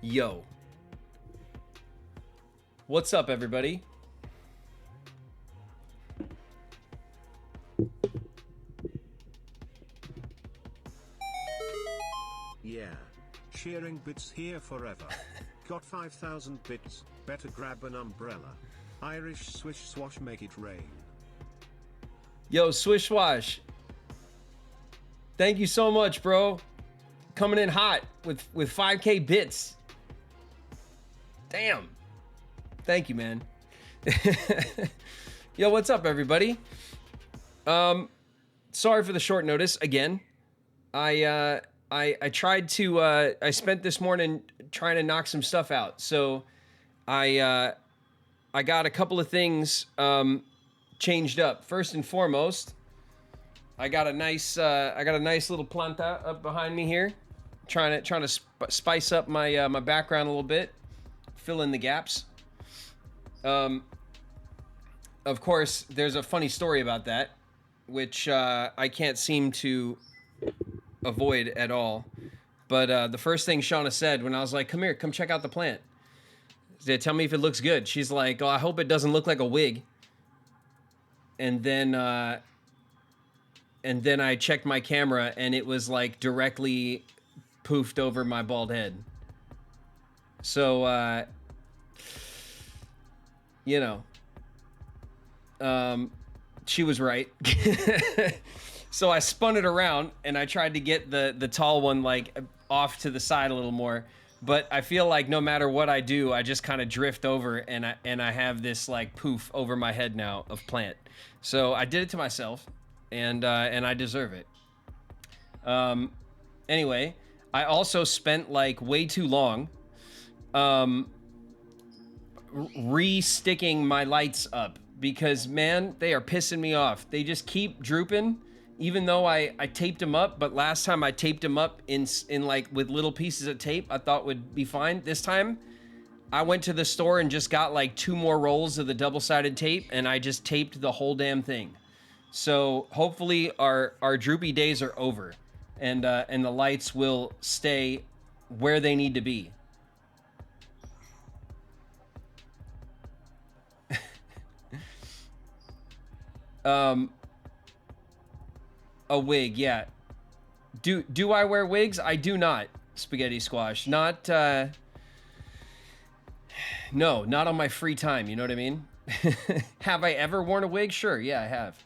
Yo. What's up, everybody? Yeah. Sharing bits here forever. Got 5,000 bits, better grab an umbrella. Irish swish swash make it rain. Yo, Swish Swash. Thank you so much, bro. Coming in hot with 5K bits. Damn. Thank you, man. Yo, what's up, everybody? Sorry for the short notice again. I tried to I spent this morning trying to knock some stuff out. So I got a couple of things changed up. First and foremost, I got a nice little planta up behind me here, trying to spice up my my background a little bit, fill in the gaps. Of course, there's a funny story about that, which I can't seem to avoid at all. But the first thing Shauna said when I was like, "Come here, come check out the plant," tell me if it looks good. She's like, "Oh, I hope it doesn't look like a wig." And then I checked my camera and it was like directly poofed over my bald head. So, you know, she was right. So I spun it around and I tried to get the tall one like off to the side a little more. But I feel like no matter what I do, I just kind of drift over and I have this like poof over my head now of plant. So I did it to myself, and I deserve it. Anyway, I also spent like way too long re-sticking my lights up because, man, they are pissing me off. They just keep drooping, even though I taped them up. But last time I taped them up in like with little pieces of tape I thought would be fine. This time I went to the store and just got like 2 more rolls of the double-sided tape, and I just taped the whole damn thing. So hopefully our droopy days are over, and the lights will stay where they need to be. A wig, yeah. Do I wear wigs? I do not, Spaghetti Squash. Not no, not on my free time, you know what I mean? Have I ever worn a wig? Sure, yeah, I have.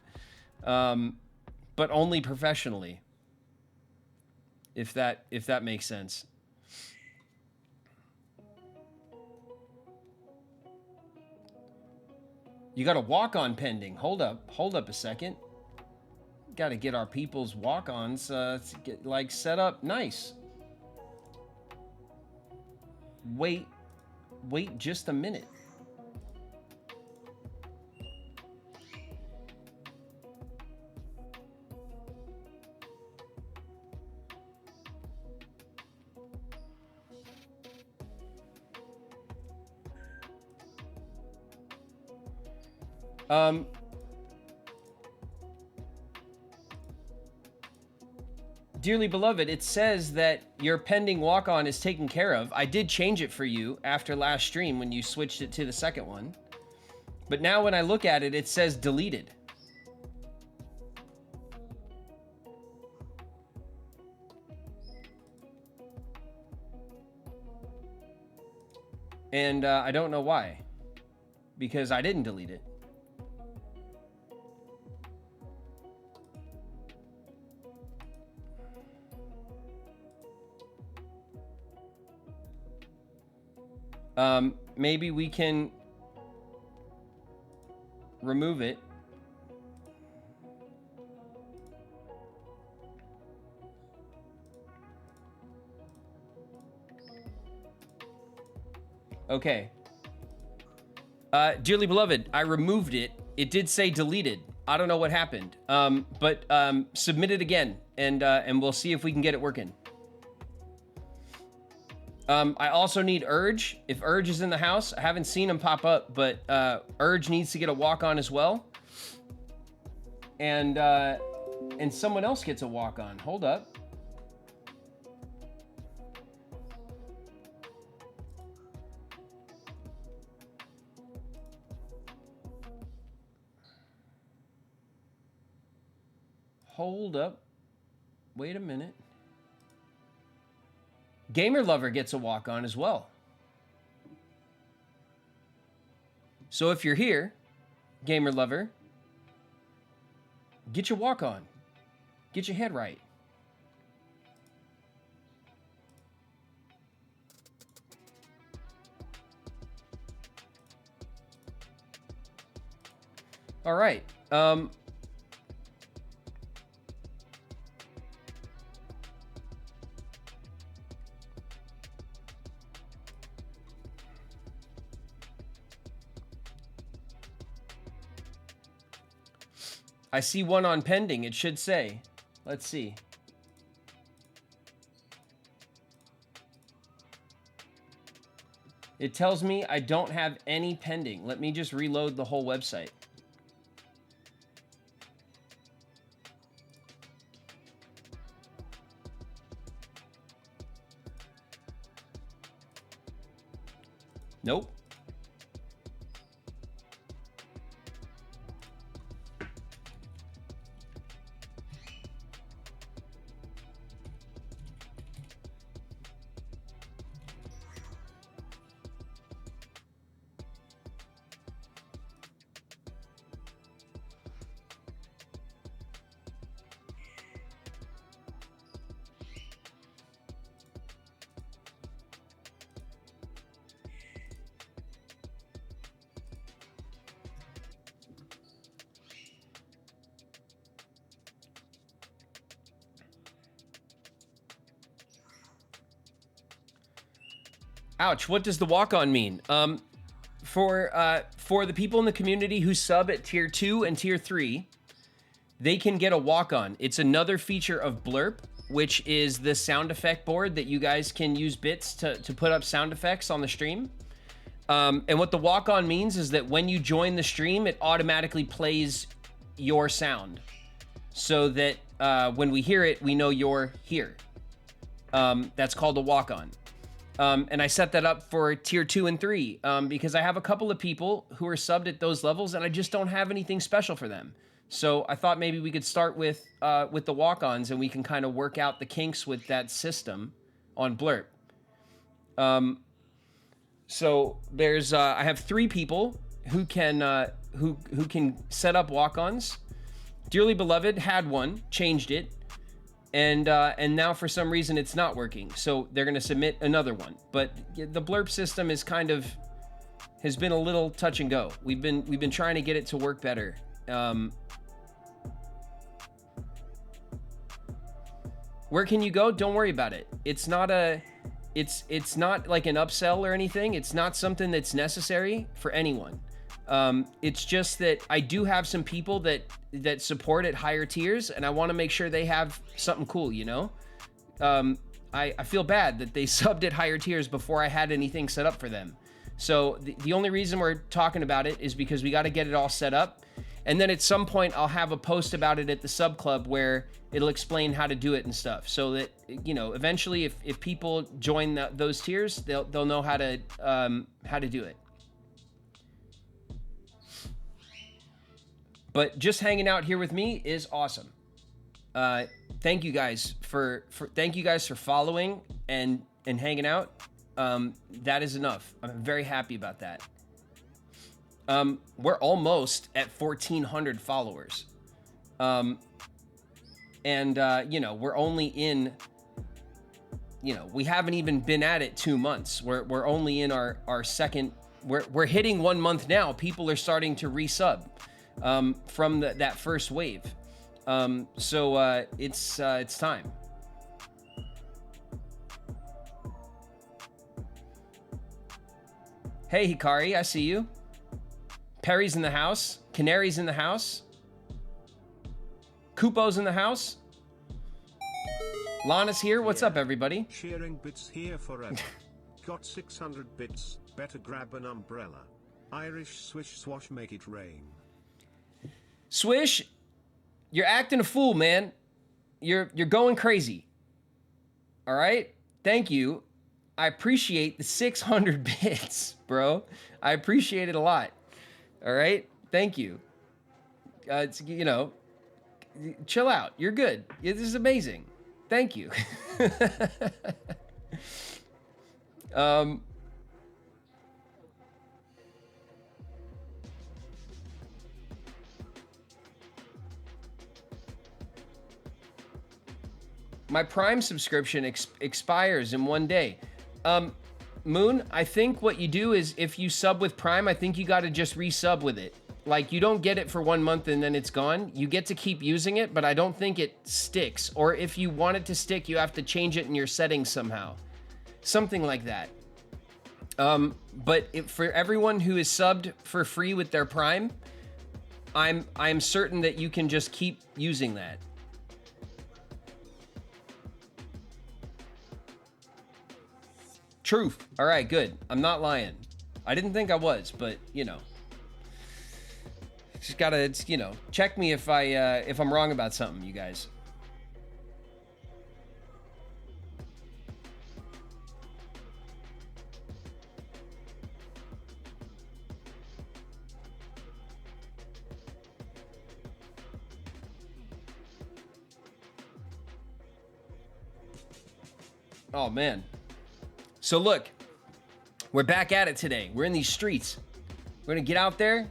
But only professionally. If that makes sense. You got a walk-on pending. Hold up a second. Got to get our people's walk-ons get like set up nice. Wait just a minute. Dearly beloved, it says that your pending walk-on is taken care of. I did change it for you after last stream when you switched it to the second one. But now when I look at it, it says deleted. And I don't know why. Because I didn't delete it. Maybe we can remove it. Okay. Dearly beloved, I removed it. It did say deleted. I don't know what happened. But submit it again, and we'll see if we can get it working. I also need Urge. If Urge is in the house, I haven't seen him pop up, but Urge needs to get a walk on as well. And someone else gets a walk on. Hold up. Hold up. Wait a minute. Gamer Lover gets a walk-on as well. So if you're here, Gamer Lover, get your walk-on. Get your head right. All right. I see one on pending. It should say. Let's see. It tells me I don't have any pending. Let me just reload the whole website. Nope. Ouch, what does the walk-on mean? For the people in the community who sub at tier 2 and tier 3, they can get a walk-on. It's another feature of Blurp, which is the sound effect board that you guys can use bits to put up sound effects on the stream. And what the walk-on means is that when you join the stream, it automatically plays your sound. So that when we hear it, we know you're here. That's called a walk-on. And I set that up for tier 2 and 3 because I have a couple of people who are subbed at those levels and I just don't have anything special for them. So I thought maybe we could start with the walk-ons and we can kind of work out the kinks with that system on Blurp. So there's I have 3 people who can set up walk-ons. Dearly Beloved had one, changed it. And now for some reason it's not working. So they're going to submit another one. But the Blurp system is has been a little touch and go. We've been trying to get it to work better. Where can you go? Don't worry about it. It's not it's not like an upsell or anything. It's not something that's necessary for anyone. It's just that I do have some people that support at higher tiers, and I want to make sure they have something cool, you know? I feel bad that they subbed at higher tiers before I had anything set up for them. So the only reason we're talking about it is because we got to get it all set up. And then at some point I'll have a post about it at the sub club where it'll explain how to do it and stuff. So that, you know, eventually if people join those tiers, they'll know how to do it. But just hanging out here with me is awesome. Thank you guys for following and hanging out. That is enough. I'm very happy about that. We're almost at 1,400 followers. You know, we're only in, you know, we haven't even been at it 2 months. We're only in our second, we're hitting 1 month now. People are starting to resub. From that first wave. So it's time. Hey, Hikari, I see you. Perry's in the house. Canary's in the house. Kupo's in the house. Lana's here. What's up, everybody? Sharing bits here forever. Got 600 bits. Better grab an umbrella. Irish swish swash make it rain. Swish, you're acting a fool, man. You're going crazy. All right? Thank you. I appreciate the 600 bits, bro. I appreciate it a lot. All right? Thank you. It's, you know, chill out. You're good. This is amazing. Thank you. My Prime subscription expires in 1 day. Moon, I think what you do is if you sub with Prime, I think you got to just resub with it. Like, you don't get it for 1 month and then it's gone. You get to keep using it, but I don't think it sticks. Or if you want it to stick, you have to change it in your settings somehow. Something like that. But for everyone who is subbed for free with their Prime, I'm certain that you can just keep using that. Truth. All right, good. I'm not lying. I didn't think I was, but you know, just gotta, you know, check me if I'm wrong about something, you guys. Oh man. So look, we're back at it today. We're in these streets. We're gonna get out there,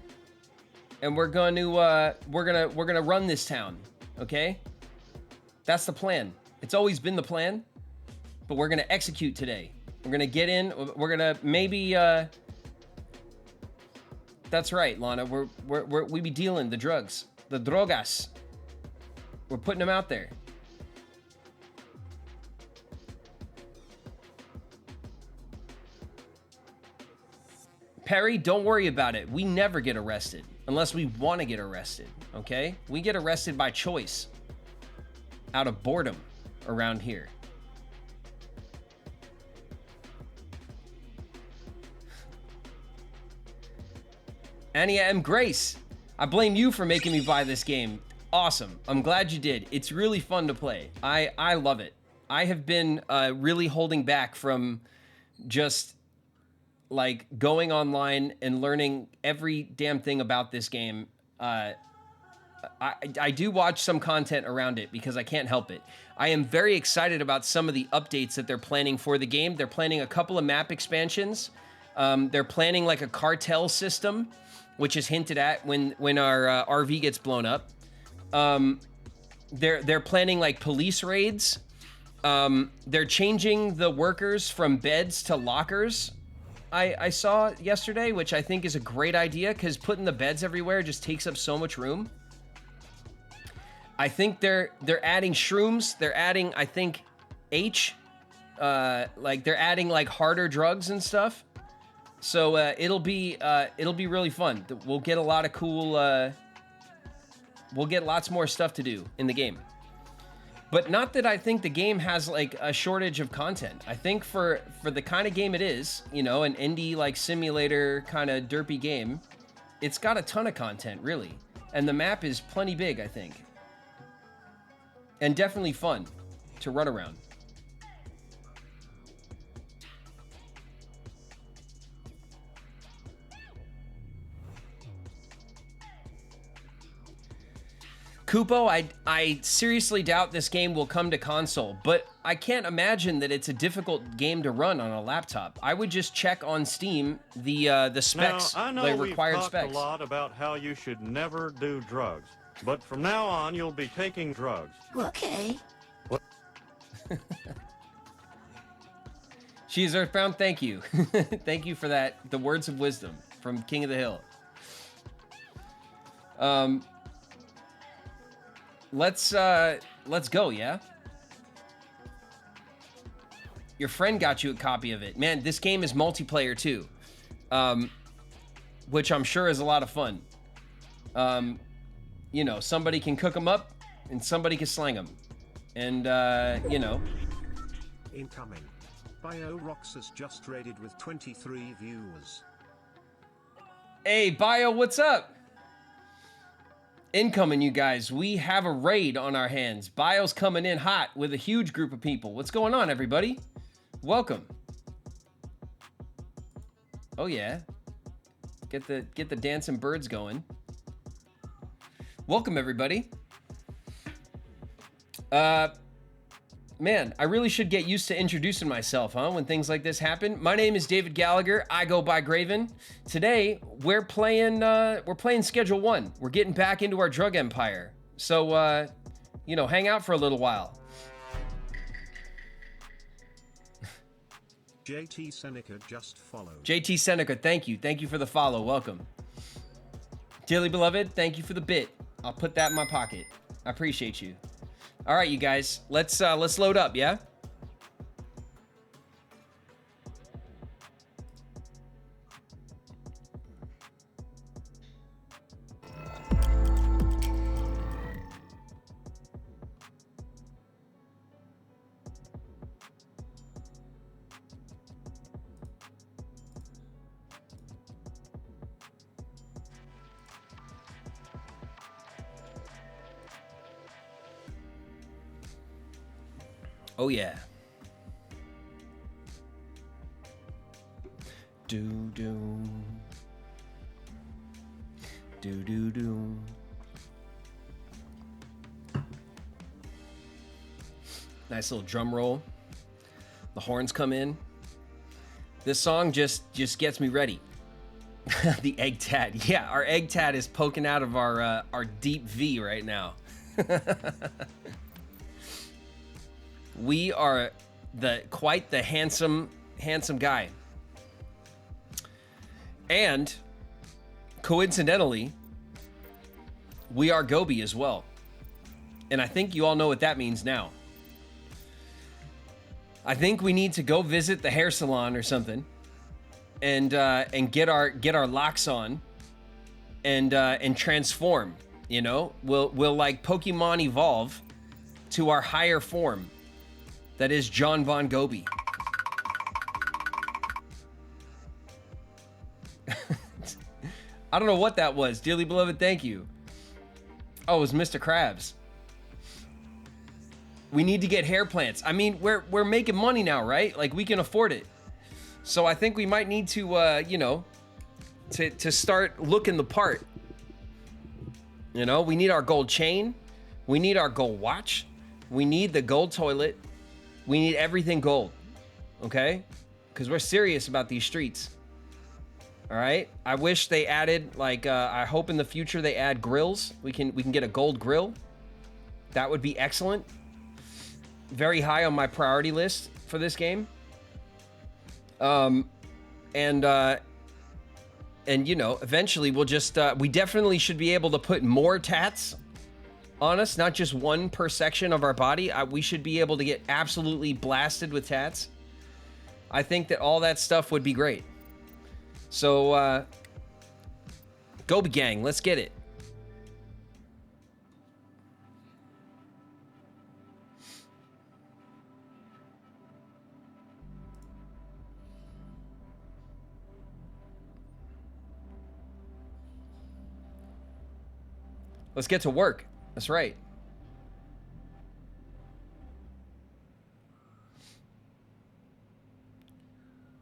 and we're gonna run this town. Okay? That's the plan. It's always been the plan, but we're gonna execute today. We're gonna get in. We're gonna maybe. That's right, Lana. We be dealing the drugs, the drogas. We're putting them out there. Perry, don't worry about it. We never get arrested unless we want to get arrested, okay? We get arrested by choice, out of boredom around here. Ania M. Grace, I blame you for making me buy this game. Awesome. I'm glad you did. It's really fun to play. I love it. I have been really holding back from just like going online and learning every damn thing about this game. I do watch some content around it because I can't help it. I am very excited about some of the updates that they're planning for the game. They're planning a couple of map expansions. They're planning like a cartel system, which is hinted at when our RV gets blown up. They're planning like police raids. They're changing the workers from beds to lockers. I saw yesterday, which I think is a great idea because putting the beds everywhere just takes up so much room. I think they're adding shrooms. They're adding, I think, like they're adding like harder drugs and stuff. So it'll be really fun. We'll get a lot of cool. We'll get lots more stuff to do in the game. But not that I think the game has like a shortage of content. I think for the kind of game it is, you know, an indie like simulator kind of derpy game, it's got a ton of content really. And the map is plenty big, I think. And definitely fun to run around. Kupo, I seriously doubt this game will come to console, but I can't imagine that it's a difficult game to run on a laptop. I would just check on Steam the specs, now, I know the required we've specs. talked a lot about how you should never do drugs, but from now on you'll be taking drugs. Okay. What? She is Earthbound, thank you. Thank you for that, the words of wisdom from King of the Hill. Let's go, yeah? Your friend got you a copy of it. Man, this game is multiplayer too. Which I'm sure is a lot of fun. You know, somebody can cook them up and somebody can slang them. And, you know. Incoming. BioRox has just raided with 23 viewers. Hey, Bio, what's up? Incoming, you guys. We have a raid on our hands. Bio's coming in hot with a huge group of people. What's going on, everybody? Welcome. Oh yeah. Get the dancing birds going. Welcome, everybody. Man, I really should get used to introducing myself, huh? When things like this happen. My name is David Gallagher. I go by Graven. Today we're playing Schedule 1. We're getting back into our drug empire. So, you know, hang out for a little while. JT Seneca just followed. JT Seneca, thank you. Thank you for the follow. Welcome. Dearly beloved, thank you for the bit. I'll put that in my pocket. I appreciate you. All right, you guys, let's load up, yeah? Oh yeah. Do do. Do do do. Nice little drum roll. The horns come in. This song just gets me ready. The egg tat. Yeah, our egg tat is poking out of our deep V right now. We are quite the handsome guy. And coincidentally, we are Gobi as well. And I think you all know what that means now. I think we need to go visit the hair salon or something and get our locks on and transform, you know? We'll like Pokemon evolve to our higher form. That is John Von Gobi. I don't know what that was. Dearly beloved, thank you. Oh, it was Mr. Krabs. We need to get hair plants. I mean, we're making money now, right? Like, we can afford it. So I think we might need to, you know, to start looking the part. You know, we need our gold chain. We need our gold watch. We need the gold toilet. We need everything gold, okay? Because we're serious about these streets. All right. I wish they added, like, I hope in the future they add grills. We can get a gold grill. That would be excellent. Very high on my priority list for this game. And you know, eventually we'll just we definitely should be able to put more tats on us, not just one per section of our body. We should be able to get absolutely blasted with tats. I think that all that stuff would be great. So, Gobi Gang, let's get it. Let's get to work. That's right.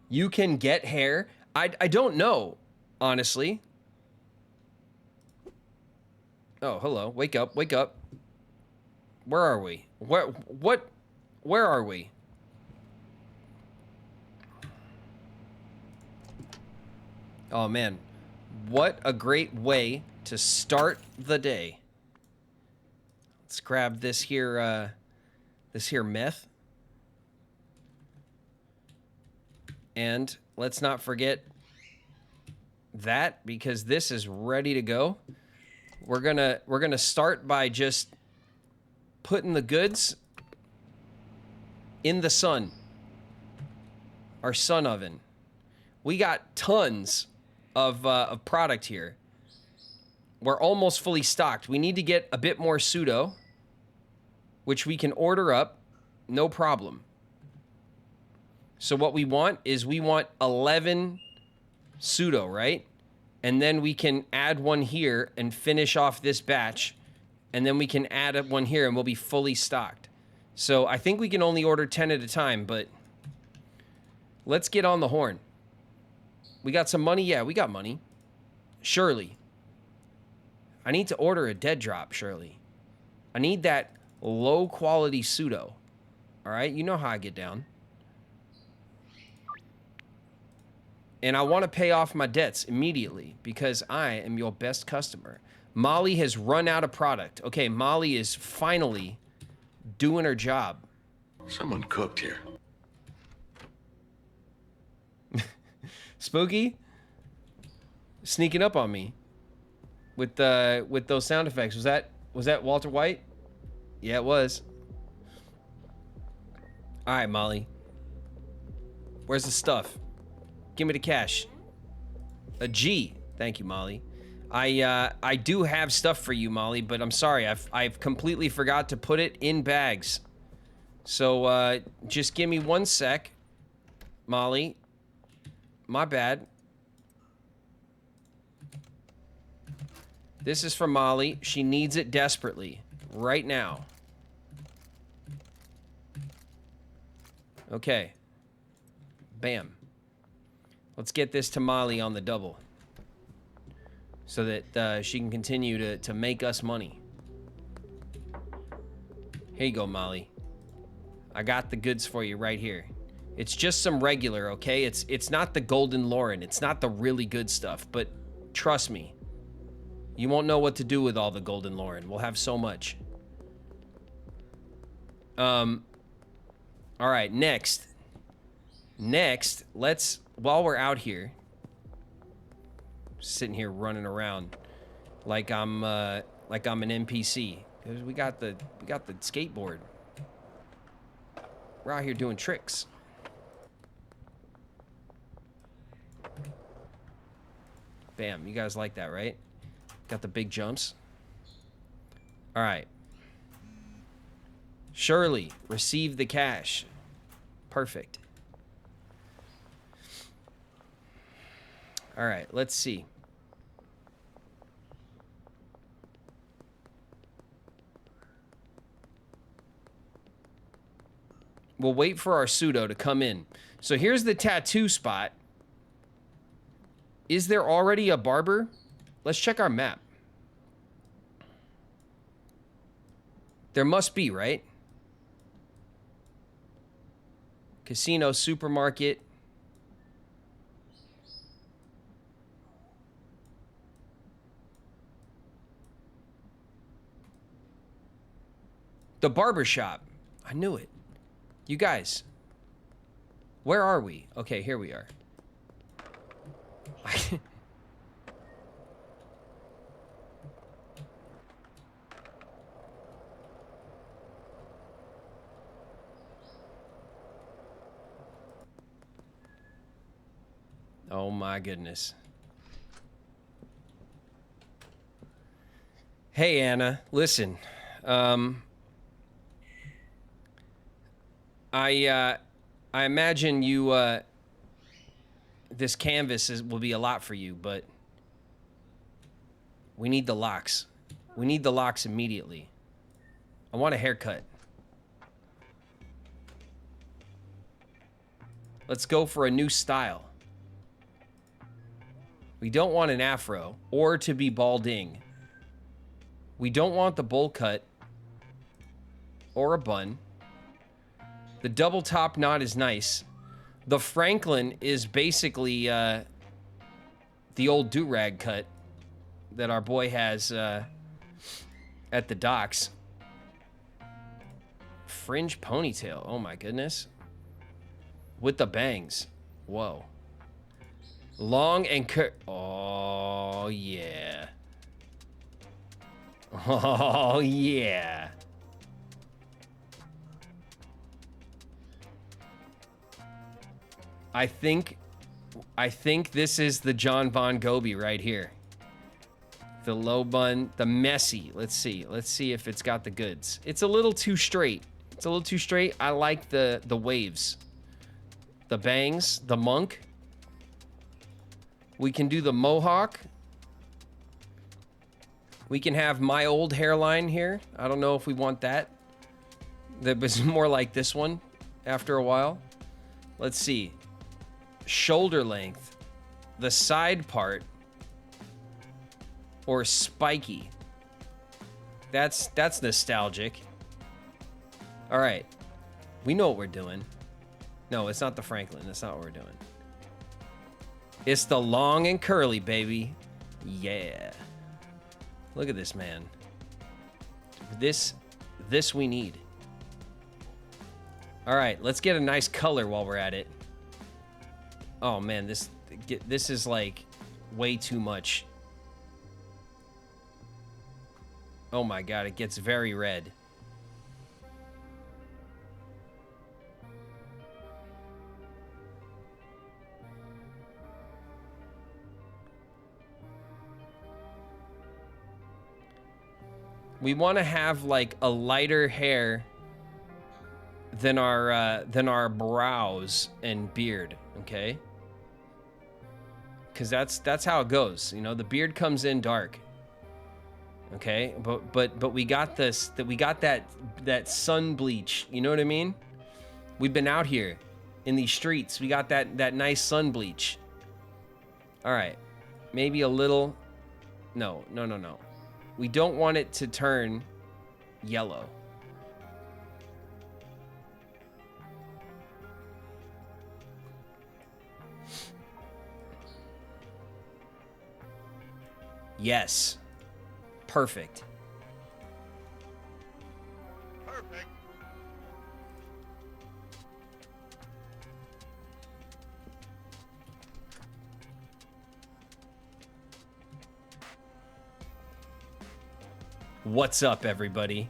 You can get hair. I don't know, honestly. Oh, hello. Wake up. Wake up. Where are we? Where are we? Oh, man. What a great way to start the day. Let's grab this here meth. And let's not forget that, because this is ready to go. We're gonna start by just putting the goods in the sun. Our sun oven. We got tons of product here. We're almost fully stocked. We need to get a bit more pseudo, which we can order up, no problem. So what we want is 11 pseudo, right? And then we can add one here and finish off this batch. And then we can add one here and we'll be fully stocked. So I think we can only order 10 at a time, but let's get on the horn. We got some money? Yeah, we got money. Surely. I need to order a dead drop, surely. I need that Low quality pseudo. All right, you know how I get down. And I want to pay off my debts immediately because I am your best customer. Molly has run out of product. Okay, Molly is finally doing her job. Someone cooked here. Spooky sneaking up on me with those sound effects. Was that Walter White? Yeah, it was. All right, Molly. Where's the stuff? Give me the cash. A G. Thank you, Molly. I do have stuff for you, Molly, but I'm sorry. I've completely forgot to put it in bags. So just give me 1 sec, Molly. My bad. This is from Molly. She needs it desperately right now. Okay. Bam. Let's get this to Molly on the double so that she can continue to make us money. Here you go, Molly. I got the goods for you right here. It's just some regular, okay? It's not the Golden Lauren. It's not the really good stuff, but trust me. You won't know what to do with all the Golden Lauren. We'll have so much. All right, next, let's, while we're out here, sitting here running around like I'm an NPC. We got the skateboard. We're out here doing tricks. Bam, you guys like that, right? Got the big jumps. All right. Shirley, receive the cash. Perfect. All right, let's see. We'll wait for our pseudo to come in. So here's the tattoo spot. Is there already a barber? Let's check our map. There must be, right? Casino, supermarket. The barber shop. I knew it. You guys. Where are we? Okay, here we are. Oh my goodness. Hey Anna, listen. I imagine you this canvas will be a lot for you, but we need the locks. We need the locks immediately. I want a haircut. Let's go for a new style. We don't want an afro or to be balding. We don't want the bowl cut or a bun. The double top knot is nice. The Franklin is basically the old do-rag cut that our boy has at the docks. Fringe ponytail. Oh my goodness. With the bangs. Whoa. Long and oh yeah. Oh yeah. I think this is the John Bon Jovi right here. The low bun, the messy. Let's see if it's got the goods. It's a little too straight. It's a little too straight. I like the waves. The bangs, the monk. We can do the mohawk. We can have my old hairline here. I don't know if we want that. That was more like this one after a while. Let's see. Shoulder length. The side part. Or spiky. That's nostalgic. All right. We know what we're doing. No, it's not the Franklin. That's not what we're doing. It's the long and curly, baby. Yeah. Look at this, man. This we need. All right, let's get a nice color while we're at it. Oh man, this is like way too much. Oh my God, it gets very red. We want to have like a lighter hair than our brows and beard, okay? Because that's how it goes. You know, the beard comes in dark. Okay, but we got that sun bleach. You know what I mean? We've been out here in these streets. We got that nice sun bleach. All right, maybe a little. No. We don't want it to turn yellow. Yes. Perfect. Perfect. What's up, everybody?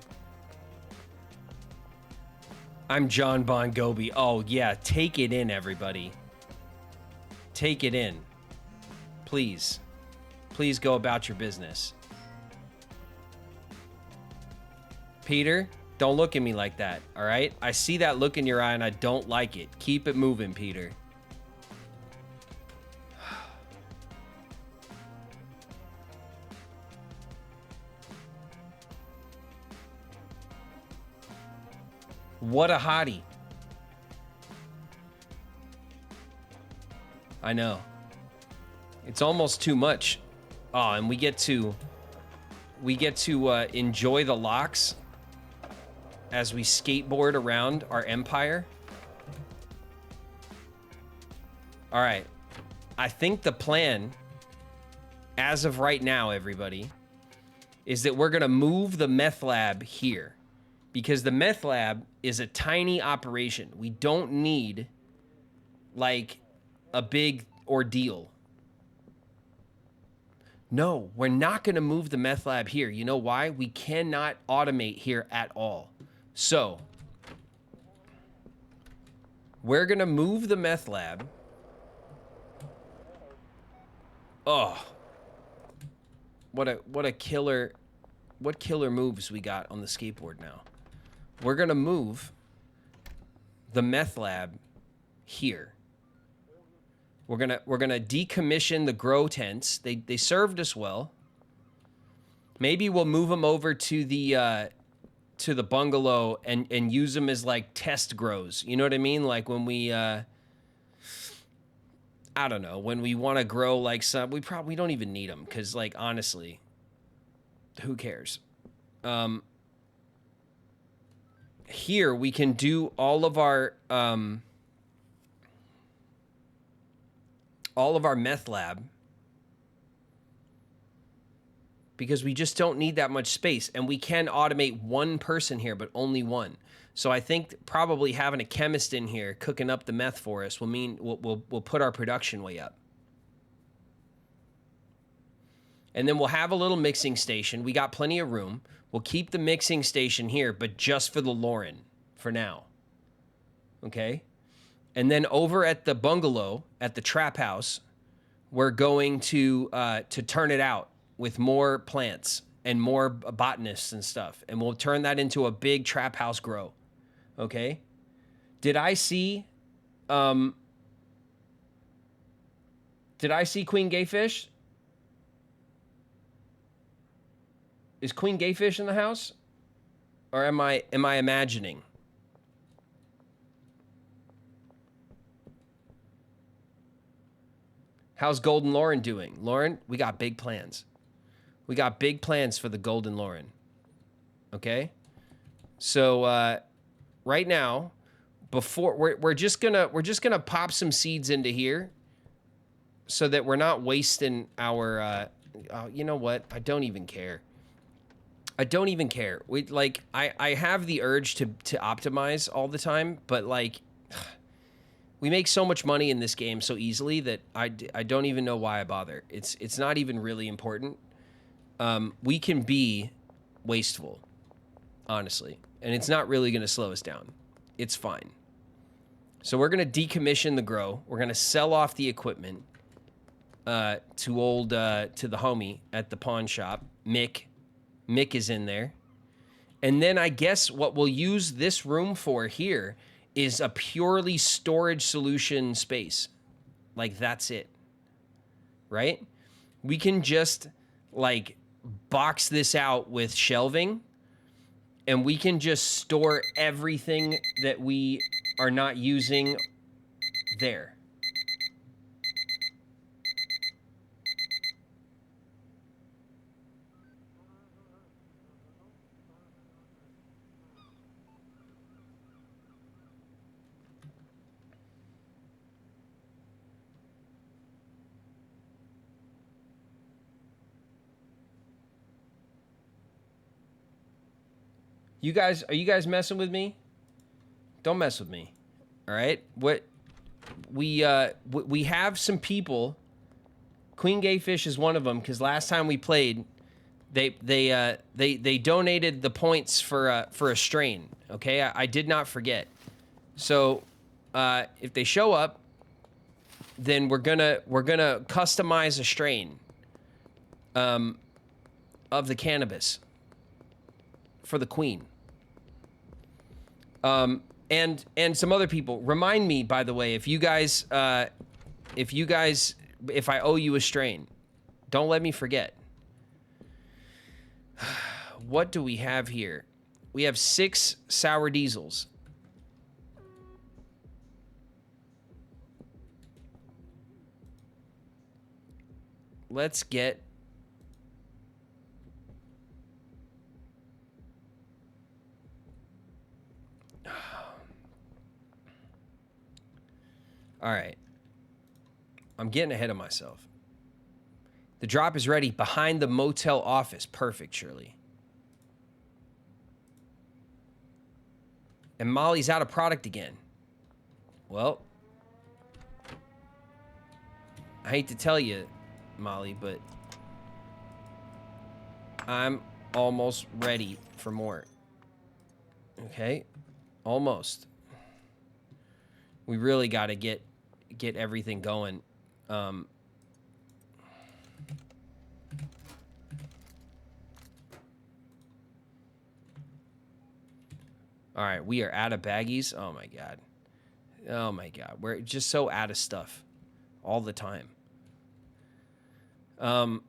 I'm John Bon Gobi. Oh, yeah. Take it in, everybody. Take it in. Please. Please go about your business. Peter, don't look at me like that, all right? I see that look in your eye and I don't like it. Keep it moving, Peter. What a hottie. I know. It's almost too much. Oh, and we get to enjoy the locks as we skateboard around our empire. All right. I think the plan, as of right now, everybody, is that we're going to move the meth lab here. Because the meth lab is a tiny operation. We don't need, like, a big ordeal. No, we're not going to move the meth lab here. You know why? We cannot automate here at all. So, we're going to move the meth lab. Oh. What killer moves we got on the skateboard now. We're going to move the meth lab here. We're gonna decommission the grow tents. They served us well. Maybe we'll move them over to the bungalow and use them as like test grows. You know what I mean? Like when we I don't know, when we want to grow like some, we don't even need them because like honestly, who cares? Here we can do all of our meth lab because we just don't need that much space, and we can automate one person here, but only one. So I think probably having a chemist in here cooking up the meth for us will mean we'll put our production way up. And then we'll have a little mixing station. We got plenty of room. We'll keep the mixing station here, but just for the Lauren for now. Okay? And then over at the bungalow, at the trap house, we're going to turn it out with more plants and more botanists and stuff. And we'll turn that into a big trap house grow. Okay? Did I see Queen Gayfish? Is Queen Gayfish in the house? Or am I imagining? How's Golden Lauren doing? Lauren, we got big plans. We got big plans for the Golden Lauren. Okay? So right now, before we're just gonna pop some seeds into here, so that we're not wasting our. You know what? I don't even care. I don't even care. I have the urge to optimize all the time, but like, we make so much money in this game so easily that I don't even know why I bother. It's not even really important. We can be wasteful, honestly, and it's not really going to slow us down. It's fine. So we're going to decommission the grow. We're going to sell off the equipment to the homie at the pawn shop. Mick is in there. And then I guess what we'll use this room for here is a purely storage solution space. Like, that's it. Right? We can just, like, box this out with shelving, and we can just store everything that we are not using there. Are you guys messing with me? Don't mess with me. All right? What we have some people. Queen Gayfish is one of them, because last time we played, they donated the points for a strain. Okay, I did not forget. So if they show up, then we're gonna customize a strain of the cannabis for the queen. And some other people. Remind me, by the way, if I owe you a strain, don't let me forget. What do we have here? We have 6 sour diesels. Let's get... All right. I'm getting ahead of myself. The drop is ready behind the motel office. Perfect, Shirley. And Molly's out of product again. Well, I hate to tell you, Molly, but I'm almost ready for more. Okay? Almost. We really got to get everything going. All right, we are out of baggies. Oh my god. Oh my god. We're just so out of stuff all the time. Let's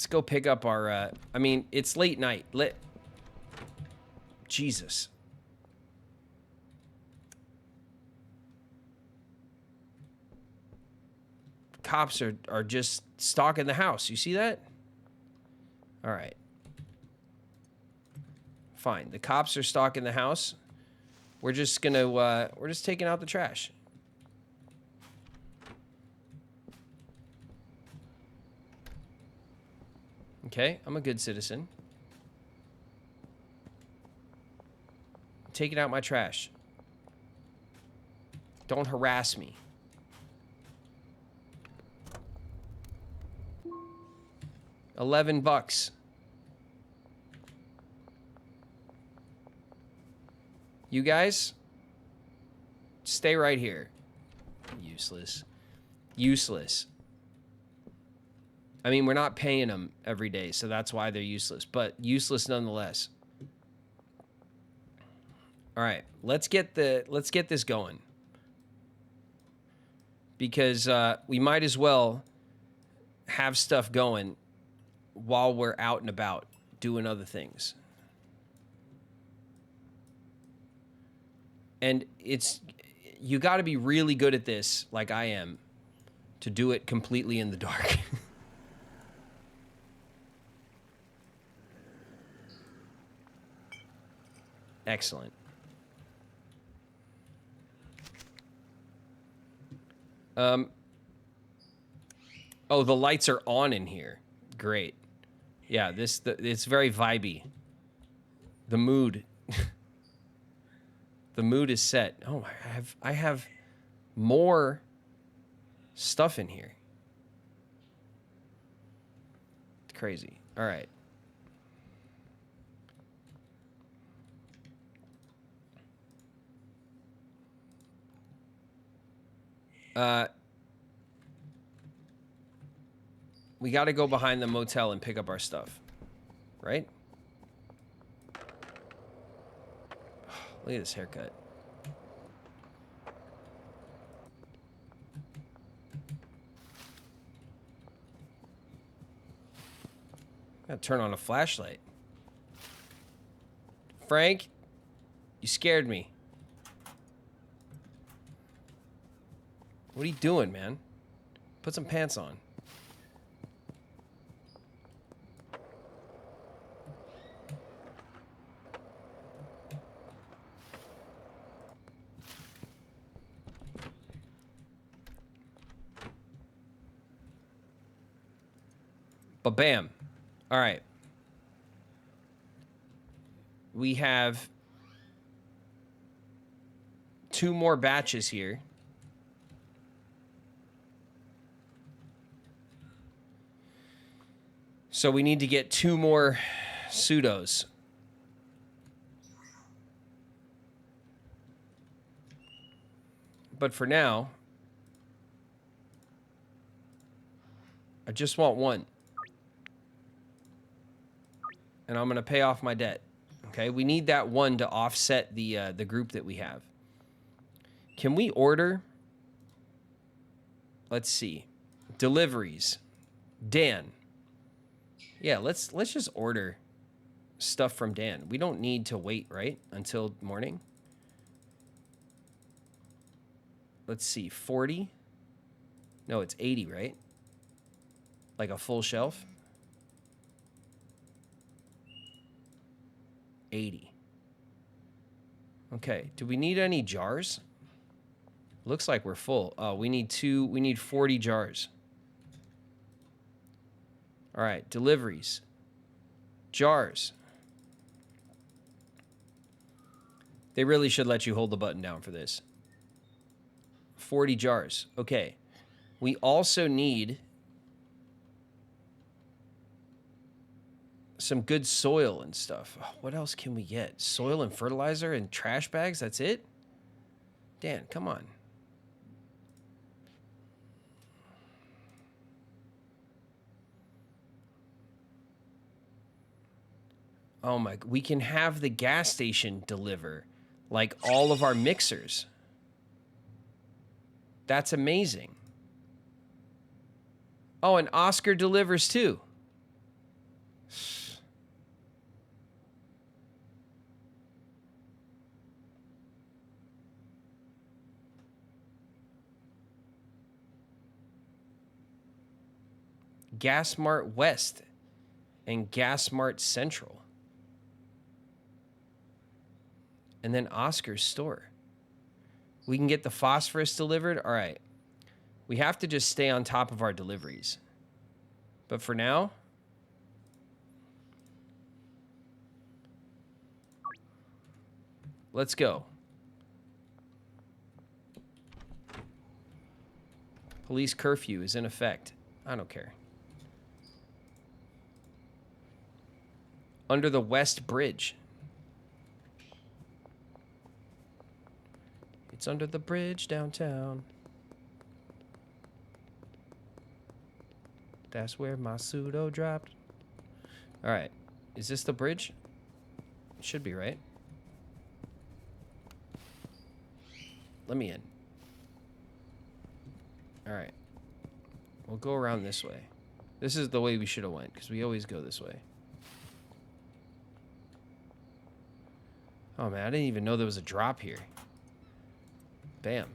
go pick up our I mean, it's late night. Jesus. Cops are just stalking the house. You see that? All right. Fine. The cops are stalking the house. We're just gonna we're just taking out the trash. Okay, I'm a good citizen. Taking out my trash. Don't harass me. $11. You guys, stay right here. Useless. Useless. I mean, we're not paying them every day, so that's why they're useless. But useless nonetheless. All right, let's get this going. Because we might as well have stuff going while we're out and about doing other things. And you got to be really good at this, like I am, to do it completely in the dark. Excellent. Oh, the lights are on in here. Great. Yeah, it's very vibey. The mood. The mood is set. Oh, I have more stuff in here. It's crazy. All right. We got to go behind the motel and pick up our stuff. Right? Look at this haircut. Gotta turn on a flashlight. Frank, you scared me. What are you doing, man? Put some pants on. But bam. All right. We have 2 more batches here. So we need to get 2 more pseudos. But for now, I just want 1. And I'm going to pay off my debt. Okay, we need that 1 to offset the group that we have. Can we order? Let's see. Deliveries. Dan. Yeah, let's just order stuff from Dan. We don't need to wait, right? Until morning. Let's see. 40? No, it's 80, right? Like a full shelf. 80. Okay, do we need any jars? Looks like we're full. Oh, we need 40 jars. All right, deliveries. Jars. They really should let you hold the button down for this. 40 jars. Okay. We also need some good soil and stuff. Oh, what else can we get? Soil and fertilizer and trash bags? That's it? Dan, come on. Oh my, we can have the gas station deliver like all of our mixers. That's amazing. Oh, and Oscar delivers too. Gas Mart West and Gas Mart Central. And then Oscar's store. We can get the phosphorus delivered. All right. We have to just stay on top of our deliveries. But for now, let's go. Police curfew is in effect. I don't care. Under the West Bridge. It's under the bridge downtown. That's where my pseudo dropped. All right. Is this the bridge? It should be, right? Let me in. All right. We'll go around this way. This is the way we should have went, because we always go this way. Oh, man, I didn't even know there was a drop here. Bam.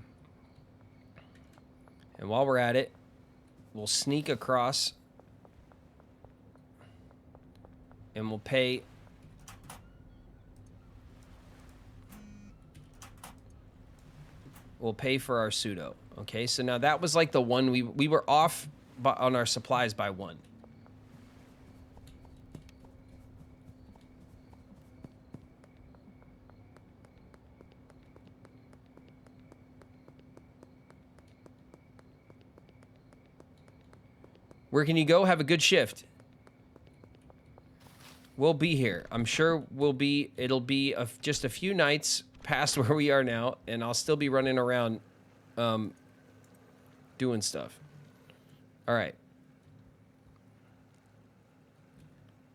And while we're at it, we'll sneak across and we'll pay will pay for our pseudo. Okay, so now that was like the one we were off on our supplies by 1. Where can you go? Have a good shift. We'll be here. I'm sure we'll be. It'll be just a few nights past where we are now, and I'll still be running around doing stuff. All right.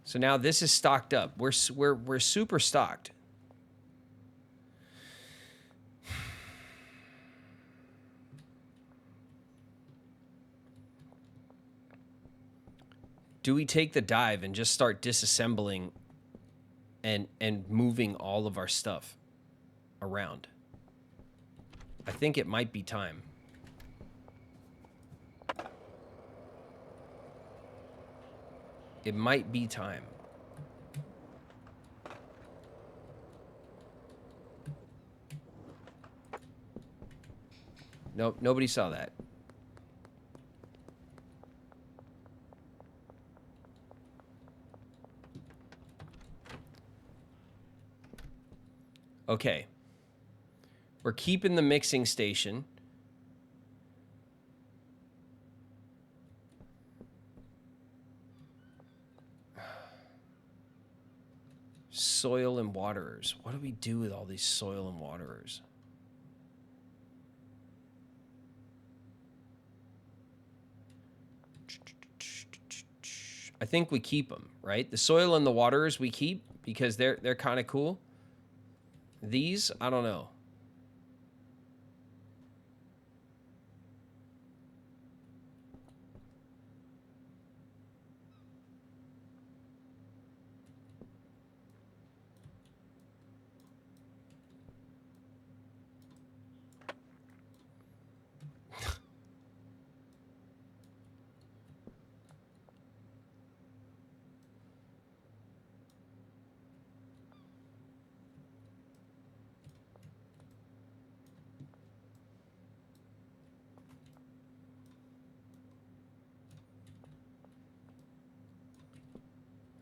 So now this is stocked up. We're super stocked. Do we take the dive and just start disassembling and moving all of our stuff around? I think it might be time. It might be time. Nope, nobody saw that. Okay. We're keeping the mixing station. Soil and waterers. What do we do with all these soil and waterers? I think we keep them, right? The soil and the waterers we keep because they're kind of cool. These, I don't know.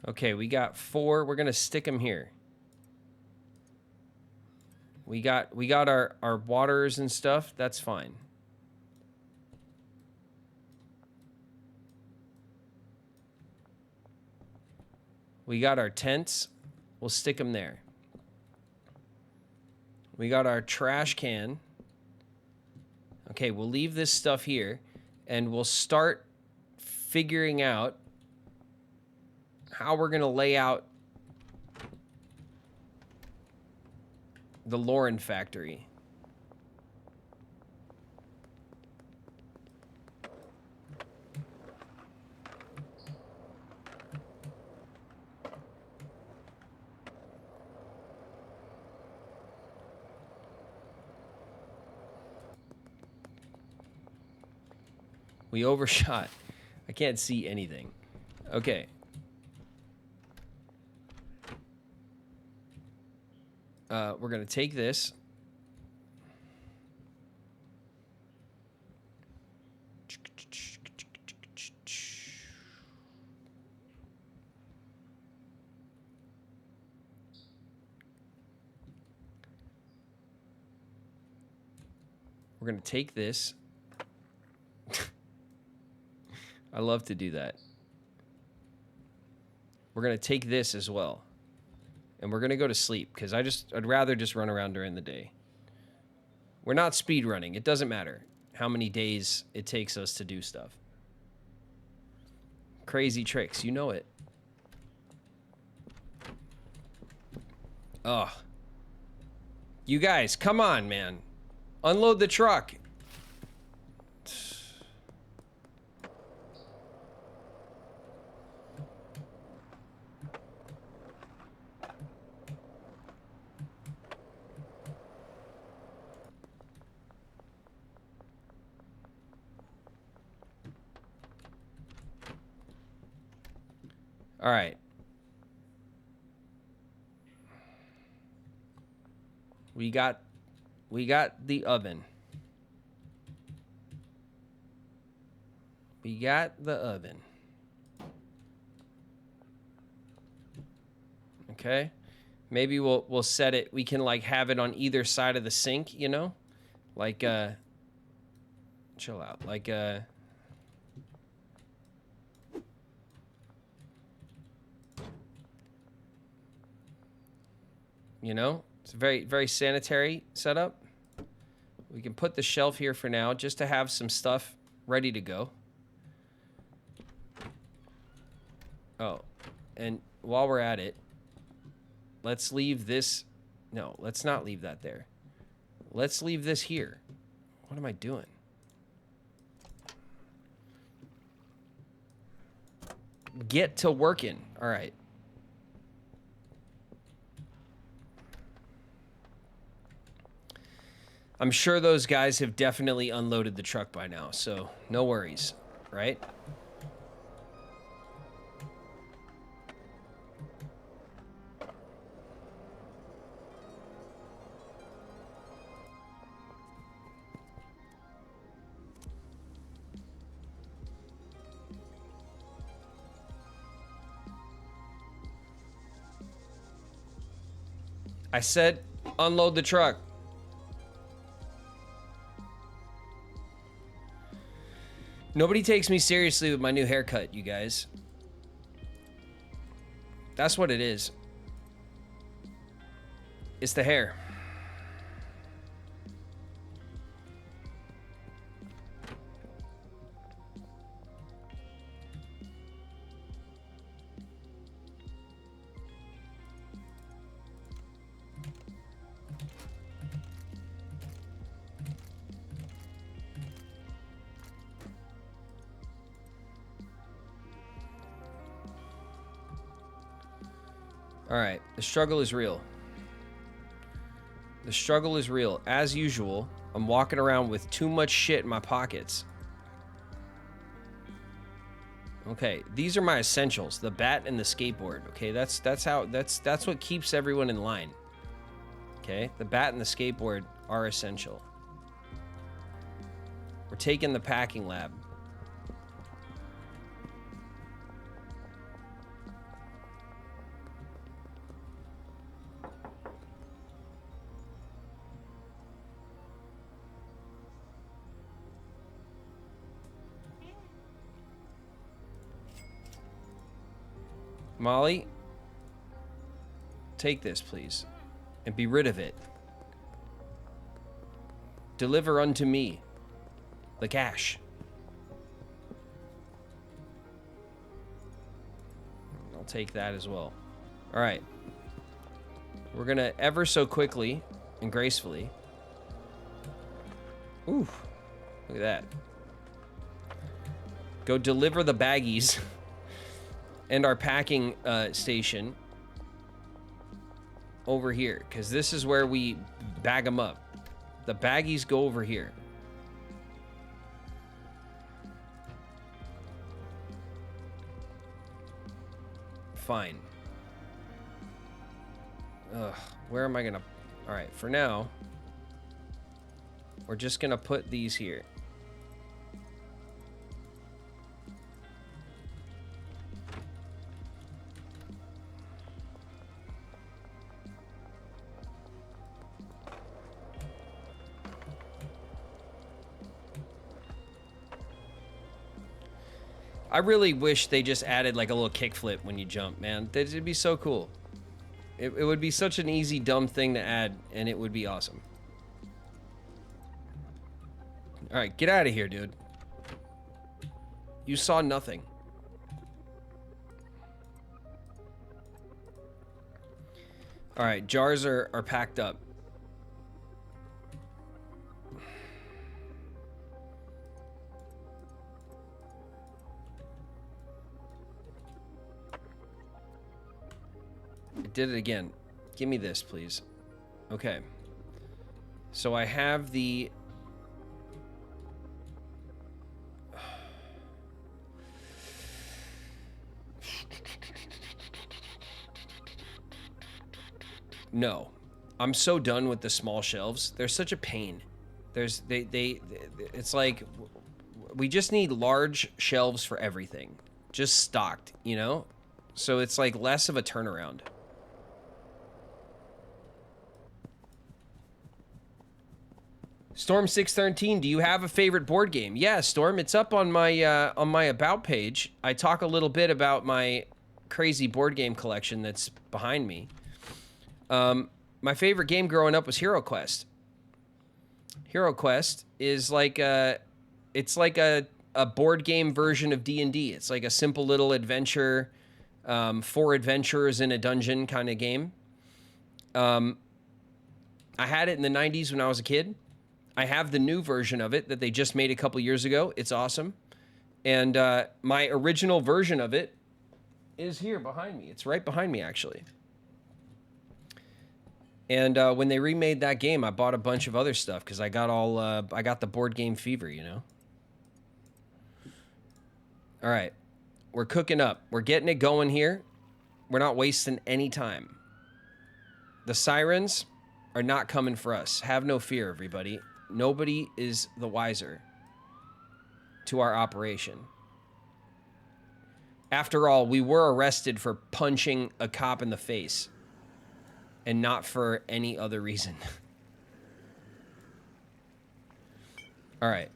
Okay, we got 4. We're gonna stick them here. We got our waters and stuff. That's fine. We got our tents. We'll stick them there. We got our trash can. Okay, we'll leave this stuff here, and we'll start figuring out how we're going to lay out the Lauren factory. We overshot. I can't see anything. Okay. We're going to take this. We're going to take this. I love to do that. We're going to take this as well. And we're going to go to sleep because I'd rather just run around during the day. We're not speed running. It doesn't matter how many days it takes us to do stuff. Crazy tricks. You know it. Ugh. You guys, come on, man. Unload the truck. All right. We got the oven. We got the oven. Okay. Maybe we'll set it. We can like have it on either side of the sink, you know? Like chill out. Like you know? It's a very, very sanitary setup. We can put the shelf here for now just to have some stuff ready to go. Oh, and while we're at it, let's leave this. No, let's not leave that there. Let's leave this here. What am I doing? Get to working. All right. I'm sure those guys have definitely unloaded the truck by now, so no worries, right? I said unload the truck. Nobody takes me seriously with my new haircut, you guys. That's what it is. It's the hair. All right, the struggle is real. The struggle is real. As usual, I'm walking around with too much shit in my pockets. Okay, these are my essentials, the bat and the skateboard. Okay, that's what keeps everyone in line. Okay, the bat and the skateboard are essential. We're taking the packing lab. Molly, take this, please, and be rid of it. Deliver unto me the cash. I'll take that as well. All right. We're going to ever so quickly and gracefully. Ooh, look at that. Go deliver the baggies. And our packing station over here, because this is where we bag them up. The baggies go over here. Fine. Ugh, where am I gonna... All right, for now, we're just gonna put these here. I really wish they just added like a little kickflip when you jump, man. It'd be so cool. It would be such an easy, dumb thing to add, and it would be awesome. All right, get out of here, dude. You saw nothing. All right, jars are packed up. Did it again. Give me this, please. Okay. So I have the... No. I'm so done with the small shelves. They're such a pain. It's like... We just need large shelves for everything. Just stocked, you know? So it's like less of a turnaround. Storm 613, do you have a favorite board game? Yeah, Storm, it's up on my about page. I talk a little bit about my crazy board game collection that's behind me. My favorite game growing up was Hero Quest. Hero Quest is like a board game version of D&D. It's like a simple little adventure, 4 adventurers in a dungeon kind of game. I had it in the 90s when I was a kid. I have the new version of it that they just made a couple years ago. It's awesome. And my original version of it is here behind me. It's right behind me, actually. And when they remade that game, I bought a bunch of other stuff because I got I got the board game fever, you know? All right. We're cooking up. We're getting it going here. We're not wasting any time. The sirens are not coming for us. Have no fear, everybody. Nobody is the wiser to our operation. After all, we were arrested for punching a cop in the face and not for any other reason. All right.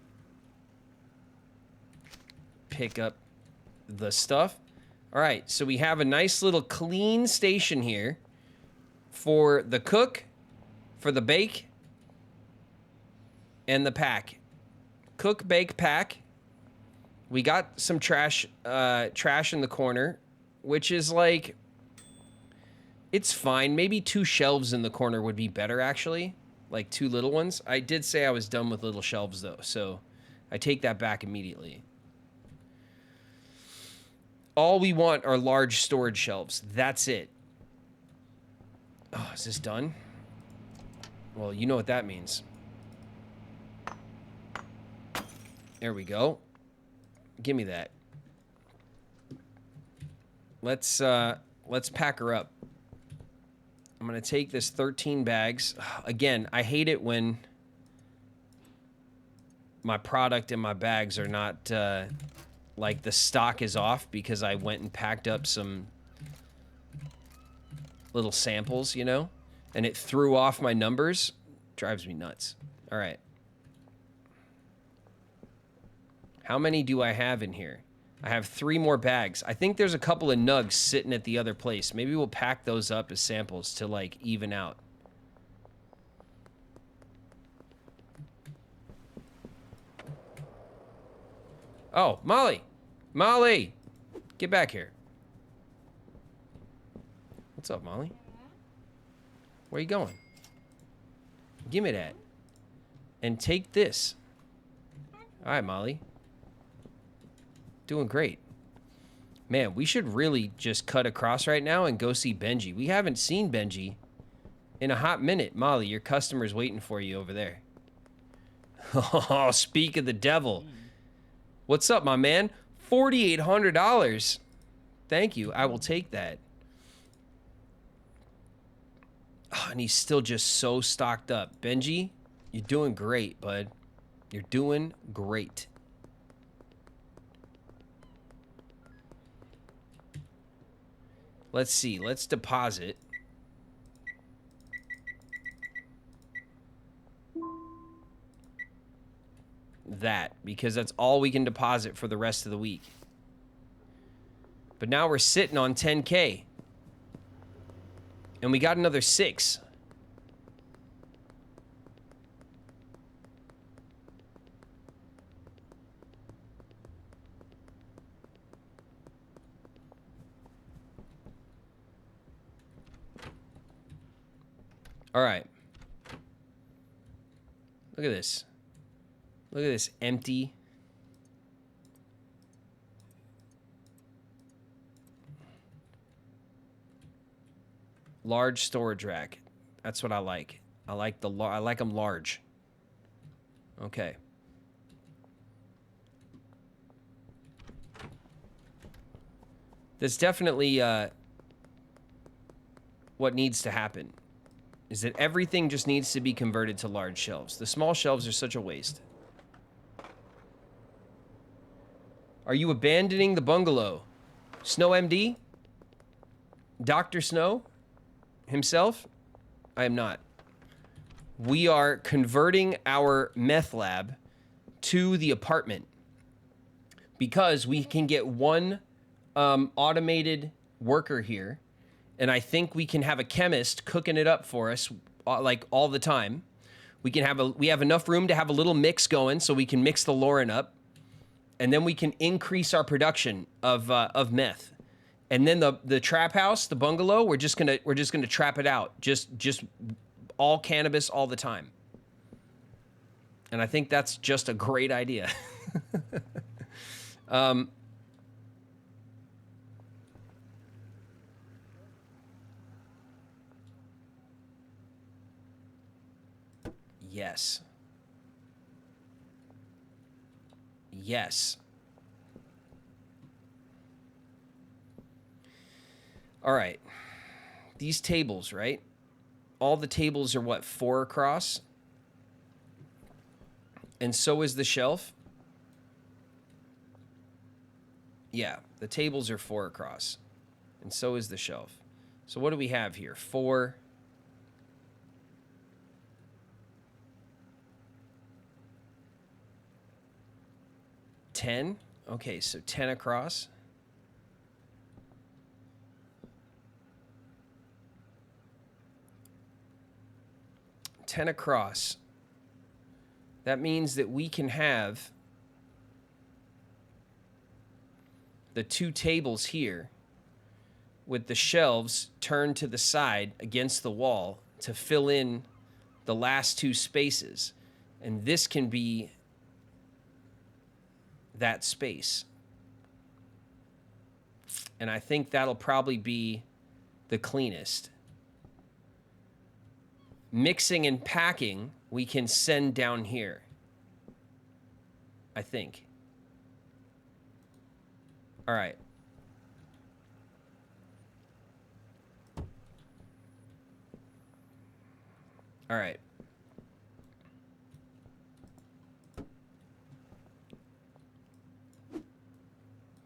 Pick up the stuff. All right, so we have a nice little clean station here for the cook, for the bake, and the pack. Cook, bake, pack. We got some trash in the corner, which is like, it's fine. Maybe 2 shelves in the corner would be better, actually. Like 2 little ones. I did say I was done with little shelves, though, so I take that back immediately. All we want are large storage shelves. That's it. Oh, is this done? Well, you know what that means. There we go. Give me that. Let's pack her up. I'm gonna take this 13 bags. Again, I hate it when my product and my bags are not like the stock is off because I went and packed up some little samples, you know, and it threw off my numbers. Drives me nuts. All right. How many do I have in here? I have 3 more bags. I think there's a couple of nugs sitting at the other place. Maybe we'll pack those up as samples to, like, even out. Oh, Molly! Molly! Get back here. What's up, Molly? Where you going? Give me that. And take this. All right, Molly. Doing great. Man, we should really just cut across right now and go see Benji. We haven't seen Benji in a hot minute. Molly, your customer's waiting for you over there. Oh, speak of the devil. What's up, my man? $4,800. Thank you. I will take that. Oh, and he's still just so stocked up. Benji, you're doing great, bud. You're doing great. Let's see. Let's deposit. That, because that's all we can deposit for the rest of the week. But now we're sitting on 10K. And we got another 6. All right. Look at this. Look at this empty. Large storage rack. That's what I like. I like them large. Okay. That's definitely what needs to happen. Is that everything just needs to be converted to large shelves. The small shelves are such a waste. Are you abandoning the bungalow? Snow MD? Dr. Snow himself? I am not. We are converting our meth lab to the apartment because we can get one automated worker here, and I think we can have a chemist cooking it up for us like all the time. We have enough room to have a little mix going so we can mix the Lauren up, and then we can increase our production of meth. And then the trap house, the bungalow, we're just gonna trap it out, just all cannabis all the time. And I think that's just a great idea. Yes. Yes. All right. These tables, right? All the tables are what, 4 across? And so is the shelf? Yeah, the tables are 4 across. And so is the shelf. So what do we have here? 4. 10? Okay, so 10 across. Ten across. That means that we can have the 2 tables here with the shelves turned to the side against the wall to fill in the last 2 spaces. And this can be that space. And I think that'll probably be the cleanest. Mixing and packing, we can send down here. I think. All right. All right.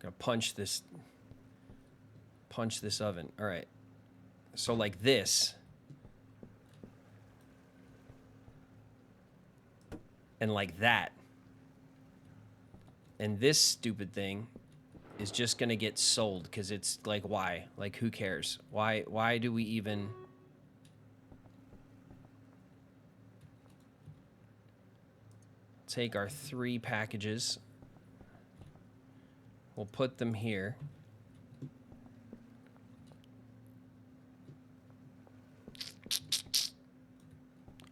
Gonna punch this oven. All right. So like this. And like that. And this stupid thing is just gonna get sold because it's like, why? Like, who cares? Why do we even... Take our 3 packages. We'll put them here.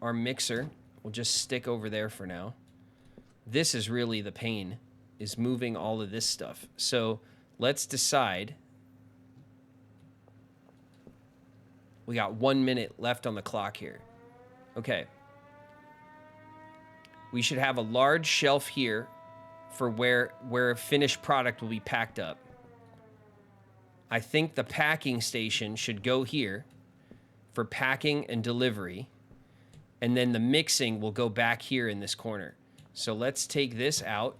Our mixer will just stick over there for now. This is really the pain, is moving all of this stuff. So let's decide. We got 1 minute left on the clock here. Okay. We should have a large shelf here for where a finished product will be packed up. I think the packing station should go here for packing and delivery. And then the mixing will go back here in this corner. So let's take this out.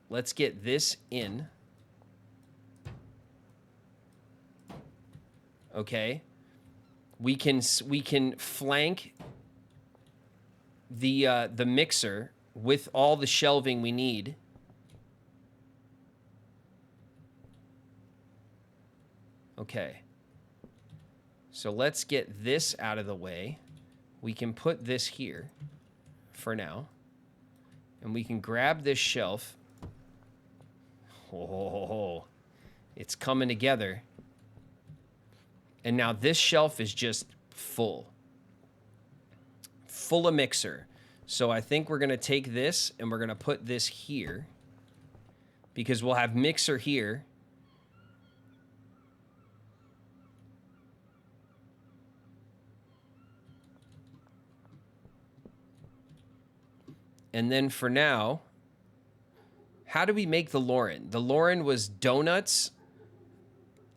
Let's get this in. Okay. We can flank the mixer with all the shelving we need. Okay. So let's get this out of the way. We can put this here for now. And we can grab this shelf. Oh, it's coming together. And now this shelf is just full. Full of mixer. So I think we're going to take this and we're going to put this here. Because we'll have mixer here. And then for now, how do we make the Lauren? The Lauren was donuts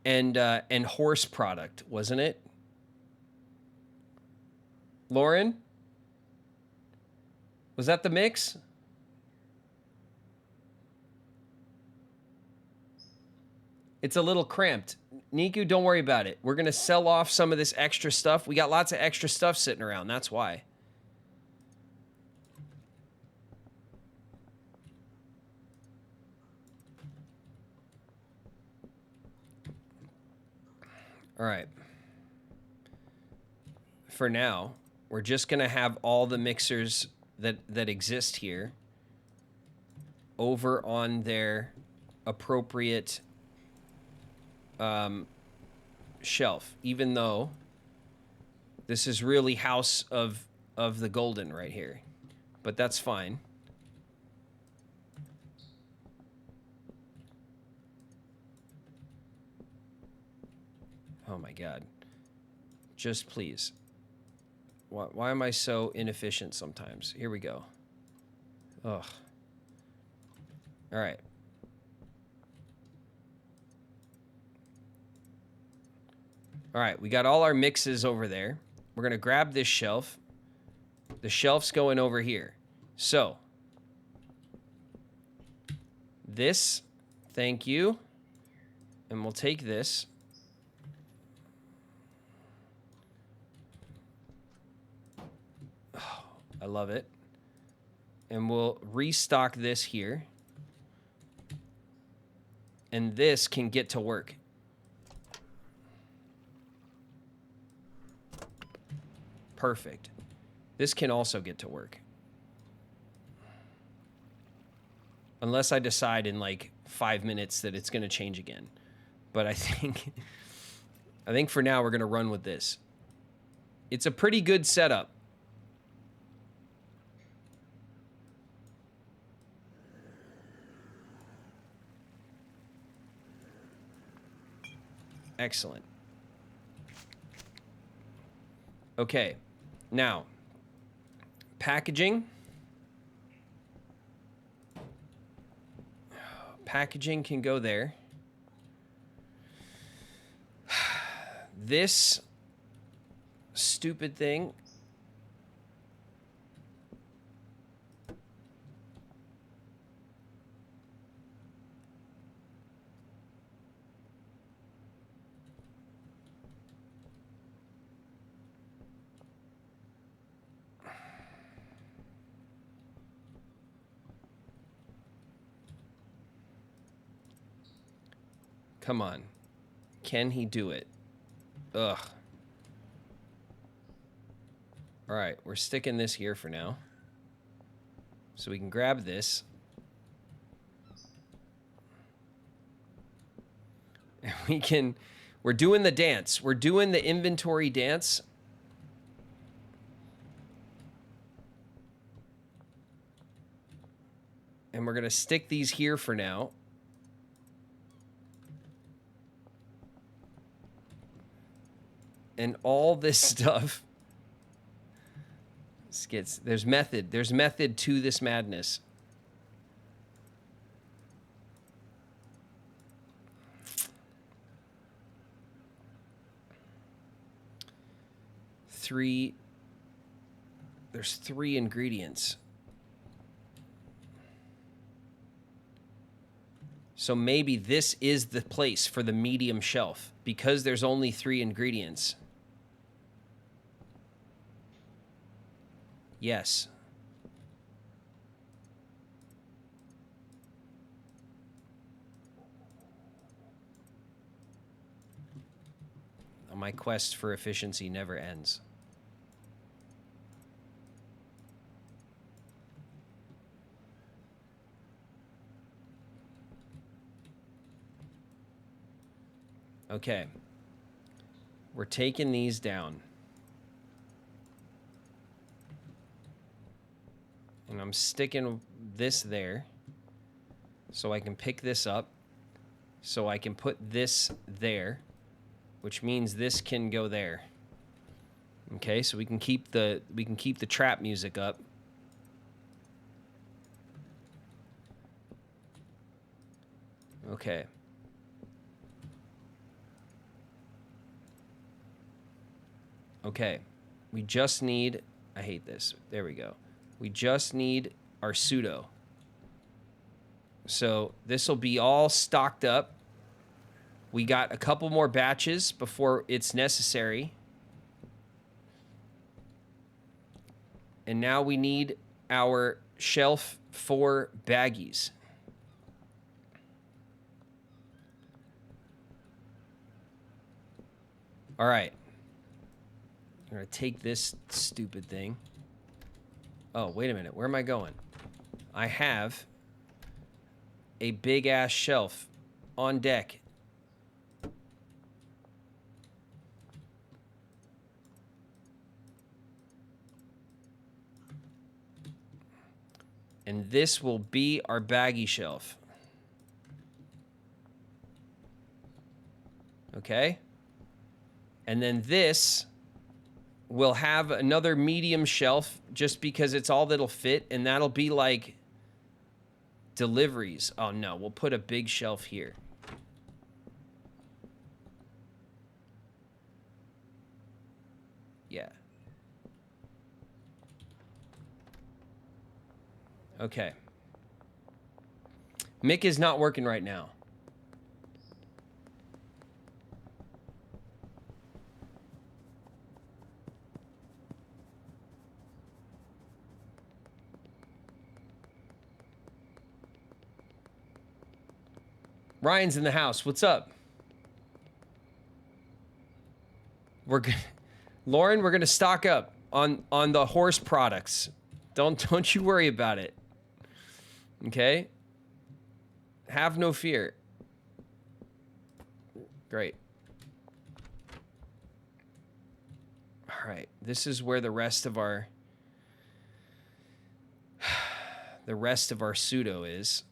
and horse product, wasn't it? Lauren? Was that the mix? It's a little cramped. Niku, don't worry about it. We're going to sell off some of this extra stuff. We got lots of extra stuff sitting around. That's why. All right. For now, we're just going to have all the mixers that exist here over on their appropriate shelf, even though this is really House of the Golden right here. But that's fine. Oh my God. Just please. Why am I so inefficient sometimes? Here we go. Ugh. All right. All right, we got all our mixes over there. We're going to grab this shelf. The shelf's going over here. So, this, thank you. And we'll take this. Oh, I love it. And we'll restock this here. And this can get to work. Perfect. This can also get to work. Unless I decide in like 5 minutes that it's going to change again. But I think for now we're going to run with this. It's a pretty good setup. Excellent. Okay. Now, packaging. Packaging can go there. This stupid thing. Come on. Can he do it? Ugh. All right, we're sticking this here for now. So we can grab this. And we're doing the dance. We're doing the inventory dance. And we're going to stick these here for now. And all this stuff there's method to this madness. There's 3 ingredients. So maybe this is the place for the medium shelf because there's only 3 ingredients. Yes. My quest for efficiency never ends. Okay. We're taking these down. And I'm sticking this there so I can pick this up, so I can put this there, which means this can go there. Okay, so we can keep the trap music up. Okay. Okay. We just need, I hate this. There we go. We just need our pseudo. So this will be all stocked up. We got a couple more batches before it's necessary. And now we need our shelf for baggies. All right. I'm going to take this stupid thing. Oh, wait a minute. Where am I going? I have a big-ass shelf on deck. And this will be our baggy shelf. Okay? And then this will have another medium shelf just because it's all that'll fit, and that'll be like deliveries. Oh no, we'll put a big shelf here. Yeah. Okay. Mick is not working right now. Ryan's in the house. What's up? Lauren, we're gonna stock up on the horse products. Don't you worry about it. Okay? Have no fear. Great. All right. This is where the rest of our pseudo is.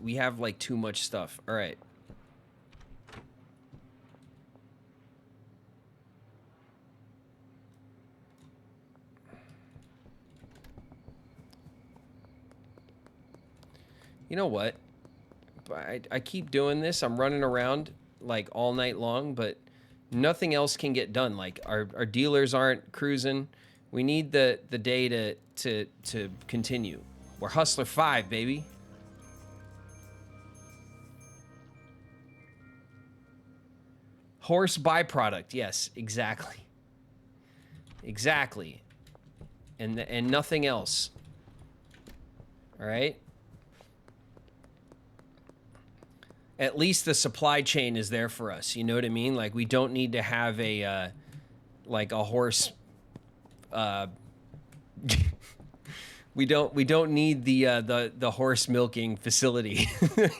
We have like too much stuff. All right. You know what? I keep doing this. I'm running around like all night long, but nothing else can get done. Like our dealers aren't cruising. We need the day to continue. We're Hustler 5, baby. Horse byproduct. Yes, exactly. Exactly. And nothing else. All right? At least the supply chain is there for us. You know what I mean? Like we don't need to have a horse we don't need the horse milking facility,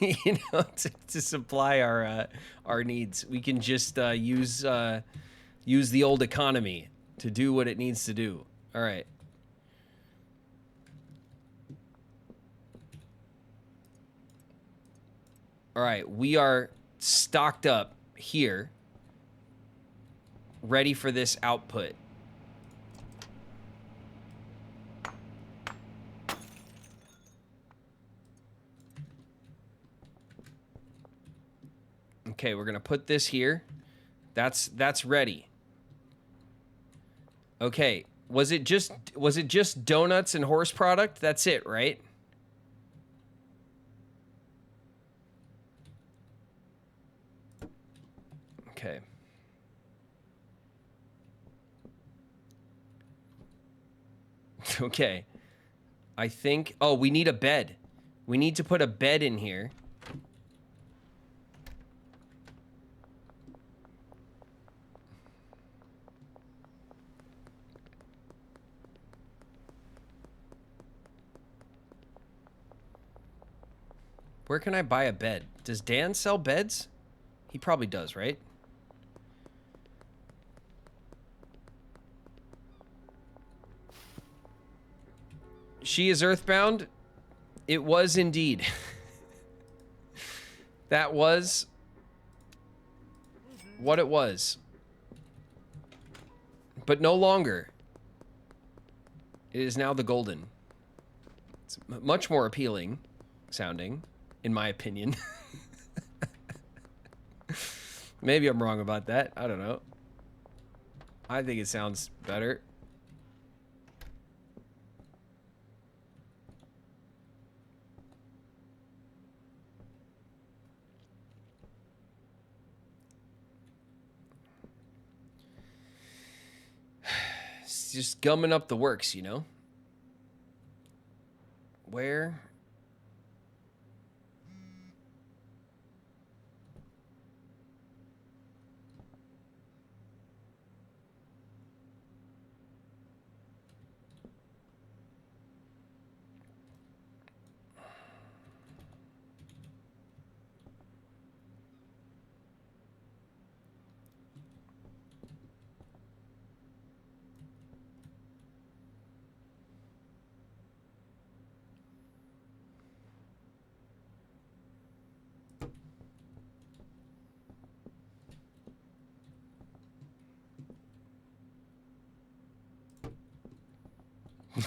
you know, to supply our needs. We can just use the old economy to do what it needs to do. All right. All right, we are stocked up here, ready for this output. Okay, we're gonna put this here. That's ready. Okay, was it just donuts and horse product? That's it, right? Okay. Okay. I think, oh, we need a bed. We need to put a bed in here. Where can I buy a bed? Does Dan sell beds? He probably does, right? She is earthbound. It was indeed. That was what it was. But no longer. It is now the golden. It's much more appealing sounding, in my opinion. Maybe I'm wrong about that. I don't know. I think it sounds better. It's just gumming up the works, you know? Where?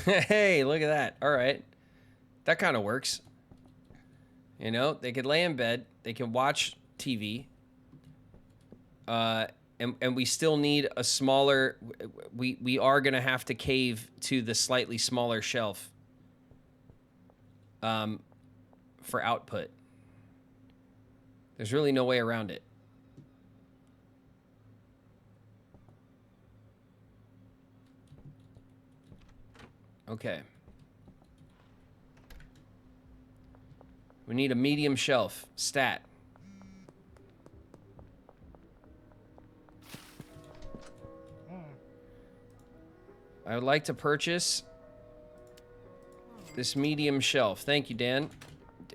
Hey, look at that. All right. That kind of works. You know, they could lay in bed. They can watch TV. And we still need a smaller... We are going to have to cave to the slightly smaller shelf for output. There's really no way around it. Okay. We need a medium shelf. Stat. I would like to purchase this medium shelf. Thank you, Dan.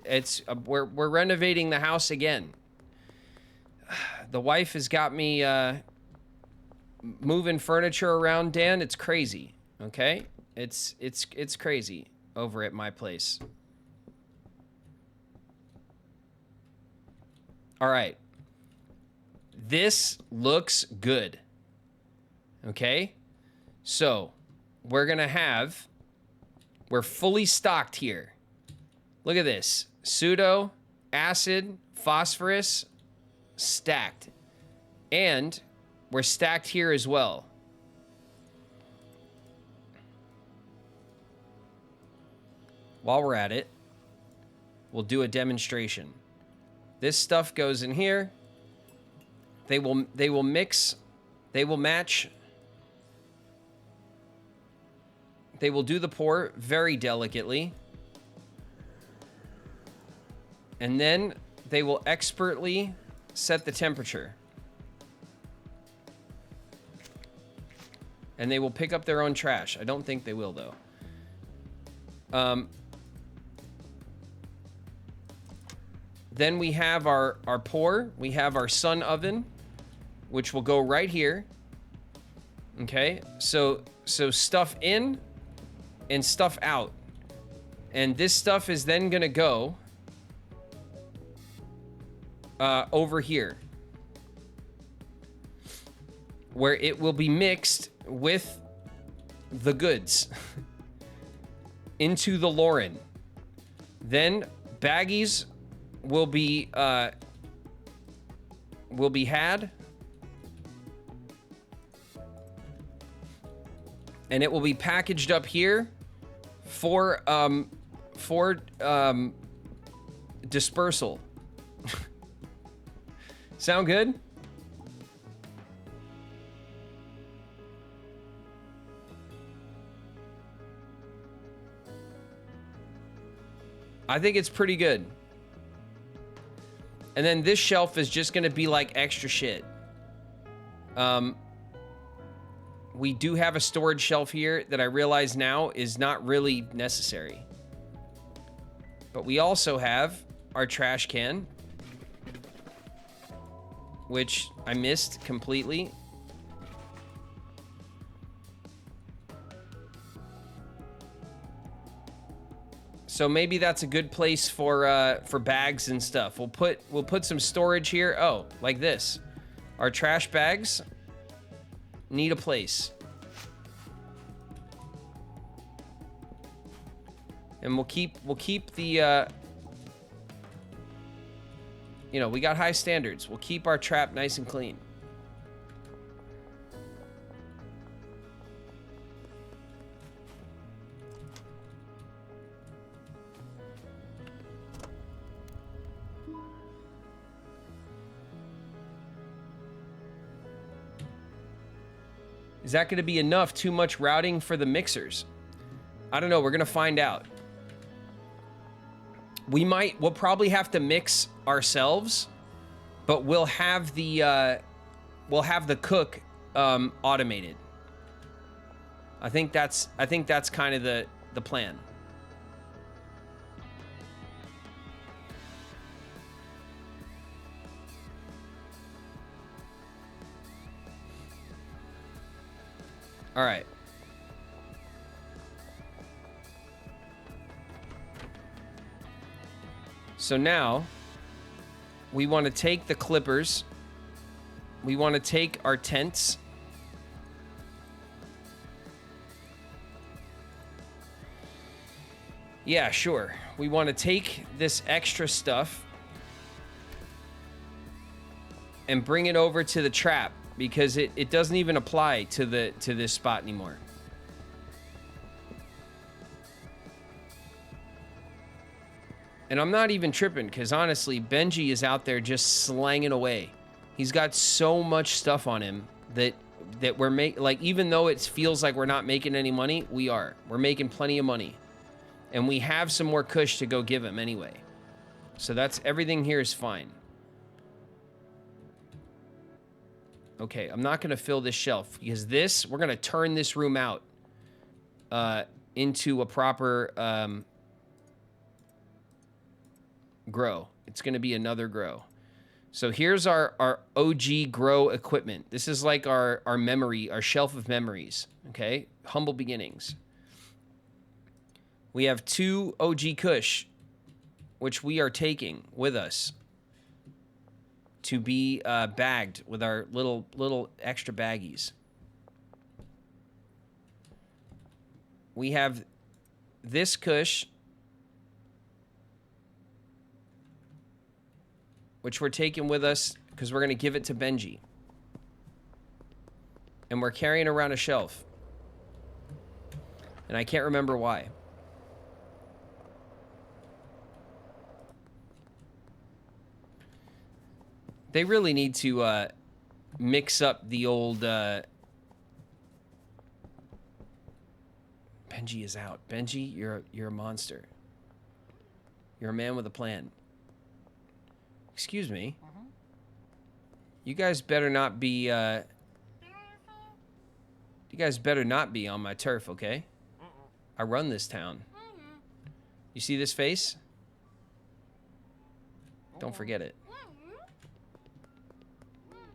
It's we're renovating the house again. The wife has got me moving furniture around, Dan. It's crazy. Okay? It's crazy over at my place. All right. This looks good. Okay? So, we're fully stocked here. Look at this. Pseudo, acid, phosphorus, stacked. And we're stacked here as well. While we're at it, we'll do a demonstration. This stuff goes in here. They will mix, they will match. They will do the pour very delicately. And then they will expertly set the temperature. And they will pick up their own trash. I don't think they will, though. Then we have our pour. We have our sun oven, which will go right here. Okay, so stuff in and stuff out. And this stuff is then gonna go over here, where it will be mixed with the goods into the Lauren. Then baggies will be had, and it will be packaged up here for dispersal. Sound good? I think it's pretty good. And then this shelf is just going to be like extra shit. We do have a storage shelf here that I realize now is not really necessary. But we also have our trash can, which I missed completely. So maybe that's a good place for bags and stuff. We'll put some storage here. Oh, like this. Our trash bags need a place. And we'll keep the You know, we got high standards. We'll keep our trap nice and clean. Is that going to be enough? Too much routing for the mixers? I don't know. We're going to find out. We'll probably have to mix ourselves, but we'll have the cook automated. I think that's kind of the plan. All right. So now we want to take the clippers. We want to take our tents. Yeah, sure. We want to take this extra stuff and bring it over to the trap because it doesn't even apply to this spot anymore. And I'm not even tripping because honestly, Benji is out there just slanging away. He's got so much stuff on him that we're even though it feels like we're not making any money, we are. We're making plenty of money. And we have some more kush to go give him anyway. So everything here is fine. Okay, I'm not going to fill this shelf because we're going to turn this room out into a proper grow. It's going to be another grow. So here's our OG grow equipment. This is like our memory, our shelf of memories. Okay, humble beginnings. We have 2 OG Kush, which we are taking with us to be bagged with our little extra baggies. We have this Kush, which we're taking with us because we're going to give it to Benji. And we're carrying around a shelf. And I can't remember why. They really need to mix up the old... Benji is out. Benji, you're a monster. You're a man with a plan. Excuse me. You guys better not be... you guys better not be on my turf, okay? I run this town. You see this face? Don't forget it.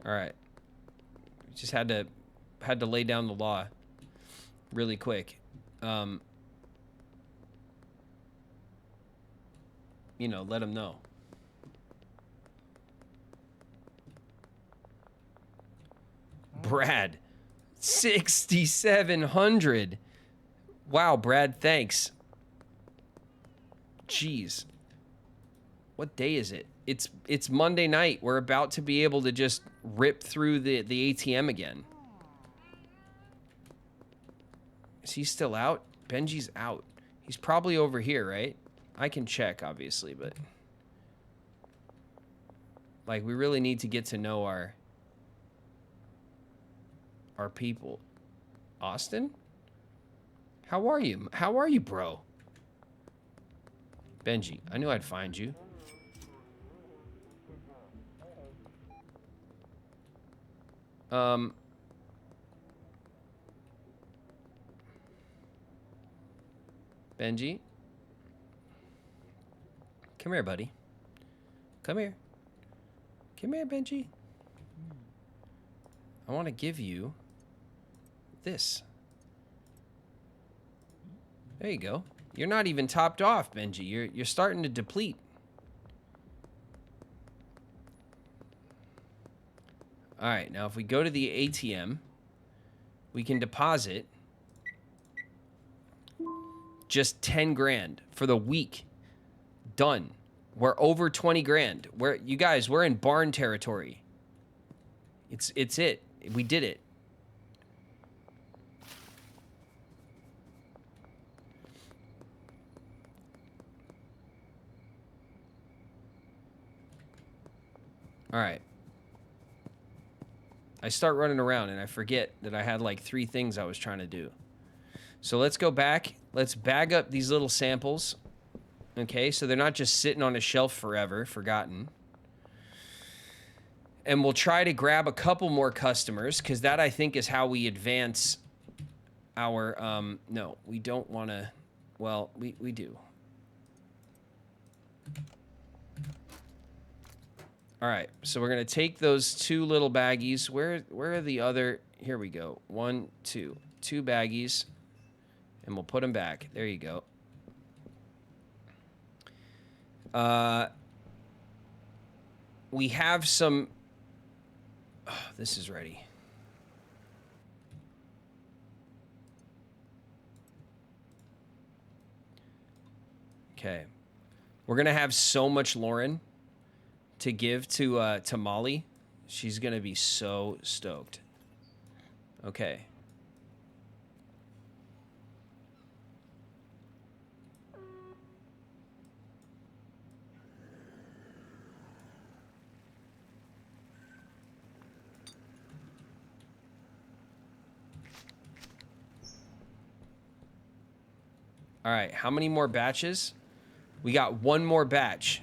All right. Just had to lay down the law really quick. You know, let them know. Brad, 6,700. Wow, Brad, thanks. Jeez. What day is it? It's Monday night. We're about to be able to just rip through the ATM again. Is he still out? Benji's out. He's probably over here, right? I can check, obviously, but... like, we really need to get to know our people. Austin? How are you? How are you, bro? Benji, I knew I'd find you. Benji? Come here, buddy. Come here. Come here, Benji. I want to give you this. There you go. You're not even topped off, Benji. You're starting to deplete. All right, now if we go to the ATM, we can deposit just 10 grand for the week. Done. We're over 20 grand. You guys, we're in barn territory. It's it. We did it. All right. I start running around and I forget that I had like 3 things I was trying to do. So let's go back. Let's bag up these little samples. Okay, so they're not just sitting on a shelf forever, forgotten. And we'll try to grab a couple more customers, because that, I think, is how we advance our... no, we don't want to... Well, we do. All right, so we're going to take those 2 little baggies. Where are the other... Here we go. 1, 2. 2 baggies. And we'll put them back. There you go. We have some... Oh, this is ready. Okay. We're going to have so much Lauren to give to Molly. She's going to be so stoked. Okay. All right, how many more batches? We got 1 more batch.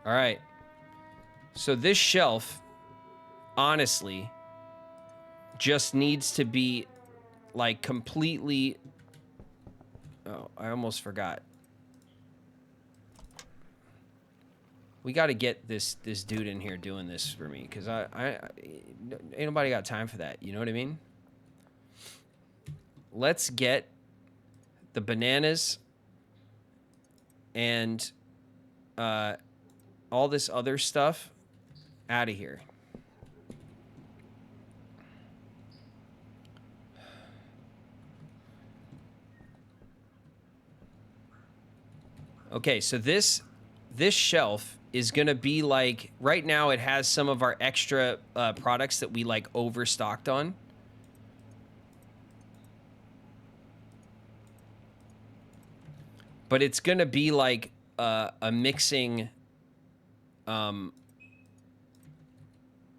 All right. So this shelf, honestly, just needs to be like completely... Oh, I almost forgot. We got to get this dude in here doing this for me, because I ain't nobody got time for that. You know what I mean? Let's get the bananas and all this other stuff out of here. Okay, so this shelf is going to be like, right now it has some of our extra products that we like overstocked on. But it's going to be like a mixing, you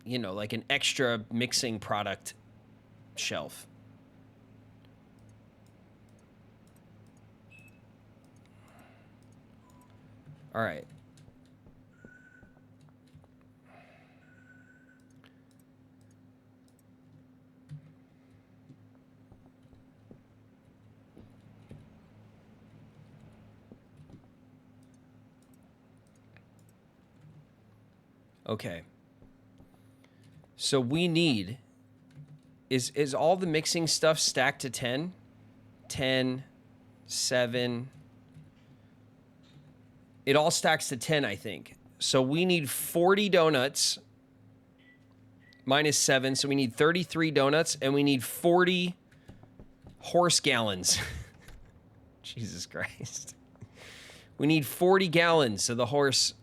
know, like an extra mixing product shelf. All right. Okay. So we need... Is all the mixing stuff stacked to 10? 10, 7... It all stacks to 10, I think. So we need 40 donuts minus 7. So we need 33 donuts, and we need 40 horse gallons. Jesus Christ. We need 40 gallons of the horse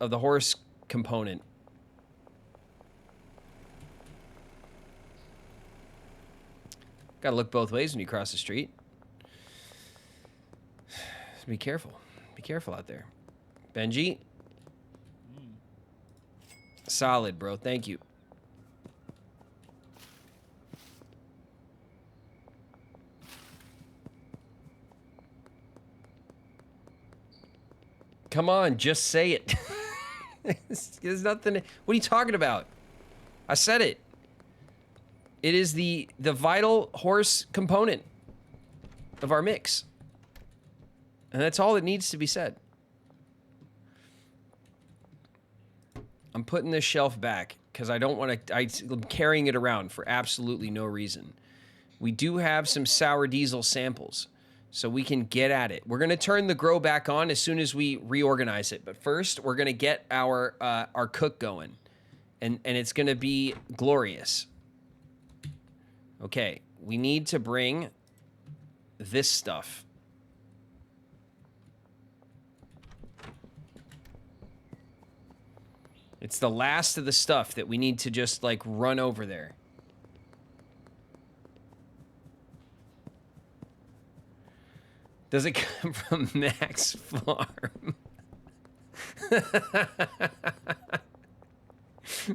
component. Got to look both ways when you cross the street. Be careful. Be careful out there. Benji? Solid, bro. Thank you. Come on, just say it. There's nothing... What are you talking about? I said it. It is the vital horse component of our mix. And that's all that needs to be said. I'm putting this shelf back because I don't want to... I'm carrying it around for absolutely no reason. We do have some sour diesel samples. so we can get at it. We're going to turn the grow back on as soon as we reorganize it. But first, we're going to get our cook going, and it's going to be glorious. Okay, we need to bring this stuff. It's the last of the stuff that we need to just, like, run over there. Does it come from Max Farm?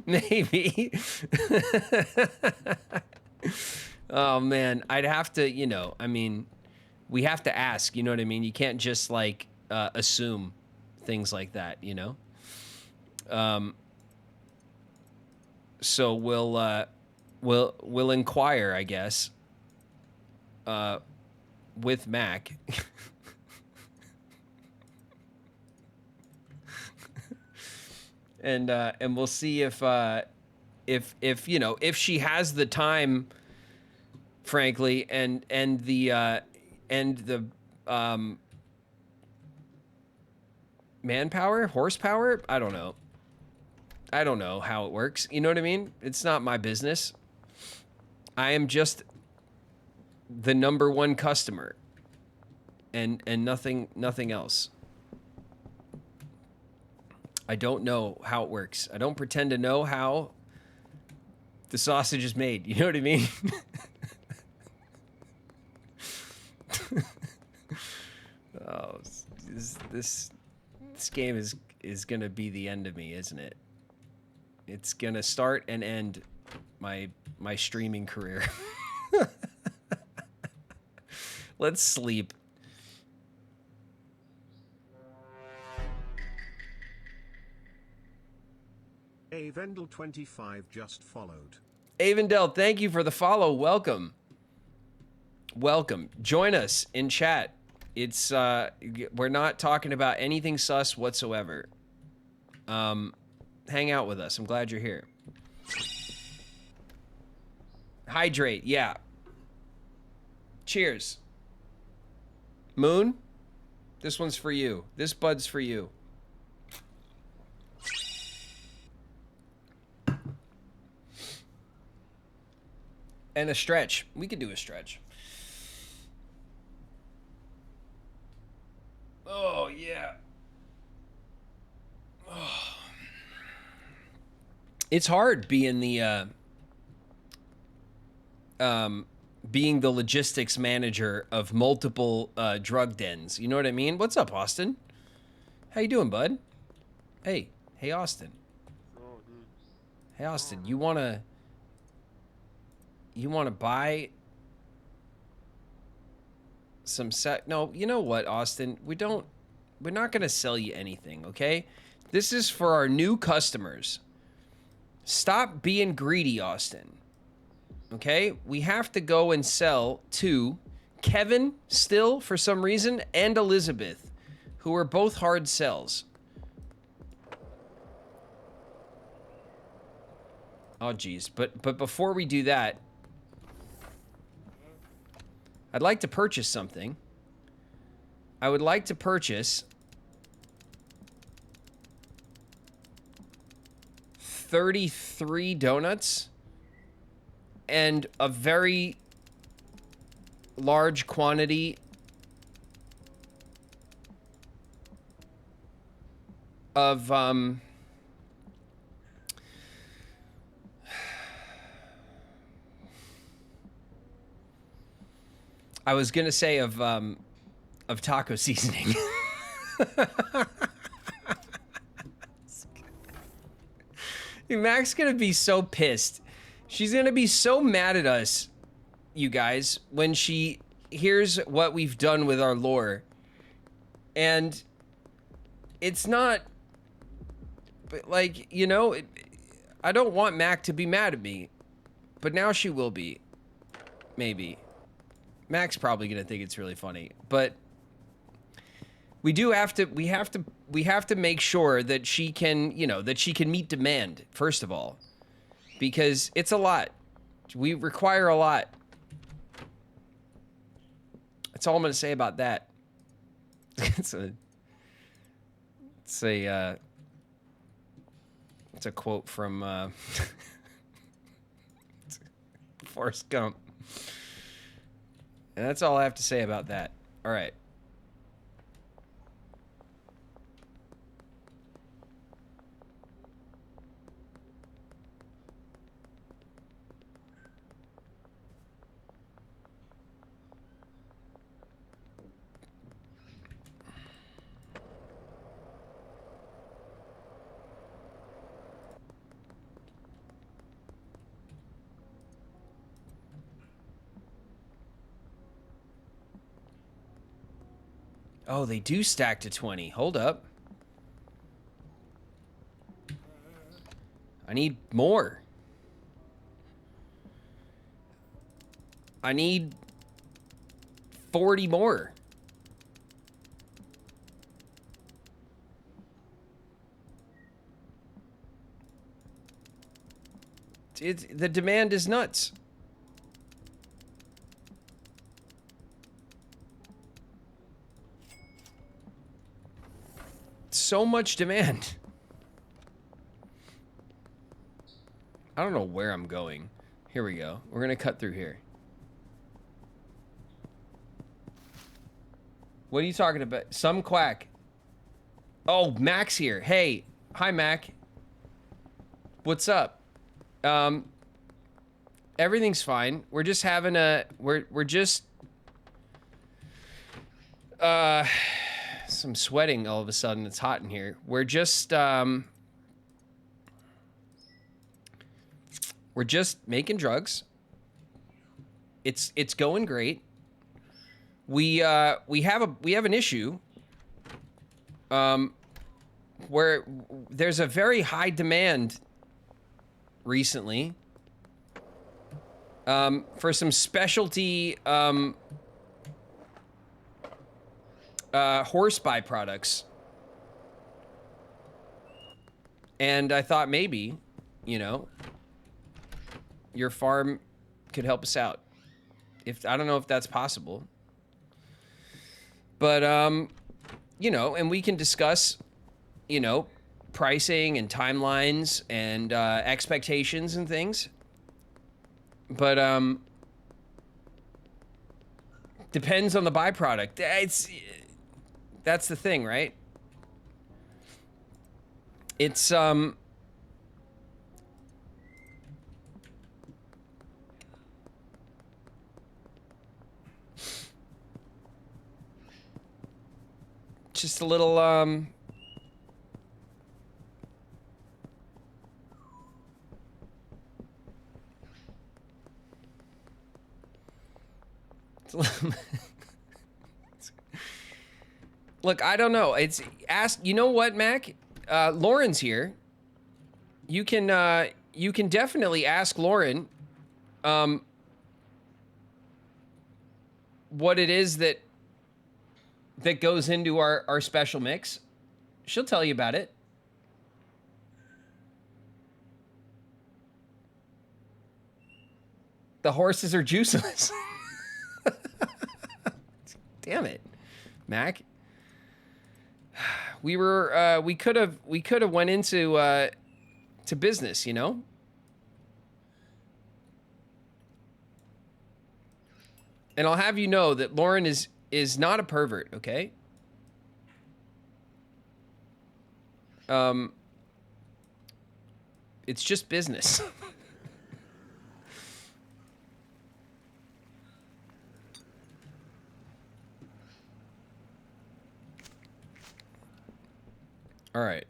Maybe. Oh, man. I'd have to, you know, I mean, we have to ask, you know what I mean? You can't just, like, assume things like that, you know? So we'll inquire, I guess, with Mac. and we'll see if you know, if she has the time, frankly, and the manpower, horsepower. I don't know how it works. You know what I mean? It's not my business. I am just the #1 customer, and nothing else. I don't know how it works. I don't pretend to know how the sausage is made. You know what I mean? Oh, this game is gonna be the end of me, isn't it? It's gonna start and end my streaming career. Let's sleep. Avendel25 just followed. Avendel, thank you for the follow. Welcome. Welcome. Join us in chat. It's we're not talking about anything sus whatsoever. Hang out with us. I'm glad you're here. Hydrate, yeah. Cheers. Moon, this one's for you. This bud's for you. And a stretch. We could do a stretch. Oh, yeah. Oh. It's hard being the logistics manager of multiple drug dens. You know what I mean? What's up, Austin? How you doing, bud? Hey, Austin. Hey, Austin, you wanna buy some set? No, you know what, Austin? We're not gonna sell you anything, okay? This is for our new customers. Stop being greedy, Austin. Okay? We have to go and sell to Kevin still, for some reason, and Elizabeth, who are both hard sells. Oh, geez. But before we do that, I'd like to purchase something. I would like to purchase 33 donuts and a very large quantity of I was gonna say of taco seasoning. Mac's gonna be so pissed. She's gonna be so mad at us, you guys, when she hears what we've done with our lore. And it's not, but like, you know, I don't want Mac to be mad at me, but now she will be. Maybe. Mac's probably gonna think it's really funny, but we have to make sure that she can, you know, that she can meet demand, first of all, because it's a lot. We require a lot. That's all I'm going to say about that. It's a quote from Forrest Gump. And that's all I have to say about that. All right. Oh, they do stack to 20. Hold up. I need more. I need 40 more. The demand is nuts. So much demand. I don't know where I'm going. Here we go. We're gonna cut through here. What are you talking about? Some quack. Oh, Mac's here. Hey, hi Mac. What's up? Everything's fine. We're just having a we're just some sweating all of a sudden. It's hot in here. We're just making drugs. It's going great. We have an issue where there's a very high demand recently for some specialty horse byproducts. And I thought maybe, you know, your farm could help us out. I don't know if that's possible. But, you know, and we can discuss, you know, pricing and timelines and expectations and things. But, depends on the byproduct. That's the thing, right? It's, just a little, look, I don't know. You know what, Mac? Lauren's here. You can definitely ask Lauren, what it is that goes into our special mix. She'll tell you about it. The horses are juiceless. Damn it, Mac. We could have went into to business, you know? And I'll have you know that Lauren is not a pervert, okay? It's just business. All right.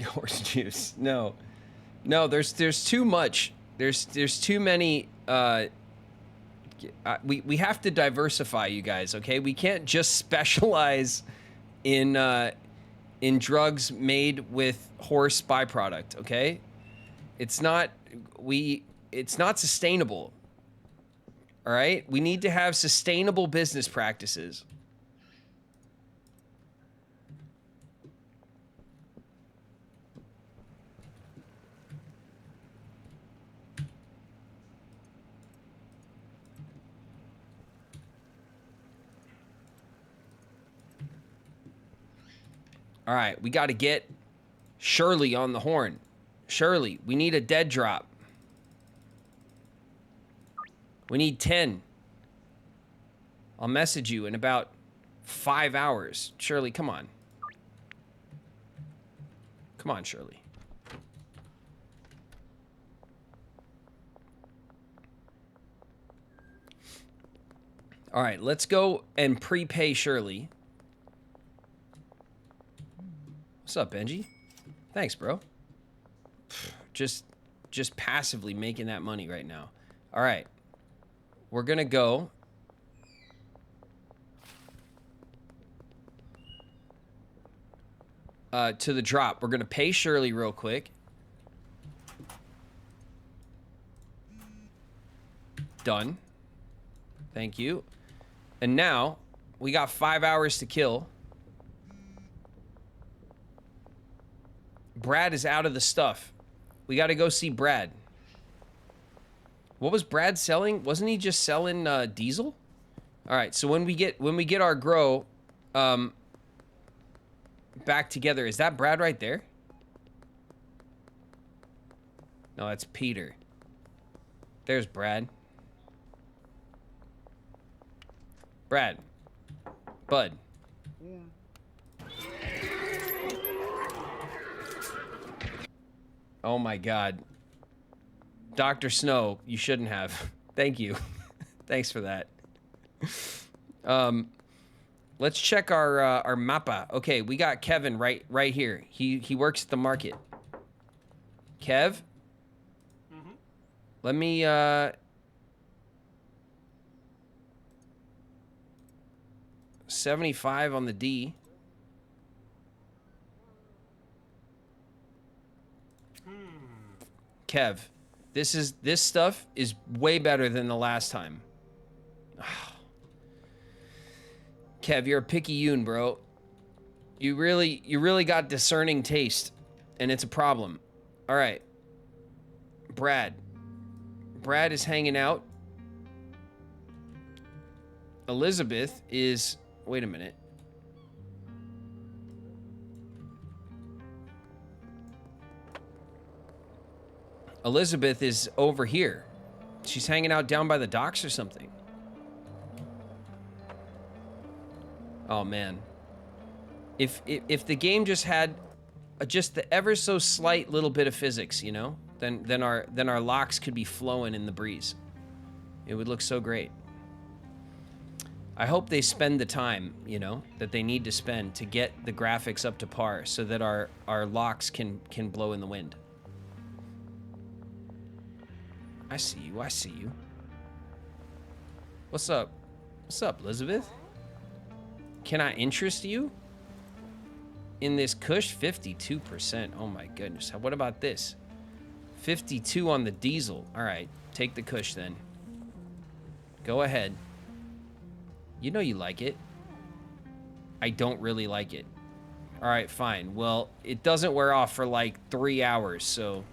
Horse juice. No, there's too much. There's too many We have to diversify, you guys. Okay, we can't just specialize in drugs made with horse byproduct. Okay, it's not sustainable. All right, we need to have sustainable business practices. All right, we got to get Shirley on the horn. Shirley, we need a dead drop. We need 10. I'll message you in about 5 hours. Shirley, come on. Come on, Shirley. All right, let's go and prepay Shirley. What's up, Benji? Thanks, bro. Just passively making that money right now. All right. We're going to go to the drop. We're going to pay Shirley real quick. Done. Thank you. And now we got 5 hours to kill. Brad is out of the stuff. We got to go see Brad. What was Brad selling? Wasn't he just selling diesel? All right. So when we get our grow back together, is that Brad right there? No, that's Peter. There's Brad. Brad. Bud. Oh my God. Dr. Snow, you shouldn't have. Thank you. Thanks for that. Let's check our mappa. Okay, we got Kevin right here. He works at the market. Kev? Mm-hmm. Let me 75 on the D. Kev, this stuff is way better than the last time. Kev, you're a picky yoon, bro. You really got discerning taste, and it's a problem. All right. Brad is hanging out. Elizabeth is... Wait a minute. Elizabeth is over here. She's hanging out down by the docks or something. Oh man. If the game just had just the ever so slight little bit of physics, you know, then our locks could be flowing in the breeze. It would look so great. I hope they spend the time, you know, that they need to spend to get the graphics up to par so that our locks can blow in the wind. I see you. I see you. What's up? What's up, Elizabeth? Can I interest you in this Kush? 52%. Oh my goodness. What about this? 52 on the diesel. All right. Take the Kush then. Go ahead. You know you like it. I don't really like it. All right, fine. Well, it doesn't wear off for like 3 hours, so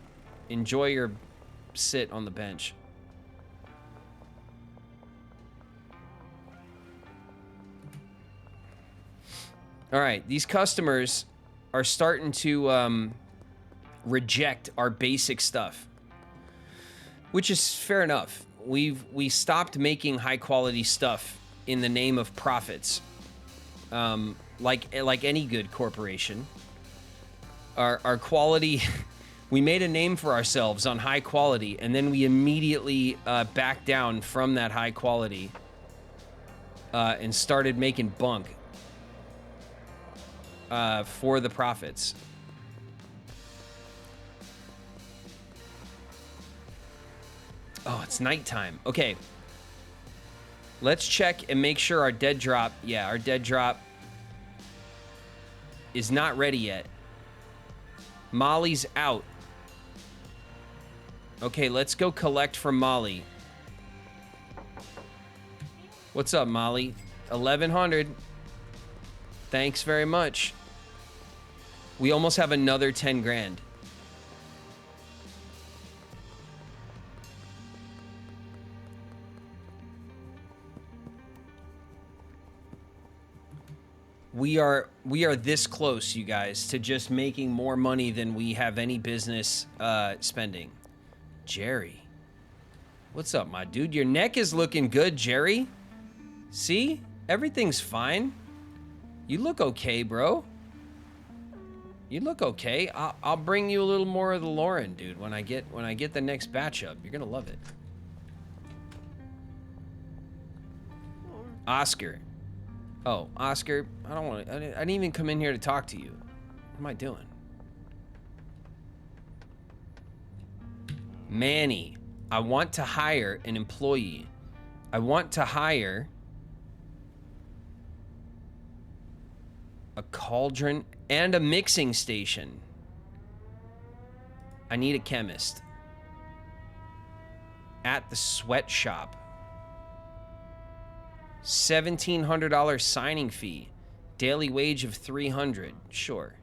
enjoy your sit on the bench. All right, these customers are starting to reject our basic stuff, which is fair enough. We stopped making high quality stuff in the name of profits, like any good corporation. Our quality. We made a name for ourselves on high quality, and then we immediately backed down from that high quality and started making bunk for the profits. Oh, it's nighttime. Okay. Let's check and make sure our dead drop, yeah, our dead drop is not ready yet. Molly's out. Okay, let's go collect from Molly. What's up, Molly? 1100. Thanks very much. We almost have another 10 grand. We are this close, you guys, to just making more money than we have any business spending. Jerry. What's up, my dude? Your neck is looking good, Jerry. See? Everything's fine. You look okay, bro. You look okay. I'll bring you a little more of the Lauren, dude, when I get the next batch up. You're gonna love it. Oscar. Oh, Oscar, I don't want to. I didn't even come in here to talk to you. What am I doing? Manny, I want to hire an employee. I want to hire a cauldron and a mixing station. I need a chemist. At the sweatshop. $1,700 signing fee. Daily wage of $300. Sure.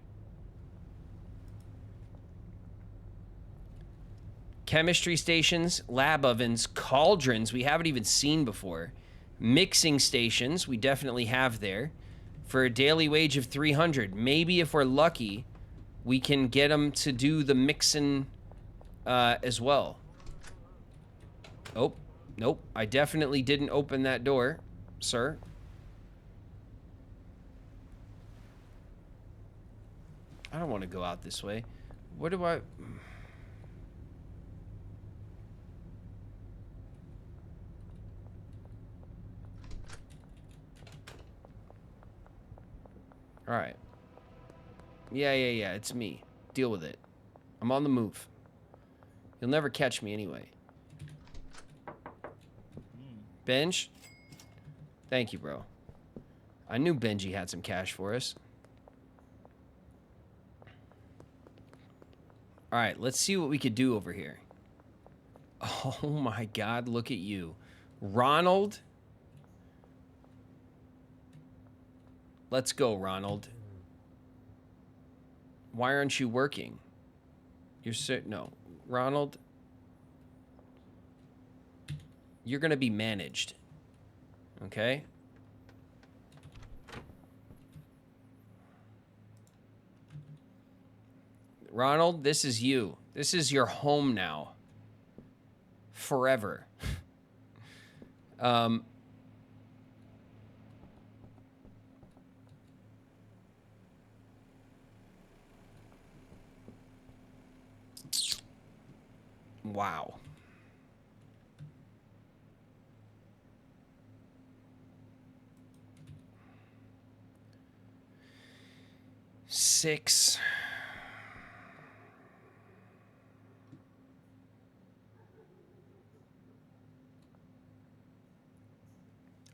Chemistry stations, lab ovens, cauldrons we haven't even seen before. Mixing stations we definitely have there for a daily wage of $300. Maybe if we're lucky, we can get them to do the mixing as well. Oh, nope. I definitely didn't open that door, sir. I don't want to go out this way. What do I... All right. Yeah, it's me. Deal with it. I'm on the move. You'll never catch me anyway. Benj? Thank you, bro. I knew Benji had some cash for us. All right, let's see what we could do over here. Oh my God, look at you. Ronald. Let's go, Ronald. Why aren't you working? You're no, Ronald. You're gonna be managed. Okay? Ronald, this is you. This is your home now. Forever. Wow. Six.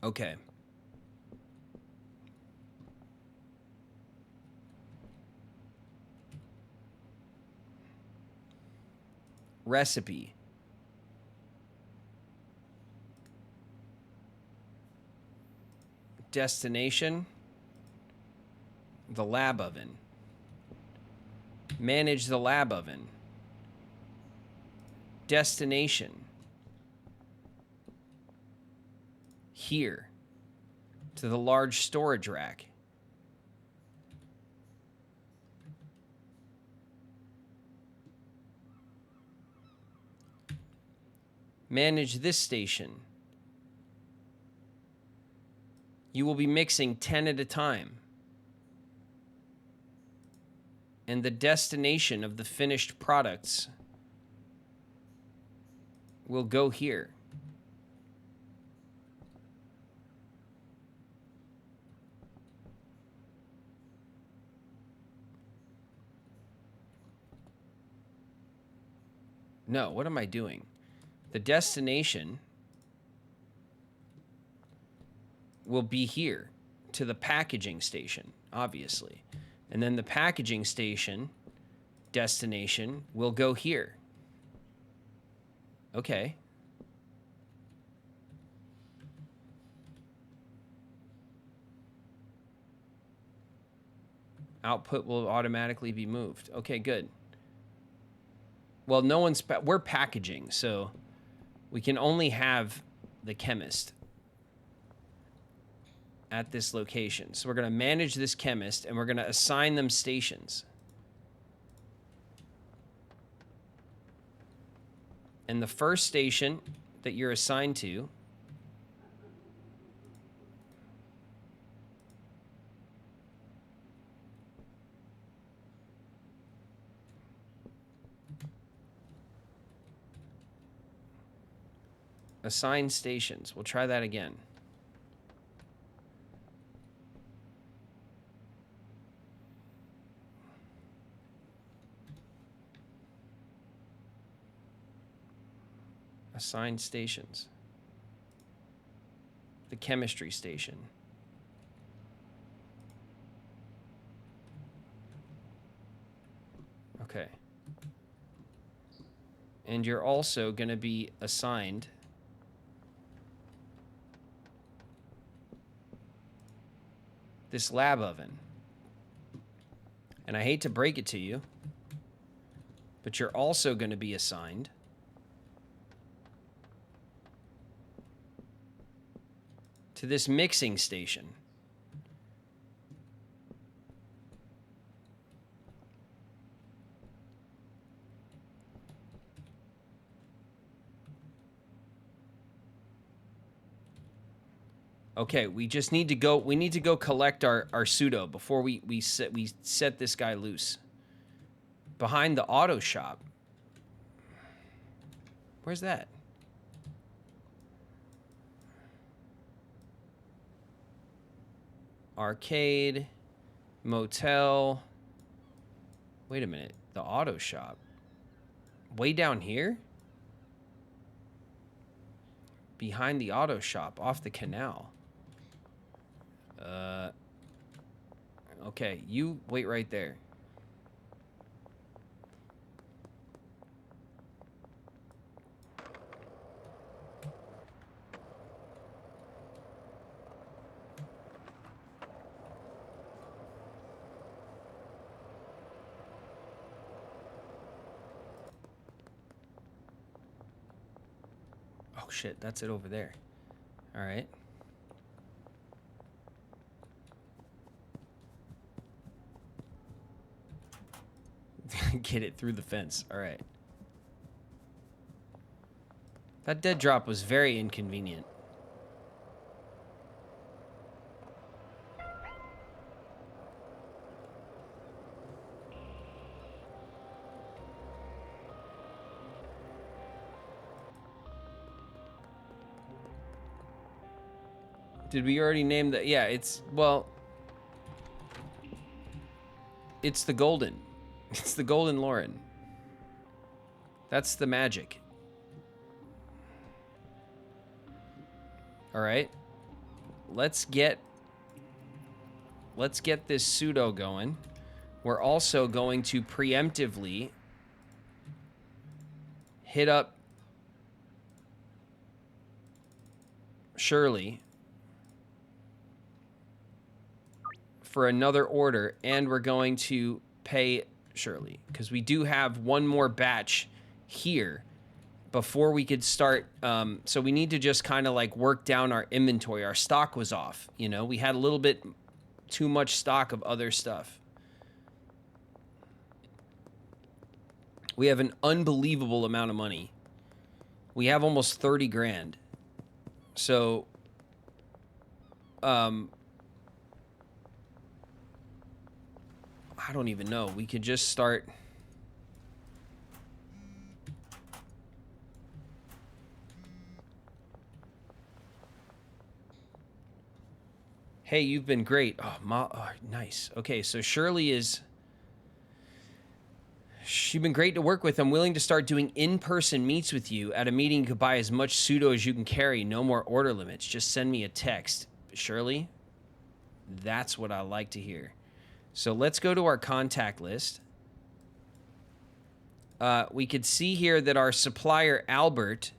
Okay. Recipe. Destination. The lab oven. Manage the lab oven. Destination. Here. To the large storage rack. Manage this station. You will be mixing 10 at a time. And the destination of the finished products will go here. No, what am I doing? The destination will be here to the packaging station, obviously. And then the packaging station destination will go here. Okay. Output will automatically be moved. Okay, good. Well, no one's... we're packaging, so we can only have the chemist at this location. So we're going to manage this chemist, and we're going to assign them stations. And the first station that you're assigned to assign stations. We'll try that again. Assign stations. The chemistry station. Okay. And you're also going to be assigned this lab oven. And I hate to break it to you, but you're also going to be assigned to this mixing station. Okay, we just need to go. We need to go collect our pseudo before we set this guy loose. Behind the auto shop. Where's that? Arcade, motel. Wait a minute. The auto shop. Way down here? Behind the auto shop, off the canal. Okay, you wait right there. Oh shit, that's it over there. All right. Get it through the fence. All right. That dead drop was very inconvenient. Did we already name the... Yeah, it's... Well... It's the golden. It's the golden Lauren. That's the magic. All right. Let's get this pseudo going. We're also going to preemptively hit up Shirley for another order, and we're going to pay Shirley because we do have one more batch here before we could start. So we need to just kind of like work down our inventory. Our stock was off, you know, we had a little bit too much stock of other stuff. We have an unbelievable amount of money. We have almost 30 grand. So, I don't even know. We could just start. Hey, you've been great. Oh, nice. Okay, so Shirley is... She's been great to work with. I'm willing to start doing in-person meets with you. At a meeting, you could buy as much pseudo as you can carry. No more order limits. Just send me a text. Shirley, that's what I like to hear. So let's go to our contact list. We could see here that our supplier, Albert,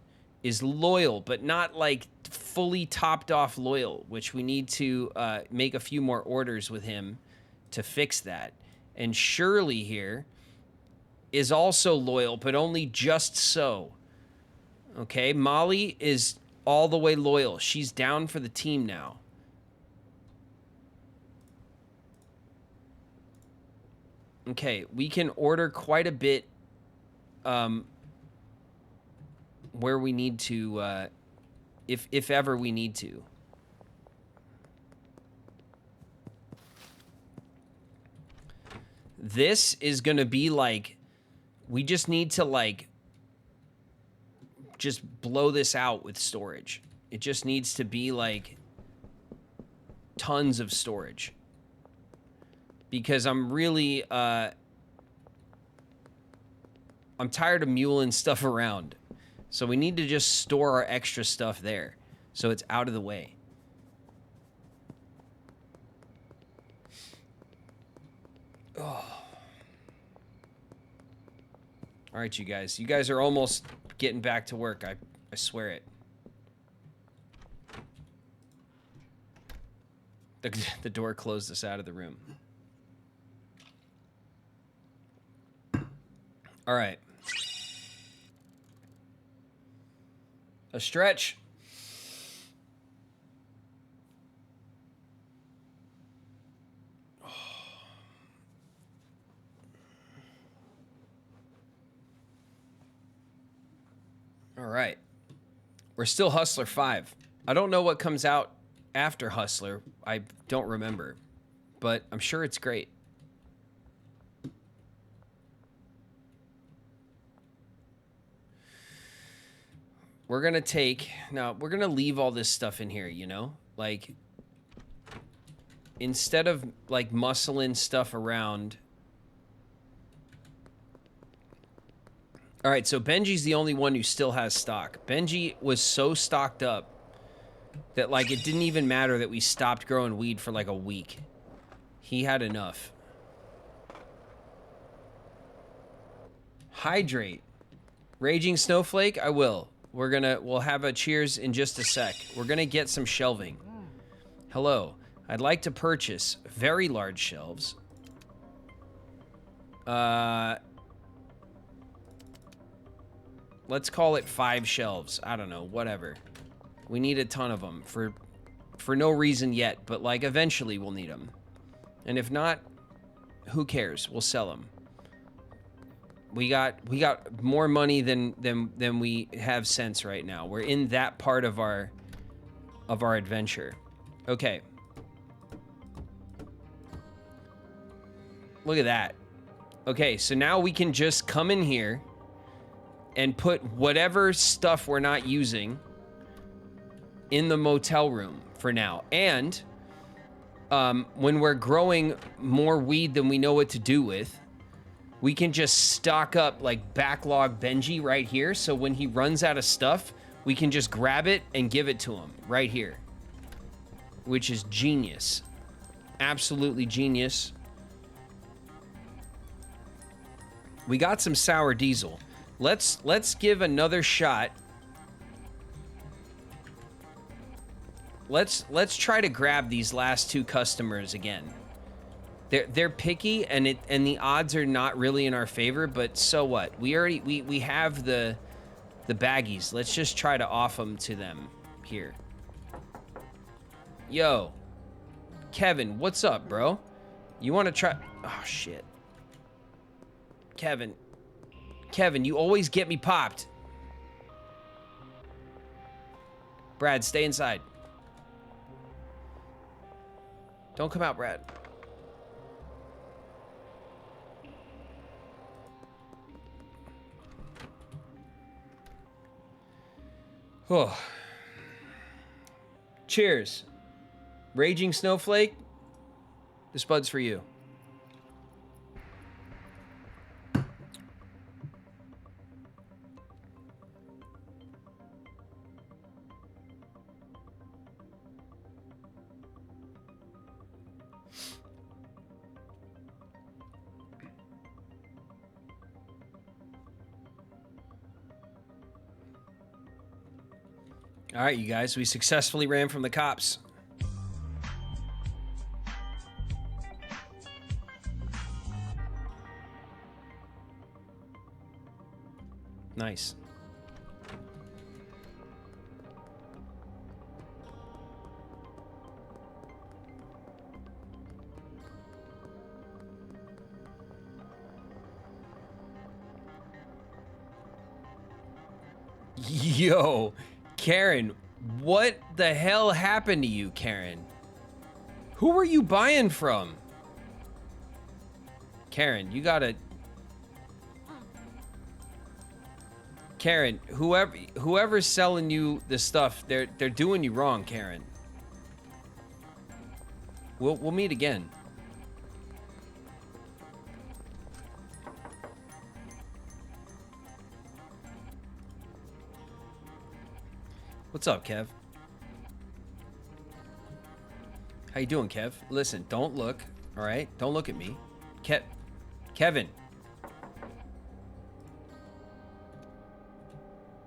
is loyal, but not like fully topped off loyal, which we need to make a few more orders with him to fix that. And Shirley here is also loyal, but only just so. Okay, Molly is all the way loyal. She's down for the team now. Okay, we can order quite a bit where we need to, if ever we need to. This is going to be like, we just need to like, just blow this out with storage. It just needs to be like tons of storage. Because I'm really, I'm tired of muling stuff around. So we need to just store our extra stuff there so it's out of the way. Oh. All right, you guys. You guys are almost getting back to work. I swear it. The door closed us out of the room. All right. A stretch. All right. We're still Hustler 5. I don't know what comes out after Hustler. I don't remember. But I'm sure it's great. We're going to take... Now, we're going to leave all this stuff in here, you know? Like, instead of, like, muscling stuff around... All right, so Benji's the only one who still has stock. Benji was so stocked up that, like, it didn't even matter that we stopped growing weed for, like, a week. He had enough. Hydrate. Raging Snowflake? I will. We'll have a cheers in just a sec. We're gonna get some shelving. Hello. I'd like to purchase very large shelves. Let's call it 5 shelves. I don't know, whatever. We need a ton of them for no reason yet, but like eventually we'll need them. And if not, who cares? We'll sell them. We got more money than we have sense right now. We're in that part of our adventure. Okay. Look at that. Okay, so now we can just come in here and put whatever stuff we're not using in the motel room for now. And when we're growing more weed than we know what to do with, we can just stock up like backlog Benji right here. So when he runs out of stuff, we can just grab it and give it to him right here, which is genius. Absolutely genius. We got some sour diesel. Let's give another shot. Let's try to grab these last 2 customers again. They're picky and the odds are not really in our favor, but so what? We have the baggies. Let's just try to off them to them here. Yo, Kevin, what's up, bro? You want to try? Oh shit. Kevin, you always get me popped. Brad, stay inside. Don't come out, Brad. Oh. Cheers. Raging Snowflake. This bud's for you. All right, you guys, we successfully ran from the cops. Nice. Yo, Karen, what the hell happened to you, Karen? Who were you buying from? Karen, you gotta... Karen, whoever's selling you the stuff, they're doing you wrong, Karen. We'll meet again. What's up, Kev? How you doing, Kev? Listen, don't look, all right? Don't look at me. Kevin.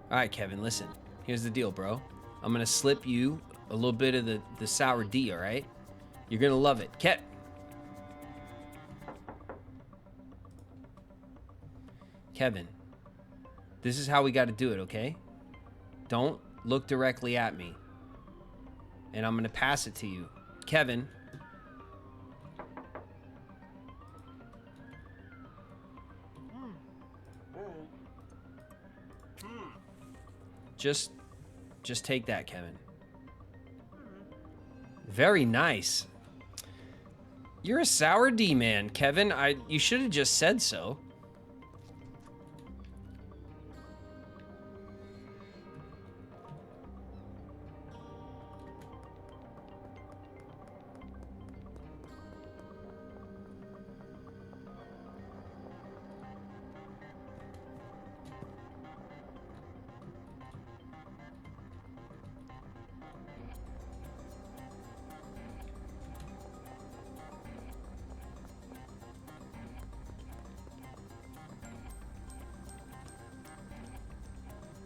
All right, Kevin, listen. Here's the deal, bro. I'm going to slip you a little bit of the sour D, all right? You're going to love it. Kevin, this is how we got to do it, okay? Don't look directly at me. And I'm going to pass it to you. Kevin. Just take that, Kevin. Very nice. You're a sour D man, Kevin. You should have just said so.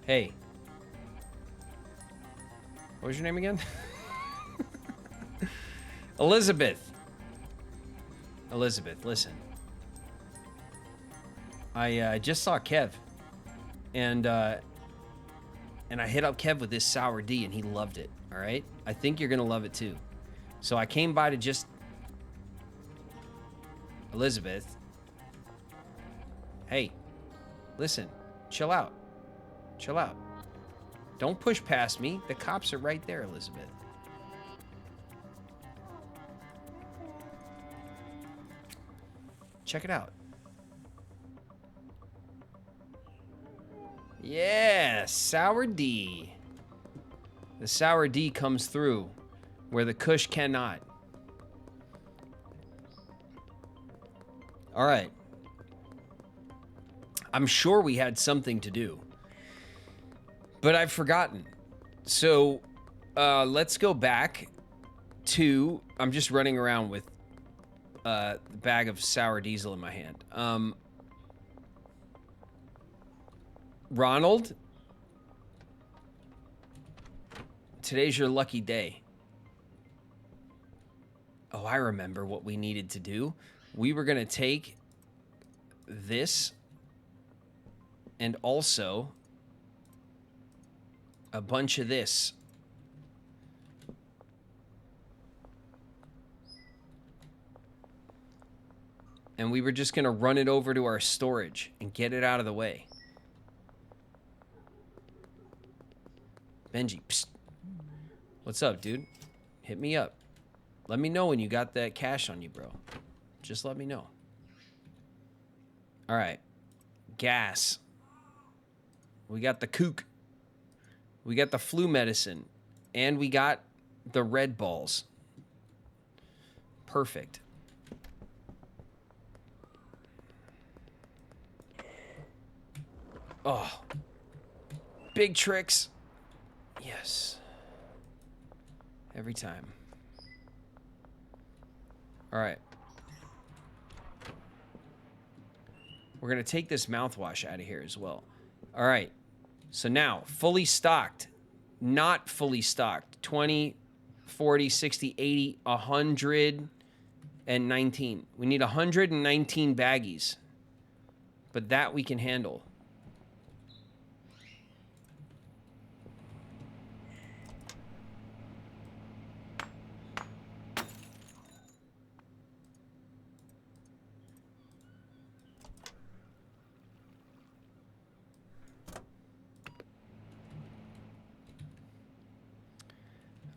Hey. What was your name again? Elizabeth. Elizabeth, listen. I just saw Kev. And I hit up Kev with this sour D and he loved it, all right? I think you're going to love it too. So I came by to just... Elizabeth. Hey, listen, chill out. Chill out. Don't push past me. The cops are right there, Elizabeth. Check it out. Yeah, sour D. The sour D comes through where the Kush cannot. All right. I'm sure we had something to do. But I've forgotten. So let's go back to... I'm just running around with a bag of sour diesel in my hand. Ronald? Today's your lucky day. Oh, I remember what we needed to do. We were going to take this and also... a bunch of this. And we were just going to run it over to our storage and get it out of the way. Benji, psst. What's up, dude? Hit me up. Let me know when you got that cash on you, bro. Just let me know. All right. Gas. We got the kook. We got the flu medicine. And we got the red balls. Perfect. Oh. Big tricks. Yes. Every time. All right. We're going to take this mouthwash out of here as well. All right. So now, fully stocked. not fully stocked. 20, 40, 60, 80, 119. We need 119 baggies. But that we can handle.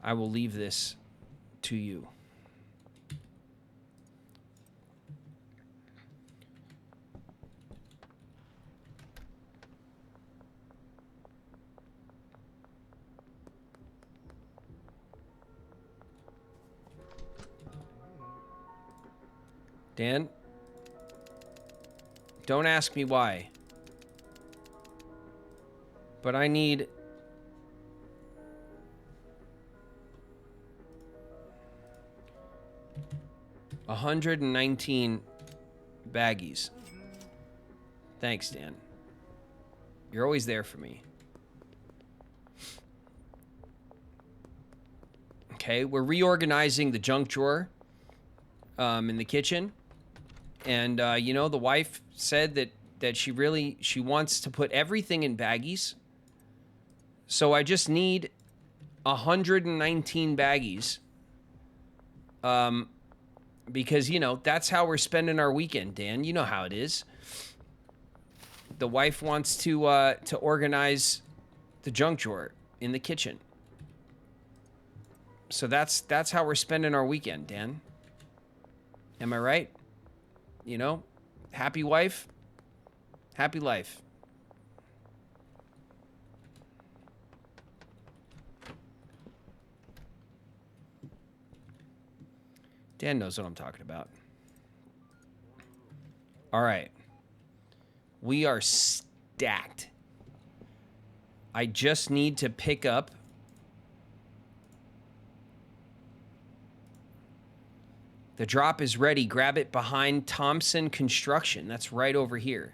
I will leave this to you. Dan, don't ask me why, but I need 119 baggies. Thanks, Dan. You're always there for me. Okay, we're reorganizing the junk drawer in the kitchen. And, you know, the wife said that she wants to put everything in baggies. So I just need 119 baggies. Because, you know, that's how we're spending our weekend, Dan. You know how it is. The wife wants to organize the junk drawer in the kitchen. So that's how we're spending our weekend, Dan. Am I right? You know, happy wife, happy life. Dan knows what I'm talking about. All right. We are stacked. I just need to pick up the drop is ready. Grab it behind Thompson Construction. That's right over here.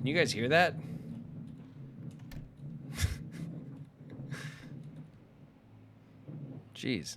You guys hear that? Jeez.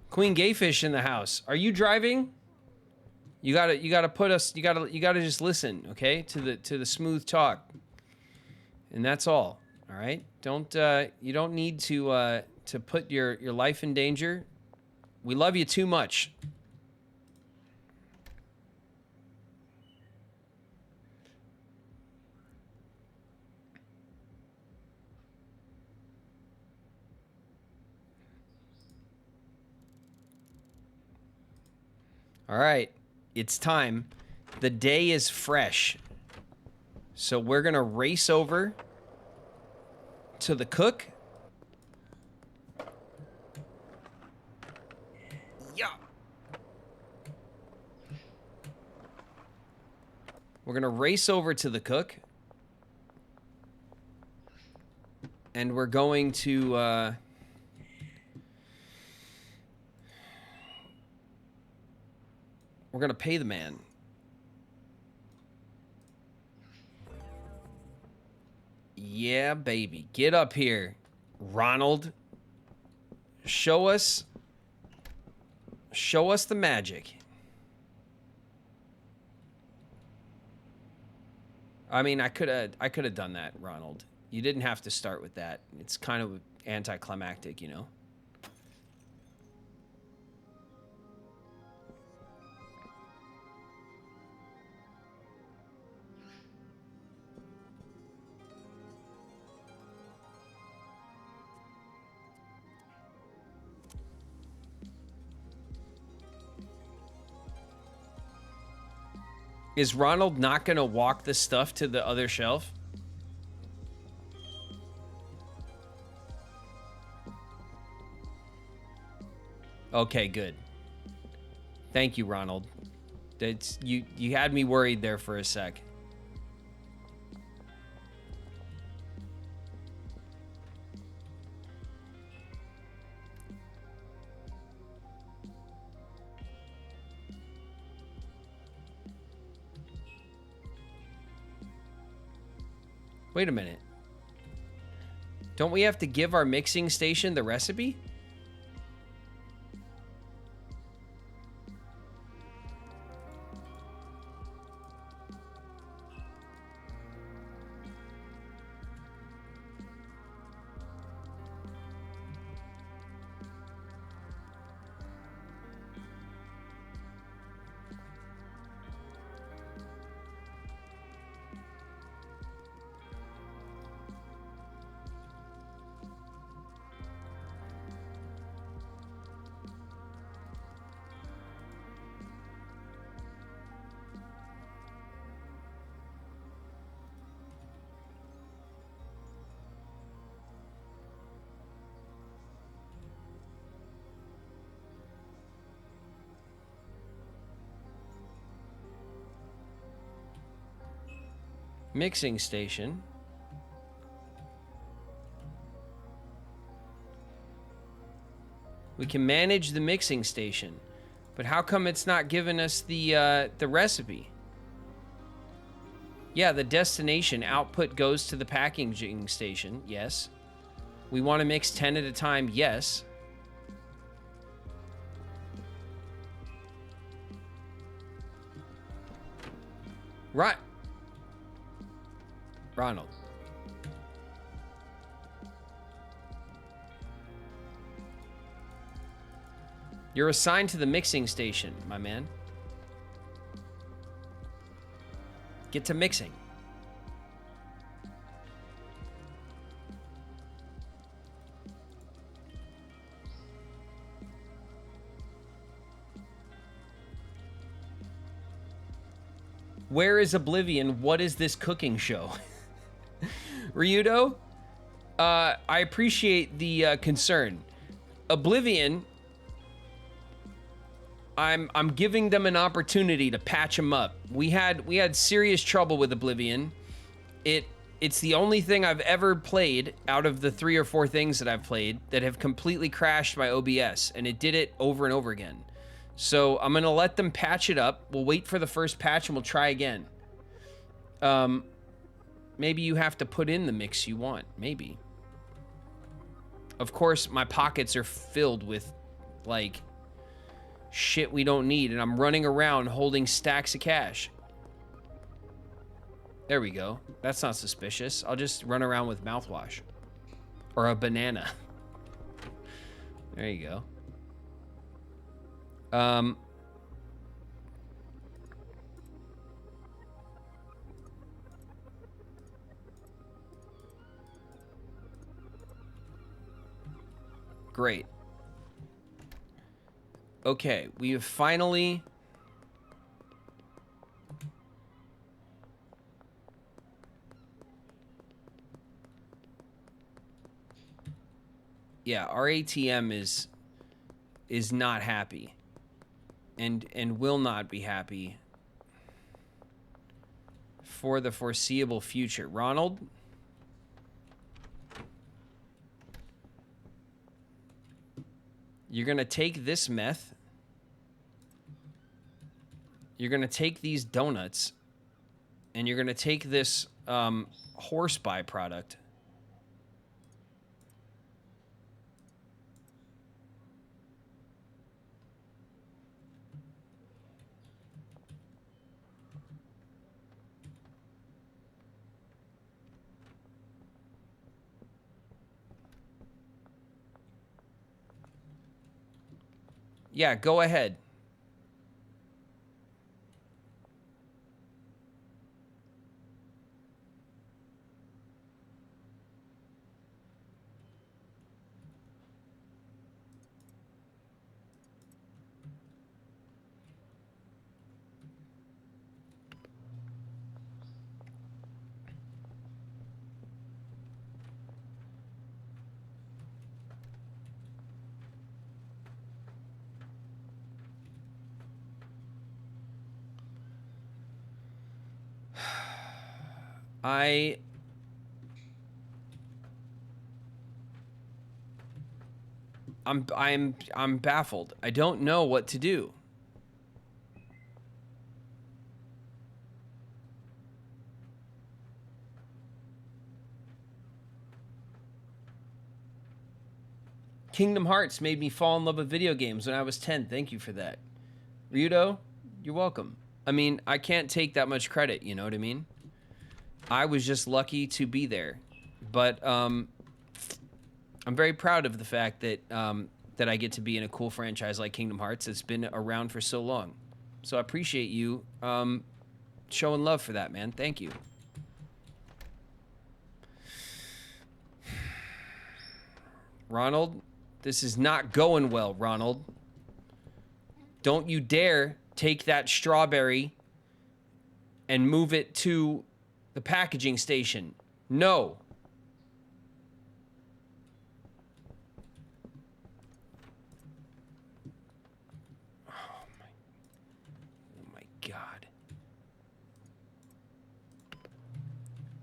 Queen Gayfish in the house. Are you driving? You gotta put us. You gotta just listen, okay, to the smooth talk. And that's all. All right. You don't need to put your life in danger. We love you too much. All right, it's time. The day is fresh. So we're going to race over to the cook. Yeah. We're going to race over to the cook. And we're going to... we're going to pay the man. Yeah, baby. Get up here, Ronald. Show us Show us the magic. I mean, I could have done that, Ronald. You didn't have to start with that. It's kind of anticlimactic, you know. Is Ronald not going to walk the stuff to the other shelf? Okay, good. Thank you, Ronald. That's you had me worried there for a sec. Wait a minute. Don't we have to give our mixing station the recipe? Mixing station. We can manage the mixing station, but how come it's not giving us the recipe? Yeah, the destination output goes to the packaging station. Yes. We want to mix 10 at a time. Yes. Right. Ronald. You're assigned to the mixing station, my man. Get to mixing. Where is Oblivion? What is this cooking show? Ryudo, I appreciate the concern. Oblivion, I'm giving them an opportunity to patch them up. We had serious trouble with Oblivion. It's the only thing I've ever played out of the 3 or 4 things that I've played that have completely crashed my OBS, and it did it over and over again. So I'm gonna let them patch it up. We'll wait for the first patch and we'll try again. Maybe you have to put in the mix you want. Maybe. Of course, my pockets are filled with, like, shit we don't need, and I'm running around holding stacks of cash. There we go. That's not suspicious. I'll just run around with mouthwash. Or a banana. There you go. Great. Okay, we have finally... Yeah, our ATM is not happy. And will not be happy for the foreseeable future. Ronald? You're going to take this meth. You're going to take these donuts. And you're going to take this horse byproduct. Yeah, go ahead. I'm baffled. I don't know what to do. Kingdom Hearts made me fall in love with video games when I was 10. Thank you for that. Ryudo, you're welcome. I mean, I can't take that much credit, you know what I mean? I was just lucky to be there. But I'm very proud of the fact that that I get to be in a cool franchise like Kingdom Hearts that's been around for so long. So I appreciate you showing love for that, man. Thank you. Ronald, this is not going well, Ronald. Don't you dare take that strawberry and move it to the packaging station. No. Oh my God.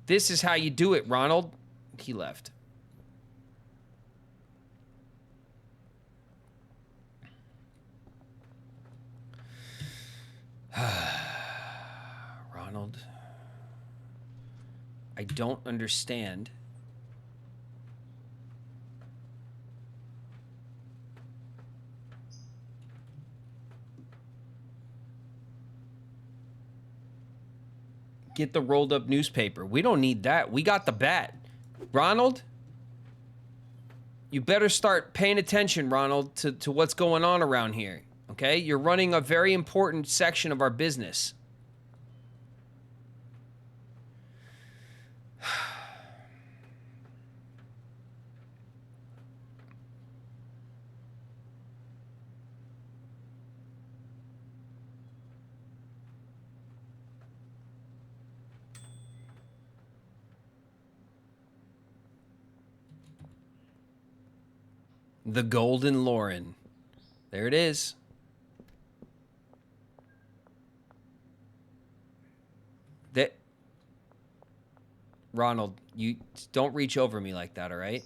This is how you do it, Ronald. He left. Ronald, I don't understand. Get the rolled up newspaper. We don't need that. We got the bat. Ronald, you better start paying attention, Ronald, to what's going on around here. Okay? You're running a very important section of our business. The Golden Lauren. There it is. That Ronald, you don't reach over me like that, all right?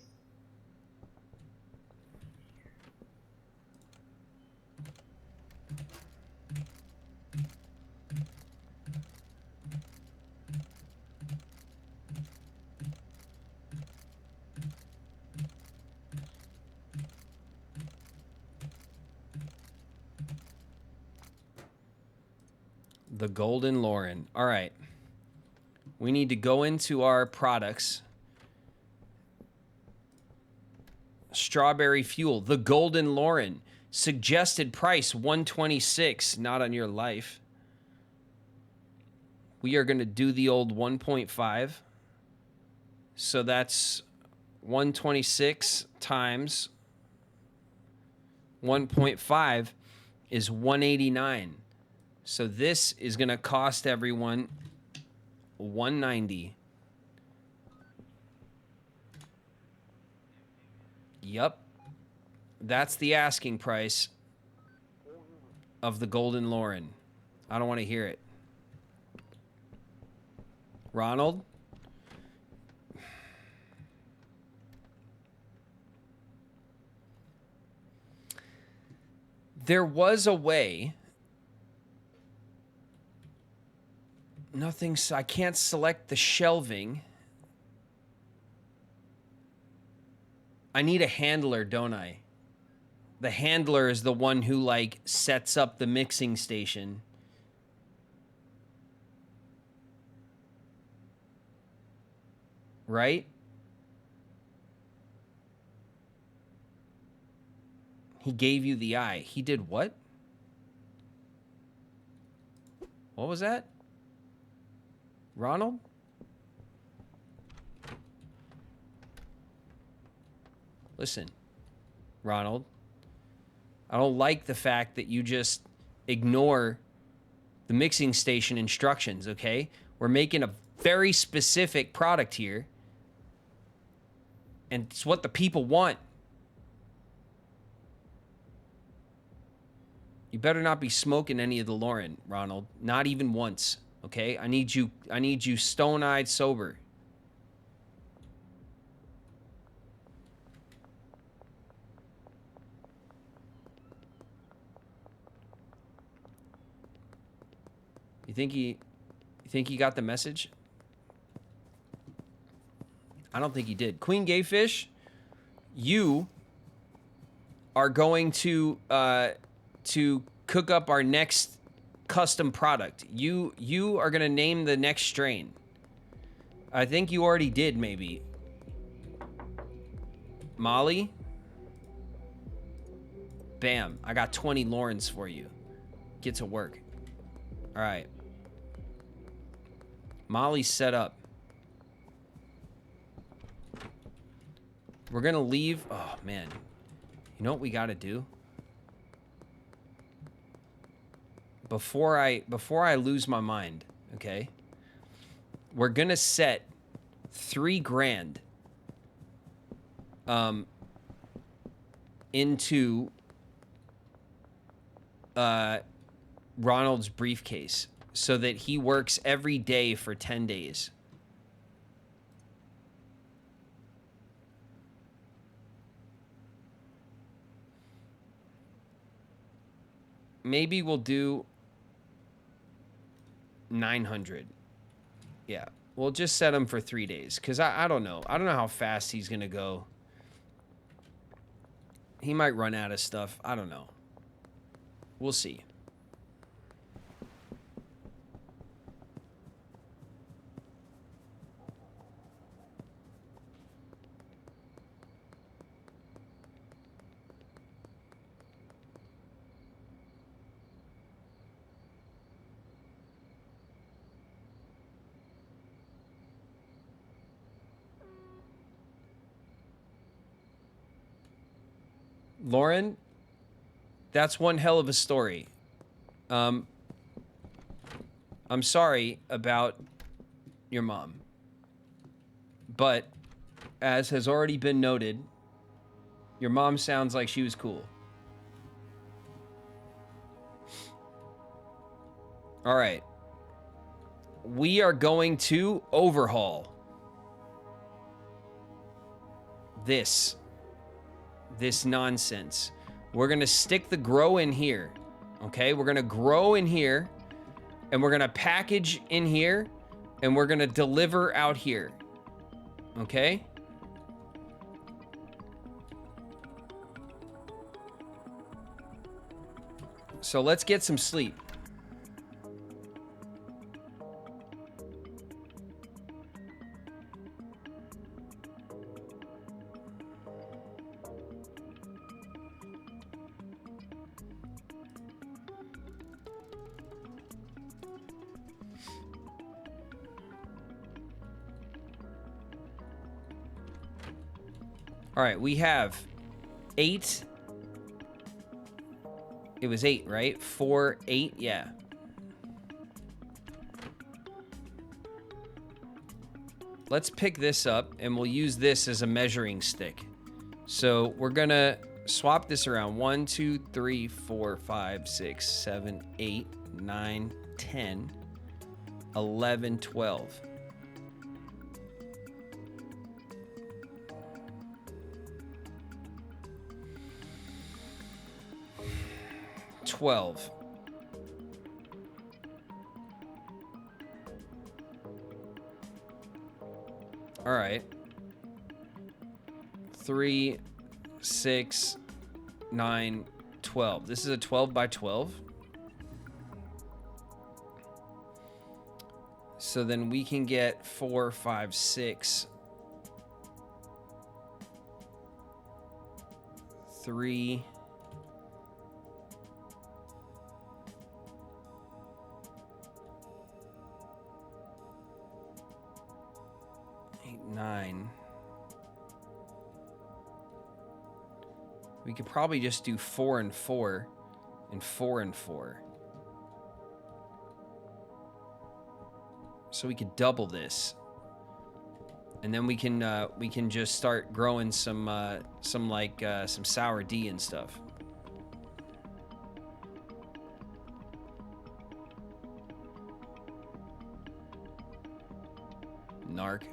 The Golden Lauren. All right. We need to go into our products. Strawberry Fuel. The Golden Lauren. Suggested price $126. Not on your life. We are going to do the old 1.5. So that's 126 times 1.5 is 189. So this is going to cost everyone $190. Yep. That's the asking price of the Golden Lauren. I don't want to hear it. Ronald? There was a way. Nothing, I can't select the shelving. I need a handler, don't I? The handler is the one who, like, sets up the mixing station. Right? He gave you the eye. He did what? What was that? Ronald? Listen, Ronald. I don't like the fact that you just ignore the mixing station instructions, okay? We're making a very specific product here. And it's what the people want. You better not be smoking any of the Lauren, Ronald. Not even once, okay? I need you stone-eyed sober. You think he got the message? I don't think he did. Queen Gayfish, you are going to cook up our next custom product. You are going to name the next strain. I think you already did, maybe. Molly? Bam. I got 20 Laurens for you. Get to work. All right. Molly's set up. We're going to leave. Oh, man. You know what we got to do? Before I lose my mind, okay? We're going to set $3,000 into Ronald's briefcase so that he works every day for 10 days. Maybe we'll do 900. Yeah, we'll just set him for 3 days because I don't know. I don't know how fast he's going to go. He might run out of stuff. I don't know. We'll see. Lauren, that's one hell of a story. I'm sorry about your mom. But as has already been noted, your mom sounds like she was cool. All right. We are going to overhaul this nonsense. We're going to stick the grow in here. Okay? We're going to grow in here and we're going to package in here and we're going to deliver out here. Okay? So let's get some sleep. All right, we have 8. It was 8, right? 4, 8, yeah. Let's pick this up and we'll use this as a measuring stick. So we're gonna swap this around. 1, 2, 3, 4, 5, 6, 7, 8, 9, 10, 11, 12. 12. All right. 3, 6, 9, 12. This is a 12 by 12. So then we can get 4, 5, 6. 3, We could probably just do 4 and 4 and 4 and 4. So we could double this. And then we can just start growing some sour D and stuff. Narc.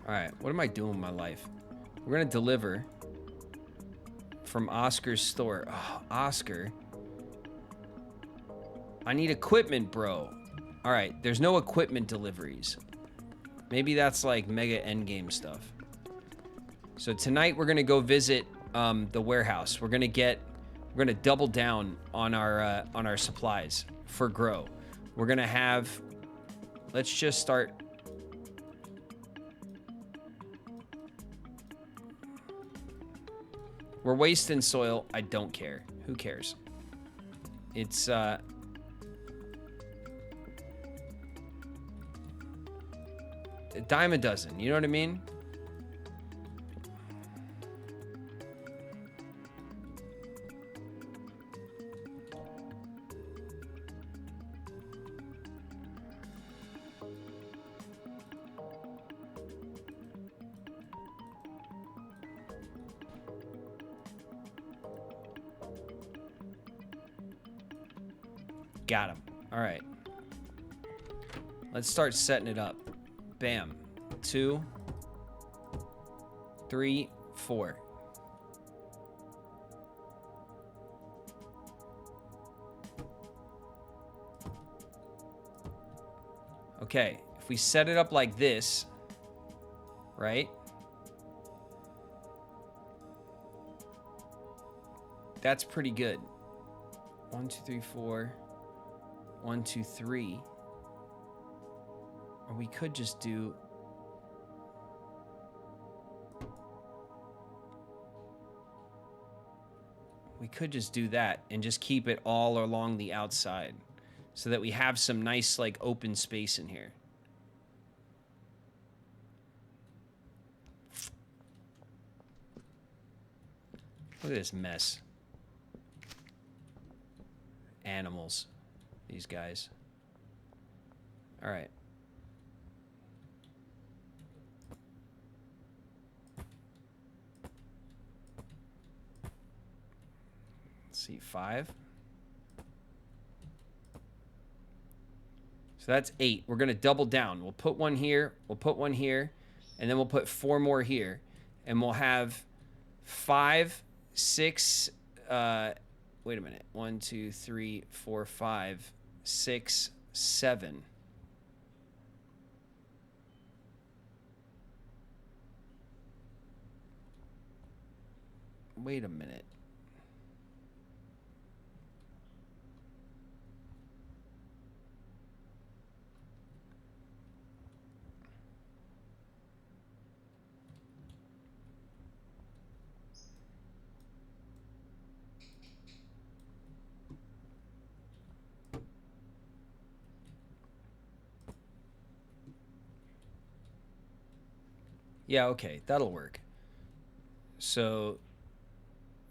All right, what am I doing with my life? We're gonna deliver from Oscar's store. Oh, Oscar. I need equipment, bro. All right, there's no equipment deliveries. Maybe that's like mega endgame stuff. So tonight we're gonna go visit the warehouse. We're gonna double down on our supplies for grow. We're gonna have. Let's just start. We're wasting soil. I don't care. Who cares? It's a dime a dozen. You know what I mean? Got him. All right. Let's start setting it up. Bam. 2, 3, 4. Okay. If we set it up like this, right? That's pretty good. 1, 2, 3, 4. 1, 2, 3. Or we could just do. We could just do that and just keep it all along the outside so that we have some nice, like, open space in here. Look at this mess. Animals. These guys. All right. Let's see, 5. So that's 8. We're going to double down. We'll put one here. We'll put one here. And then we'll put 4 more here. And we'll have 5, 6. Wait a minute. 1, 2, 3, 4, 5. 6, 7. Wait a minute. Yeah, okay, that'll work. So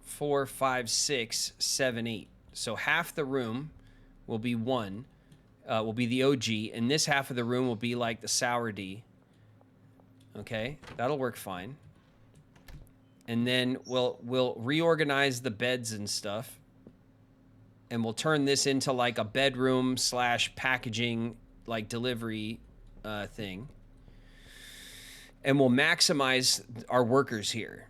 4, 5, 6, 7, 8. So half the room will be 1, will be the OG, and this half of the room will be like the sour D. Okay, that'll work fine. And then we'll reorganize the beds and stuff, and we'll turn this into like a bedroom / packaging, like delivery thing. And we'll maximize our workers here.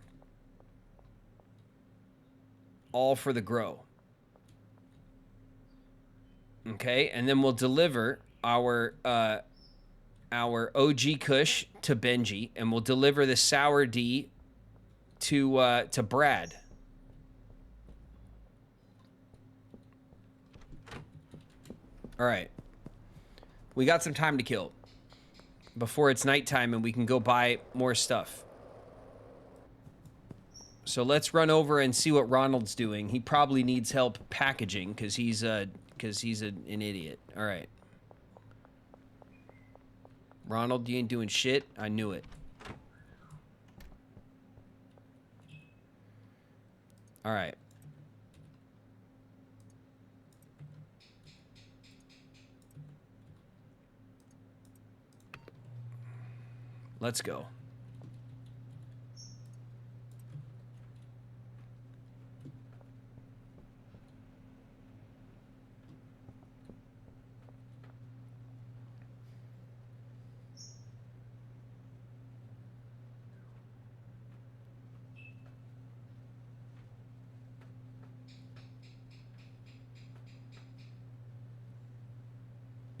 All for the grow. Okay, and then we'll deliver our OG Kush to Benji, and we'll deliver the Sour D to Brad. All right. We got some time to kill before it's nighttime and we can go buy more stuff. So let's run over and see what Ronald's doing. He probably needs help packaging because he's an idiot. All right. Ronald, you ain't doing shit. I knew it. All right. Let's go.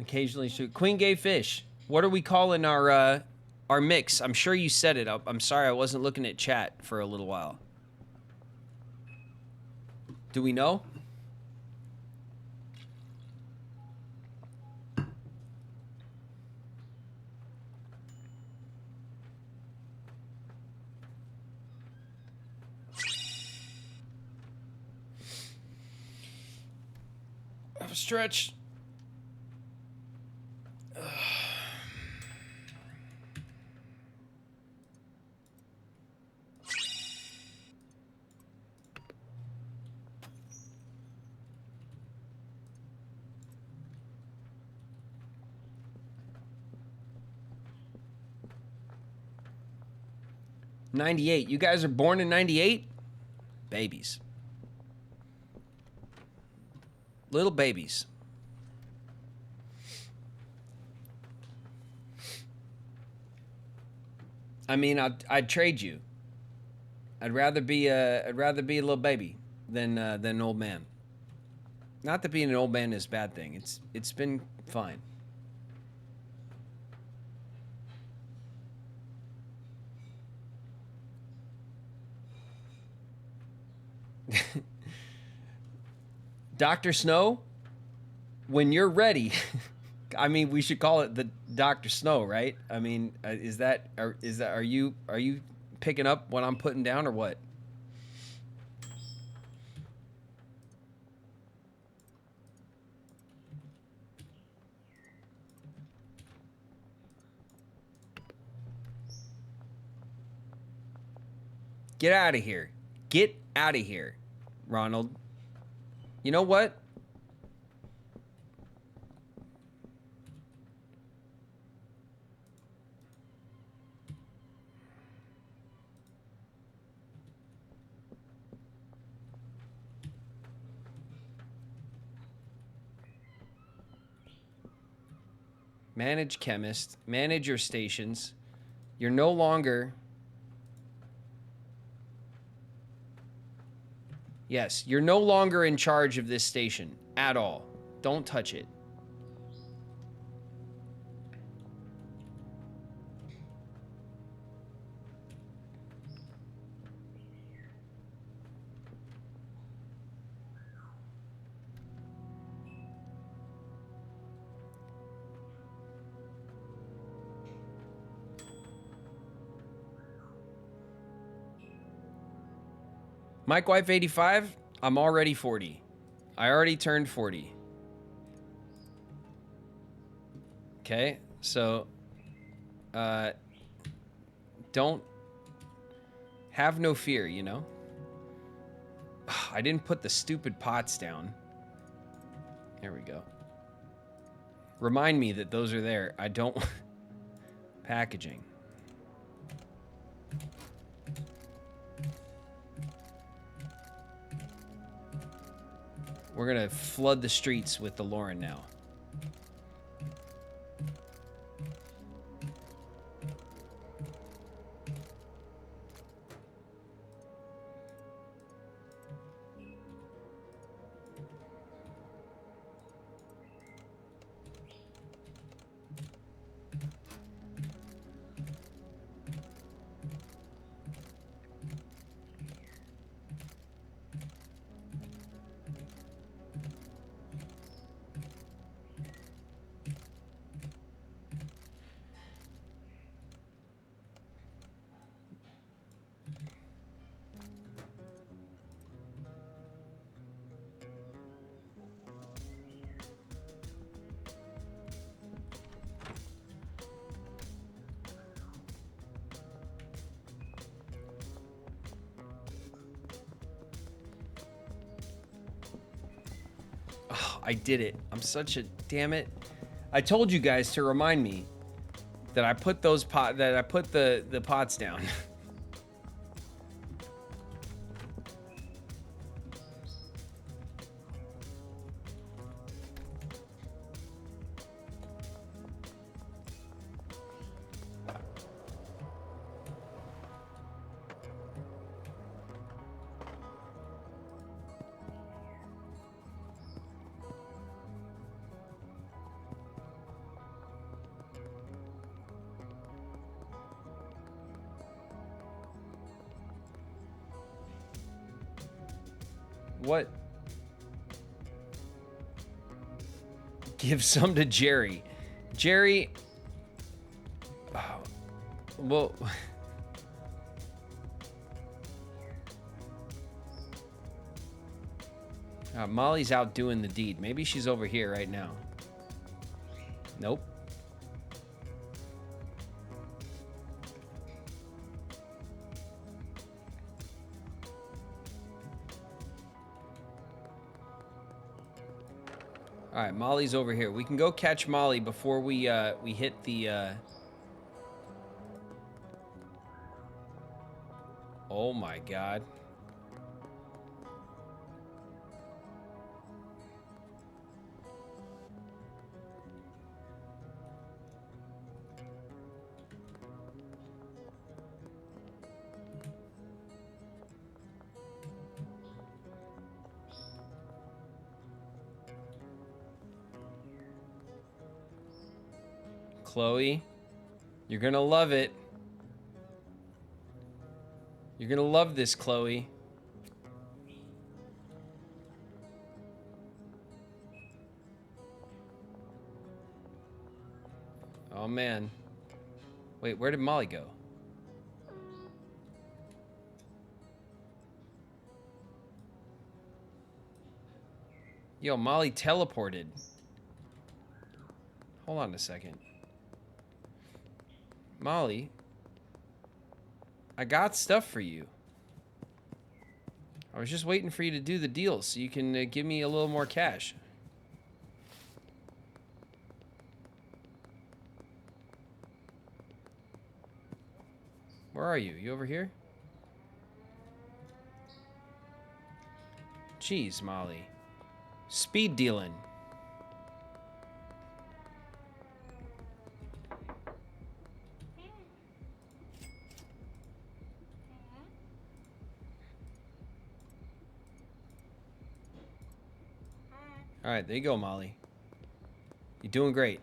Occasionally shoot. Queen Gay Fish. What are we calling our mix? I'm sure you said it. I'm sorry I wasn't looking at chat for a little while. Do we know? Have a stretch. 98. You guys are born in 98? Babies. Little babies. I mean, I'd trade you. I'd rather be a little baby than an old man. Not that being an old man is a bad thing. It's been fine. Dr. Snow, when you're ready, I mean, we should call it the Dr. Snow, right? I mean, are you picking up what I'm putting down or what? Get out of here. Get out of here, Ronald. You know what? Manage chemist. Manage your stations. You're no longer... Yes, you're no longer in charge of this station at all. Don't touch it. Mike Wife 85, I'm already 40. I already turned 40. Okay, so don't have no fear, you know? I didn't put the stupid pots down. There we go. Remind me that those are there. I don't... Packaging. We're gonna flood the streets with the Lauren now. I did it. I'm such a damn it. I told you guys to remind me that I put those the pots down. What? Give some to Jerry. Jerry. Oh, well. Molly's out doing the deed. Maybe she's over here right now. Nope. All right, Molly's over here. We can go catch Molly before we hit the. Oh my God. Chloe, you're gonna love it. You're gonna love this, Chloe. Oh man. Wait, where did Molly go? Yo, Molly teleported. Hold on a second. Molly, I got stuff for you. I was just waiting for you to do the deal so you can give me a little more cash. Where are you? You over here? Jeez, Molly. Speed dealing. All right, there you go, Molly. You're doing great.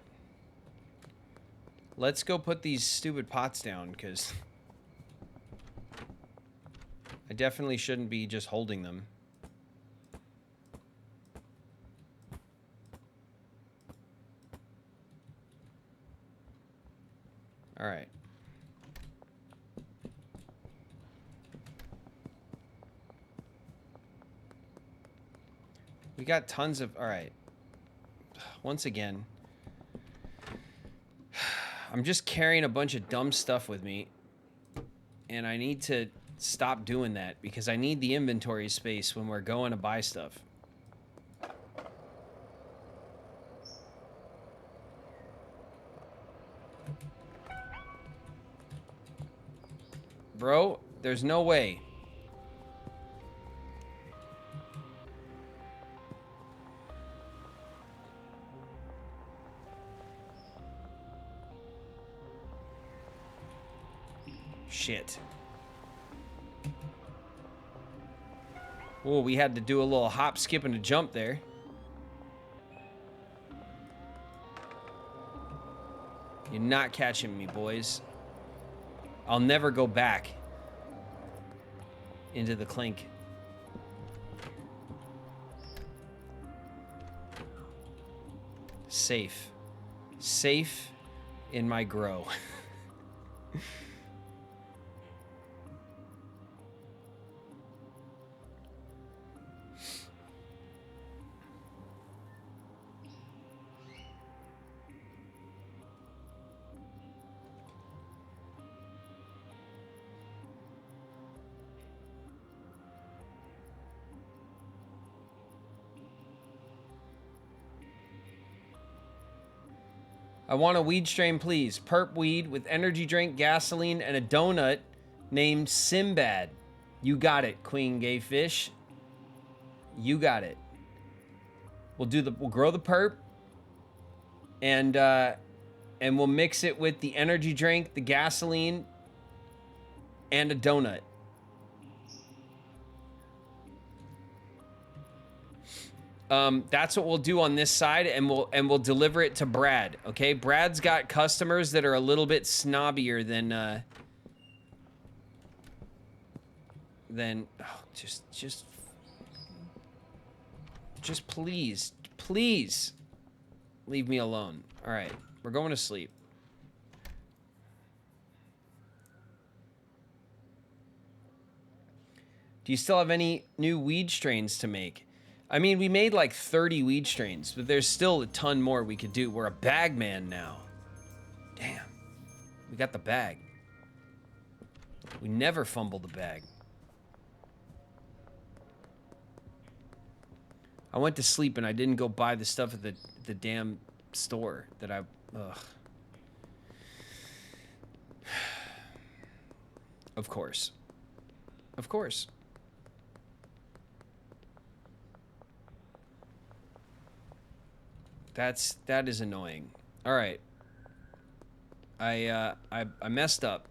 Let's go put these stupid pots down, because I definitely shouldn't be just holding them. All right. We got tons of... All right. Once again, I'm just carrying a bunch of dumb stuff with me, and I need to stop doing that because I need the inventory space when we're going to buy stuff. Bro, there's no way. Shit. Oh, we had to do a little hop, skip, and a jump there. You're not catching me, boys. I'll never go back into the clink. Safe. Safe in my grow. I want a weed strain, please. Perp weed with energy drink, gasoline, and a donut named Simbad. You got it, Queen Gay Fish. You got it. We'll grow the perp, and we'll mix it with the energy drink, the gasoline, and a donut. That's what we'll do on this side, and we'll deliver it to Brad. Okay, Brad's got customers that are a little bit snobbier than just please leave me alone. All right, we're going to sleep. Do you still have any new weed strains to make? I mean, we made like 30 weed strains, but there's still a ton more we could do. We're a bag man now. Damn. We got the bag. We never fumble the bag. I went to sleep and I didn't go buy the stuff at the damn store that I... Ugh. Of course. Of course. That is annoying. All right. I messed up.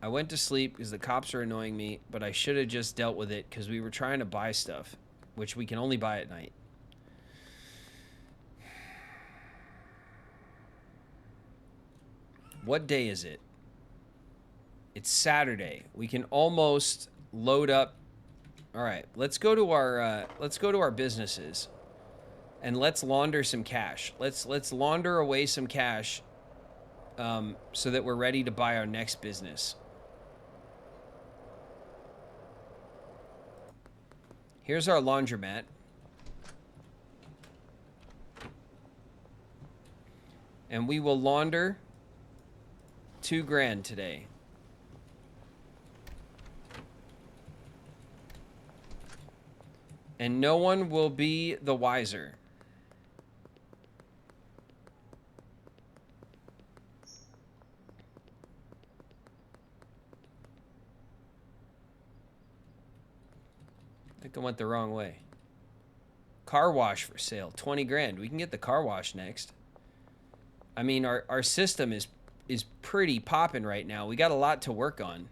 I went to sleep because the cops are annoying me, but I should have just dealt with it because we were trying to buy stuff, which we can only buy at night. What day is it? It's Saturday. We can almost load up. All right, let's go to our businesses. And let's launder some cash. Let's launder away some cash so that we're ready to buy our next business. Here's our laundromat. And we will launder $2,000 today. And no one will be the wiser. I think I went the wrong way. Car wash for sale, 20 grand. We can get the car wash next. I mean, our system is pretty popping right now. We got a lot to work on.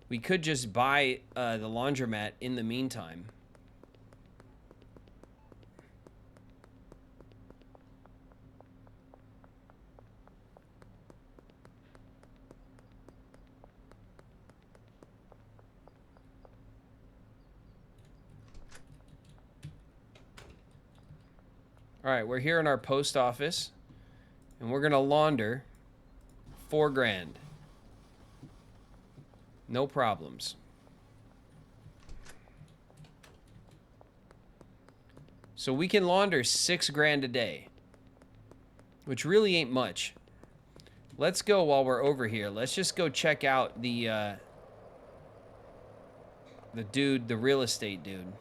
We could just buy the laundromat in the meantime. All right, we're here in our post office, and we're gonna launder $4,000. No problems. So we can launder $6,000 a day, which really ain't much. Let's go while we're over here. Let's just go check out the dude, the real estate dude.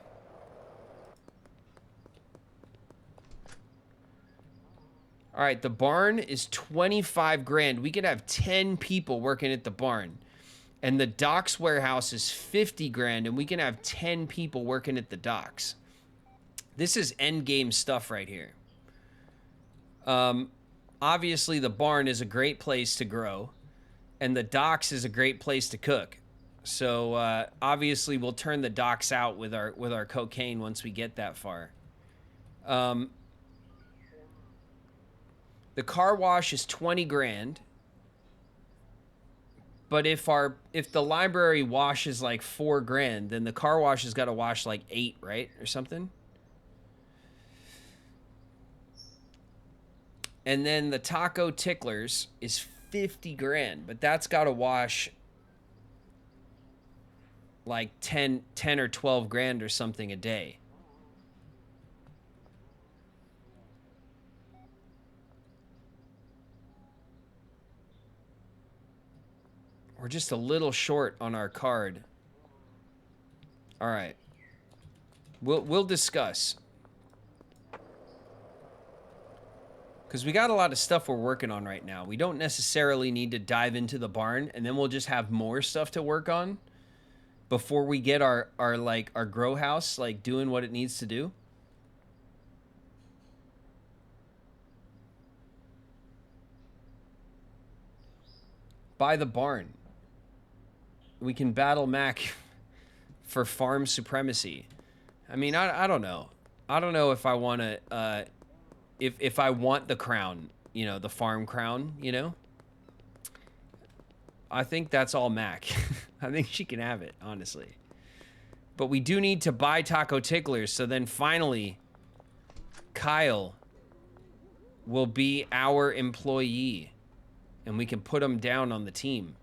All right, the barn is 25 grand. We could have 10 people working at the barn. And the docks warehouse is 50 grand, and we can have 10 people working at the docks. This is end game stuff right here. Obviously, the barn is a great place to grow, and the docks is a great place to cook. So obviously, we'll turn the docks out with our cocaine once we get that far. The car wash is 20 grand. But if the library washes like 4 grand, then the car wash has got to wash like 8, right? Or something. And then the taco ticklers is 50 grand, but that's got to wash like 10 or 12 grand or something a day. We're just a little short on our card. All right. We'll discuss. Because we got a lot of stuff we're working on right now. We don't necessarily need to dive into the barn, and then we'll just have more stuff to work on before we get our grow house like doing what it needs to do. Buy the barn. We can battle Mac for farm supremacy. I mean, I don't know. I don't know if I want to, if I want the crown, you know, the farm crown, you know? I think that's all Mac. I think she can have it, honestly. But we do need to buy taco ticklers, so then finally, Kyle will be our employee, and we can put him down on the team.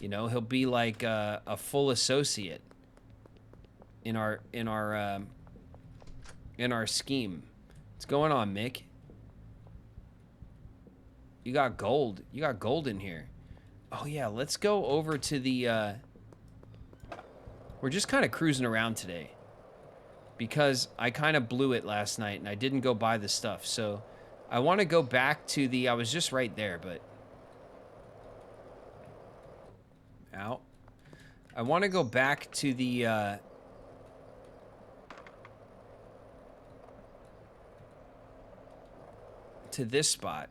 You know, he'll be like a full associate in our scheme. What's going on, Mick? You got gold. You got gold in here. Oh yeah, let's go over to the we're just kind of cruising around today because I kind of blew it last night and I didn't go buy the stuff. So I want to go back to the, I was just right there, but ow. I want to go back to the to this spot.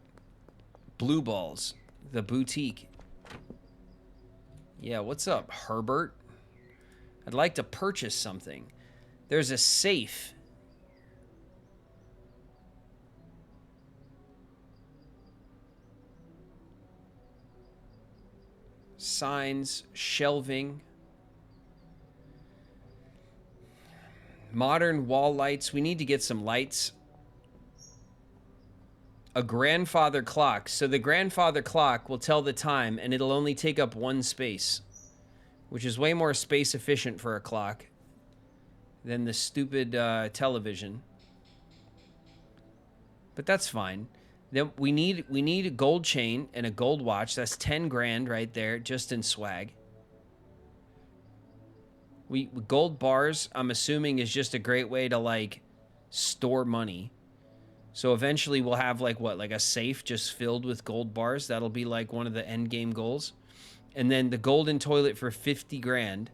Blue Balls, the boutique. Yeah, what's up, Herbert? I'd like to purchase something. There's a safe. Signs, shelving. Modern wall lights. We need to get some lights. A grandfather clock. So the grandfather clock will tell the time and it'll only take up one space, which is way more space efficient for a clock than the stupid television. But that's fine. Then we need a gold chain and a gold watch. That's 10 grand right there, just in swag. Gold bars, I'm assuming, is just a great way to like store money. So eventually we'll have like what, like a safe just filled with gold bars. That'll be like one of the end game goals. And then the golden toilet for 50 grand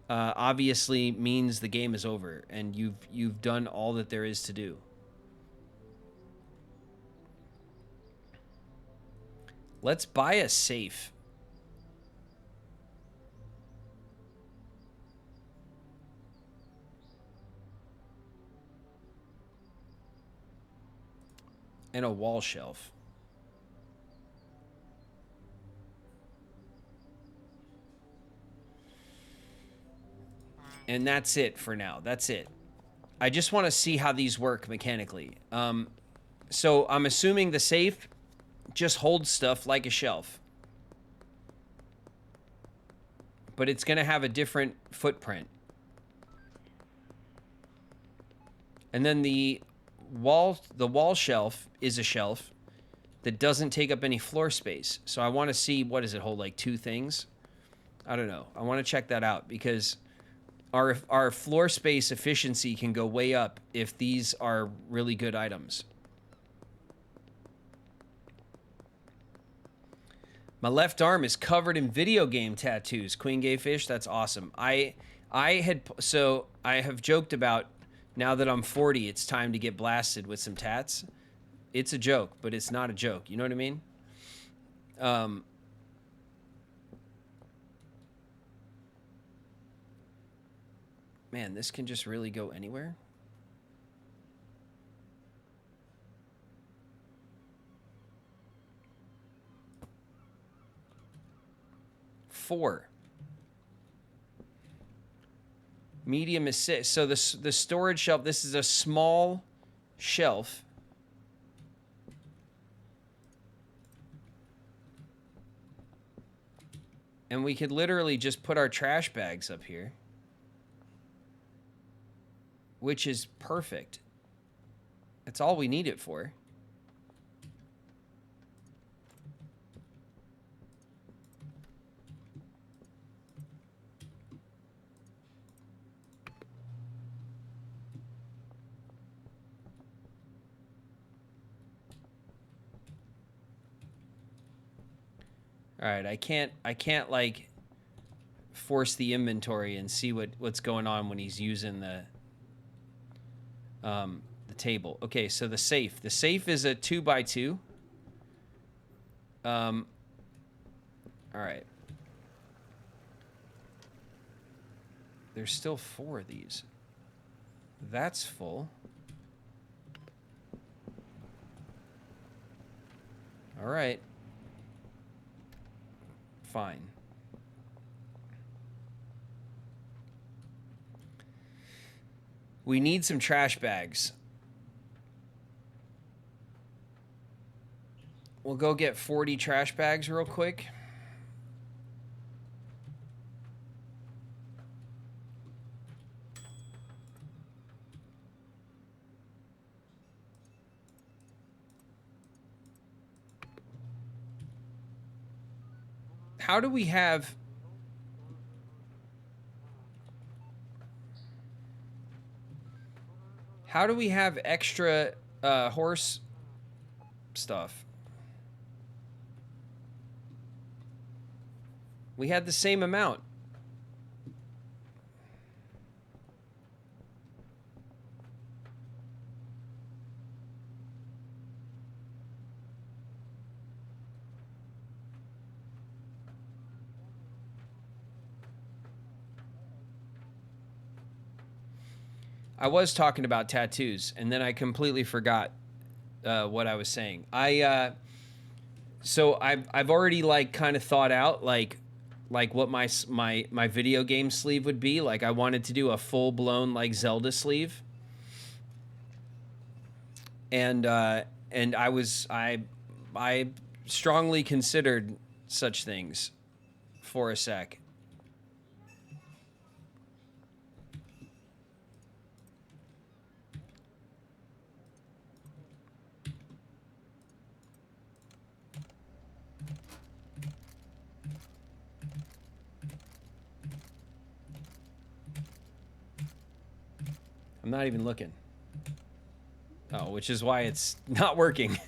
obviously means the game is over and you've done all that there is to do. Let's buy a safe. And a wall shelf. And that's it for now. That's it. I just want to see how these work mechanically. So I'm assuming the safe just holds stuff like a shelf. But it's going to have a different footprint. And then the wall shelf is a shelf that doesn't take up any floor space. So I want to see, what does it hold, like 2 things? I don't know. I want to check that out because our floor space efficiency can go way up if these are really good items. My left arm is covered in video game tattoos. Queen Gay Fish, that's awesome. I have joked about, now that I'm 40, it's time to get blasted with some tats. It's a joke, but it's not a joke. You know what I mean? Man, this can just really go anywhere. Four. Medium is 6. So the storage shelf, this is a small shelf. And we could literally just put our trash bags up here, which is perfect. That's all we need it for. All right, I can't like force the inventory and see what's going on when he's using the table. Okay, so the safe. The safe is a 2x2. All right. There's still 4 of these. That's full. All right. Fine. We need some trash bags. We'll go get 40 trash bags real quick. How do we have... How do we have extra horse stuff? We had the same amount. I was talking about tattoos, and then I completely forgot what I was saying. So I've already like kind of thought out like what my video game sleeve would be. Like I wanted to do a full blown like Zelda sleeve, and I strongly considered such things for a sec. I'm not even looking. Oh, which is why it's not working.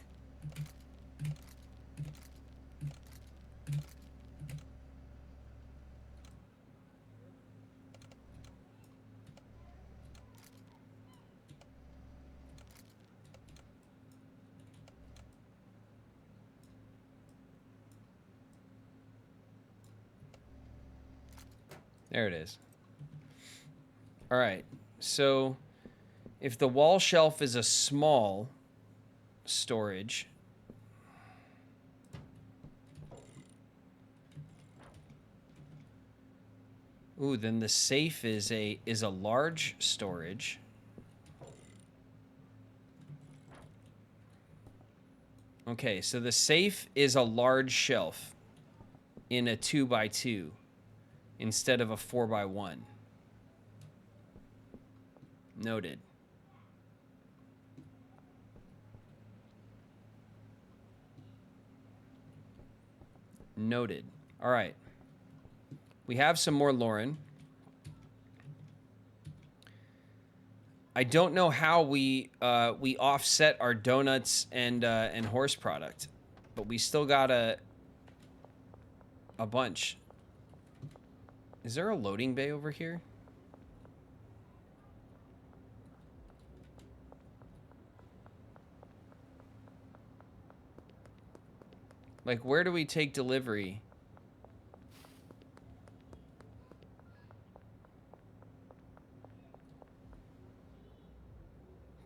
There it is. All right. So if the wall shelf is a small storage, ooh, then the safe is a large storage. Okay, so the safe is a large shelf in a 2x2 instead of a 4x1. Noted. Noted. All right. We have some more Lauren. I don't know how we offset our donuts and horse product, but we still got a bunch. Is there a loading bay over here? Like, where do we take delivery?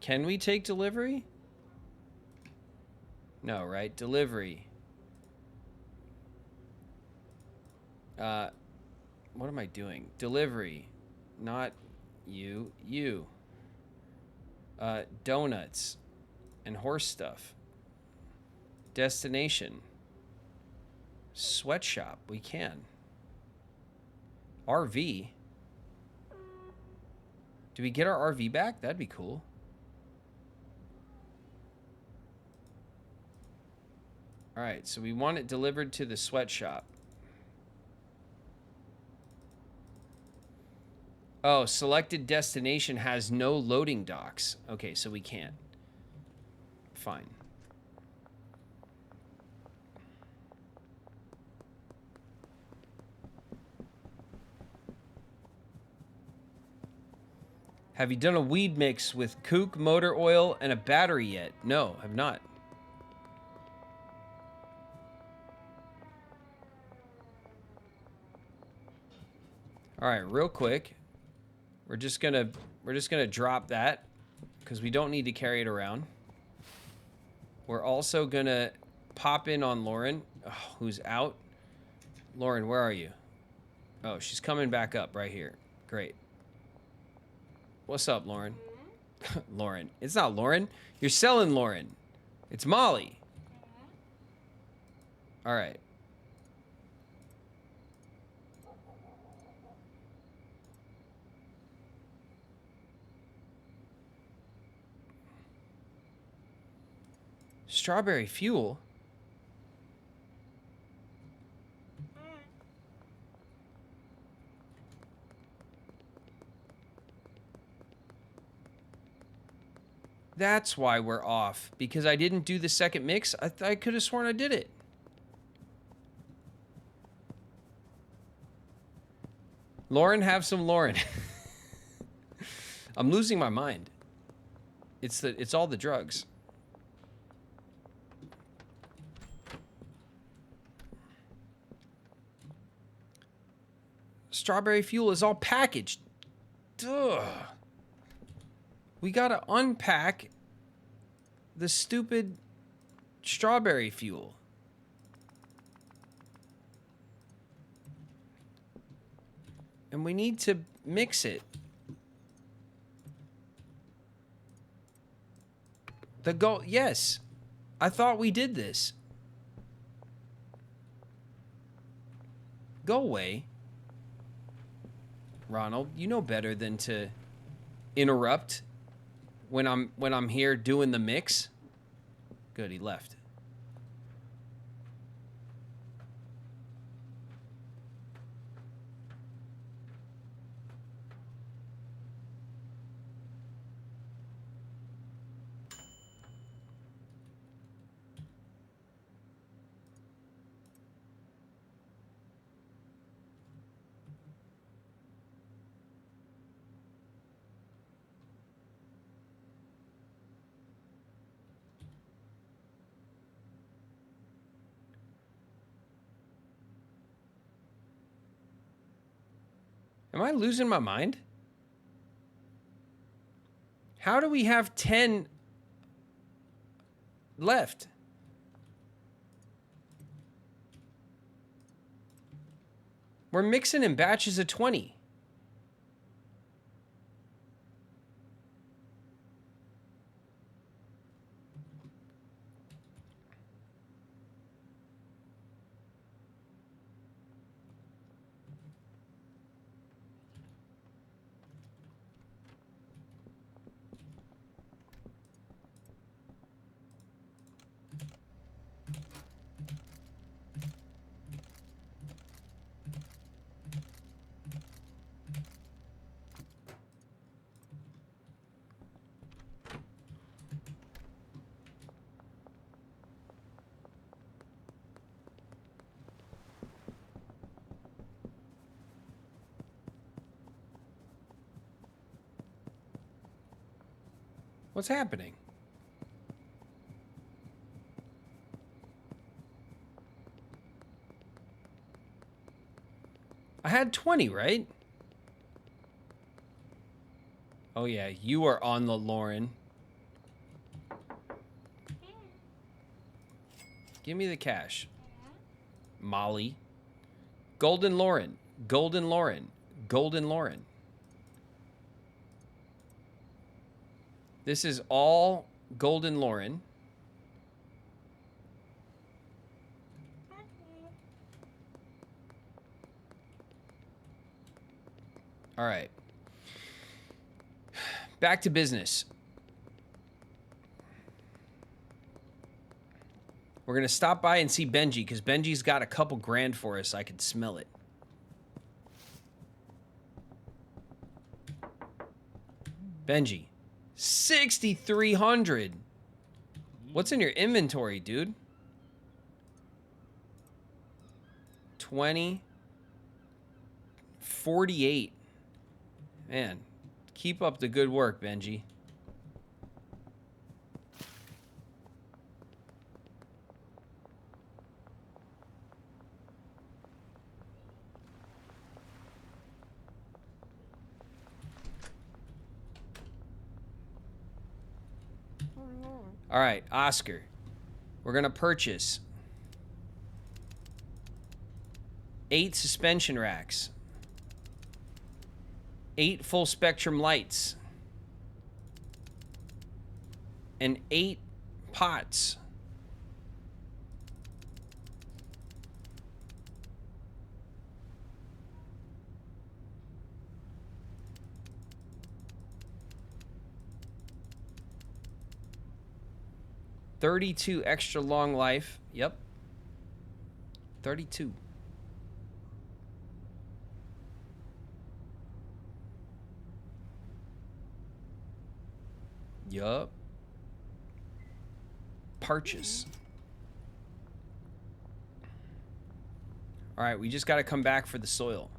Can we take delivery? No, right? Delivery. What am I doing? Delivery. Not you. You. Donuts. And horse stuff. Destination. Sweatshop. We can. RV. Do we get our RV back? That'd be cool. All right, so we want it delivered to the sweatshop. Oh, selected destination has no loading docks. Okay, so we can't. Fine. Have you done a weed mix with kook, motor oil, and a battery yet? No, have not. All right, real quick. We're just gonna drop that because we don't need to carry it around. We're also gonna pop in on Lauren, who's out. Lauren, where are you? Oh, she's coming back up right here. Great. What's up, Lauren? Lauren. It's not Lauren. You're selling Lauren. It's Molly. All right. Strawberry fuel? That's why we're off. Because I didn't do the second mix. I could have sworn I did it. Lauren, have some Lauren. I'm losing my mind. It's all the drugs. Strawberry fuel is all packaged. Duh. We gotta unpack the stupid strawberry fuel. And we need to mix it. Yes. I thought we did this. Go away. Ronald, you know better than to interrupt when I'm here doing the mix. Good, he left. Am I losing my mind? How do we have 10 left? We're mixing in batches of 20. What's happening? I had 20, right? Oh yeah, you are on the Lauren. Give me the cash. Molly. Golden Lauren. Golden Lauren. Golden Lauren. This is all Golden Lauren. All right. Back to business. We're going to stop by and see Benji because Benji's got a couple grand for us. I can smell it. Benji. 6,300. What's in your inventory, dude? 20. 48. Man, Keep up the good work, Benji. All right, Oscar. We're going to purchase 8 suspension racks, 8 full spectrum lights, and 8 pots. $32 extra long life. Yep. 32. Yup. Purchase. All right, we just got to come back for the soil.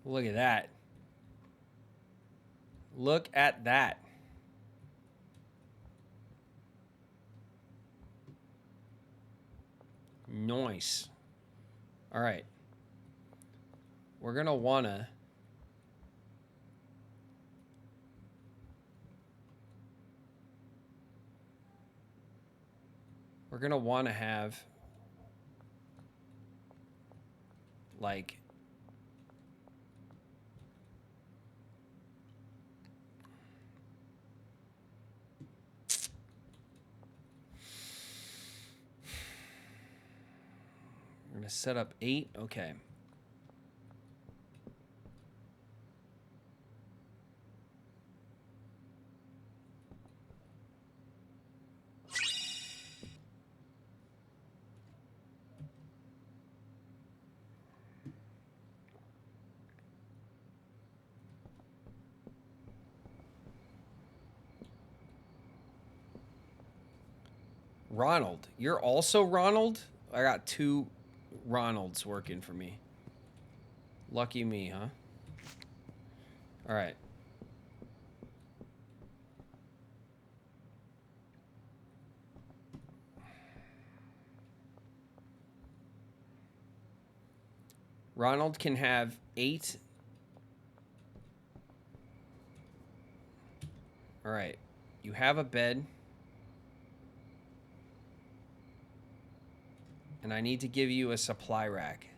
Look at that. Look at that. Nice. All right. We're going to want to have like we're going to set up 8. Okay. Ronald. You're also Ronald? I got 2 Ronalds working for me. Lucky me, huh? All right. Ronald can have 8. All right. You have a bed. And I need to give you a supply rack.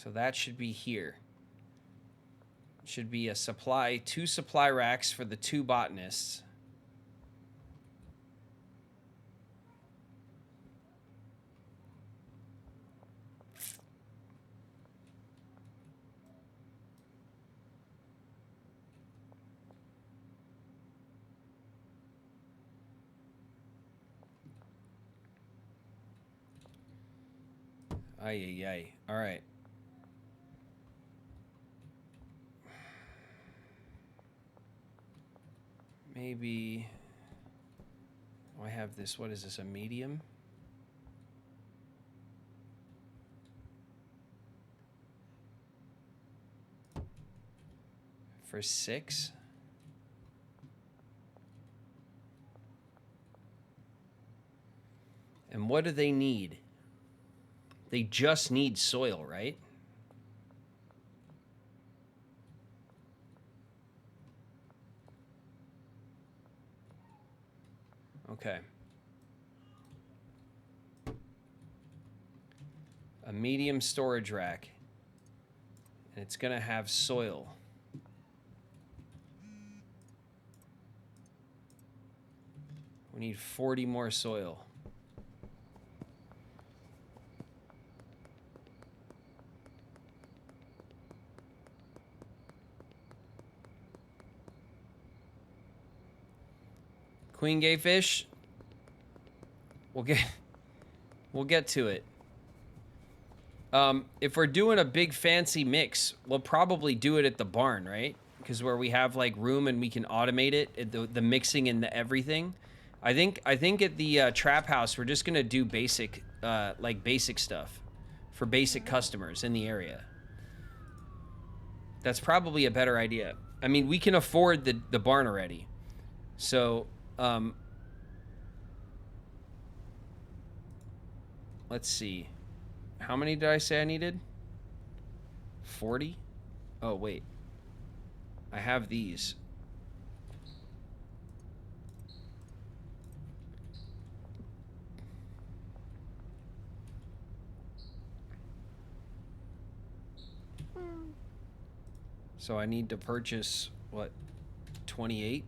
So that should be here. Should be a supply, 2 supply racks for the 2 botanists. Ay, ay, ay. All right. Maybe I have this. What is this? A medium? For 6? And what do they need? They just need soil, right? Okay. A medium storage rack. And it's going to have soil. We need 40 more soil. Queen gay fish. We'll get to it. If we're doing a big fancy mix, we'll probably do it at the barn, right? Because where we have like room and we can automate it, the mixing and the everything. I think at the trap house we're just gonna do basic basic stuff for basic customers in the area. That's probably a better idea. I mean, we can afford the barn already, so. Let's see. How many did I say I needed? 40? Oh, wait. I have these. So I need to purchase, what, 28?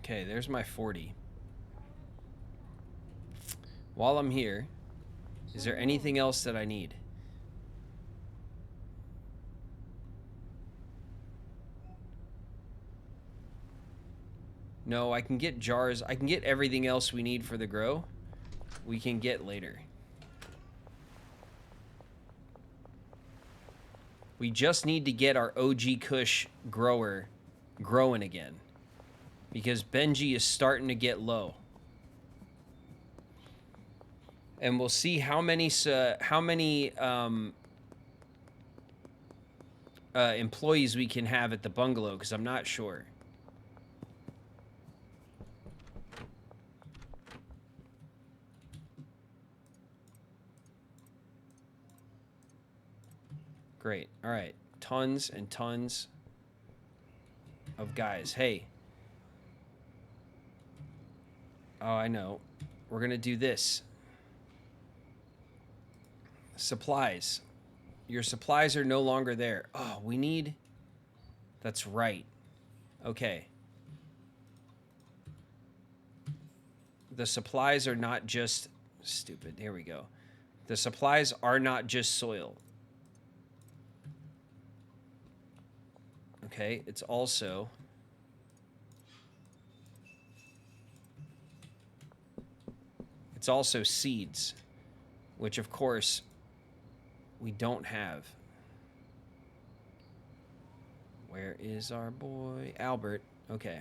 Okay, there's my 40. While I'm here, is there anything else that I need? No, I can get jars. I can get everything else we need for the grow. We can get later. We just need to get our OG Kush grower growing again. Because Benji is starting to get low. And we'll see how many employees we can have at the bungalow, because I'm not sure. Great. All right. Tons and tons of guys. Hey. Oh, I know. We're going to do this. Supplies. Your supplies are no longer there. Oh, we need... That's right. Okay. The supplies are not just... Stupid. Here we go. The supplies are not just soil. Okay, it's also... It's also seeds, which of course we don't have. Where is our boy? Albert. Okay.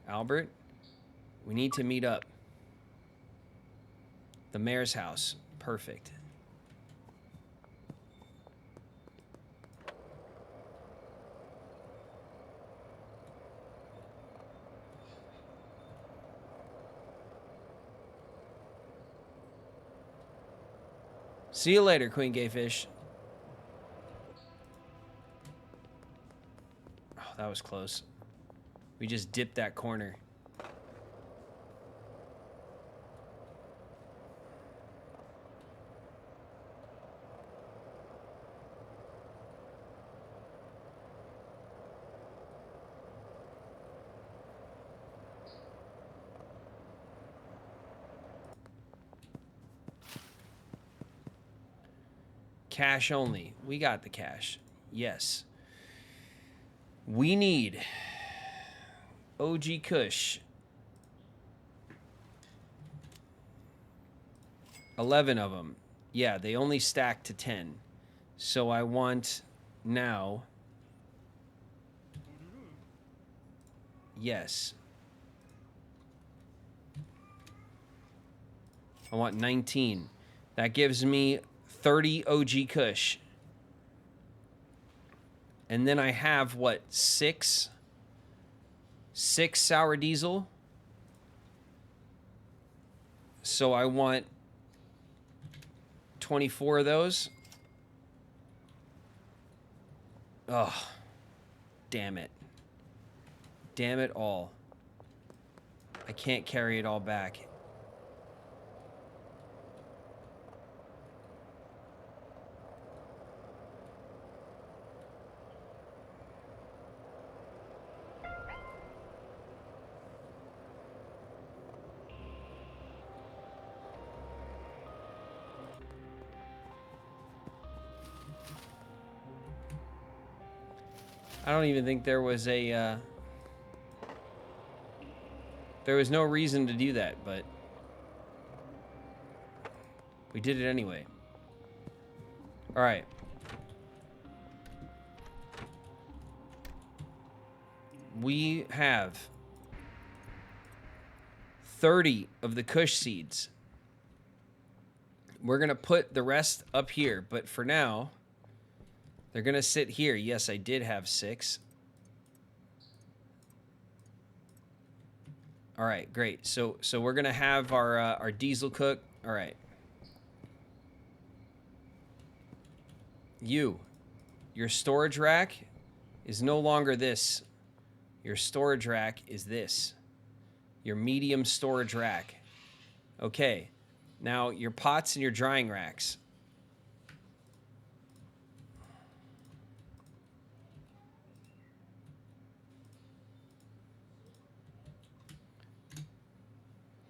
Albert, we need to meet up. The mayor's house. Perfect. See you later, Queen Gayfish. Oh, that was close. We just dipped that corner. Cash only. We got the cash. Yes. We need OG Kush. 11 of them. Yeah, they only stack to 10. So I want now. Yes. I want 19. That gives me 30 OG Kush. And then I have what? 6 sour diesel. So I want 24 of those. Oh, damn it. Damn it all. I can't carry it all back. I don't even think there was a, there was no reason to do that, but we did it anyway. All right. We have 30 of the Kush seeds. We're going to put the rest up here, but for now, they're going to sit here. Yes, I did have 6. All right, great. So we're going to have our diesel cook. All right. Your storage rack is no longer this. Your storage rack is this. Your medium storage rack. Okay. Now, your pots and your drying racks.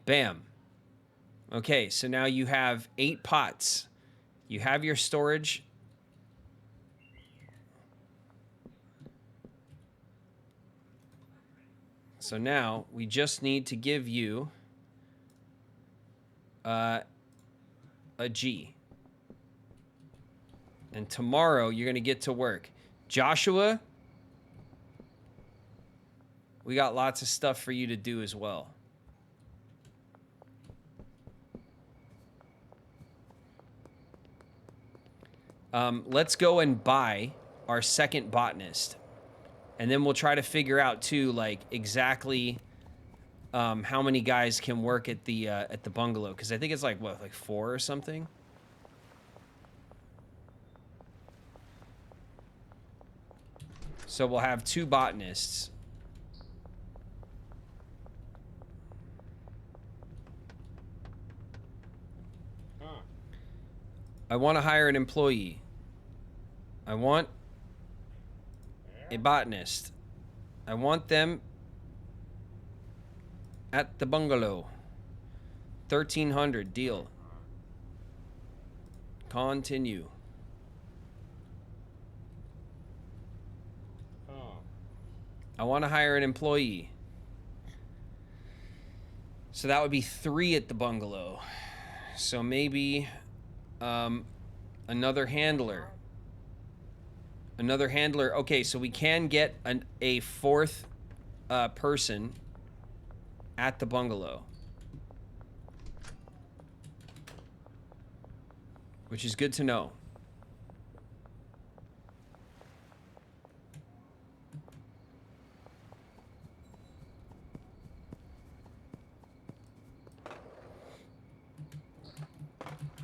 Bam. Okay, so now you have 8 pots. You have your storage. So now we just need to give you a G. And tomorrow you're going to get to work. Joshua, we got lots of stuff for you to do as well. Let's go and buy our second botanist. And then we'll try to figure out too, like exactly how many guys can work at the bungalow, because I think it's like what, like 4 or something. So we'll have 2 botanists. I want to hire an employee. I want a botanist. I want them at the bungalow. 1,300 deal. Continue. I want to hire an employee. So that would be 3 at the bungalow. So maybe another handler. Another handler. Okay, so we can get a 4th person at the bungalow, which is good to know.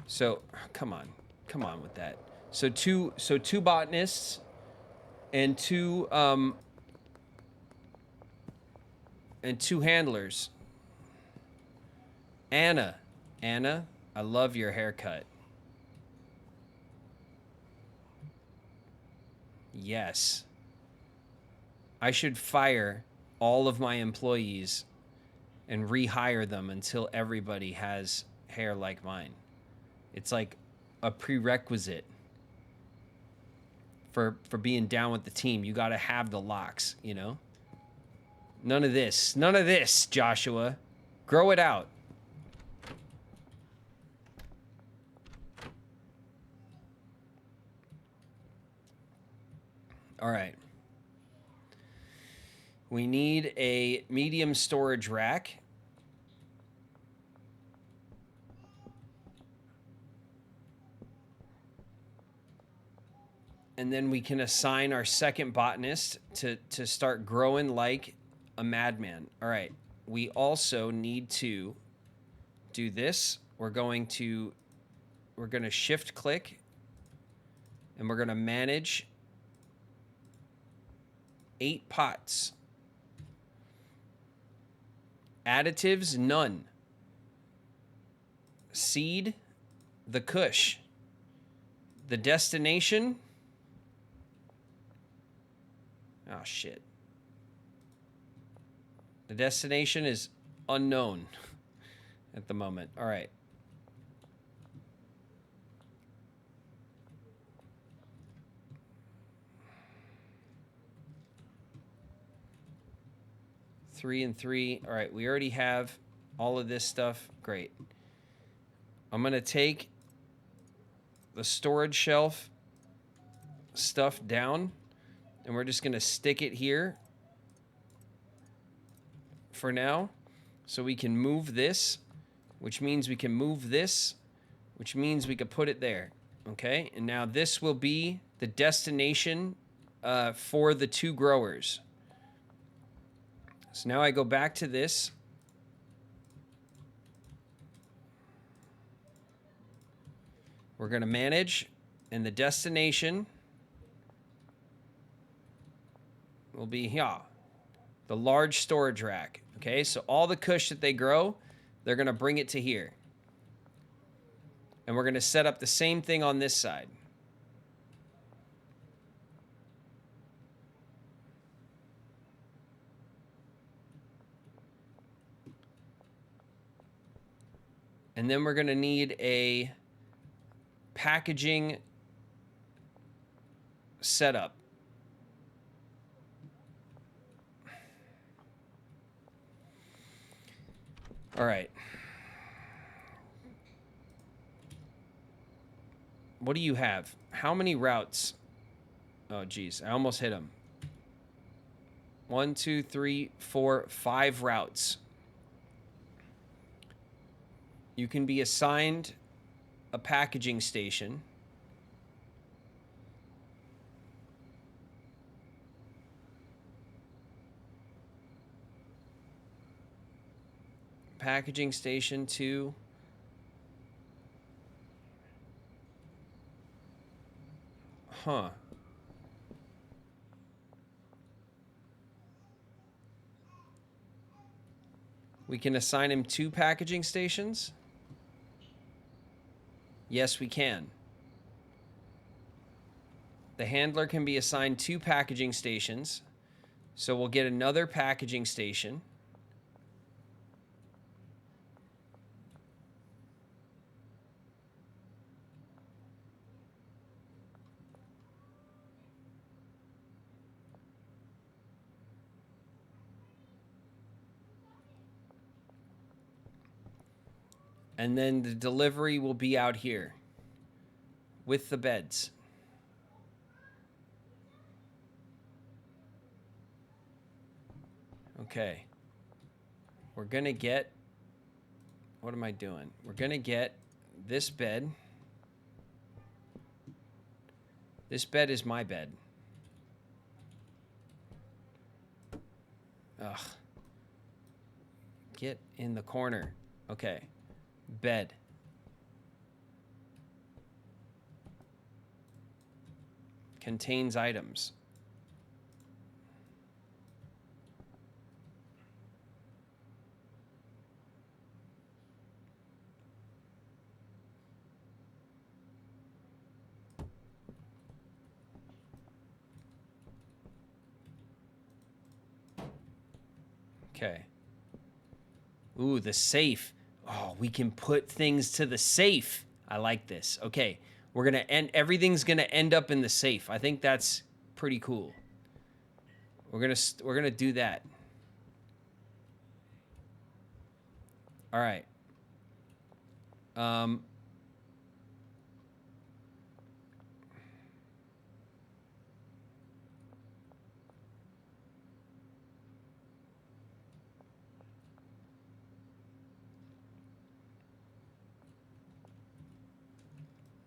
So come on with that. So two botanists and 2 handlers. Anna, I love your haircut. Yes. I should fire all of my employees and rehire them until everybody has hair like mine. It's like a prerequisite for being down with the team. You got to have the locks, you know? None of this. None of this, Joshua. Grow it out. All right. We need a medium storage rack. And then we can assign our second botanist to start growing like a madman. All right. We also need to do this. We're going to shift click and we're going to manage 8 pots. Additives, none. Seed, the Kush. The destination. Oh, shit. The destination is unknown at the moment. All right. Three and 3. All right, we already have all of this stuff. Great. I'm going to take the storage shelf stuff down, and we're just going to stick it here for now. So we can move this, which means we can move this, which means we could put it there. Okay, and now this will be the destination for the 2 growers. So now I go back to this. We're going to manage, and the destination will be here, the large storage rack. Okay, so all the Kush that they grow, they're going to bring it to here. And we're going to set up the same thing on this side. And then we're going to need a packaging setup. All right. What do you have? How many routes? Oh, geez. I almost hit him. 1, 2, 3, 4, 5 routes. You can be assigned a packaging station. Packaging station 2. Huh. We can assign him 2 packaging stations. Yes, we can. The handler can be assigned 2 packaging stations. So we'll get another packaging station. And then the delivery will be out here with the beds. Okay. We're going to get, what am I doing? We're going to get this bed. This bed is my bed. Ugh. Get in the corner. Okay. Bed. Contains items. Okay. Ooh, the safe. Oh, we can put things to the safe. I like this. Okay. We're gonna end. Everything's gonna end up in the safe. I think that's pretty cool. We're gonna do that. All right.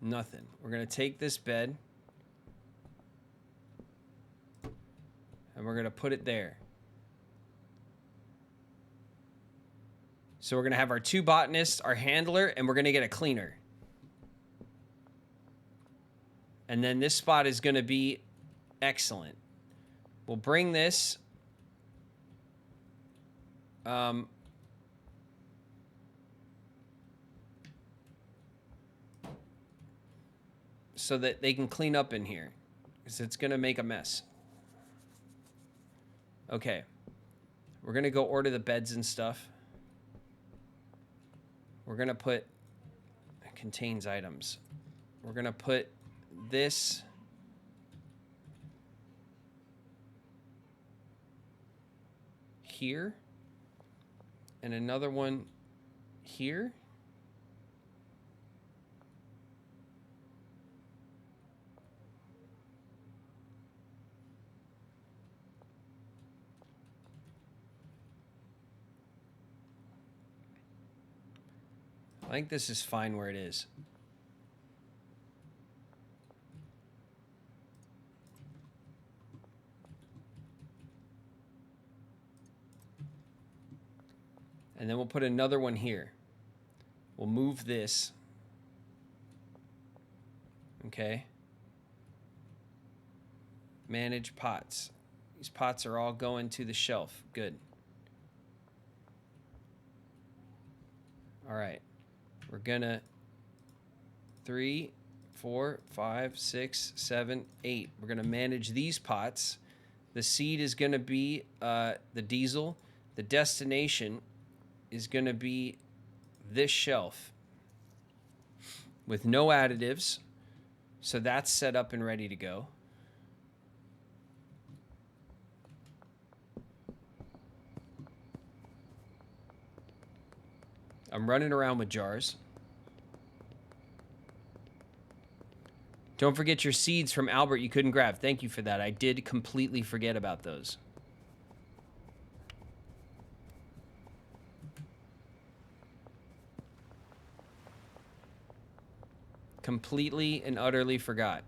Nothing. We're gonna take this bed and we're gonna put it there. So we're gonna have our 2 botanists, our handler, and we're gonna get a cleaner. And then this spot is gonna be excellent. We'll bring this. So that they can clean up in here, because it's gonna make a mess. Okay, we're gonna go order the beds and stuff. We're gonna put contains items. We're gonna put this here and another one here. I think this is fine where it is. And then we'll put another one here. We'll move this. Okay. Manage pots. These pots are all going to the shelf. Good. All right. We're gonna 3, 4, 5, 6, 7, 8. We're gonna manage these pots. The seed is gonna be the diesel. The destination is gonna be this shelf with no additives. So that's set up and ready to go. I'm running around with jars. Don't forget your seeds from Albert you couldn't grab. Thank you for that. I did completely forget about those. Completely and utterly forgot.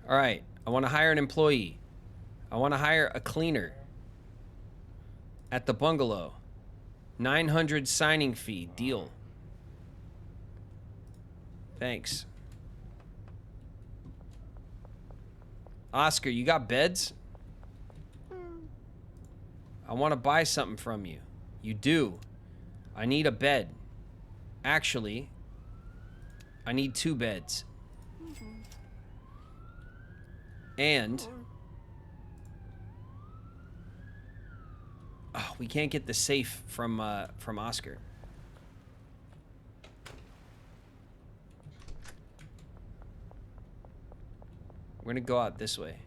All right, I want to hire an employee. I want to hire a cleaner at the bungalow. 900 signing fee, deal. Thanks. Oscar, you got beds? I want to buy something from you. You do. I need a bed. Actually, I need 2 beds. And oh, we can't get the safe from Oscar. We're gonna go out this way.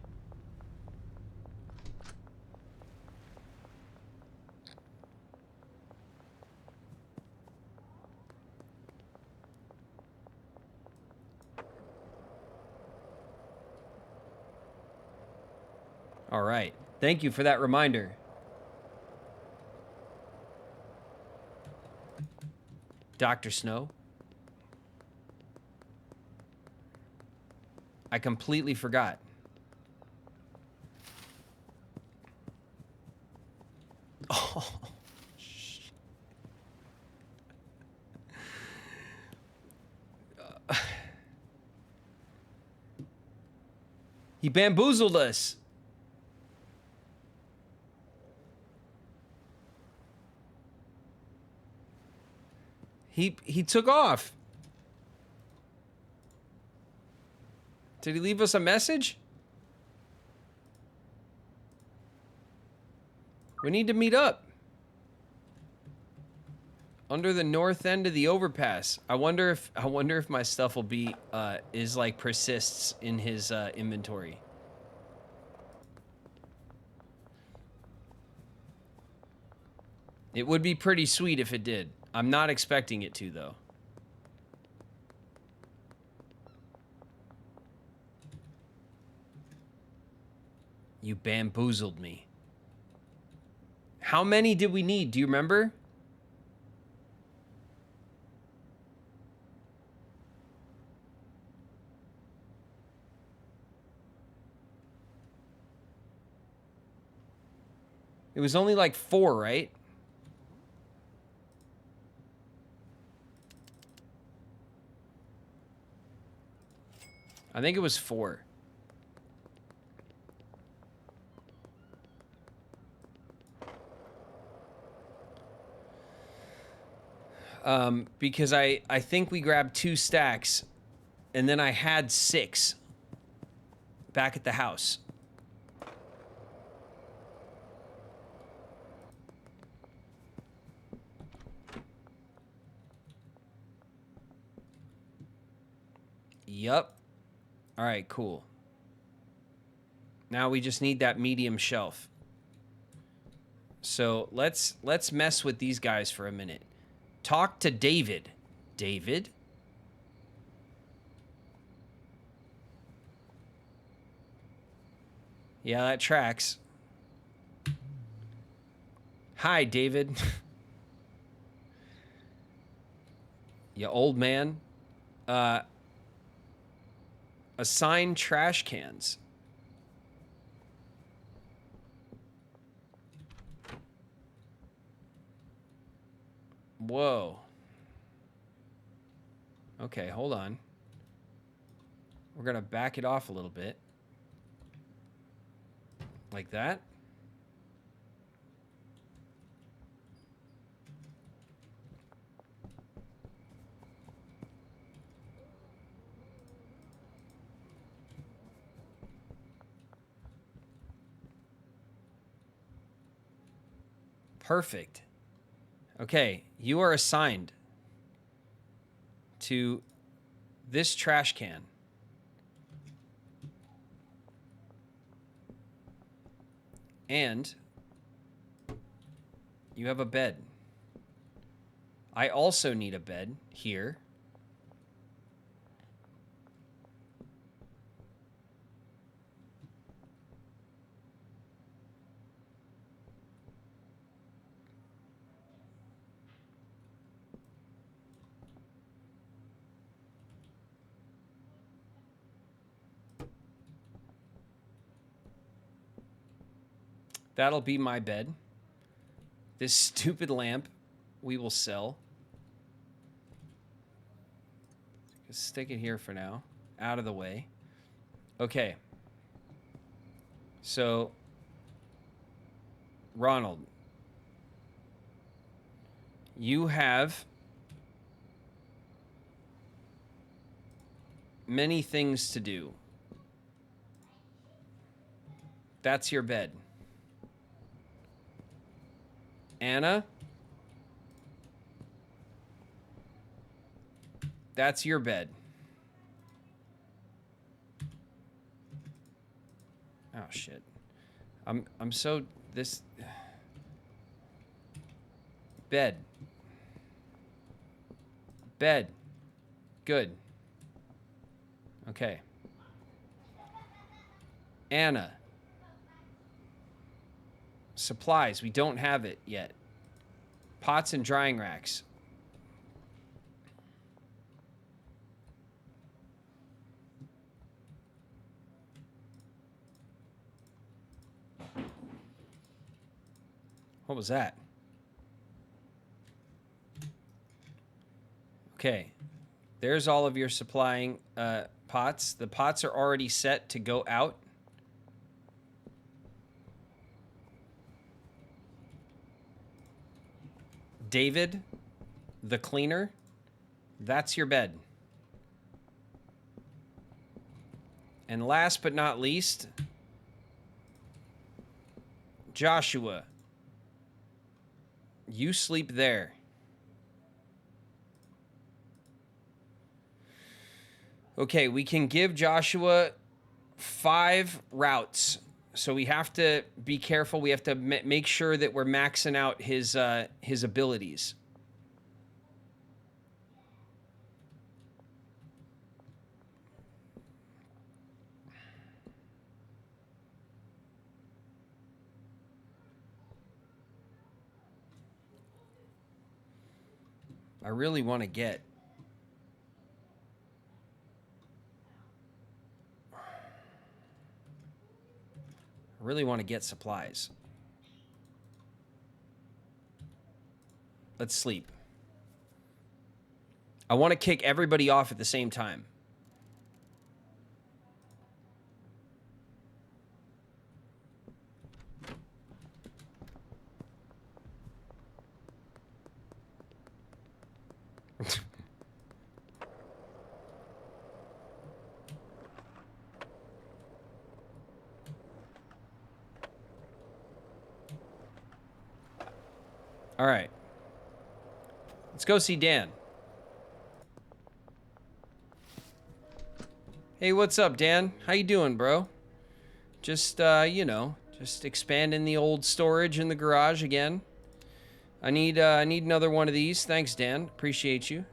All right. Thank you for that reminder. Dr. Snow. I completely forgot. Oh. He bamboozled us. He took off. Did he leave us a message? We need to meet up. Under the north end of the overpass. I wonder if my stuff will be is like persists in his inventory. It would be pretty sweet if it did. I'm not expecting it to though. You bamboozled me. How many did we need? Do you remember? It was only like 4, right? I think it was 4. Because I think we grabbed 2 stacks, and then I had 6 back at the house. Yup. All right, cool. Now we just need that medium shelf. So let's mess with these guys for a minute. Talk to David. David? Yeah, that tracks. Hi, David. You old man. Assign trash cans. Whoa. Okay, hold on. We're gonna back it off a little bit. Like that. Perfect. Okay, you are assigned to this trash can. And you have a bed. I also need a bed here. That'll be my bed. This stupid lamp we will sell. Just stick it here for now. Out of the way. Okay. So, Ronald, you have many things to do. That's your bed. Anna, that's your bed. Oh shit. I'm so this bed. Bed. Good. Okay. Anna. Supplies. We don't have it yet. Pots and drying racks. What was that? Okay. There's all of your supplying pots. The pots are already set to go out. David, the cleaner, that's your bed. And last but not least, Joshua, You sleep there. Okay, we can give Joshua 5 routes. So we have to be careful. We have to make sure that we're maxing out his abilities. I really want to get... supplies. Let's sleep. I want to kick everybody off at the same time. All right. Let's go see Dan. Hey, what's up, Dan? How you doing, bro? Just, you know, just expanding the old storage in the garage again. I need another one of these. Thanks, Dan. Appreciate you.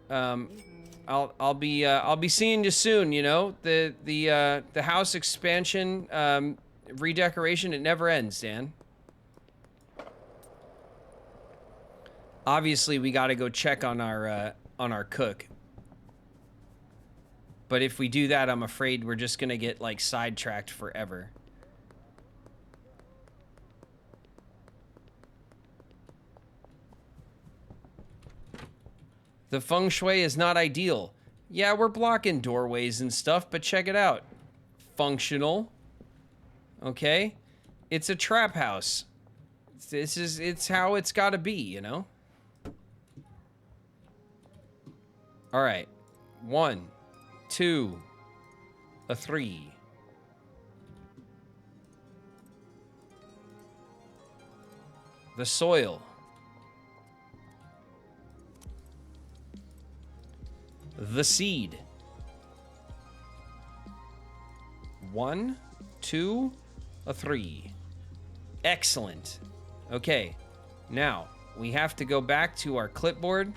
I'll be seeing you soon, you know. The house expansion, redecoration, it never ends, Dan. Obviously, we got to go check on our cook. But if we do that, I'm afraid we're just gonna get like sidetracked forever. The feng shui is not ideal. Yeah, we're blocking doorways and stuff, but check it out. Functional. Okay? It's a trap house. It's how it's gotta be, you know? All right. 1, 2, 3. The soil. The seed. 1, 2, 3. Excellent. Okay. Now, we have to go back to our clipboard.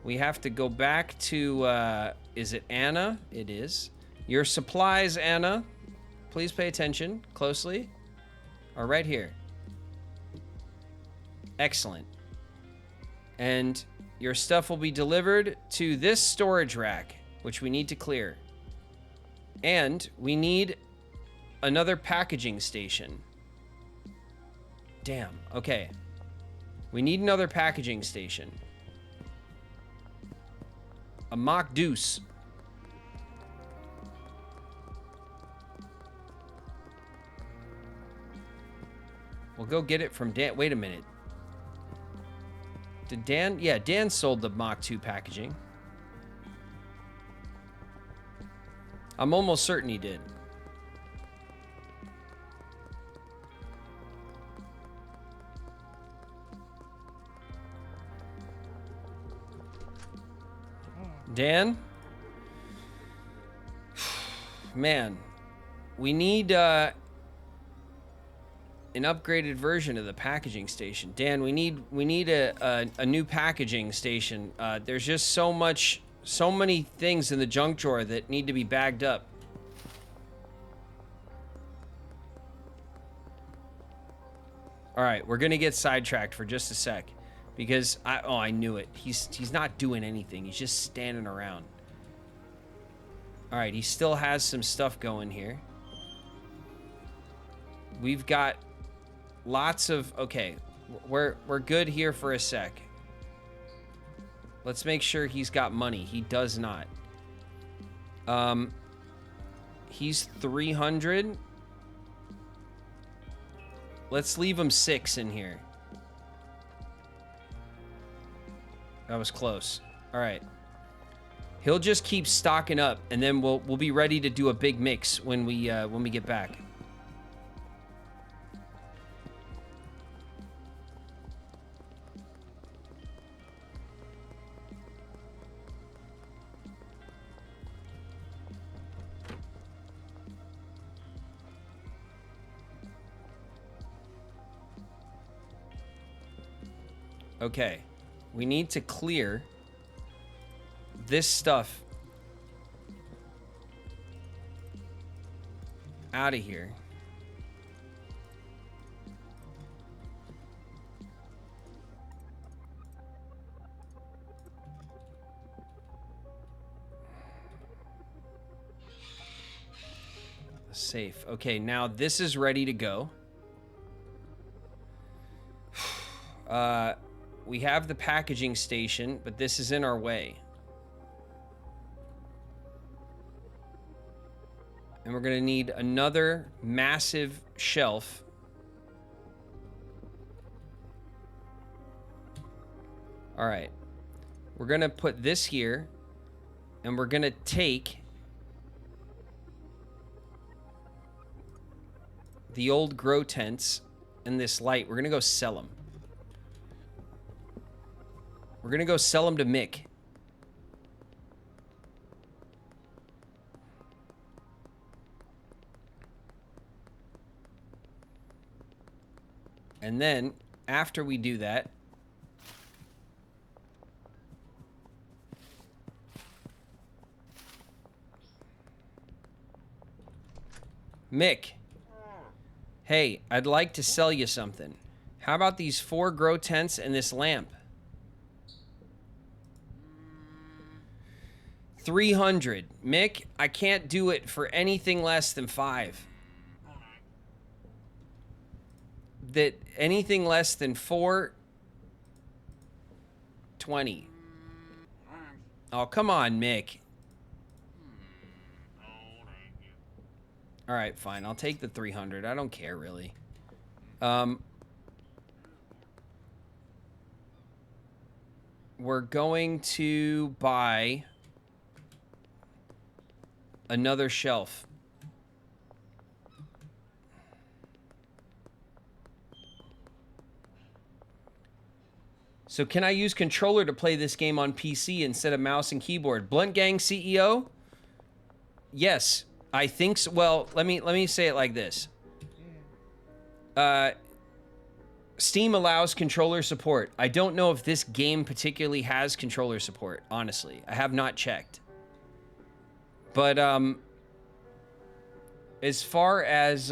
We have to go back to, is it Anna? It is. Your supplies, Anna. Please pay attention closely. Are right here. Excellent. And your stuff will be delivered to this storage rack, which we need to clear. And we need another packaging station. Damn, okay. We need another packaging station. A mock deuce. We'll go get it from Dan. Wait a minute. Did Dan? Yeah, Dan sold the Mach 2 packaging. I'm almost certain he did. Dan? Man, we need an upgraded version of the packaging station. Dan, we need a new packaging station. There's just so many things in the junk drawer that need to be bagged up. All right, we're gonna get sidetracked for just a sec. Because I knew it. He's not doing anything. He's just standing around. All right, he still has some stuff going here. We've got lots of... Okay, we're good here for a sec. Let's make sure he's got money. He does not. He's 300. Let's leave him 6 in here. That was close. All right. He'll just keep stocking up, and then we'll be ready to do a big mix when we get back. Okay. We need to clear this stuff out of here. Safe. Okay, now this is ready to go. We have the packaging station, but this is in our way. And we're going to need another massive shelf. All right. We're going to put this here, and we're going to take the old grow tents and this light. We're going to go sell them. We're going to go sell them to Mick. And then, after we do that, Mick, hey, I'd like to sell you something. How about these 4 grow tents and this lamp? 300. Mick, I can't do it for anything less than 5. That anything less than 420. Oh, come on, Mick. All right, fine. I'll take the 300. I don't care, really. We're going to buy another shelf. So can I use controller to play this game on PC instead of mouse and keyboard? Blunt Gang CEO? Yes, I think so. Well, let me say it like this. Steam allows controller support. I don't know if this game particularly has controller support, honestly. I have not checked. But as far as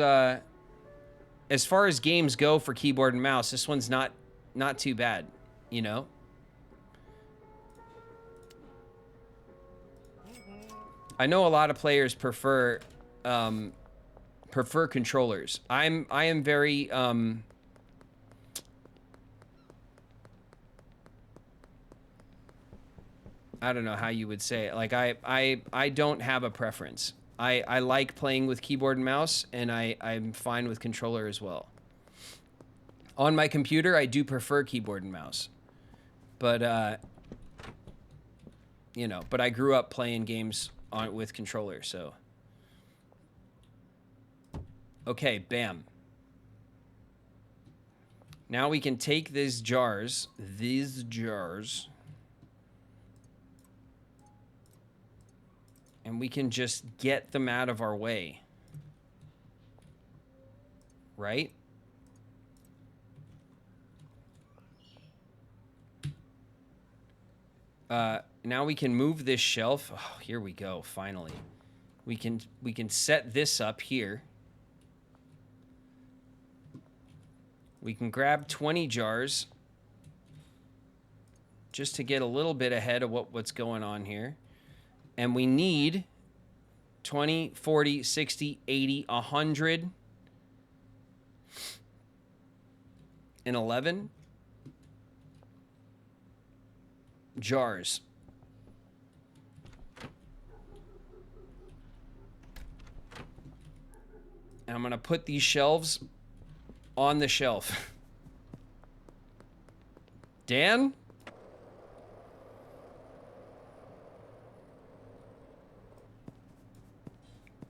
games go for keyboard and mouse, this one's not too bad, you know? I know a lot of players prefer controllers. I am very I don't know how you would say it. Like I don't have a preference. I like playing with keyboard and mouse, and I'm fine with controller as well. On my computer, I do prefer keyboard and mouse. But you know, but I grew up playing games with controller, so. Okay, bam. Now we can take these jars, and we can just get them out of our way. Right? Now we can move this shelf. Oh, here we go, finally. We can set this up here. We can grab 20 jars just to get a little bit ahead of what's going on here. And we need 20, 40, 60, 80, 100, and 11 jars. And I'm going to put these shelves on the shelf. Dan?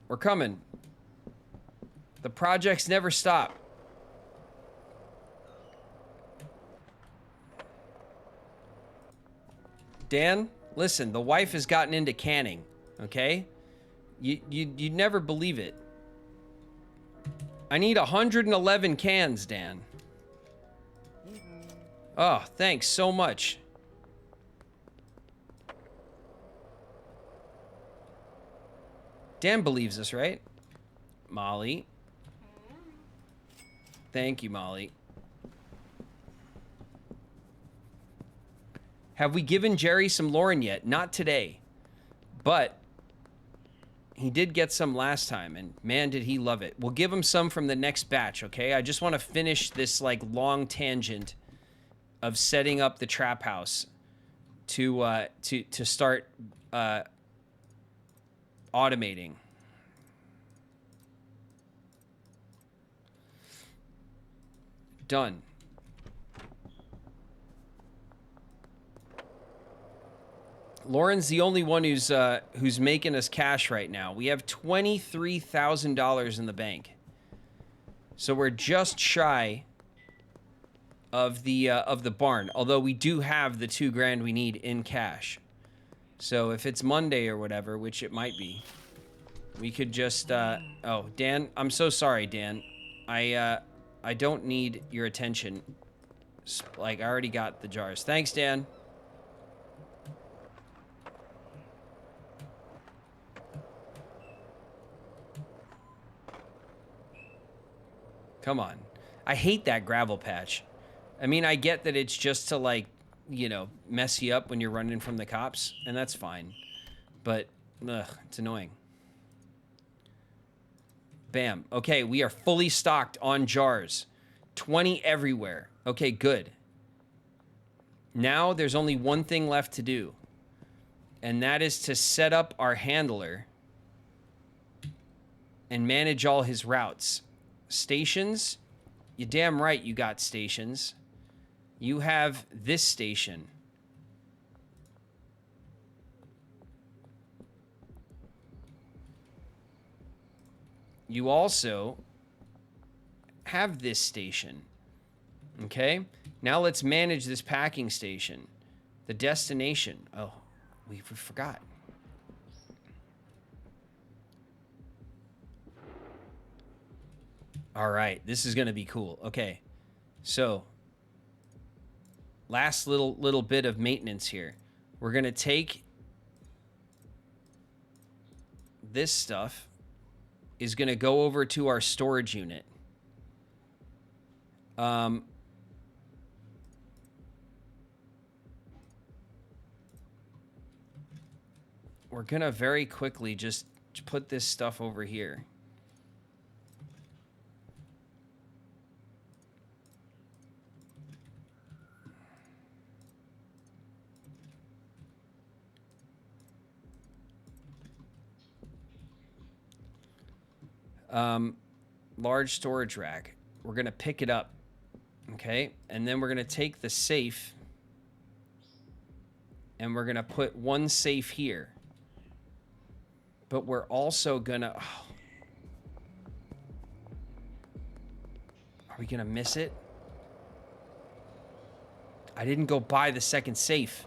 We're coming. The projects never stop. Dan, listen, the wife has gotten into canning, okay? You'd never believe it. I need 111 cans, Dan. Oh, thanks so much. Dan believes us, right? Molly. Thank you, Molly. Have we given Jerry some Lauren yet? Not today. But he did get some last time, and man, did he love it. We'll give him some from the next batch, okay? I just want to finish this, like, long tangent of setting up the trap house to start automating. Done. Lauren's the only one who's making us cash right now. We have $23,000 in the bank, so we're just shy of the barn. Although we do have the $2,000 we need in cash. So if it's Monday or whatever, which it might be, we could just. Oh, Dan, I'm so sorry, Dan. I don't need your attention. Like, I already got the jars. Thanks, Dan. Come on. I hate that gravel patch. I mean, I get that it's just to, like, you know, mess you up when you're running from the cops, and that's fine. But, ugh, it's annoying. Bam. Okay, we are fully stocked on jars. 20 everywhere. Okay, good. Now there's only one thing left to do, and that is to set up our handler and manage all his routes. Stations, you're damn right you got stations. You have this station. You also have this station. Okay? Now let's manage this packing station. The destination. Oh, we forgot. All right, this is going to be cool. Okay, so last little bit of maintenance here. We're going to take this stuff is going to go over to our storage unit. We're going to very quickly just put this stuff over here. Large storage rack. We're going to pick it up. Okay. And then we're going to take the safe and we're going to put one safe here. But we're also going to... Oh. Are we going to miss it? I didn't go buy the second safe.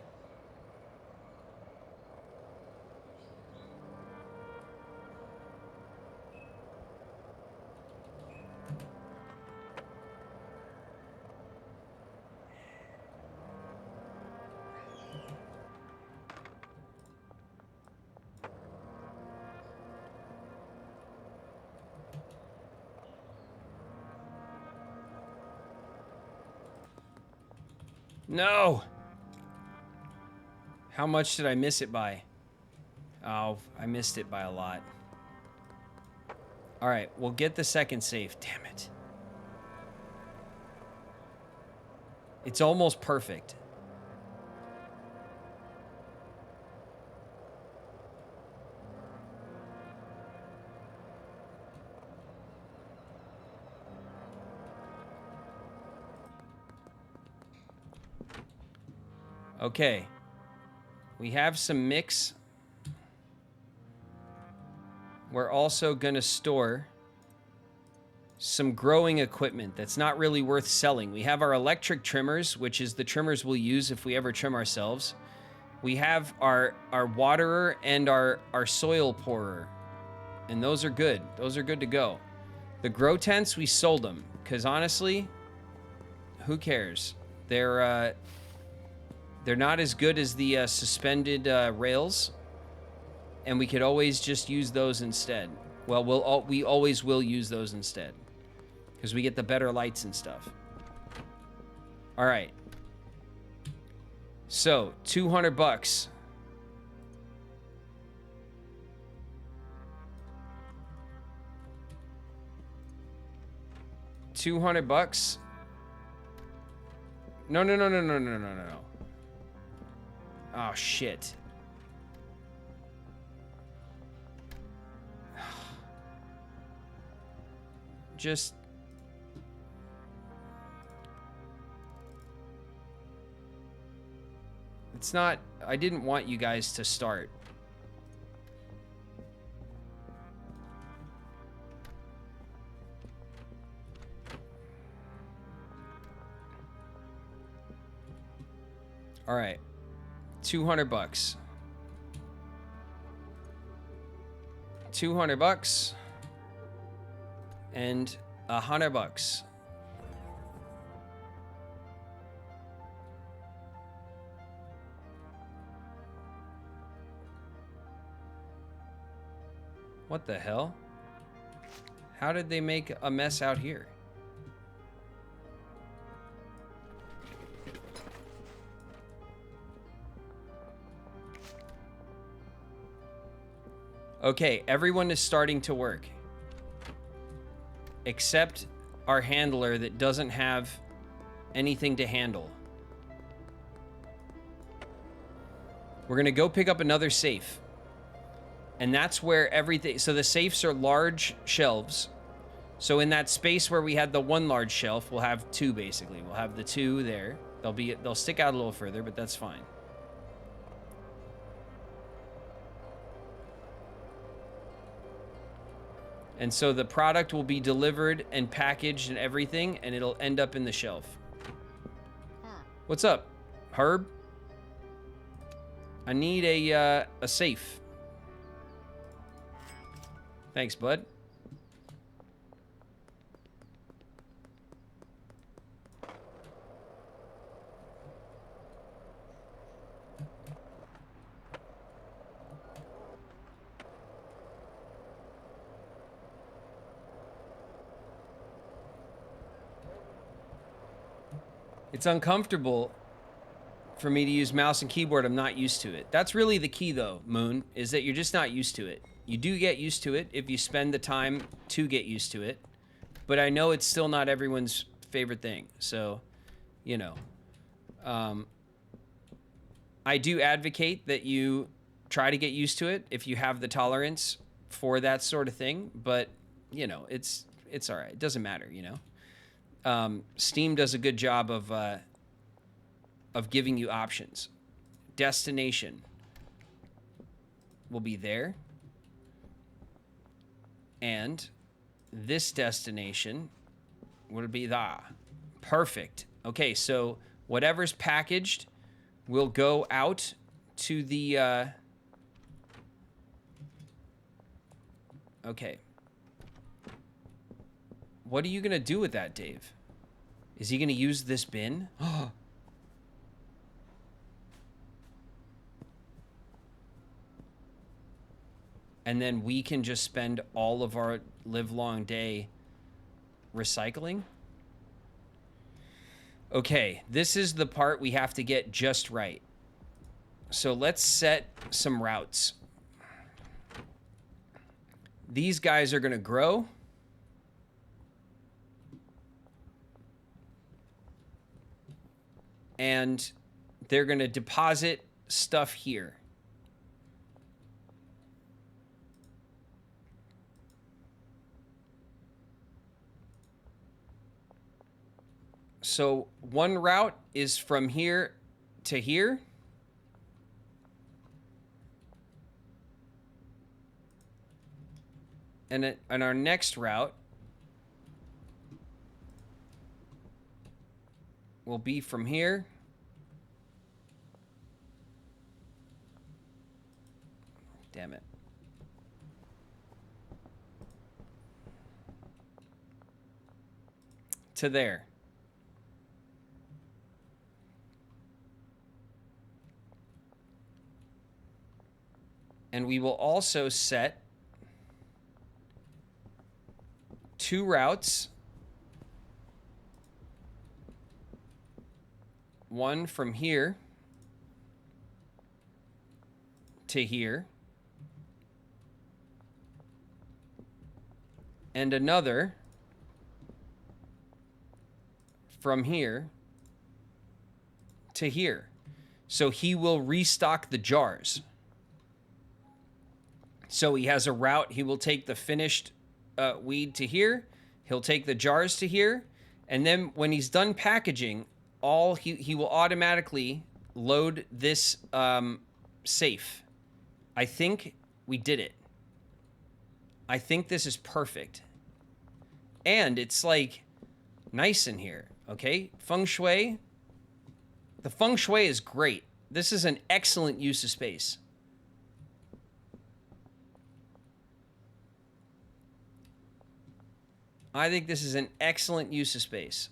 No! How much did I miss it by? Oh, I missed it by a lot. Alright, we'll get the second safe. Damn it. It's almost perfect. Okay, we have some mix. We're also going to store some growing equipment that's not really worth selling. We have our electric trimmers, which is the trimmers we'll use if we ever trim ourselves. We have our waterer and our soil pourer, and those are good. Those are good to go. The grow tents, we sold them, because honestly, who cares? They're not as good as the suspended rails, and we could always just use those instead. Well, we always will use those instead because we get the better lights and stuff. All right. So, $200. $200. No. Oh, shit. Just... It's not... I didn't want you guys to start. All right. $200. $200 and $100. What the hell? How did they make a mess out here? Okay, everyone is starting to work. Except our handler that doesn't have anything to handle. We're gonna go pick up another safe. And that's where everything... So the safes are large shelves. So in that space where we had the one large shelf, we'll have two basically. We'll have the two there. They'll stick out a little further, but that's fine. And so the product will be delivered and packaged and everything, and it'll end up in the shelf. What's up, Herb? I need a safe. Thanks, bud. It's uncomfortable for me to use mouse and keyboard. I'm not used to it. That's really the key, though, Moon, is that you're just not used to it. You do get used to it if you spend the time to get used to it. But I know it's still not everyone's favorite thing. So, you know. I do advocate that you try to get used to it if you have the tolerance for that sort of thing. But, you know, it's all right. It doesn't matter, you know. Steam does a good job of giving you options. Destination will be there. And this destination would be the perfect. Okay, so whatever's packaged will go out to the okay. What are you gonna do with that, Dave? Is he gonna use this bin? And then we can just spend all of our livelong day recycling? Okay, this is the part we have to get just right. So let's set some routes. These guys are gonna grow. And they're gonna deposit stuff here. So one route is from here to here. And our next route will be from here damn it. To there. And we will also set 2 routes. One from here to here. And another from here to here. So he will restock the jars. So he has a route. He will take the finished weed to here. He'll take the jars to here. And then when he's done packaging, he will automatically load this safe. I think we did it. I think this is perfect. And it's like nice in here, okay? Feng Shui. The Feng Shui is great. This is an excellent use of space. I think this is an excellent use of space.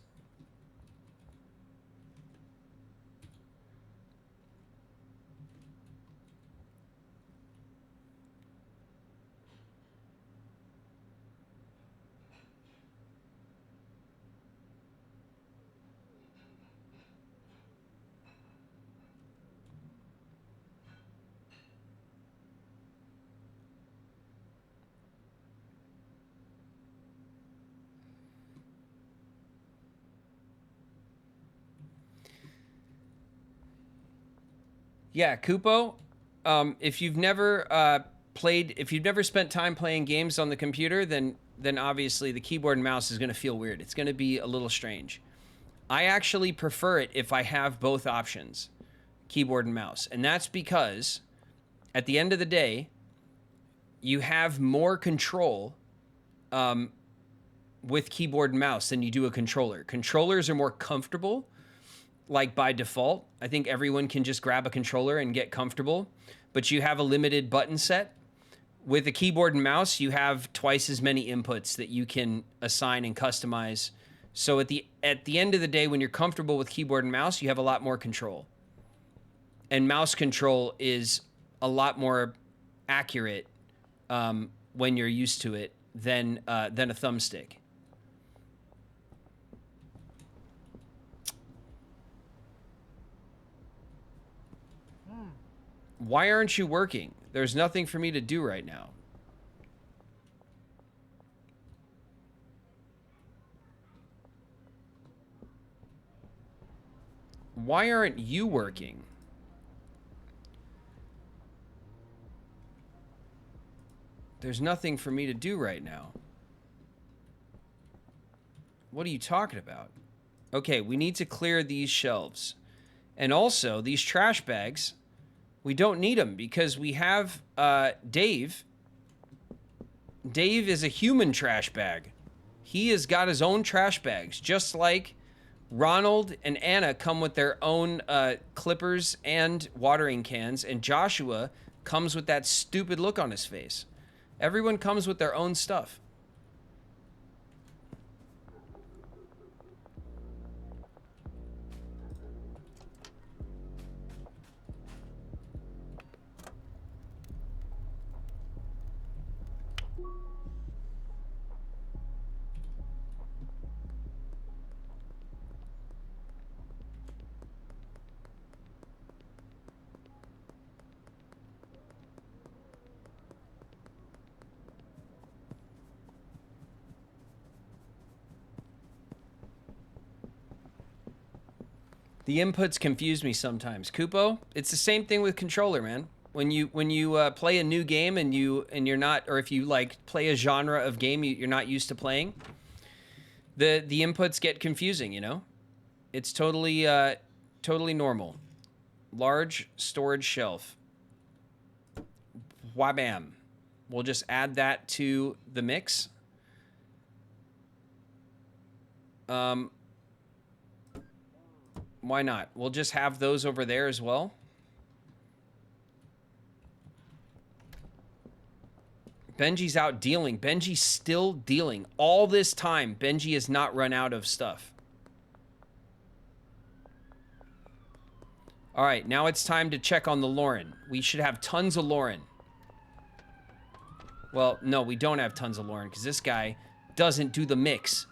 Yeah, Kupo, if you've never if you've never spent time playing games on the computer, then obviously the keyboard and mouse is going to feel weird. It's going to be a little strange. I actually prefer it if I have both options, keyboard and mouse. And that's because at the end of the day, you have more control with keyboard and mouse than you do a controller. Controllers are more comfortable. Like by default, I think everyone can just grab a controller and get comfortable, but you have a limited button set. With a keyboard and mouse, you have twice as many inputs that you can assign and customize. So at the end of the day, when you're comfortable with keyboard and mouse, you have a lot more control. And mouse control is a lot more accurate when you're used to it than a thumbstick. Why aren't you working? There's nothing for me to do right now. Why aren't you working? There's nothing for me to do right now. What are you talking about? Okay, we need to clear these shelves. And also, these trash bags, we don't need them because we have Dave. Dave is a human trash bag. He has got his own trash bags, just like Ronald and Anna come with their own clippers and watering cans, and Joshua comes with that stupid look on his face. Everyone comes with their own stuff. The inputs confuse me sometimes. Kupo, it's the same thing with controller, man. When you play a new game and you're not, or if you like play a genre of game you're not used to playing, the inputs get confusing. You know, it's totally normal. Large storage shelf. Wabam. We'll just add that to the mix. Why not? We'll just have those over there as well. Benji's out dealing. Benji's still dealing. All this time, Benji has not run out of stuff. All right, now it's time to check on the Lauren. We should have tons of Lauren. Well, no, we don't have tons of Lauren because this guy doesn't do the mix,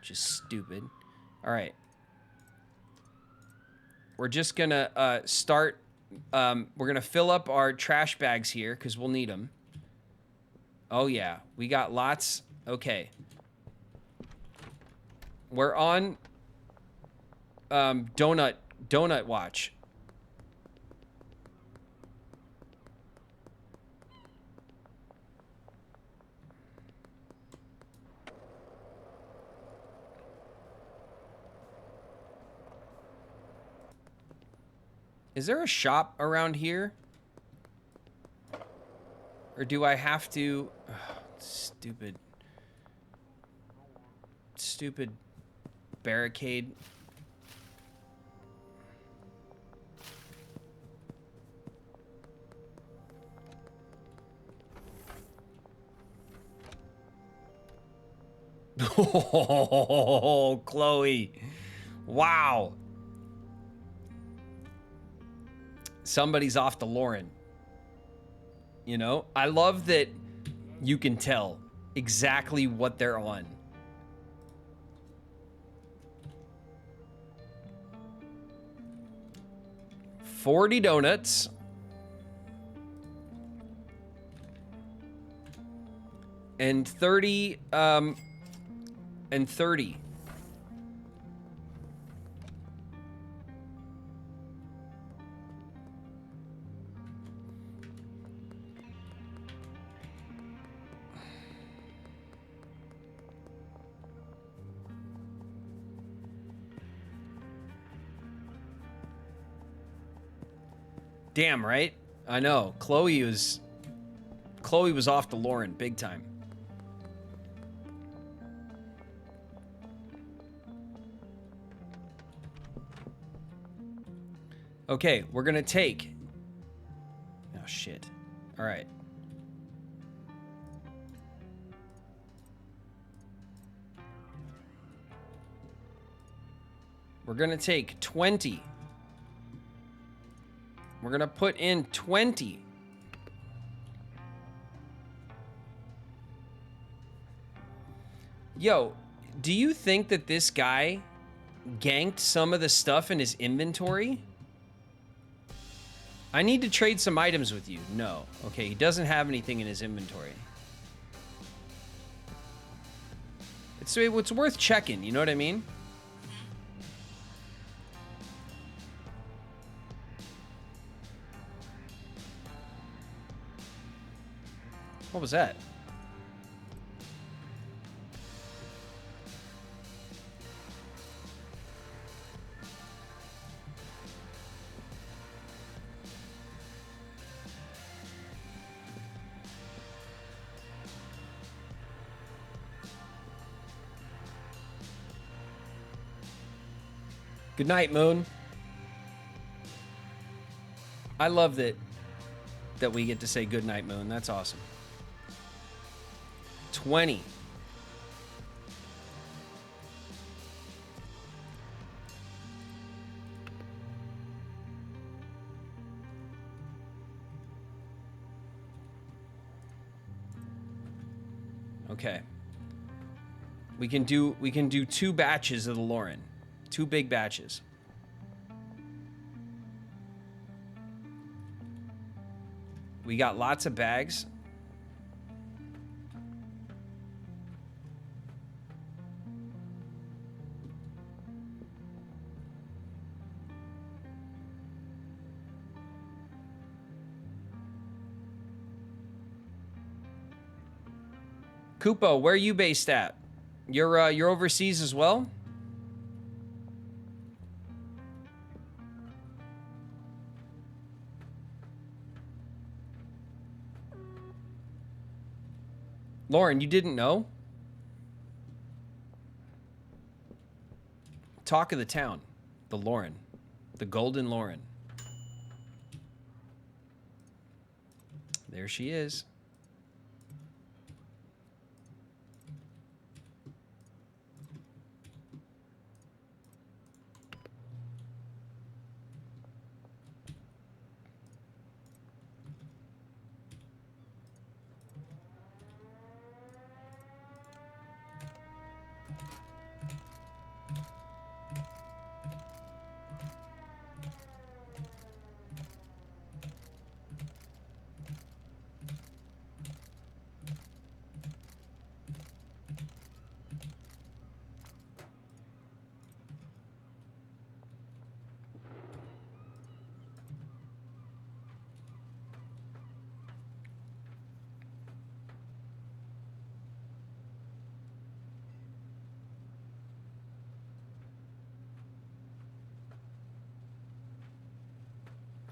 which is stupid. All right. We're just going to start. We're going to fill up our trash bags here because we'll need them. Oh, yeah. We got lots. Okay. We're on donut watch. Is there a shop around here? Or do I have to... Oh, stupid barricade. Oh, Chloe. Wow. Somebody's off the Lauren. You know, I love that you can tell exactly what they're on. $40 donuts. And 30, and 30. Damn, right? I know. Chloe was off the Lauren big time. Okay, we're gonna take... Oh, shit. All right. We're gonna take 20. We're gonna put in 20. Yo, do you think that this guy ganked some of the stuff in his inventory? I need to trade some items with you. No. Okay, he doesn't have anything in his inventory. It's worth checking, you know what I mean? What was that? Good night, Moon. I love that we get to say good night, Moon. That's awesome. 20. Okay. We can do 2 batches of the Lauren. 2 big batches. We got lots of bags. Kupo, where are you based at? You're overseas as well? Lauren, you didn't know? Talk of the town. The Lauren. The Golden Lauren. There she is.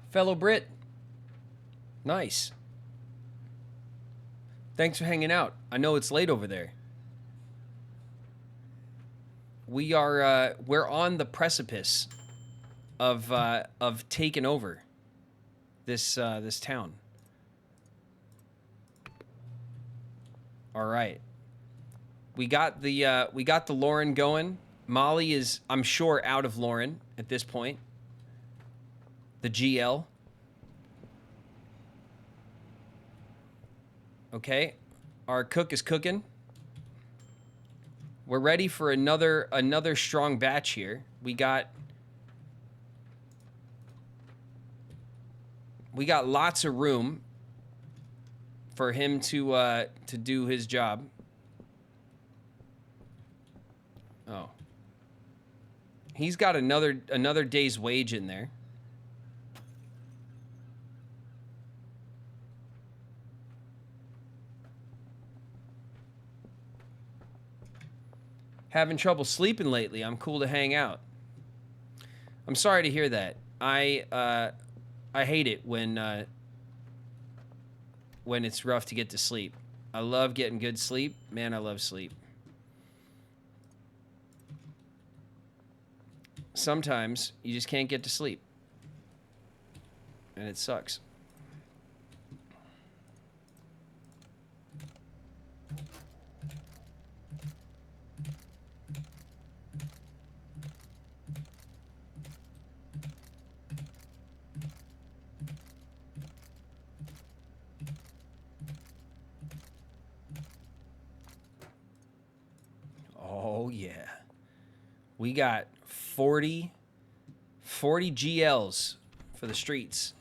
fellow Brit. Nice. Thanks for hanging out. I know it's late over there. We're on the precipice of taking over this town. All right. We got the Lauren going. Molly is, I'm sure, out of Lauren at this point. The GL. Okay. Our cook is cooking. We're ready for another strong batch here. We got lots of room for him to do his job. Oh. He's got another day's wage in there. Having trouble sleeping lately. I'm cool to hang out. I'm sorry to hear that. I hate it when it's rough to get to sleep. I love getting good sleep. Man, I love sleep. Sometimes you just can't get to sleep. And it sucks. Oh, yeah. We got 40 GLs for the streets.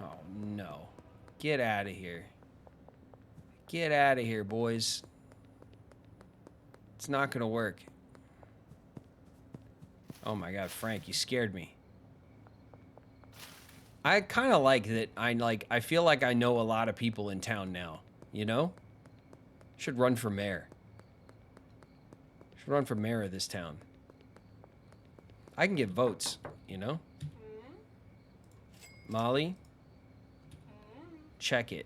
Oh, no. Get out of here. Get out of here, boys. It's not going to work. Oh, my God, Frank, you scared me. I kind of like that. I feel like I know a lot of people in town now, you know? Should run for mayor. Should run for mayor of this town. I can get votes, you know? Molly? Check it.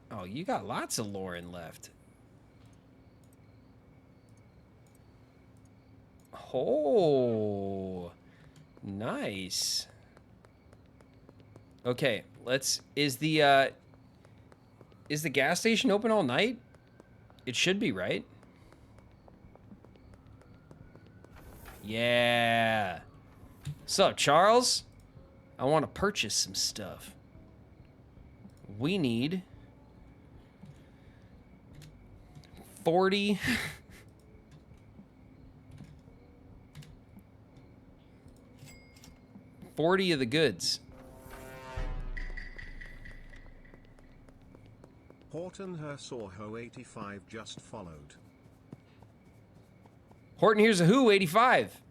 Oh, you got lots of Lauren left. Oh, nice. Okay, is the gas station open all night? It should be, right? Yeah. What's up, Charles? I want to purchase some stuff. We need 40 40 of the goods. Horton Hersorho 85 just followed. Horton Here's a Who 85.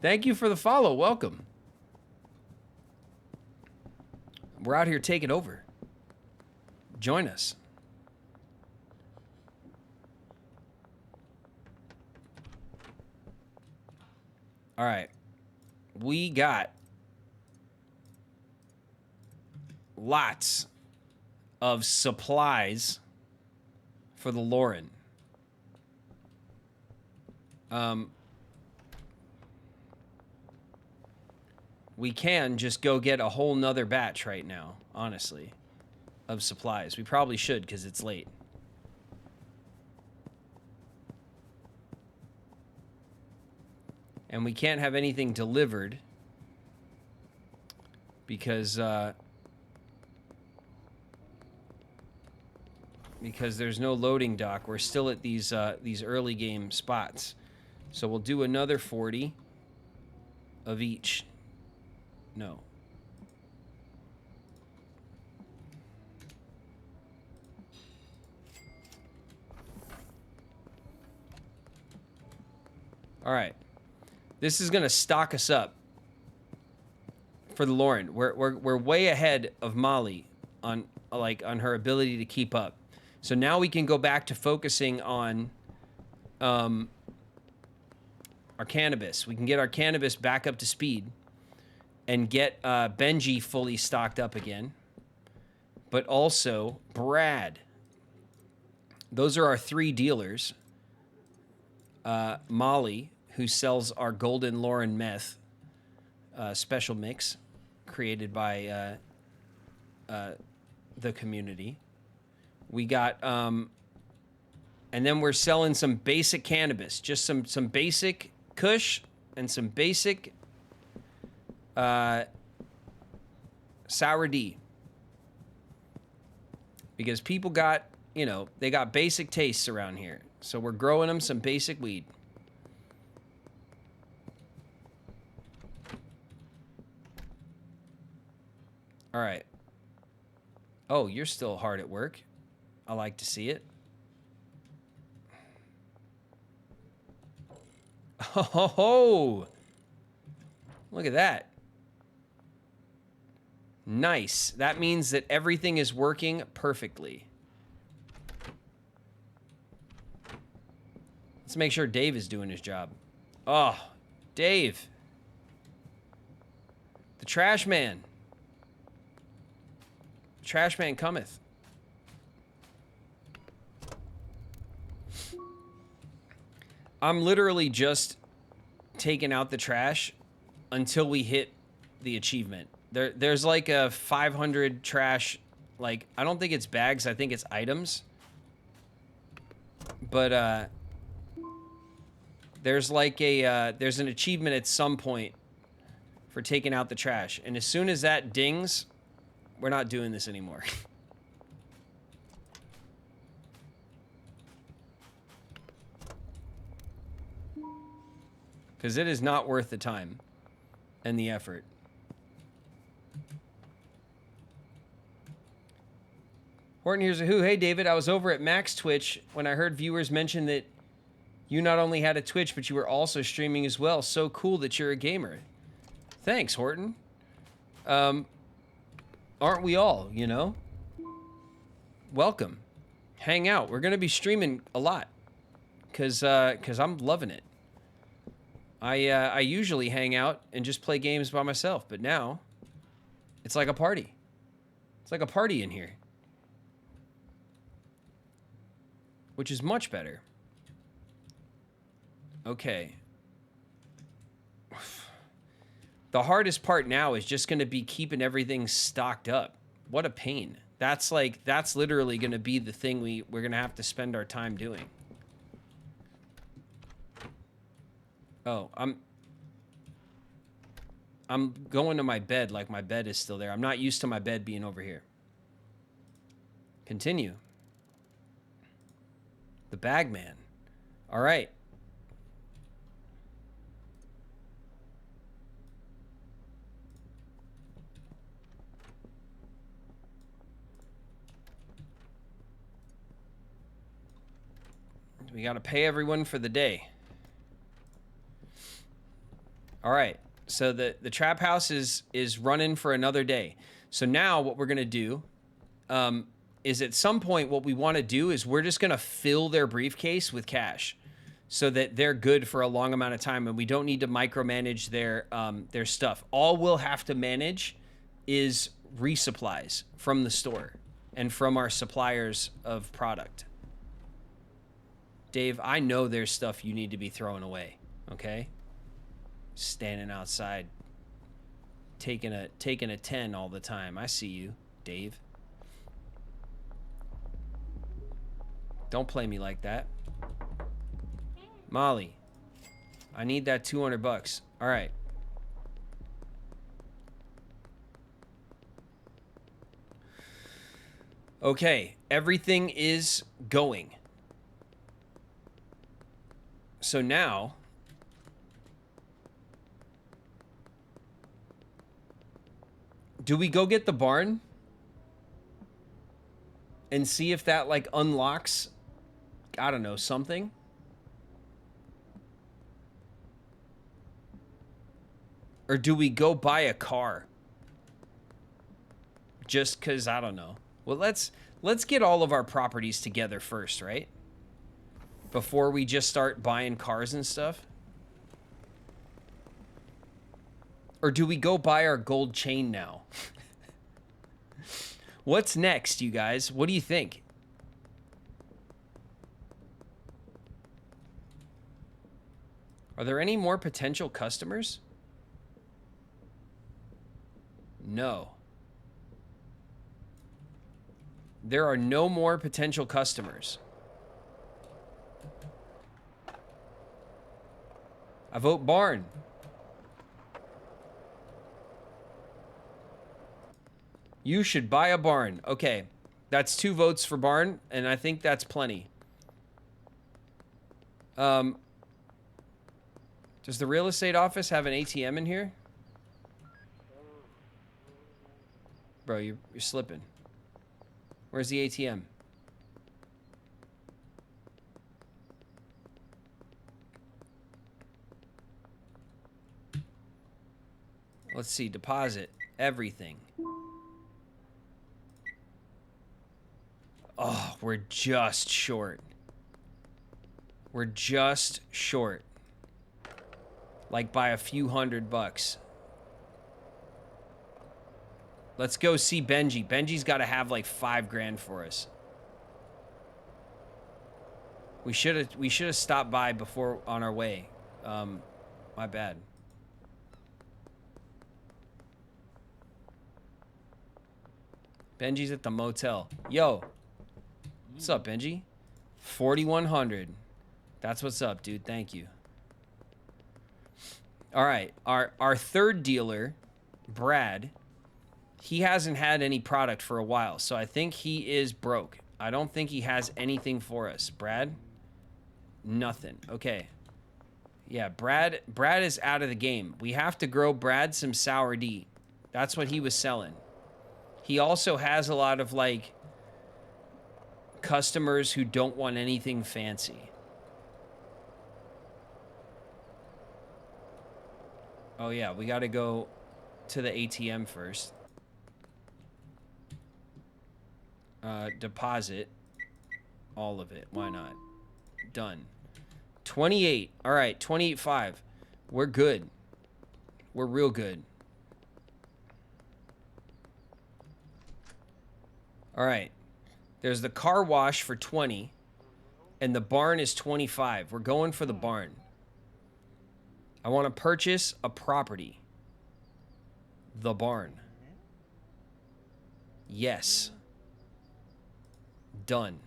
Thank you for the follow. Welcome. We're out here taking over. Join us. All right. We got lots of supplies for the Lauren. We can just go get a whole nother batch right now, honestly, of supplies. We probably should because it's late. And we can't have anything delivered because there's no loading dock. We're still at these early game spots. So we'll do another 40 of each. No. All right. This is going to stock us up for the Lauren. We're way ahead of Molly on her ability to keep up. So now we can go back to focusing on our cannabis. We can get our cannabis back up to speed and get Benji fully stocked up again. But also Brad. Those are our 3 dealers. Molly, who sells our Golden Lauren meth special mix created by the community. We got, and then we're selling some basic cannabis, just some basic Kush and some basic Sour D. Because people got, you know, they got basic tastes around here. So we're growing them some basic weed. All right. Oh, you're still hard at work. I like to see it. Oh, look at that. Nice. That means that everything is working perfectly. Let's make sure Dave is doing his job. Oh, Dave. The trash man. The trash man cometh. I'm literally just taking out the trash until we hit the achievement. There's like a 500 trash, like, I don't think it's bags, I think it's items. But there's like a there's an achievement at some point for taking out the trash. And as soon as that dings, we're not doing this anymore. Because it is not worth the time and the effort. Horton, here's a who. Hey, David, I was over at Max Twitch when I heard viewers mention that you not only had a Twitch, but you were also streaming as well. So cool that you're a gamer. Thanks, Horton. Aren't we all, you know? Welcome. Hang out. We're going to be streaming a lot because I'm loving it. I usually hang out and just play games by myself, but now it's like a party. It's like a party in here, which is much better. Okay. The hardest part now is just going to be keeping everything stocked up. What a pain. That's literally going to be the thing we're going to have to spend our time doing. Oh, I'm going to my bed like my bed is still there. I'm not used to my bed being over here. Continue. The bag man. All right. We got to pay everyone for the day. All right. So the trap house is running for another day. So now what we're going to do is at some point what we want to do is we're just going to fill their briefcase with cash so that they're good for a long amount of time and we don't need to micromanage their stuff. All we'll have to manage is resupplies from the store and from our suppliers of product. Dave, I know there's stuff you need to be throwing away, okay? Standing outside, taking a 10 all the time. I see you, Dave. Don't play me like that. Molly, I need that $200. All right. Okay, everything is going. So now, do we go get the barn and see if that like unlocks, I don't know, something? Or do we go buy a car? Just because, I don't know. Well, let's get all of our properties together first, right? before we just start buying cars and stuff? Or do we go buy our gold chain now? What's next, you guys? What do you think? Are there any more potential customers? No. There are no more potential customers. I vote barn. You should buy a barn. Okay. That's 2 votes for barn, and I think that's plenty. Does the real estate office have an ATM in here? Bro, you're slipping. Where's the ATM? Let's see. Deposit. Everything. Oh, we're just short. We're just short. Like by a few $100. Let's go see Benji. Benji's got to have like 5 grand for us. We should have stopped by before on our way. My bad. Benji's at the motel. Yo. What's up, Benji? 4,100. That's what's up, dude. Thank you. All right. Our third dealer, Brad, he hasn't had any product for a while, so I think he is broke. I don't think he has anything for us. Brad? Nothing. Okay. Yeah, Brad is out of the game. We have to grow Brad some sour D. That's what he was selling. He also has a lot of, like, customers who don't want anything fancy. Oh, yeah, we got to go to the ATM first. Deposit all of it. Why not? Done. 28. All right, 28.5. We're good. We're real good. All right. There's the car wash for 20, and the barn is 25. We're going for the barn. I want to purchase a property. The barn. Yes. Done.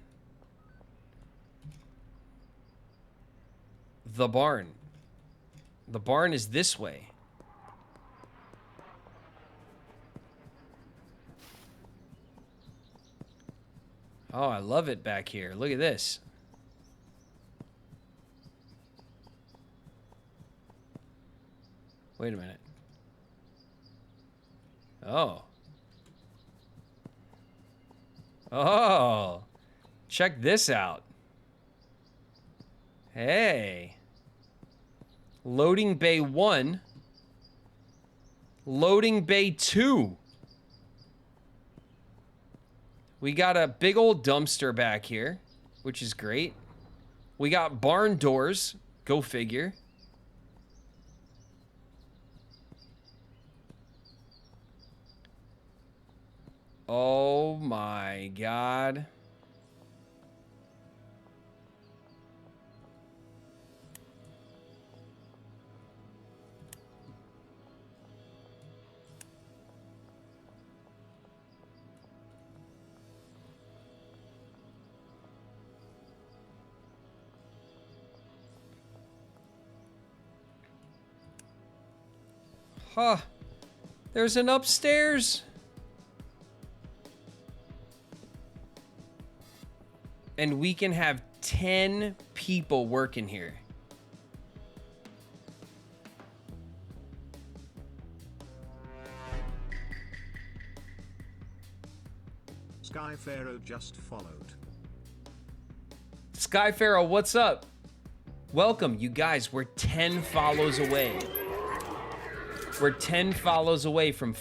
The barn. The barn is this way. Oh, I love it back here. Look at this. Wait a minute. Oh. Oh. Check this out. Hey. Loading bay 1. Loading bay 2. We got a big old dumpster back here, which is great. We got barn doors. Go figure. Oh my God. Huh. There's an upstairs. And we can have 10 people working here. Sky Pharaoh just followed. Sky Pharaoh, what's up? Welcome, you guys. We're 10 follows away. We're 10 follows away from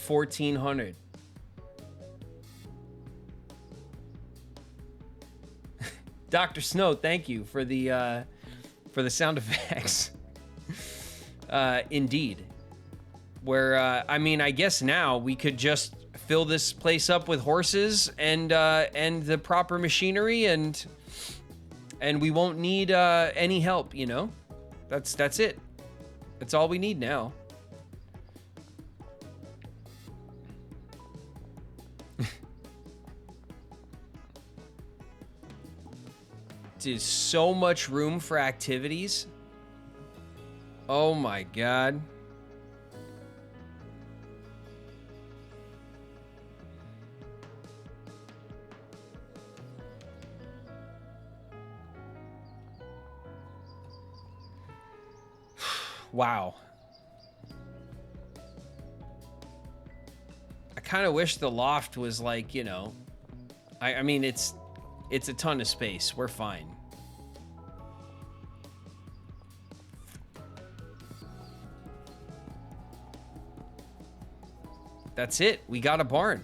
Dr. Snow, thank you for the sound effects. Indeed. Where I mean, I guess now we could just fill this place up with horses and the proper machinery, and we won't need any help. You know, that's it. That's all we need now. There's so much room for activities. Oh my God. Wow. I kind of wish the loft was like, you know, I mean, it's a ton of space. We're fine. That's it. We got a barn.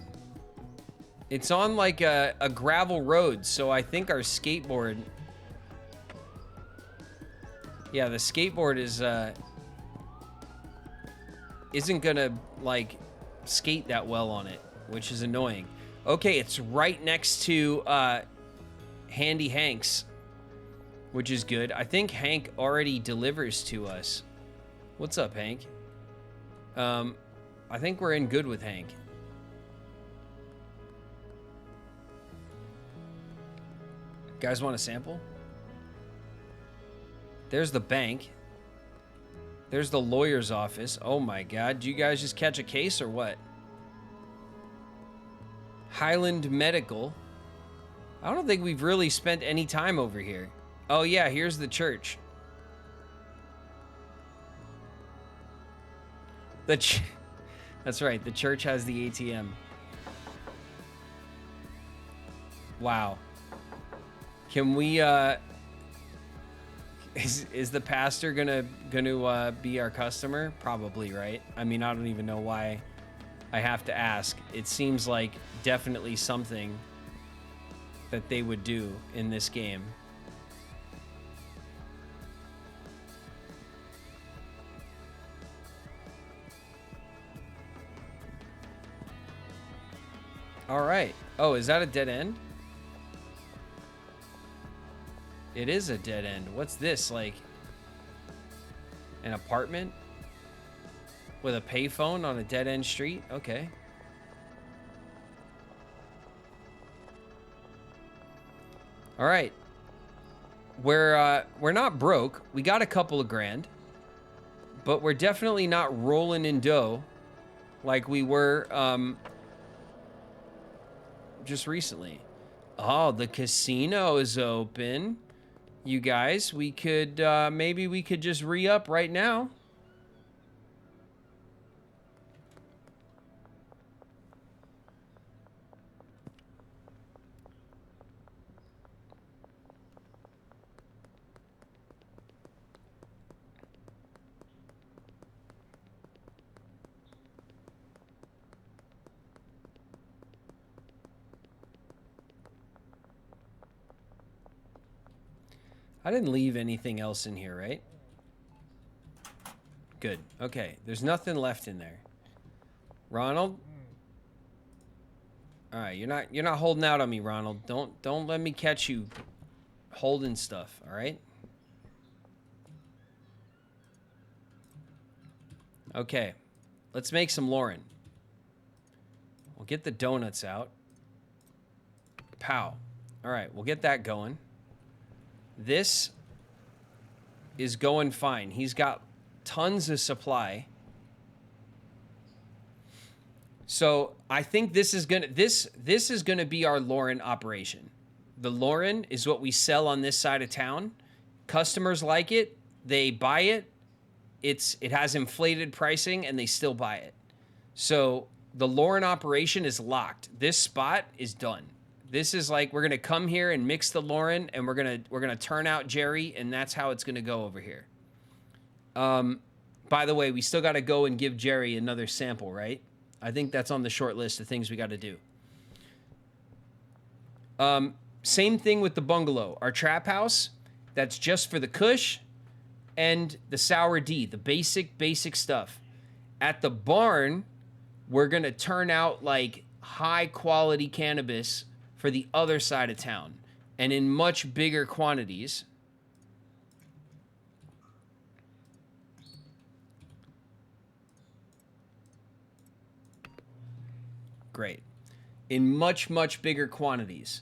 It's on like a gravel road, so I think our skateboard... Yeah, the skateboard is isn't gonna like skate that well on it, which is annoying. Okay, it's right next to Handy Hank's, which is good. I think Hank already delivers to us. What's up, Hank? I think we're in good with Hank. Guys want a sample? There's the bank. There's the lawyer's office. Oh my God. Do you guys just catch a case or what? Highland Medical. I don't think we've really spent any time over here. Oh yeah, here's the church. That's right, the church has the ATM. Wow. Can we is the pastor gonna be our customer? Probably, right? I mean, I don't even know why I have to ask. It seems like definitely something that they would do in this game. All right. Oh, is that a dead end? It is a dead end. What's this? Like an apartment with a payphone on a dead end street? Okay. All right. We're not broke. We got a couple of grand, but we're definitely not rolling in dough like we were just recently. Oh, the casino is open. You guys, we could maybe we could just re-up right now. I didn't leave anything else in here, right? Good. Okay. There's nothing left in there. Ronald? All right, you're not holding out on me, Ronald. Don't let me catch you holding stuff, all right? Okay. Let's make some Lauren. We'll get the donuts out. Pow. All right, we'll get that going. This is going fine. He's got tons of supply. So I think this is gonna be our Lauren operation. The Lauren is what we sell on this side of town. Customers like it, they buy it. It has inflated pricing and they still buy it. So the Lauren operation is locked. This spot is done. This is like, we're going to come here and mix the Lauren, and we're going to turn out Jerry, and that's how it's going to go over here. By the way, we still got to go and give Jerry another sample, right? I think that's on the short list of things we got to do. Same thing with the bungalow. Our trap house, that's just for the kush and the sour D, the basic stuff. At the barn, we're going to turn out like high quality cannabis for the other side of town and in much bigger quantities. Great. In much bigger quantities.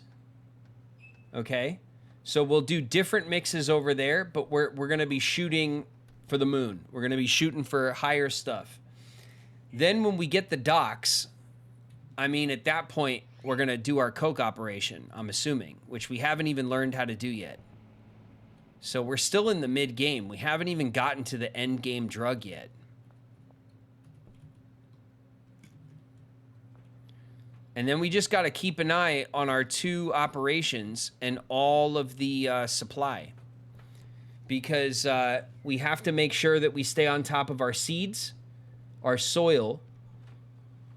Okay? So we'll do different mixes over there, but we're going to be shooting for the moon. We're going to be shooting for higher stuff. Then when we get the docks, I mean, at that point, we're going to do our coke operation, I'm assuming, which we haven't even learned how to do yet. So we're still in the mid-game. We haven't even gotten to the end game drug yet. And then we just got to keep an eye on our 2 operations and all of the supply. Because we have to make sure that we stay on top of our seeds, our soil,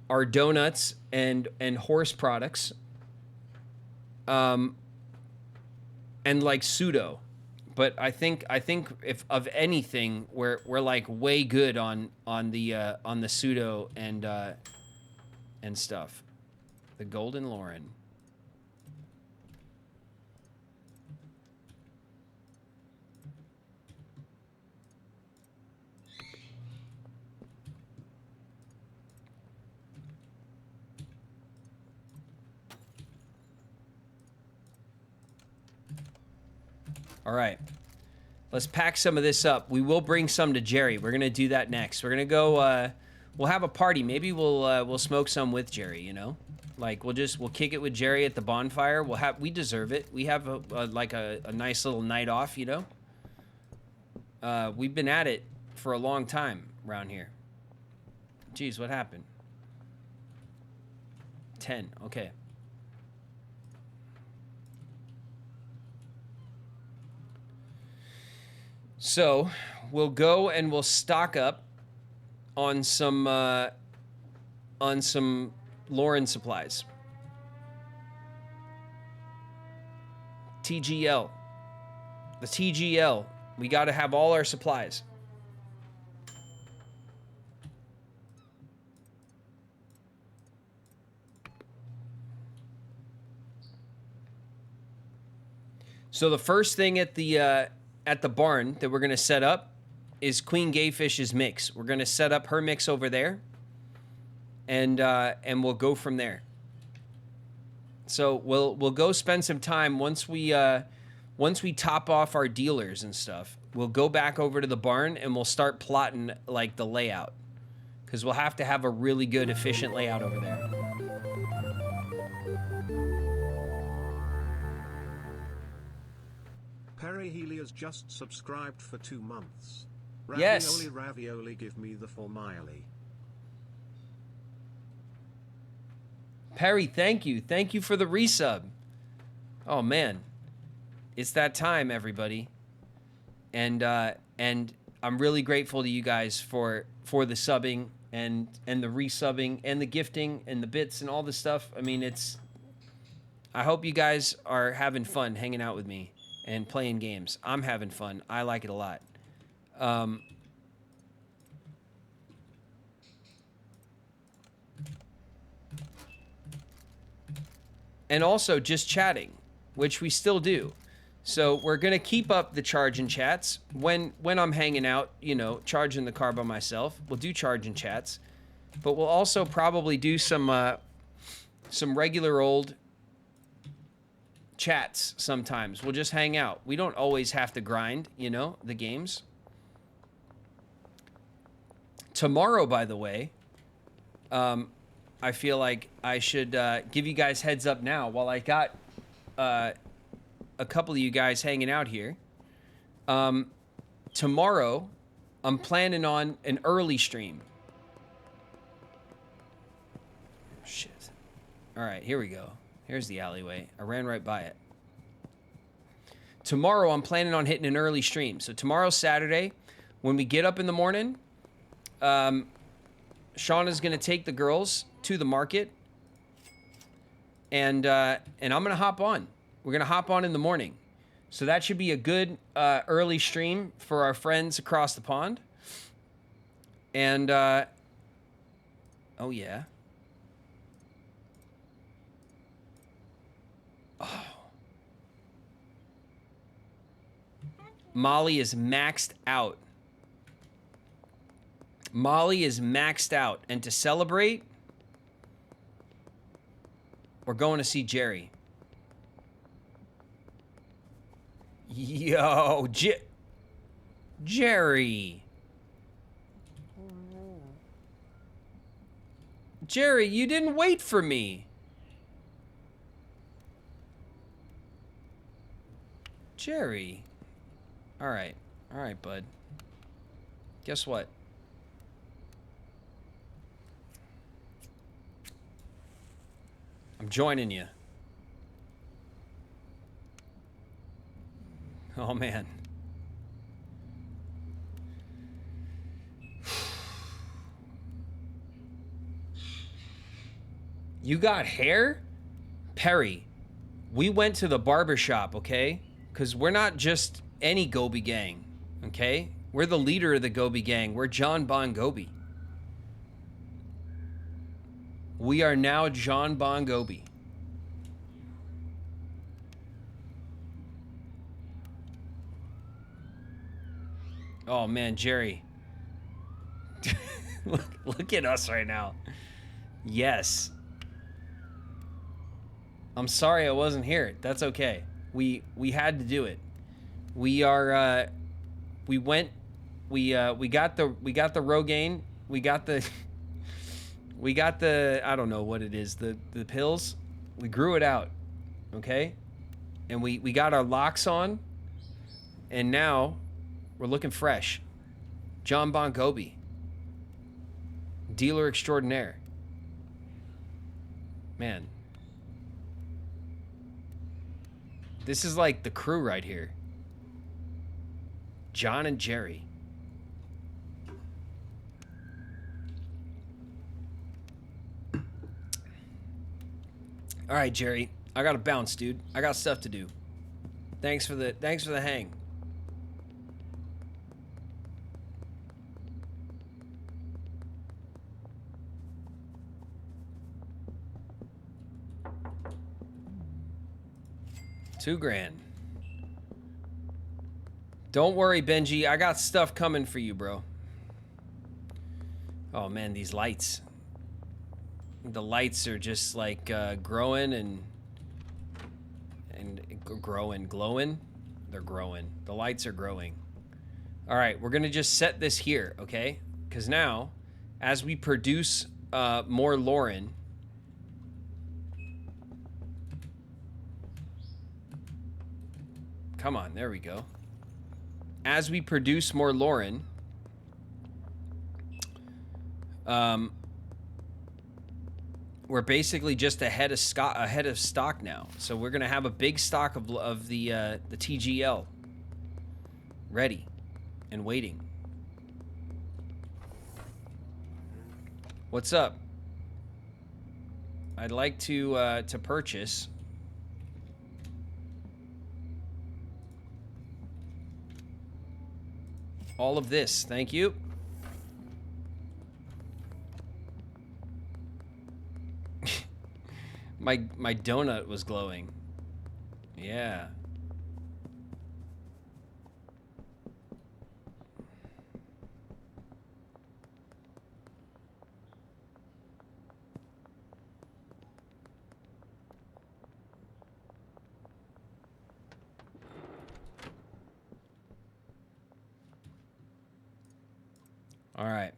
our donuts, and horse products. And like pseudo. But I think if of anything, we're like way good on the pseudo and stuff. The Golden Lauren. All right. Let's pack some of this up. We will bring some to Jerry. We're going to do that next. We're going to go we'll have a party. Maybe we'll smoke some with Jerry, you know? Like we'll kick it with Jerry at the bonfire. We deserve it. We have a nice little night off, you know. We've been at it for a long time around here. Jeez, what happened? 10. Okay. So we'll go and we'll stock up on some Lauren supplies. TGL. The TGL. We got to have all our supplies. So the first thing at the barn that we're going to set up is Queen Gayfish's mix. We're going to set up her mix over there. And we'll go from there. So we'll go spend some time once we top off our dealers and stuff. We'll go back over to the barn and we'll start plotting like the layout, because we'll have to have a really good efficient layout over there. Perry Healy's just subscribed for 2 months. Yes. Ravioli, give me the formile. Perry, thank you. Thank you for the resub. Oh, man. It's that time, everybody. And I'm really grateful to you guys for the subbing and the resubbing and the gifting and the bits and all the stuff. I mean, I hope you guys are having fun hanging out with me and playing games. I'm having fun. I like it a lot. And also just chatting, which we still do. So we're going to keep up the charge and chats. When I'm hanging out, you know, charging the car by myself, we'll do charge and chats. But we'll also probably do some regular old chats sometimes. We'll just hang out. We don't always have to grind, you know, the games. Tomorrow, by the way, I feel like I should give you guys heads up now while I got a couple of you guys hanging out here. Tomorrow, I'm planning on an early stream. Shit. All right, here we go. Here's the alleyway. I ran right by it. Tomorrow, I'm planning on hitting an early stream. So tomorrow's Saturday. When we get up in the morning, Shauna's going to take the girls to the market. And I'm going to hop on. We're gonna hop on in the morning. So that should be a good early stream for our friends across the pond. And oh yeah. Oh. Molly is maxed out. Molly is maxed out. And to celebrate, we're going to see Jerry. Yo, Jerry. Jerry, you didn't wait for me. Jerry. All right, bud. Guess what? I'm joining you. Oh, man. You got hair? Perry, we went to the barber shop, okay? Because we're not just any Gobi gang, okay? We're the leader of the Gobi gang. We're John Bon Gobi. We are now John Bon Gobi. Oh, man, Jerry. Look at us right now. Yes. I'm sorry I wasn't here. That's okay. We had to do it. We are we got the Rogaine. We got the I don't know what it is, the pills. We grew it out. Okay? And we got our locks on. And now we're looking fresh. John Bon Gobi. Dealer extraordinaire. Man. This is like the crew right here. John and Jerry. All right, Jerry. I gotta bounce, dude. I got stuff to do. Thanks for the hang. $2,000. Don't worry, Benji. I got stuff coming for you, bro. Oh, man, these lights. The lights are just like growing and glowing. They're growing. The lights are growing. All right, we're going to just set this here, okay? Because now, as we produce more Lauren... Come on, there we go. As we produce more Lauren, we're basically just ahead of stock now. So we're gonna have a big stock of the TGL ready and waiting. What's up? I'd like to purchase. All of this, thank you. my donut was glowing. Yeah. All right.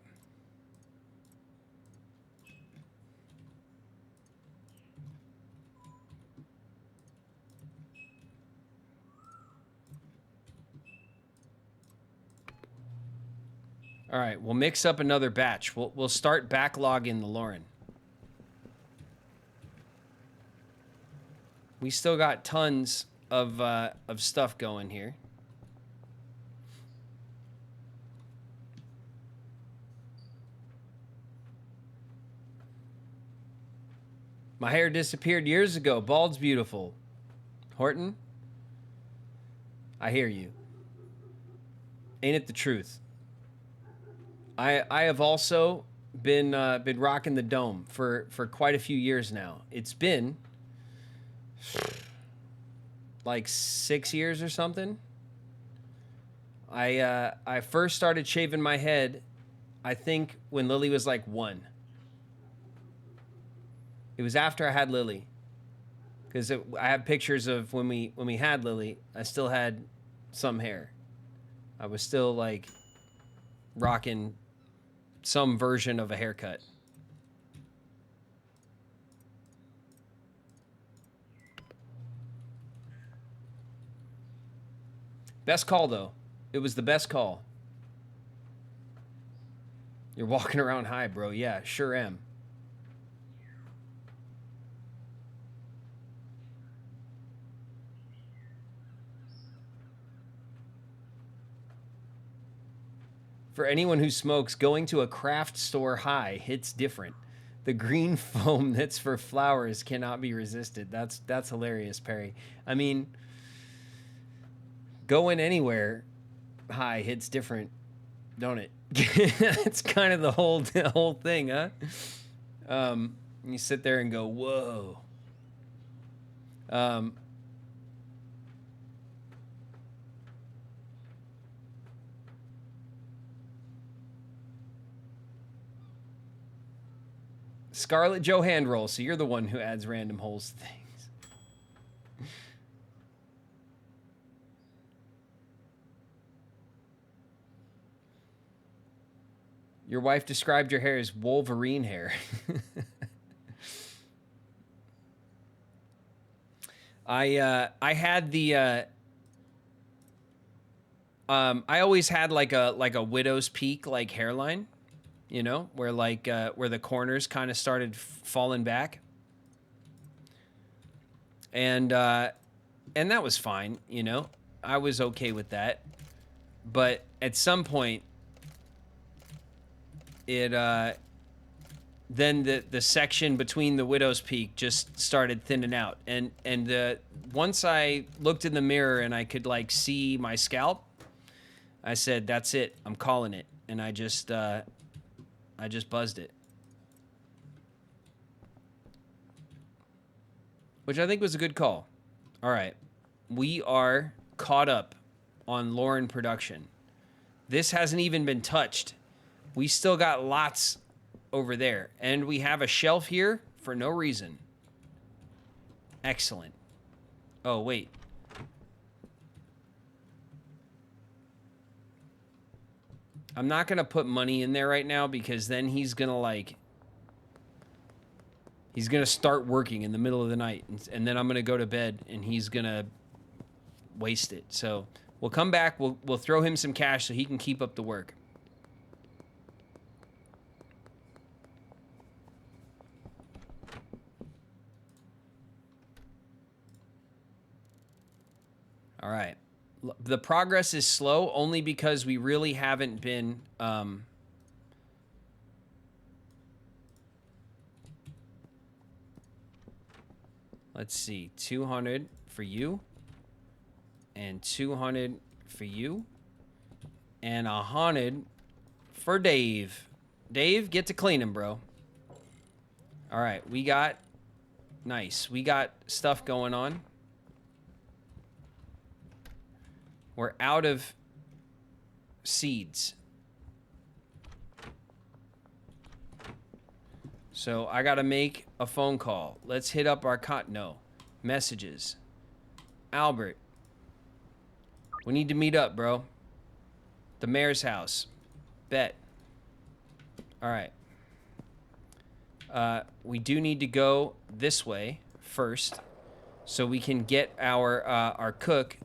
All right, we'll mix up another batch. We'll start backlogging the Lauren. We still got tons of stuff going here. My hair disappeared years ago. Bald's beautiful. Horton, I hear you. Ain't it the truth? I have also been rocking the dome for quite a few years now. It's been like 6 years or something. I first started shaving my head, I think, when Lily was like 1. It was after I had Lily, because I have pictures of when we had Lily. I still had some hair. I was still like rocking some version of a haircut. Best call though. It was the best call. You're walking around high, bro. Yeah, sure am. For anyone who smokes, going to a craft store high hits different. The green foam that's for flowers cannot be resisted. That's hilarious, Perry. I mean, going anywhere high hits different, don't it? It's kind of the whole thing, huh? You sit there and go, whoa. Scarlett Joe hand roll, so you're the one who adds random holes to things. Your wife described your hair as Wolverine hair. I had the I always had like a widow's peak like hairline, you know, where like where the corners kind of started falling back. And that was fine, you know. I was okay with that. But at some point it then the section between the widow's peak just started thinning out, and once I looked in the mirror and I could like see my scalp, I said, that's it, I'm calling it. And I just buzzed it, which I think was a good call. All right, we are caught up on Lauren production. This hasn't even been touched. We still got lots over there. And we have a shelf here for no reason. Excellent. Oh, wait. I'm not going to put money in there right now because then he's going to like... He's going to start working in the middle of the night. And then I'm going to go to bed and he's going to waste it. So we'll come back. We'll throw him some cash so he can keep up the work. All right. The progress is slow only because we really haven't been... let's see. 200 for you. And 200 for you. And 100 for Dave. Dave, get to cleaning, bro. All right. We got... Nice. We got stuff going on. We're out of seeds. So I got to make a phone call. Let's hit up our messages. Albert. We need to meet up, bro. The mayor's house. Bet. All right. We do need to go this way first so we can get our cook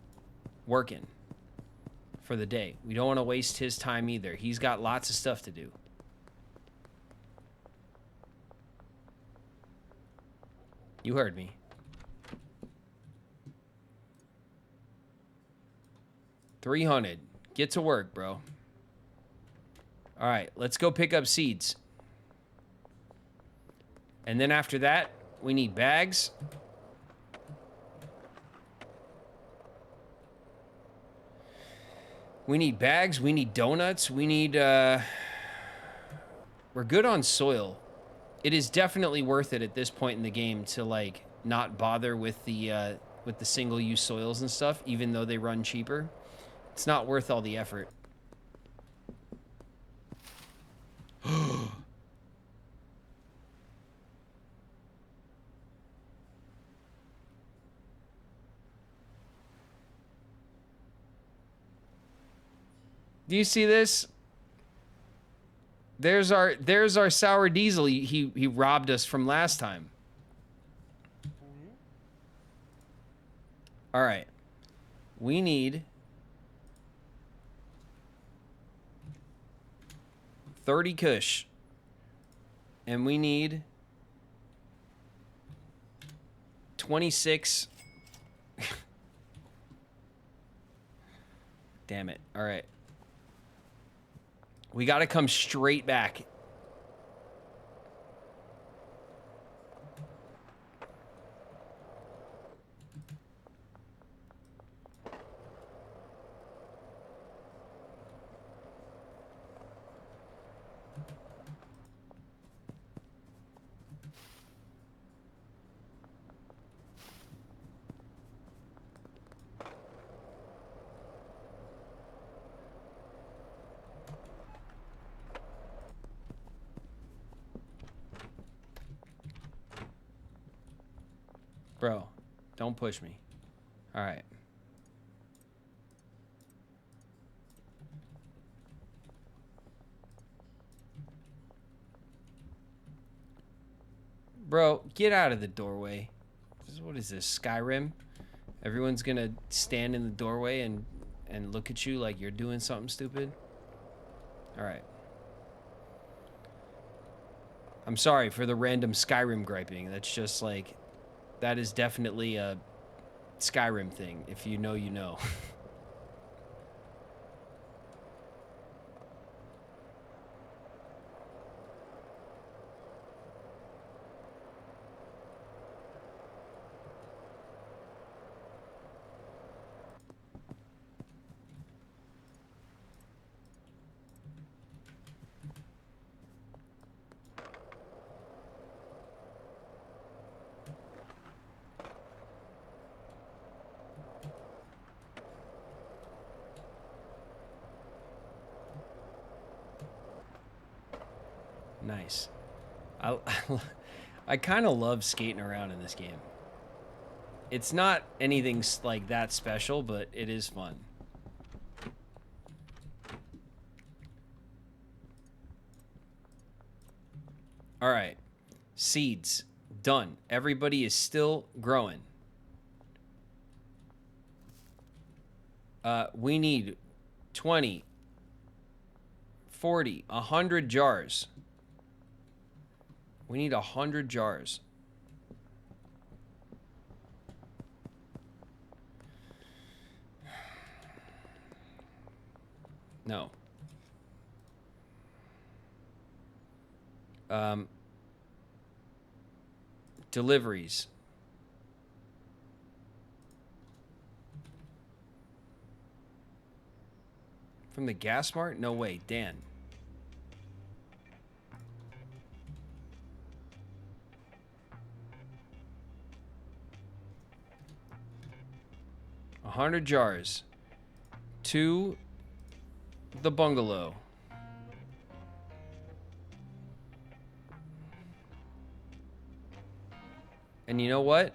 working for the day. We don't want to waste his time either. He's got lots of stuff to do. You heard me. $300. Get to work, bro. All right, let's go pick up seeds. And then after that, we need bags. We need bags. We need donuts. We need, we're good on soil. It is definitely worth it at this point in the game to, like, not bother with the single-use soils and stuff, even though they run cheaper. It's not worth all the effort. Do you see this? There's our sour diesel he robbed us from last time. All right. We need 30 kush. And we need 26. Damn it. All right. We got to come straight back. Bro, don't push me. All right. Bro, get out of the doorway. What is this, Skyrim? Everyone's gonna stand in the doorway and look at you like you're doing something stupid? All right. I'm sorry for the random Skyrim griping. That's just like... That is definitely a Skyrim thing. If you know, you know. Nice. I kind of love skating around in this game. It's not anything like that special, but it is fun. All right. Seeds. Done. Everybody is still growing. We need 20, 40, 100 jars. We need 100 jars. No. Deliveries. From the gas mart? No way, Dan. $100 jars to the bungalow. And you know what?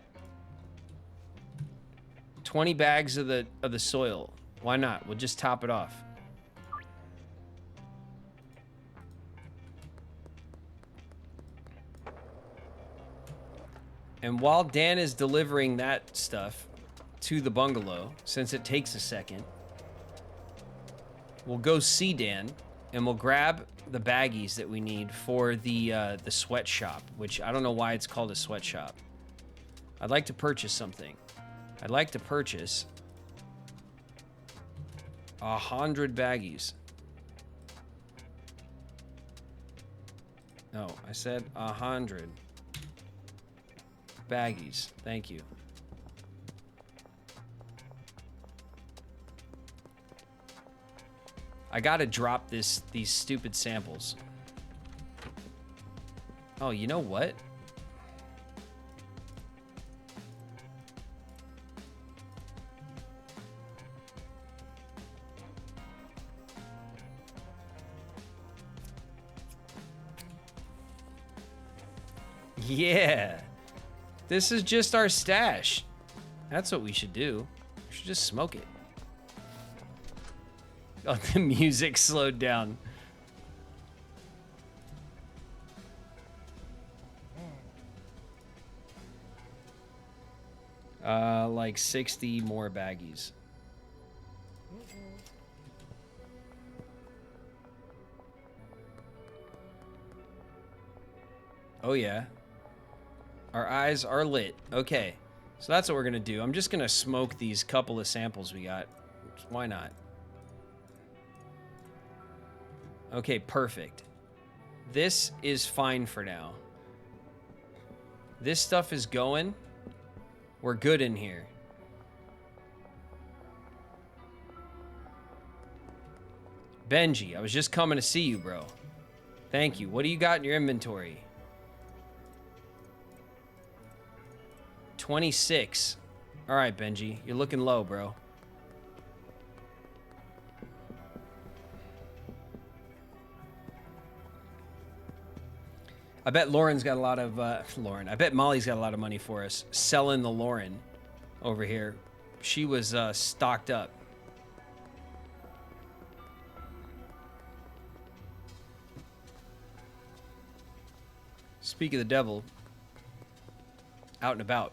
20 bags of the soil. Why not? We'll just top it off. And while Dan is delivering that stuff to the bungalow, since it takes a second, we'll go see Dan and we'll grab the baggies that we need for the sweatshop, which I don't know why it's called a sweatshop. I'd like to purchase something. I'd like to purchase 100 baggies. No, I said 100 baggies. Thank you. I gotta drop these stupid samples. Oh, you know what? Yeah. This is just our stash. That's what we should do. We should just smoke it. Oh, the music slowed down. Like 60 more baggies. Oh, yeah. Our eyes are lit. Okay. So that's what we're going to do. I'm just going to smoke these couple of samples we got. Why not? Okay, perfect. This is fine for now. This stuff is going. We're good in here. Benji, I was just coming to see you, bro. Thank you. What do you got in your inventory? 26. All right, Benji. You're looking low, bro. I bet Lauren's got a lot of... Lauren. I bet Molly's got a lot of money for us. Selling the Lauren over here. She was stocked up. Speak of the devil. Out and about.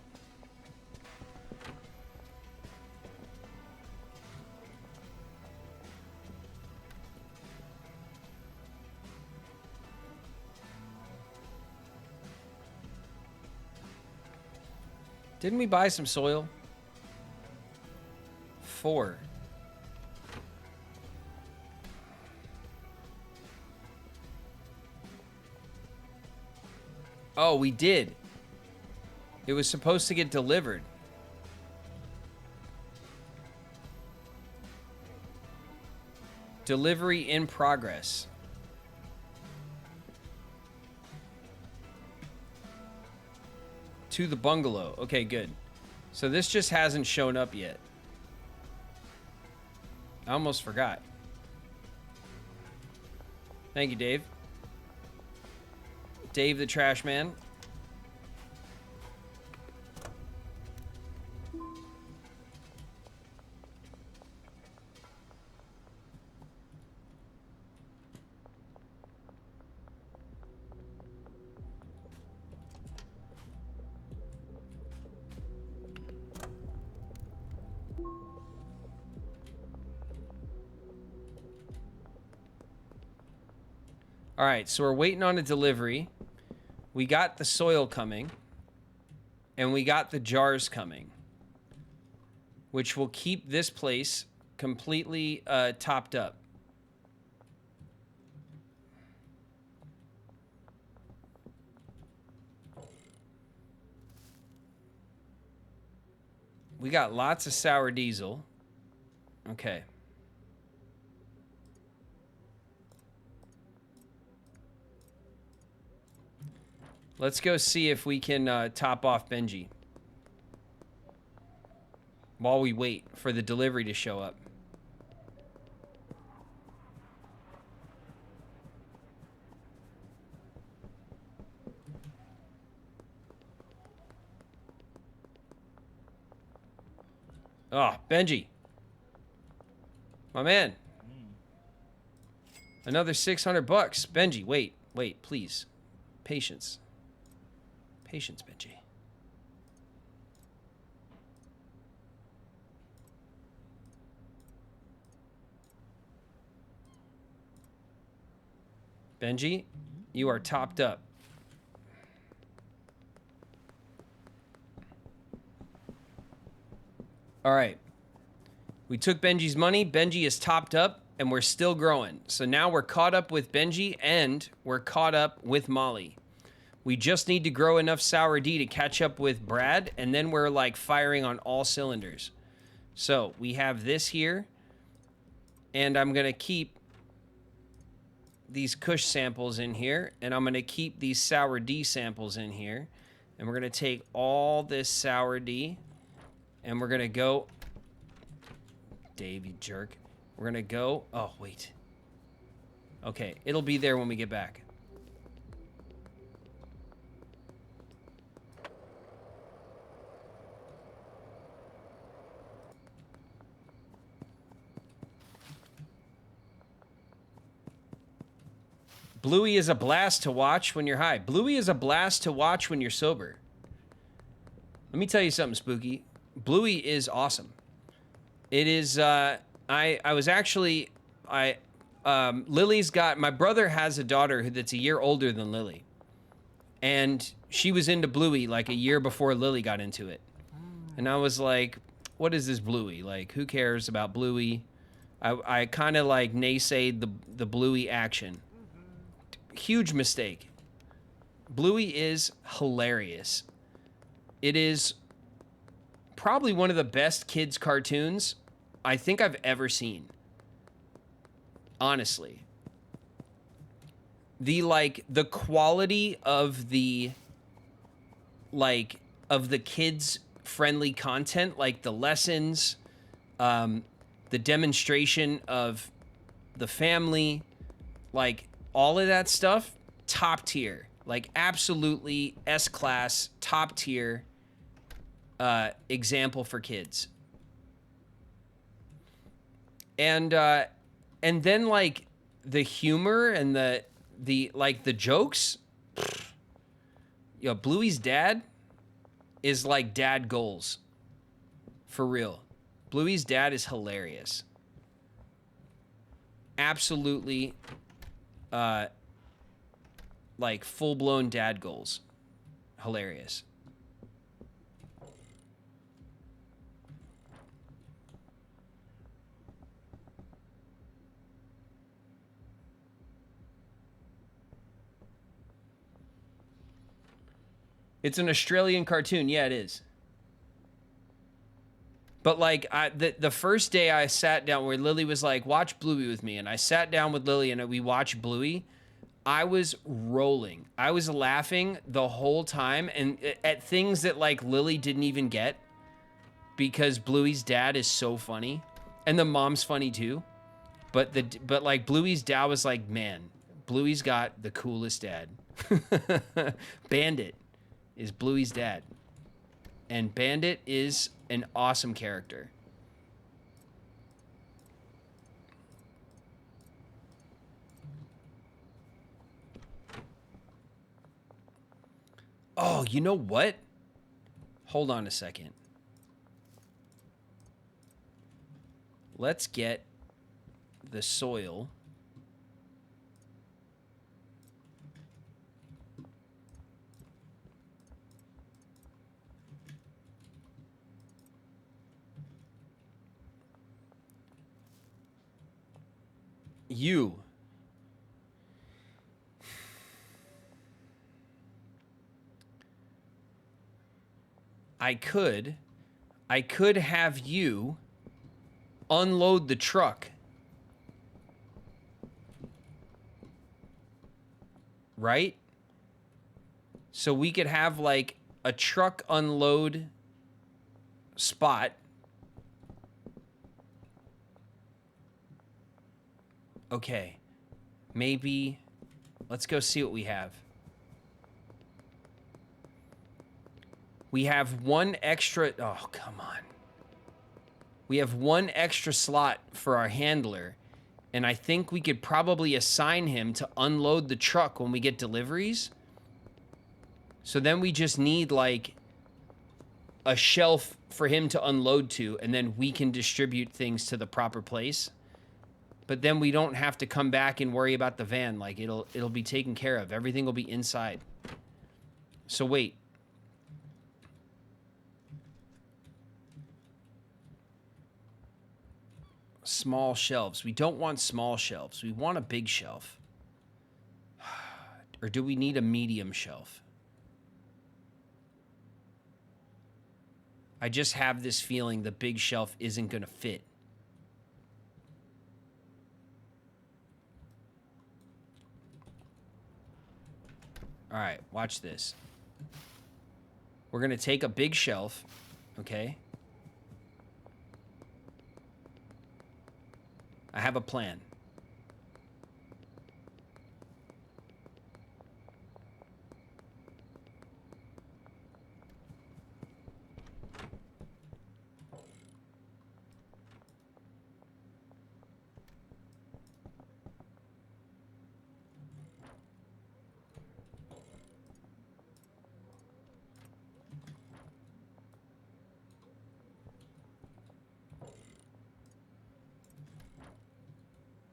Didn't we buy some soil? 4. Oh, we did. It was supposed to get delivered. Delivery in progress. To the bungalow. Okay, good. So this just hasn't shown up yet. I almost forgot. Thank you, Dave. Dave the trash man. All right, so we're waiting on a delivery. We got the soil coming, and we got the jars coming, which will keep this place completely topped up. We got lots of sour diesel. Okay. Let's go see if we can top off Benji while we wait for the delivery to show up. Oh, Benji. My man. Another 600 bucks. Benji, wait, please. Patience. Patience, Benji. Benji, you are topped up. All right. We took Benji's money. Benji is topped up, and we're still growing. So now we're caught up with Benji, and we're caught up with Molly. We just need to grow enough Sour D to catch up with Brad, and then we're like firing on all cylinders. So we have this here, and I'm going to keep these Kush samples in here, and I'm going to keep these Sour D samples in here. And we're going to take all this Sour D, and we're going to go... Dave, you jerk. We're going to go... Oh, wait. Okay, it'll be there when we get back. Bluey is a blast to watch when you're high. Bluey is a blast to watch when you're sober. Let me tell you something, Spooky. Bluey is awesome. It is, I was actually, Lily's got, my brother has a daughter that's a year older than Lily. And she was into Bluey like a year before Lily got into it. And I was like, what is this Bluey? Like, who cares about Bluey? I kind of like naysayed the Bluey action. Huge mistake. Bluey is hilarious. It is probably one of the best kids cartoons I think I've ever seen. Honestly. The quality of the kids friendly content, like the lessons, the demonstration of the family, like all of that stuff, top tier. Like absolutely S-class, top tier example for kids. And then like the humor and the jokes. Yo, Bluey's dad is like dad goals. For real. Bluey's dad is hilarious. Absolutely like full-blown dad goals. Hilarious. It's an Australian cartoon. Yeah, it is. But like the first day I sat down where Lily was like, watch Bluey with me. And I sat down with Lily and we watched Bluey. I was rolling. I was laughing the whole time and at things that like Lily didn't even get because Bluey's dad is so funny and the mom's funny too. But like Bluey's dad was like, man, Bluey's got the coolest dad. Bandit is Bluey's dad. And Bandit is an awesome character. Oh, you know what? Hold on a second. Let's get the soil. You. I could have you unload the truck. Right? So we could have like a truck unload spot. Okay. Maybe let's go see what we have. We have one extra... Oh, come on. We have one extra slot for our handler, and I think we could probably assign him to unload the truck when we get deliveries. So then we just need, like, a shelf for him to unload to, and then we can distribute things to the proper place. But then we don't have to come back and worry about the van. Like, it'll be taken care of. Everything will be inside. So wait. Small shelves. We don't want small shelves. We want a big shelf. Or do we need a medium shelf? I just have this feeling the big shelf isn't going to fit. All right, watch this. We're going to take a big shelf, okay? I have a plan.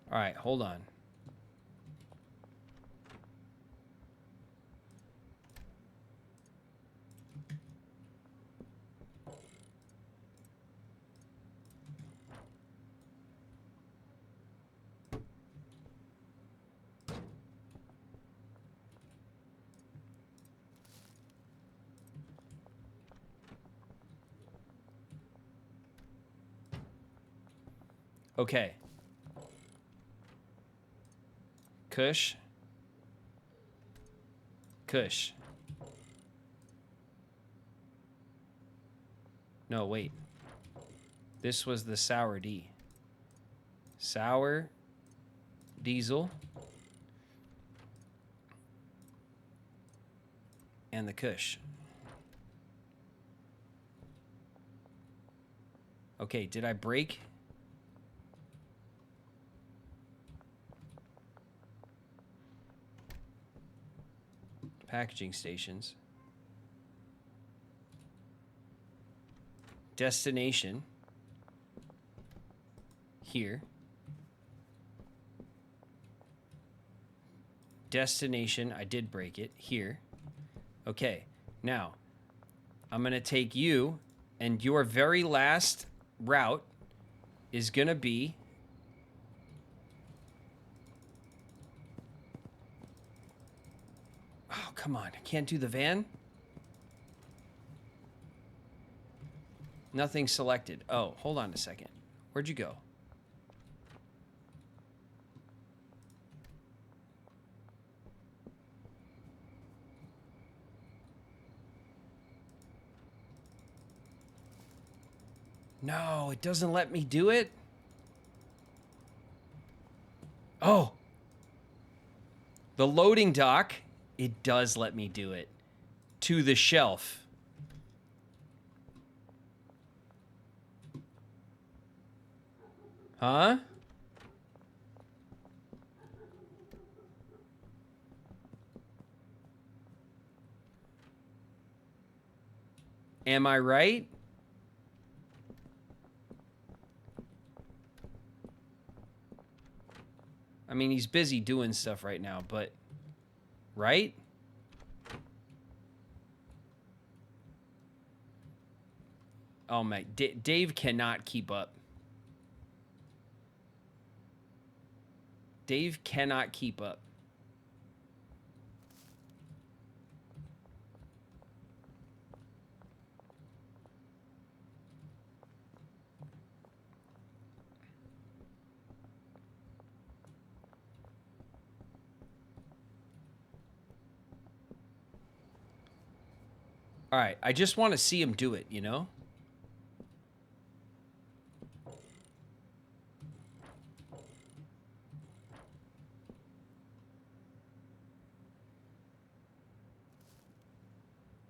All right, hold on. Okay. Kush. Kush. No, wait. This was the sour D. Sour diesel. And the Kush. Okay, did I break? Packaging stations. Destination. Here. Destination, I did break it. Here. Okay, now, I'm going to take you, and your very last route is going to be... Oh, come on. I can't do the van? Nothing selected. Oh, hold on a second. Where'd you go? No, it doesn't let me do it. Oh. The loading dock, it does let me do it. To the shelf. Huh? Am I right? I mean, he's busy doing stuff right now, but... Right? Oh my... Dave cannot keep up. Dave cannot keep up. All right, I just want to see him do it, you know?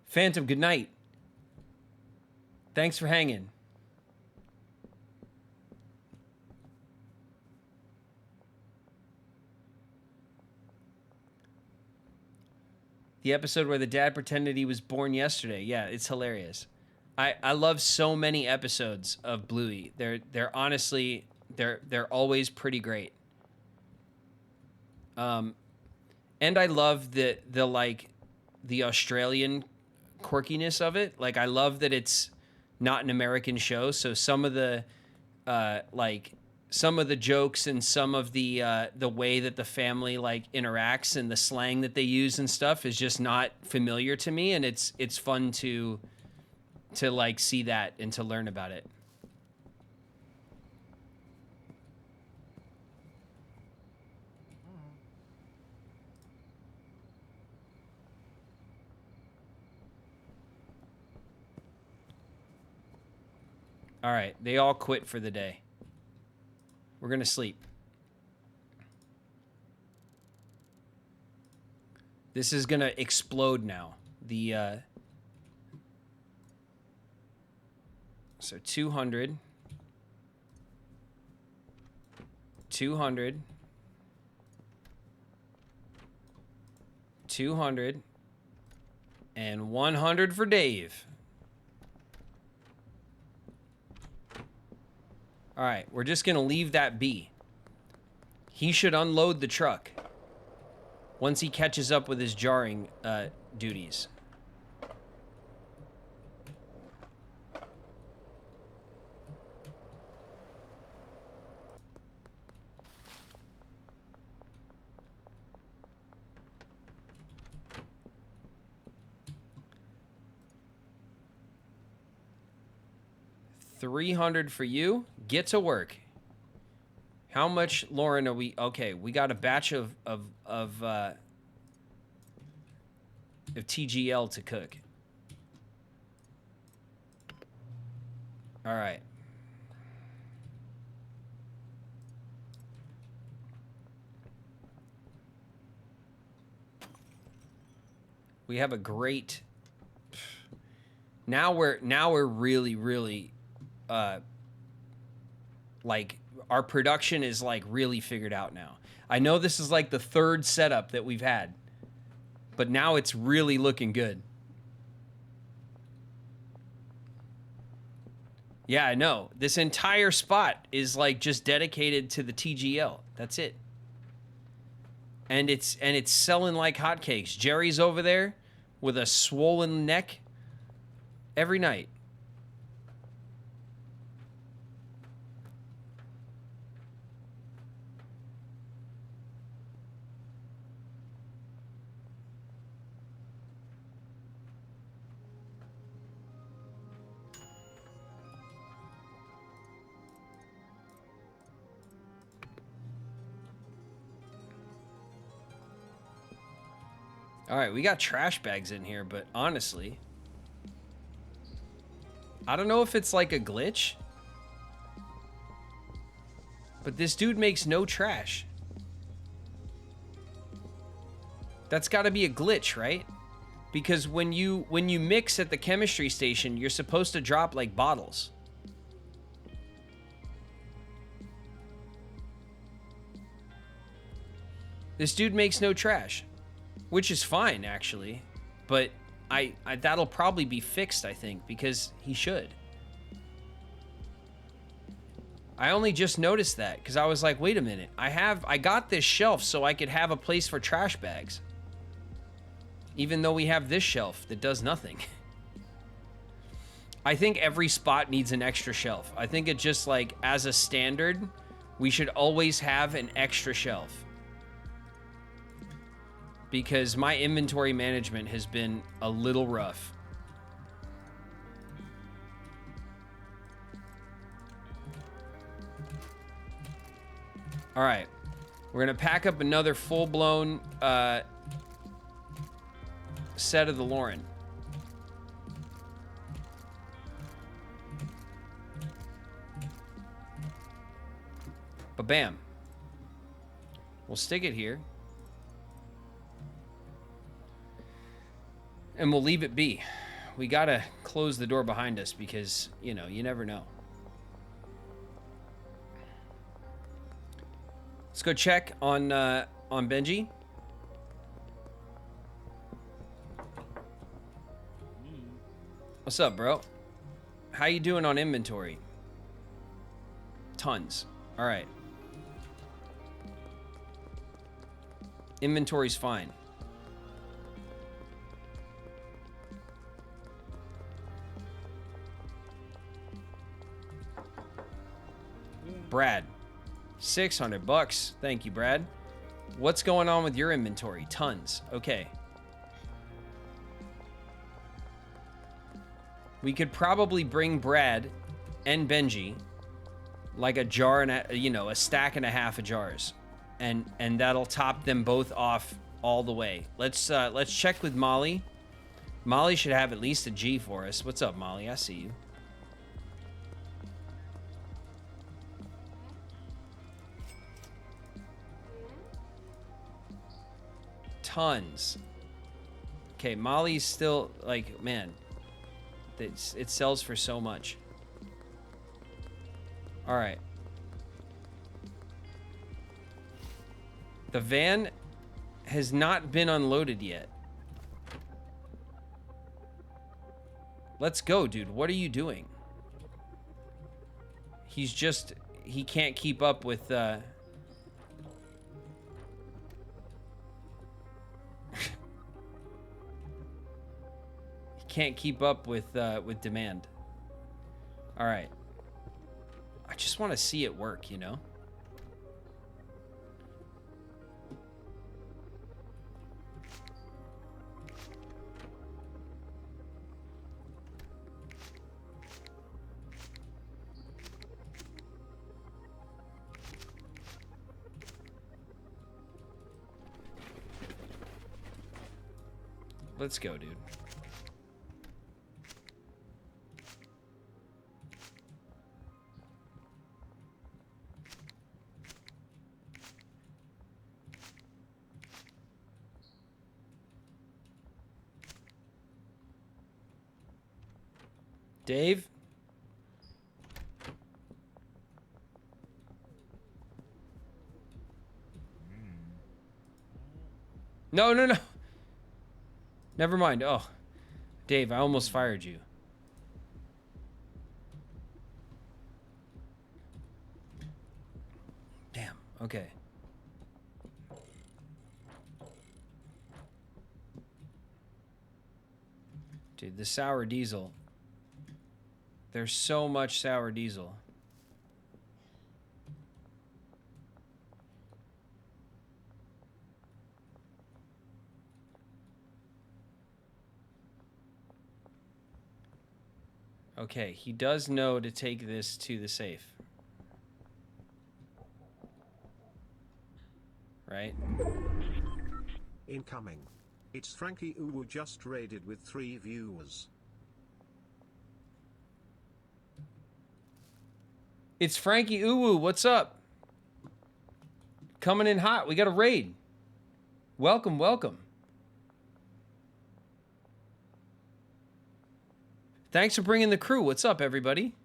Phantom, good night. Thanks for hanging. The episode where the dad pretended he was born yesterday. Yeah, it's hilarious. I love so many episodes of Bluey. They're honestly they're always pretty great. And I love the like the Australian quirkiness of it. Like I love that it's not an American show, so some of the like some of the jokes and some of the way that the family like interacts and the slang that they use and stuff is just not familiar to me, and it's fun to like see that and to learn about it. All right, they all quit for the day. We're gonna sleep. This is gonna explode now. The so 200, 200, 200, and 100 for Dave. All right, we're just gonna leave that be. He should unload the truck once he catches up with his jarring duties. $300 for you. Get to work. How much, Lauren, are we? Okay, we got a batch of TGL to cook. All right. We have a great. Now we're really like our production is like really figured out now. I know this is like the third setup that we've had, but now it's really looking good. Yeah, I know. This entire spot is like just dedicated to the TGL. That's it. And it's selling like hotcakes. Jerry's over there with a swollen neck every night. All right, we got trash bags in here, but honestly, I don't know if it's like a glitch, but this dude makes no trash. That's got to be a glitch, right? Because when you mix at the chemistry station, you're supposed to drop like bottles. This dude makes no trash. Which is fine, actually, but I that'll probably be fixed, I think, because he should. I only just noticed that because I was like, wait a minute, I got this shelf so I could have a place for trash bags, even though we have this shelf that does nothing. I think every spot needs an extra shelf. I think it just like as a standard, we should always have an extra shelf. Because my inventory management has been a little rough. All right, we're gonna pack up another full-blown set of the Lauren. Ba-bam. We'll stick it here. And we'll leave it be. We gotta close the door behind us because, you know, you never know. Let's go check on Benji. What's up, bro? How you doing on inventory? Tons. All right. Inventory's fine. Brad, $600. Thank you, Brad. What's going on with your inventory? Tons. Okay. We could probably bring Brad and Benji like a jar and a stack and a half of jars, and that'll top them both off all the way. Let's check with Molly. Molly should have at least a G for us. What's up, Molly? I see you. tons. Okay, Molly's still, like, man, it sells for so much. All right. The van has not been unloaded yet. Let's go, dude. What are you doing? He's just... He can't keep up with... He can't keep up with demand. All right. I just want to see it work, you know? Let's go, dude. Dave? No, no, no. Never mind. Oh, Dave, I almost fired you. Damn. Okay. Dude, the sour diesel. There's so much sour diesel. Okay, he does know to take this to the safe. Right? Incoming. It's Frankie Uwu just raided with 3 viewers. It's Frankie Uwu. What's up? Coming in hot. We got a raid. Welcome, welcome. Thanks for bringing the crew. What's up, everybody?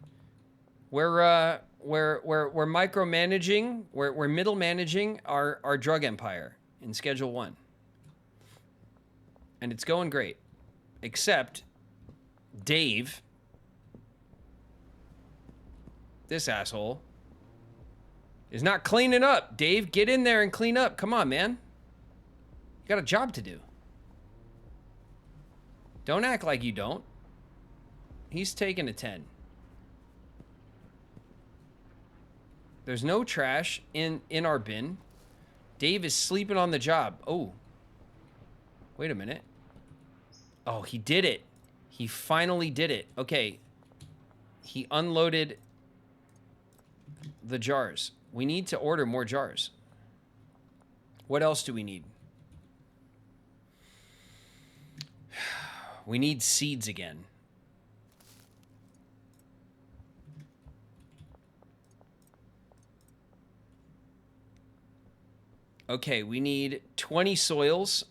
We're micromanaging. We're middle managing our drug empire in Schedule 1, and it's going great. Except Dave. This asshole is not cleaning up. Dave, get in there and clean up. Come on, man. You got a job to do. Don't act like you don't. He's taking a 10. There's no trash in our bin. Dave is sleeping on the job. Oh. Wait a minute. Oh, he did it. He finally did it. Okay. He unloaded the jars. We need to order more jars. What else do we need? We need seeds again. Okay, we need 20 soils.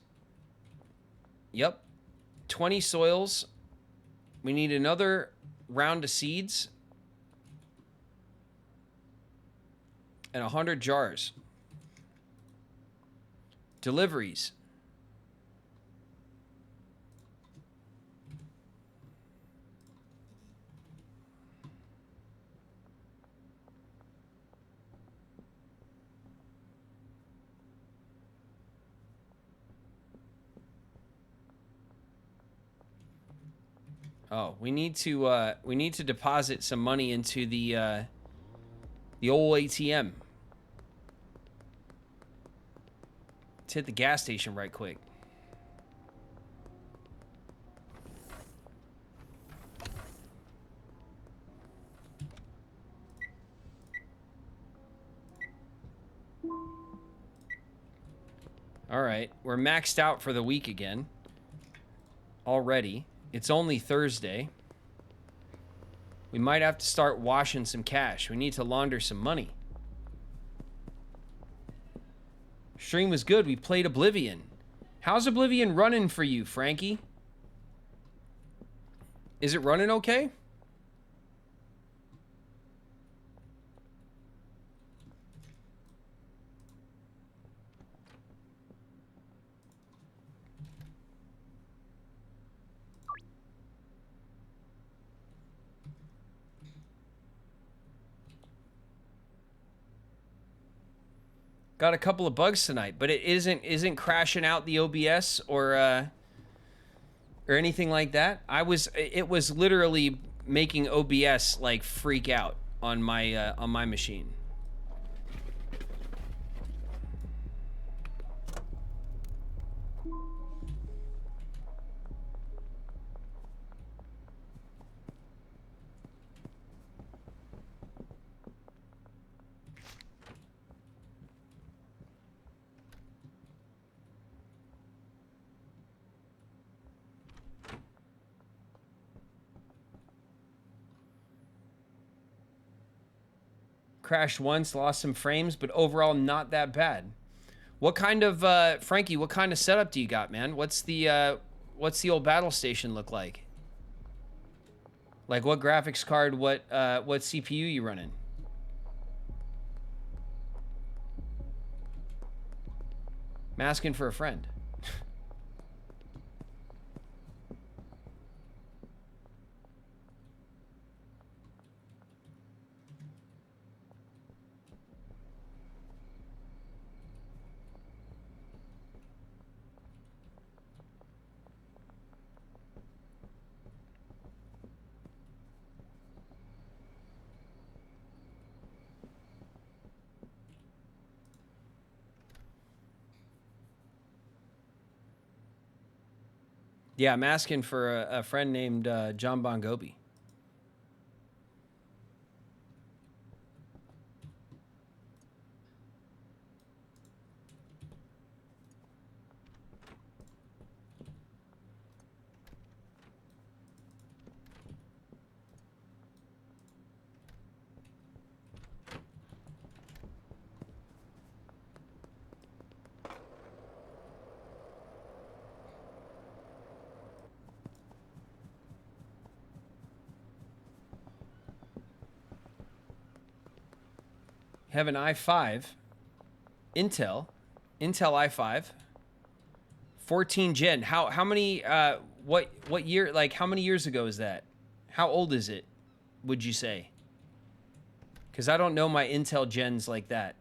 Yep. 20 soils. We need another round of seeds. And 100 jars. Deliveries. Oh, we need to deposit some money into the old ATM. Let's hit the gas station right quick. All right, we're maxed out for the week again. Already. It's only Thursday. We might have to start washing some cash. We need to launder some money. Stream was good. We played Oblivion. How's Oblivion running for you, Frankie? Is it running okay? Got a couple of bugs tonight, but it isn't crashing out the OBS or anything like that. It was literally making OBS like freak out on my machine. Crashed once, lost some frames, but overall not that bad. What kind of Frankie? What kind of setup do you got, man? What's the old battle station look like? Like what graphics card? What CPU you running? Masking for a friend. Yeah, I'm asking for a friend named John Bon Gobi. Have an i5, Intel i5, 14 gen. How many? What year? Like how many years ago is that? How old is it? Would you say? Because I don't know my Intel gens like that.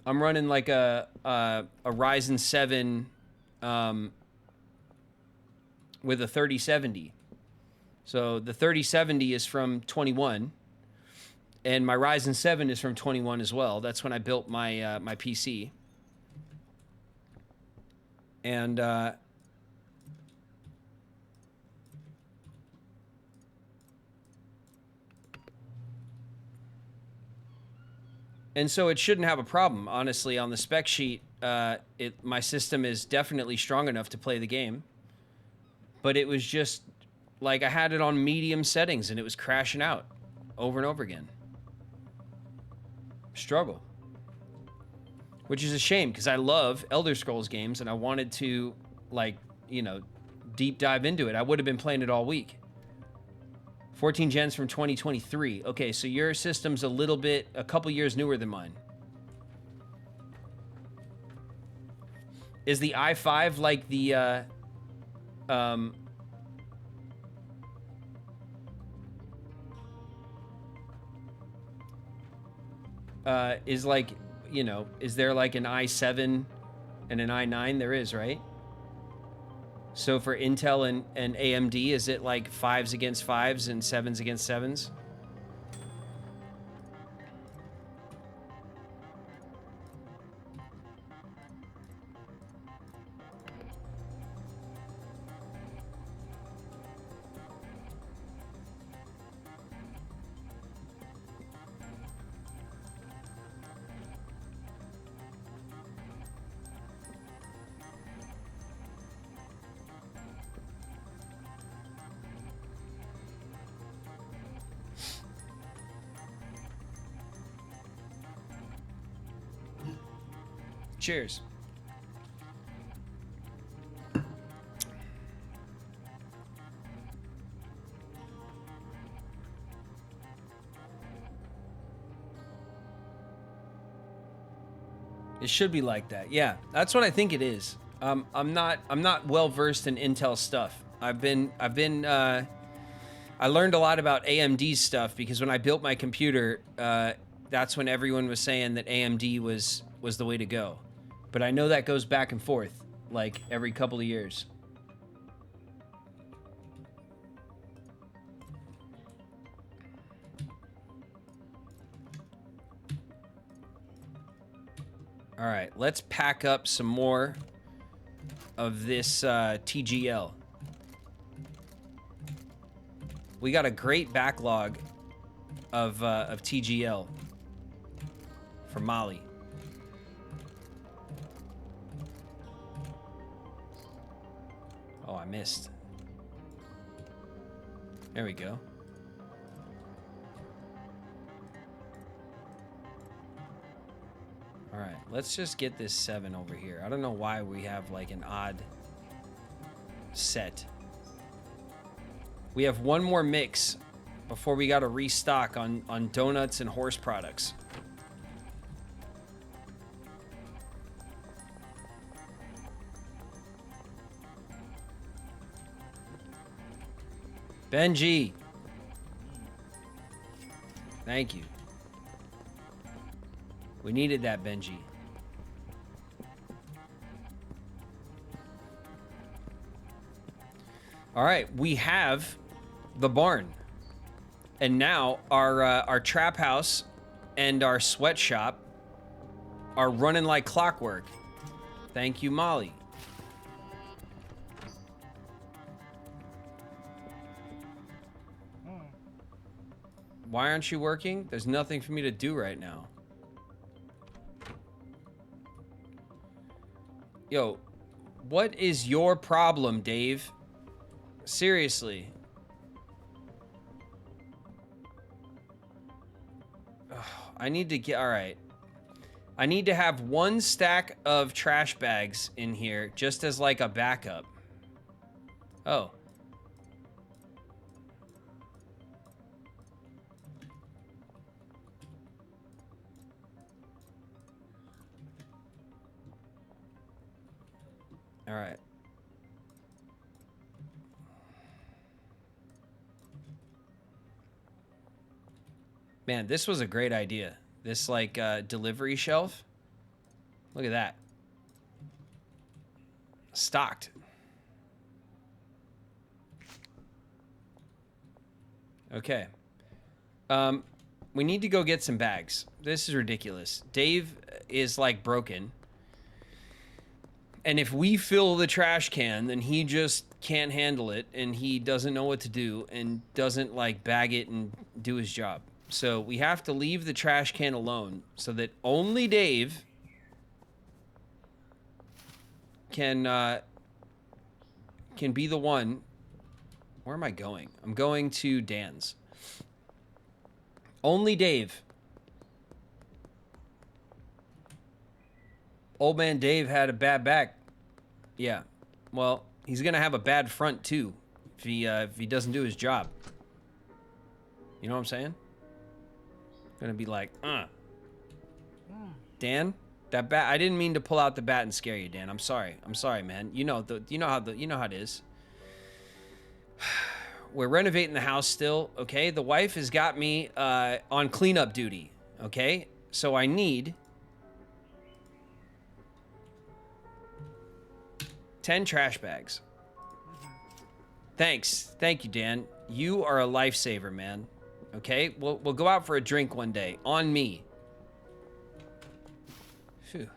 I'm running like a Ryzen 7 with a 3070. So the 3070 is from 21, and my Ryzen 7 is from 21 as well. That's when I built my my PC. And so it shouldn't have a problem, honestly. On the spec sheet, my system is definitely strong enough to play the game. But it was just like I had it on medium settings and it was crashing out over and over again. Struggle. Which is a shame because I love Elder Scrolls games and I wanted to, like, you know, deep dive into it. I would have been playing it all week. 14 gens from 2023. Okay, so your system's a couple years newer than mine. Is the i5 like the, is like, you know, is there like an i7 and an i9? There is, right? So for Intel and AMD, is it like 5s against 5s and 7s against 7s? Cheers. It should be like that. Yeah, that's what I think it is. I'm not well versed in Intel stuff. I learned a lot about AMD's stuff because when I built my computer, that's when everyone was saying that AMD was the way to go. But I know that goes back and forth, like every couple of years. All right, let's pack up some more of this TGL. We got a great backlog of TGL for Molly. Oh, I missed. There we go. All right, let's just get this 7 over here. I don't know why we have like an odd set. We have one more mix before we got to restock on donuts and horse products. Benji. Thank you. We needed that, Benji. All right, we have the barn. And now our trap house and our sweatshop are running like clockwork. Thank you, Molly. Why aren't you working? There's nothing for me to do right now. Yo, what is your problem, Dave? Seriously. Ugh, I need to get... All right. I need to have one stack of trash bags in here just as like a backup. Oh. All right. Man, this was a great idea. This like delivery shelf. Look at that. Stocked. Okay. We need to go get some bags. This is ridiculous. Dave is like broken. And if we fill the trash can, then he just can't handle it and he doesn't know what to do and doesn't like bag it and do his job. So we have to leave the trash can alone so that only Dave can be the one. Where am I going? I'm going to Dan's. Only Dave. Old man Dave had a bad back. Yeah. Well, he's gonna have a bad front too if he doesn't do his job. You know what I'm saying? Gonna be like, Dan, that bat. I didn't mean to pull out the bat and scare you, Dan. I'm sorry. I'm sorry, man. You know how it is. We're renovating the house still, okay? The wife has got me on cleanup duty, okay? So I need 10 trash bags. Thanks. Thank you, Dan. You are a lifesaver, man. Okay? We'll go out for a drink one day. On me. Phew.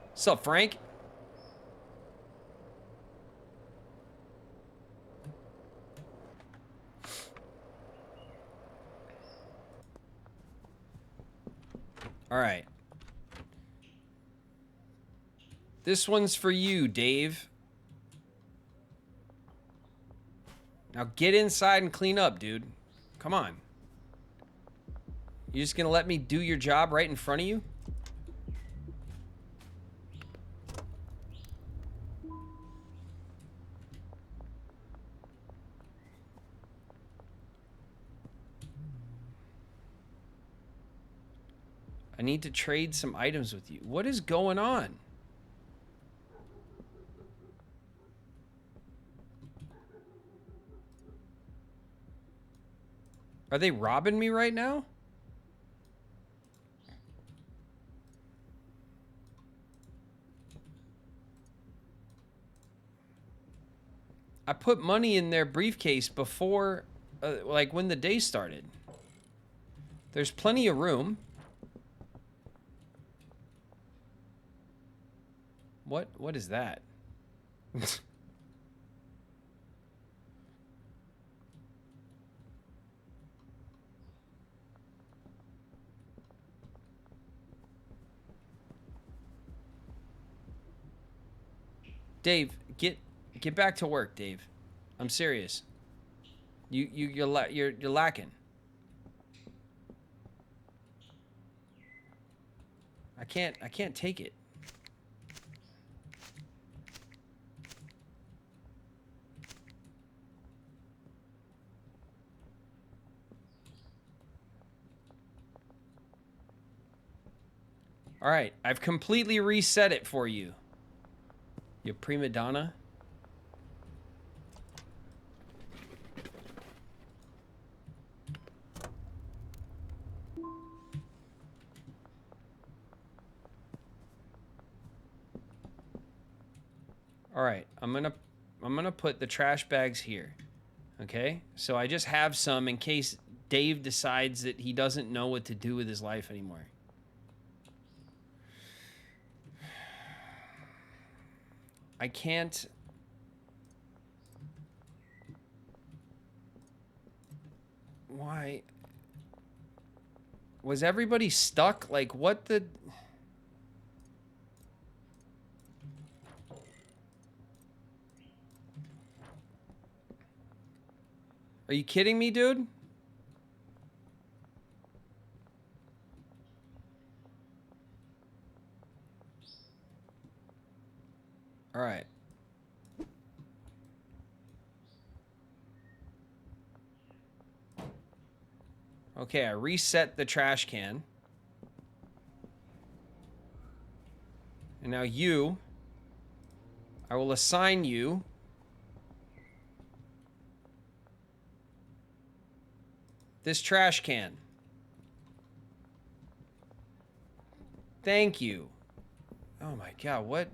What's up, Frank? All right. This one's for you, Dave. Now get inside and clean up, dude. Come on. You just gonna let me do your job right in front of you? I need to trade some items with you. What is going on? Are they robbing me right now? I put money in their briefcase before, like when the day started. There's plenty of room. What is that? Dave, get back to work, Dave. I'm serious. You're lacking. I can't take it. All right, I've completely reset it for you. You prima donna. All right, I'm gonna put the trash bags here. Okay, so I just have some in case Dave decides that he doesn't know what to do with his life anymore. I can't. Why? Was everybody stuck? Like, what the? Are you kidding me, dude? All right. Okay, I reset the trash can. And now you, I will assign you this trash can. Thank you. Oh my God, what?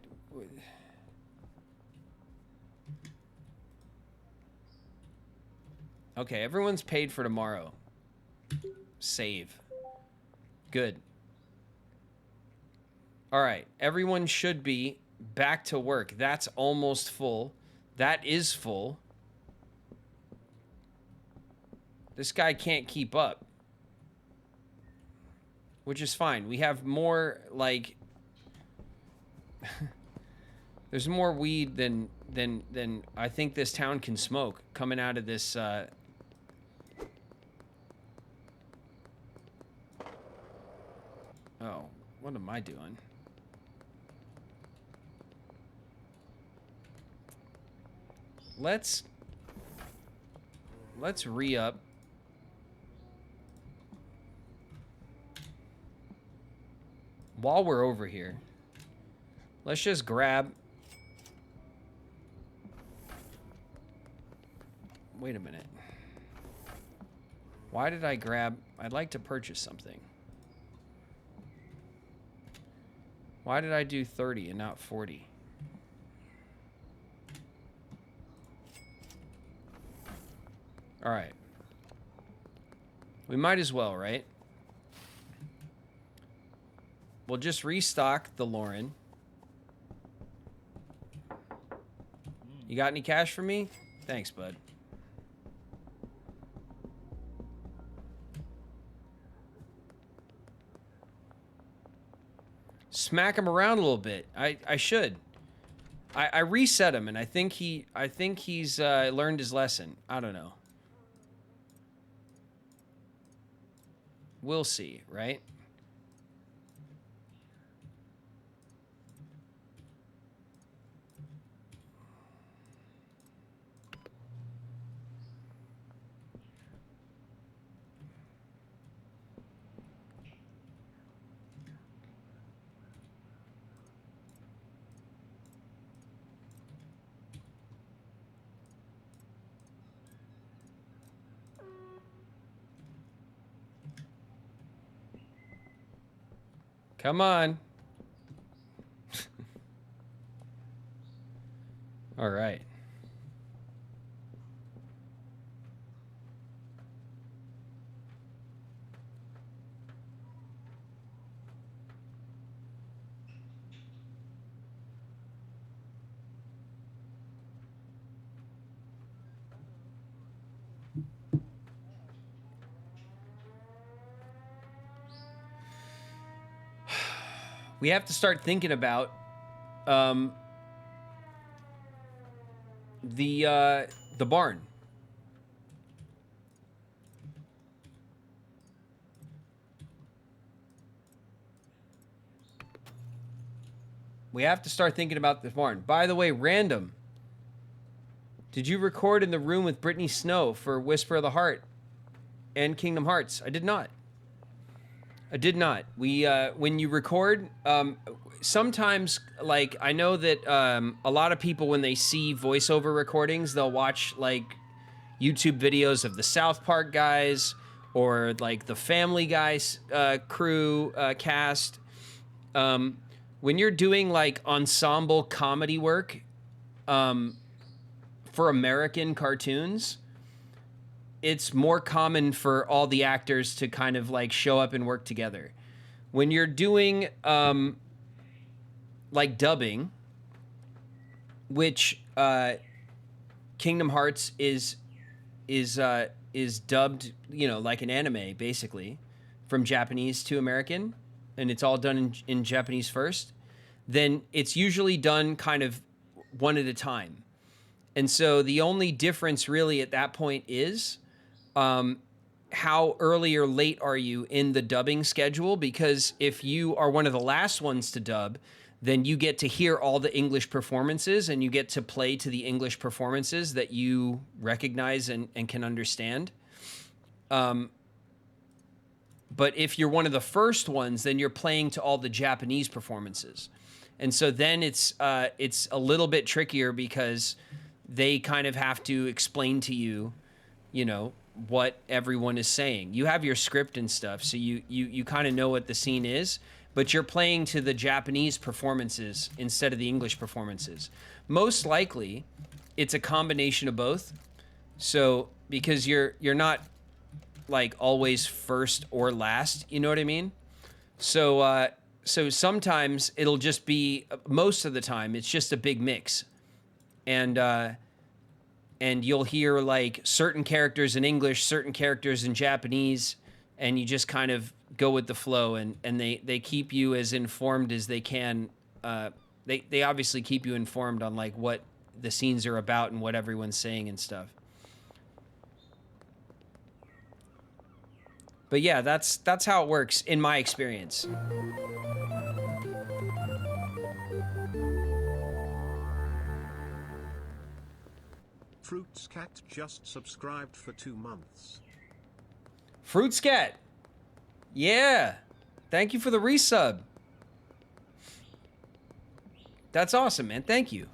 Okay, everyone's paid for tomorrow. Save. Good. All right, everyone should be back to work. That's almost full. That is full. This guy can't keep up. Which is fine. We have more, like... There's more weed than I think this town can smoke coming out of this, Oh, what am I doing? Let's re-up. While we're over here, let's just grab... Wait a minute. Why did I grab... I'd like to purchase something. Why did I do 30 and not 40? All right. We might as well, right? We'll just restock the Lauren. You got any cash for me? Thanks, bud. Smack him around a little bit. I should. I reset him, and I think he's learned his lesson. I don't know. We'll see, right? Come on. All right. We have to start thinking about the barn. We have to start thinking about the barn. By the way, random. Did you record in the room with Brittany Snow for Whisper of the Heart and Kingdom Hearts? I did not. I did not. We when you record, sometimes, like, I know that a lot of people, when they see voiceover recordings, they'll watch like YouTube videos of the South Park guys or like the Family Guys crew cast. When you're doing like ensemble comedy work for American cartoons, it's more common for all the actors to kind of like show up and work together. When you're doing like dubbing, which Kingdom Hearts is dubbed, you know, like an anime basically, from Japanese to American, and it's all done in Japanese first, then it's usually done kind of one at a time. And so the only difference really at that point is how early or late are you in the dubbing schedule? Because if you are one of the last ones to dub, then you get to hear all the English performances and you get to play to the English performances that you recognize and can understand. But if you're one of the first ones, then you're playing to all the Japanese performances. And so then it's a little bit trickier because they kind of have to explain to you, you know, what everyone is saying. You have your script and stuff, so you kind of know what the scene is, but you're playing to the Japanese performances instead of the English performances. Most likely, it's a combination of both. So because you're not like always first or last, you know what I mean? So so sometimes it'll just be, most of the time it's just a big mix, and you'll hear like certain characters in English, certain characters in Japanese, and you just kind of go with the flow, and they keep you as informed as they can. They obviously keep you informed on like what the scenes are about and what everyone's saying and stuff. But yeah, that's how it works in my experience. Fruits Cat just subscribed for 2 months. Fruits Cat, yeah, thank you for the resub. That's awesome, man. Thank you.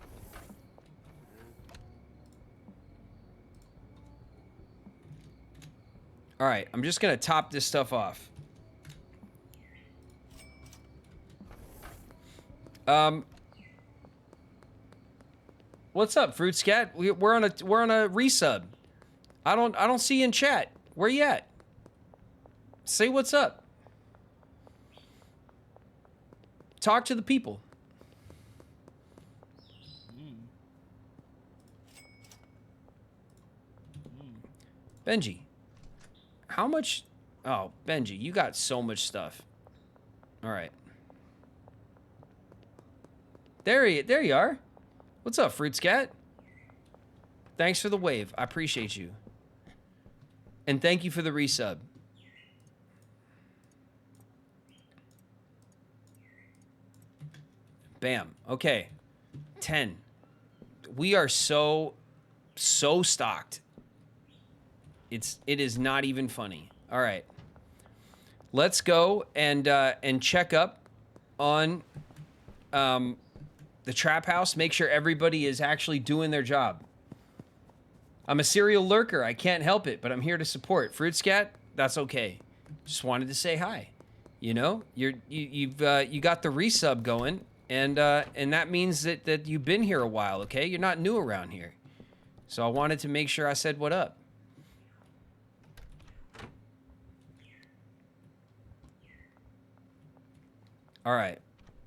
All right, I'm just gonna top this stuff off. What's up, Fruits Cat? We're on a resub. I don't see you in chat. Where you at? Say what's up. Talk to the people. Benji, how much? Oh, Benji, you got so much stuff. All right. There you are. What's up, Fruits Cat? Thanks for the wave. I appreciate you. And thank you for the resub. Bam. Okay. 10. We are so stocked. It is not even funny. All right. Let's go and check up on the trap house. Make sure everybody is actually doing their job. I'm a serial lurker. I can't help it, but I'm here to support. Fruit Scat, that's okay. Just wanted to say hi. You know, you got the resub going, and that means that you've been here a while. Okay, you're not new around here, so I wanted to make sure I said what up. All right,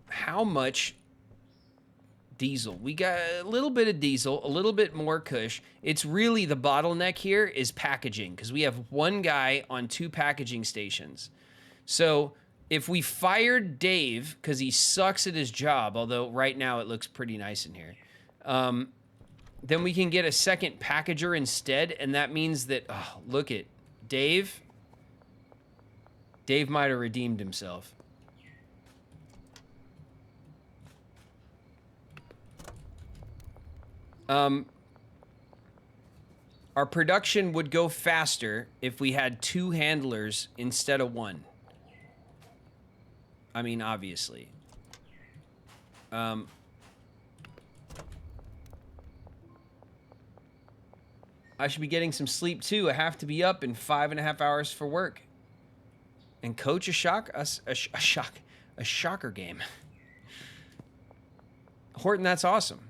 how much diesel? We got a little bit of diesel, a little bit more kush. It's really the bottleneck here is packaging, because we have one guy on 2 packaging stations. So if we fired Dave because he sucks at his job, although right now it looks pretty nice in here, then we can get a second packager instead, and that means that, oh, look at Dave. Dave might have redeemed himself. Our production would go faster if we had 2 handlers instead of 1. I mean, obviously. I should be getting some sleep too. I have to be up in 5.5 hours for work. And coach a shocker game. Horton, that's awesome.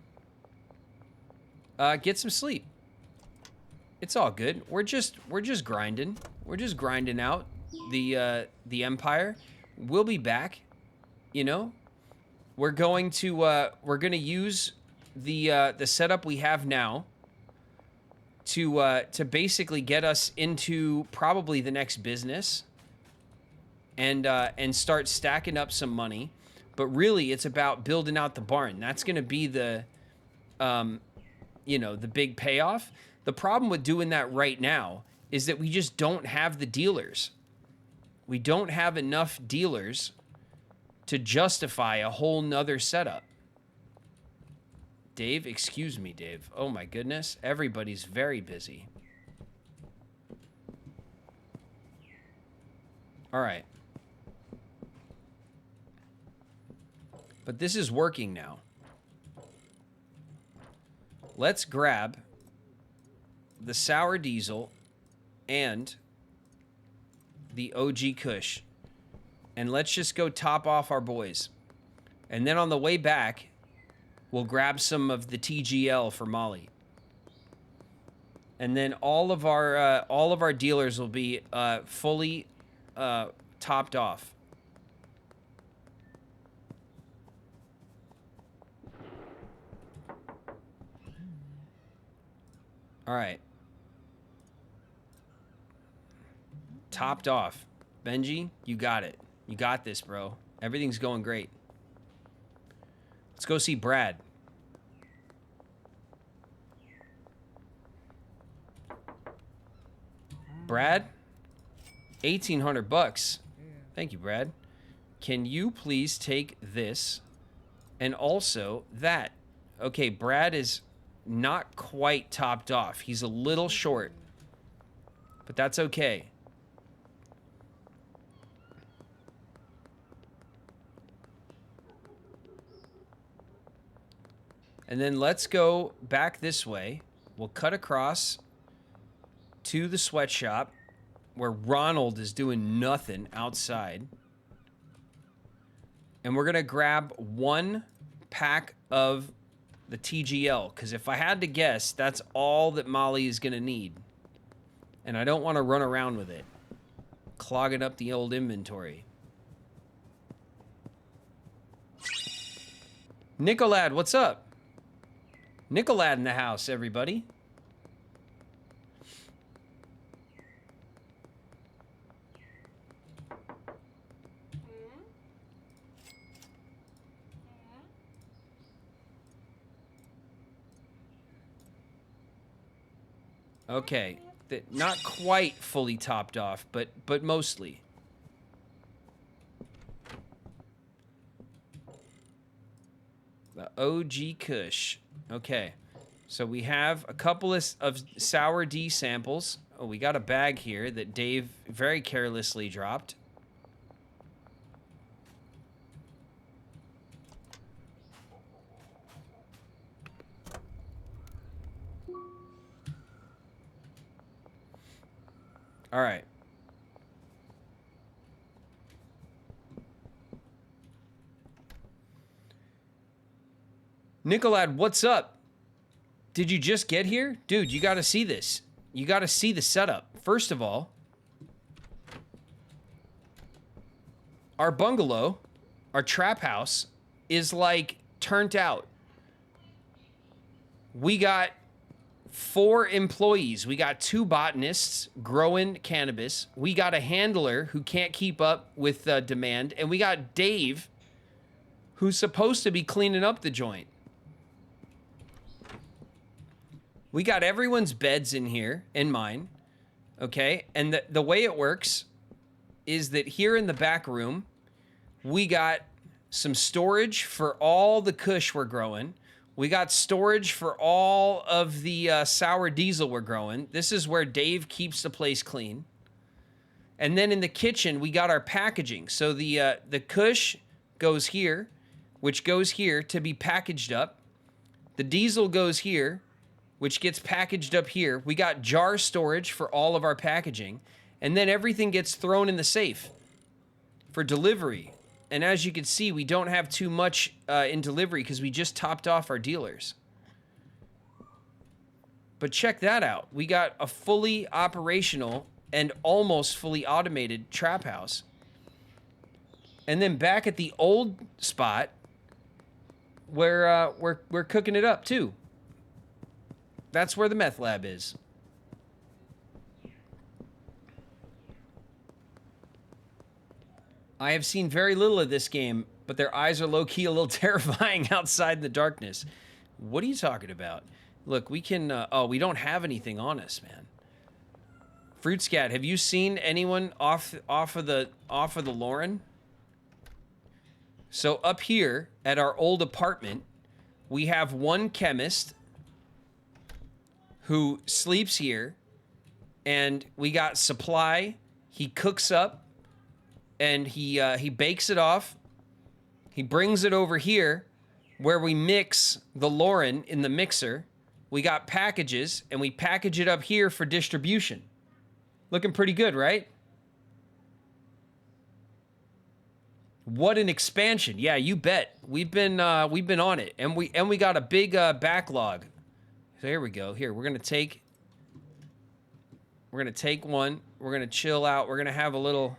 Get some sleep. It's all good. We're just grinding. We're just grinding out the Empire. We'll be back. You know, we're going to use the setup we have now to basically get us into probably the next business and start stacking up some money. But really, it's about building out the barn. That's going to be the you know, the big payoff. The problem with doing that right now is that we just don't have the dealers. We don't have enough dealers to justify a whole nother setup. Dave, excuse me, Dave. Oh my goodness. Everybody's very busy. All right. But this is working now. Let's grab the sour diesel and the OG Kush, and let's just go top off our boys. And then on the way back, we'll grab some of the TGL for Molly. And then all of our dealers will be fully topped off. All right. Topped off. Benji, you got it. You got this, bro. Everything's going great. Let's go see Brad. Brad? 1,800 bucks. Thank you, Brad. Can you please take this and also that? Okay, Brad is not quite topped off. He's a little short, but that's okay. And then let's go back this way. We'll cut across to the sweatshop where Ronald is doing nothing outside. And we're going to grab 1 pack of the TGL, because if I had to guess, that's all that Molly is going to need. And I don't want to run around with it, clogging up the old inventory. Nicolad, what's up? Nicolad in the house, everybody. Okay, not quite fully topped off, but mostly. The OG Kush. Okay. So we have a couple of Sour D samples. Oh, we got a bag here that Dave very carelessly dropped. All right. Nicolad, what's up? Did you just get here? Dude, you got to see this. You got to see the setup. First of all, our bungalow, our trap house, is like turned out. We got 4 employees. We got 2 botanists growing cannabis. We got a handler who can't keep up with demand. And we got Dave, who's supposed to be cleaning up the joint. We got everyone's beds in here and mine, okay? And the way it works is that here in the back room, we got some storage for all the kush we're growing. We got storage for all of the sour diesel we're growing. This is where Dave keeps the place clean. And then in the kitchen, we got our packaging. So the kush goes here, which goes here to be packaged up. The diesel goes here, which gets packaged up here. We got jar storage for all of our packaging. And then everything gets thrown in the safe for delivery. And as you can see, we don't have too much in delivery because we just topped off our dealers. But check that out. We got a fully operational and almost fully automated trap house. And then back at the old spot, where we're cooking it up too. That's where the meth lab is. I have seen very little of this game, but their eyes are low-key a little terrifying outside in the darkness. What are you talking about? Look, we can... oh, we don't have anything on us, man. Fruit Scat, have you seen anyone off of the Lauren? So up here at our old apartment, we have one chemist who sleeps here, and we got supply. He cooks up, and he bakes it off. He brings it over here, where we mix the Lauren in the mixer. We got packages, and we package it up here for distribution. Looking pretty good, right? What an expansion! Yeah, you bet. We've been on it, and we got a big backlog. So here we go. Here, we're gonna take one. We're gonna chill out. We're gonna have a little.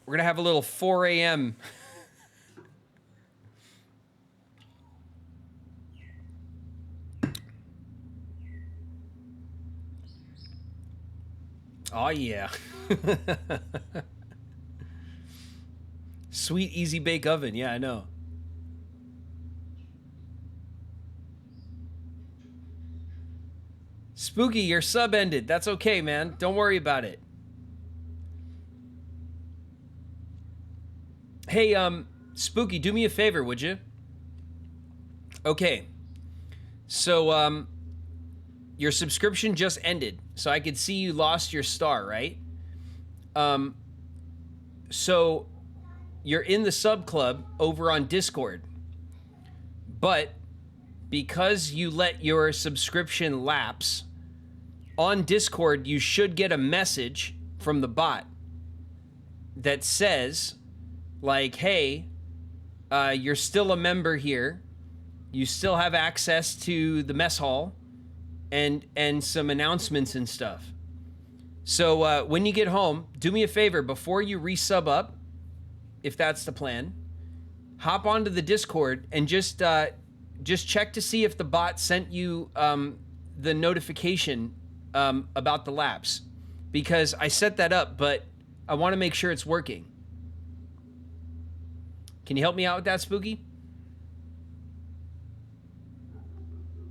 We're gonna have a little 4 a.m. Oh yeah. Sweet easy bake oven. Yeah, I know. Spooky, your sub ended. That's okay, man. Don't worry about it. Hey, Spooky, do me a favor, would you? Okay. So, your subscription just ended, so I could see you lost your star, right? So you're in the sub club over on Discord, but because you let your subscription lapse, on Discord, you should get a message from the bot that says, like, hey, you're still a member here. You still have access to the mess hall and some announcements and stuff. So when you get home, do me a favor, before you resub up, if that's the plan, hop onto the Discord and just check to see if the bot sent you the notification about the lapse, because I set that up, but I want to make sure it's working. Can you help me out with that, Spooky?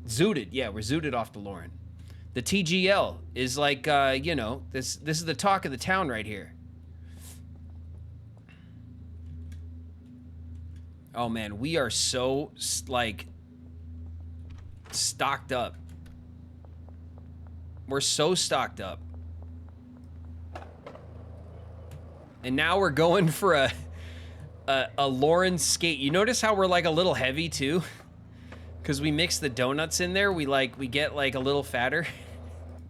Zooted, yeah, we're zooted off the Lauren. The TGL is like, you know, this is the talk of the town right here. Oh man, we are so like stocked up. We're so stocked up. And now we're going for a Lauren skate. You notice how we're like a little heavy too? Because we mix the donuts in there, we get like a little fatter.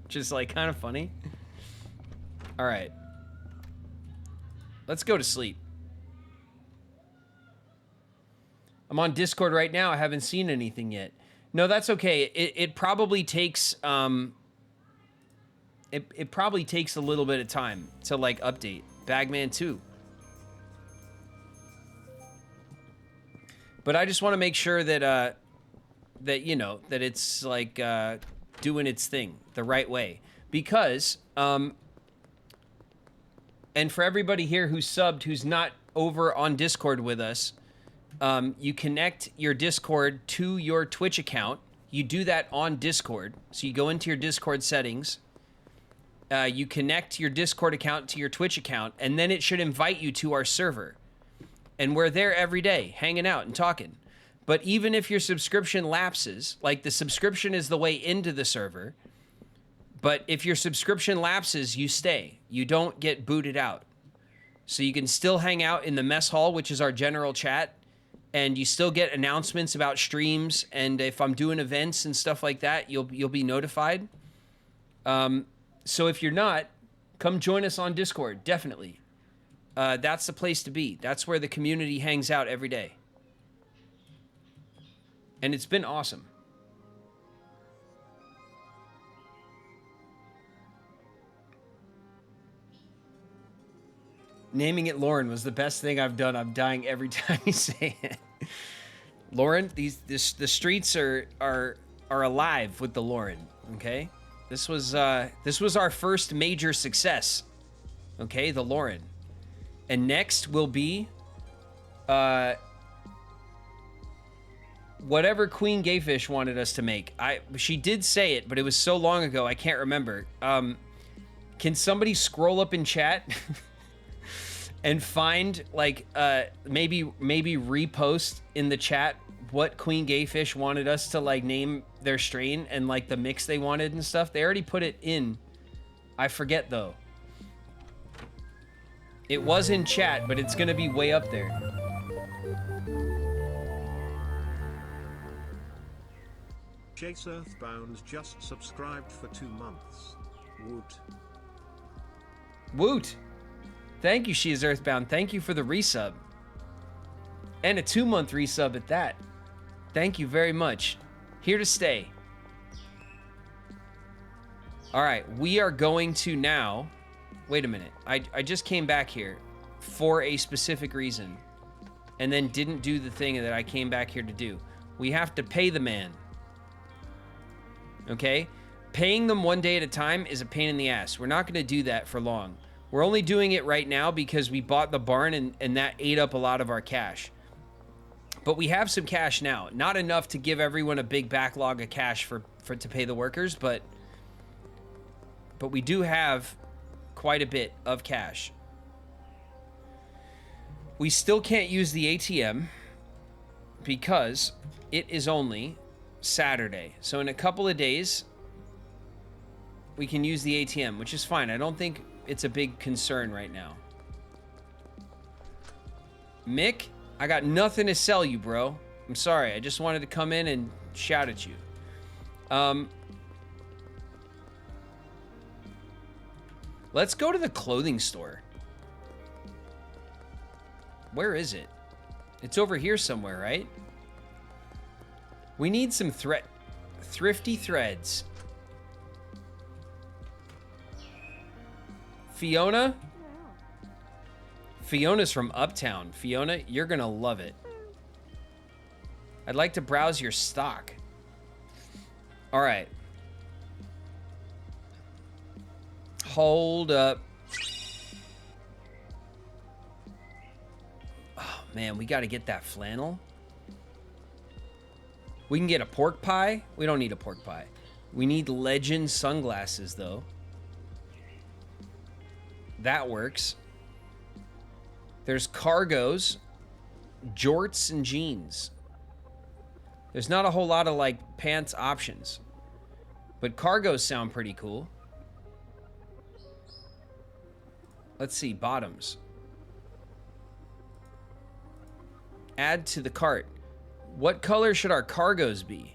Which is like kind of funny. All right. Let's go to sleep. I'm on Discord right now. I haven't seen anything yet. No, that's okay. It probably takes it probably takes a little bit of time to like update. Bagman 2. But I just want to make sure that that you know that it's like doing its thing the right way, because and for everybody here who's subbed who's not over on Discord with us, you connect your Discord to your Twitch account. You do that on Discord. So you go into your Discord settings, you connect your Discord account to your Twitch account, and then it should invite you to our server. And we're there every day, hanging out and talking. But even if your subscription lapses, like the subscription is the way into the server, but if your subscription lapses, you stay. You don't get booted out. So you can still hang out in the mess hall, which is our general chat, and you still get announcements about streams, and if I'm doing events and stuff like that, you'll be notified. So if you're not, come join us on Discord, definitely. That's the place to be. That's where the community hangs out every day. And it's been awesome. Naming it Lauren was the best thing I've done. I'm dying every time you say it. Lauren, the streets are alive with the Lauren, okay? This was our first major success. Okay, the Lauren. And next will be whatever Queen Gayfish wanted us to make. She did say it, but it was so long ago I can't remember. Can somebody scroll up in chat and find like maybe repost in the chat what Queen Gayfish wanted us to like name their strain and like the mix they wanted and stuff? They already put it in. I forget though. It was in chat, but it's gonna be way up there. Chase Earthbound just subscribed for 2 months. Woot. Woot. Thank you, She is Earthbound. Thank you for the resub. And a 2-month resub at that. Thank you very much. Here to stay. All right, we are going to now... Wait a minute. I just came back here for a specific reason and then didn't do the thing that I came back here to do. We have to pay the man. Okay? Paying them one day at a time is a pain in the ass. We're not going to do that for long. We're only doing it right now because we bought the barn and that ate up a lot of our cash. But we have some cash now. Not enough to give everyone a big backlog of cash for to pay the workers, but we do have quite a bit of cash. We still can't use the ATM because it is only Saturday. So in a couple of days, we can use the ATM, which is fine. I don't think it's a big concern right now. Mick, I got nothing to sell you, bro. I'm sorry. I just wanted to come in and shout at you. Let's go to the clothing store. Where is it? It's over here somewhere, right? We need some thrifty threads. Fiona? Fiona's from Uptown. Fiona, you're gonna love it. I'd like to browse your stock. All right. Hold up. Oh, man, we got to get that flannel. We can get a pork pie. We don't need a pork pie. We need Legend sunglasses, though. That works. There's cargos. jorts and jeans. There's not a whole lot of like pants options, but cargos sound pretty cool. Let's see, bottoms. Add to the cart. What color should our cargos be?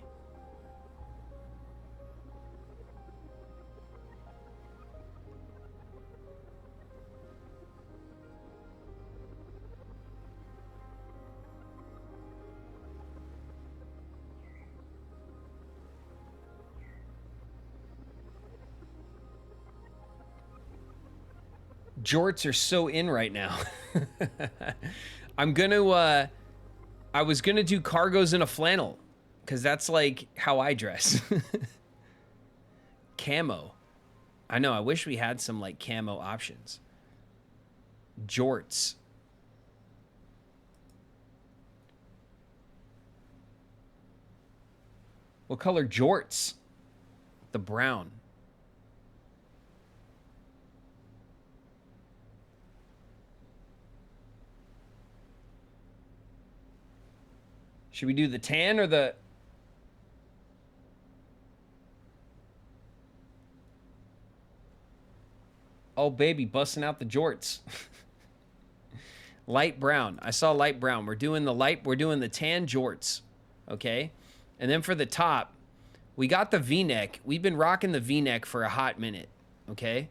Jorts are so in right now. I'm gonna, I was gonna do cargos in a flannel, because that's like how I dress. Camo. I know, I wish we had some like camo options. Jorts. What color jorts? The brown. Should we do the tan or the... Oh, baby, busting out the jorts. Light brown. I saw light brown. We're doing the tan jorts. Okay? And then for the top, we got the V-neck. We've been rocking the V-neck for a hot minute. Okay?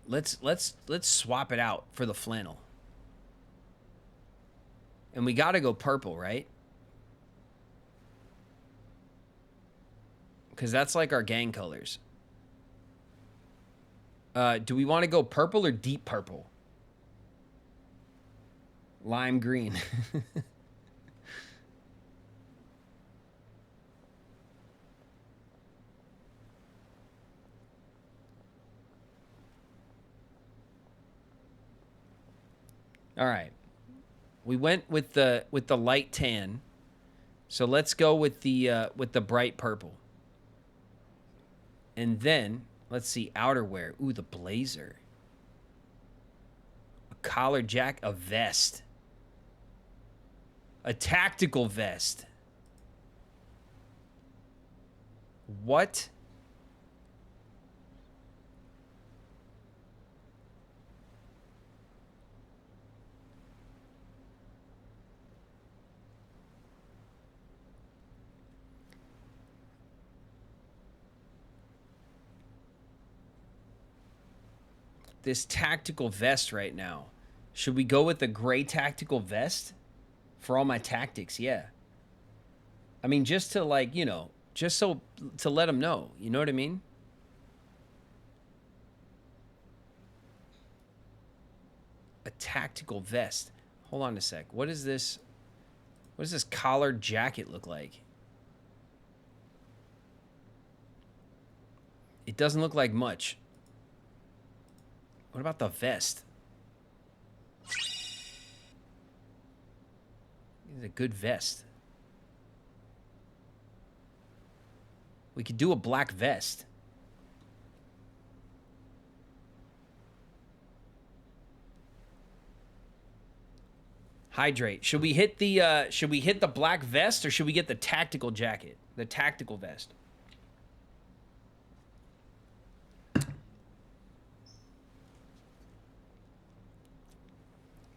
Let's swap it out for the flannel. And we got to go purple, right? Because that's like our gang colors. Do we want to go purple or deep purple? Lime green. All right. We went with the light tan. So let's go with the bright purple. And then, let's see, outerwear. Ooh, the blazer. A collar jack, a vest. A tactical vest. What? This tactical vest right now. Should we go with the gray tactical vest? For all my tactics, yeah. I mean, just to like, you know, just so to let them know. You know what I mean? A tactical vest. Hold on a sec. What is this? What does this collared jacket look like? It doesn't look like much. What about the vest? It's a good vest. We could do a black vest. Hydrate. Should we hit the black vest or should we get the tactical jacket? The tactical vest.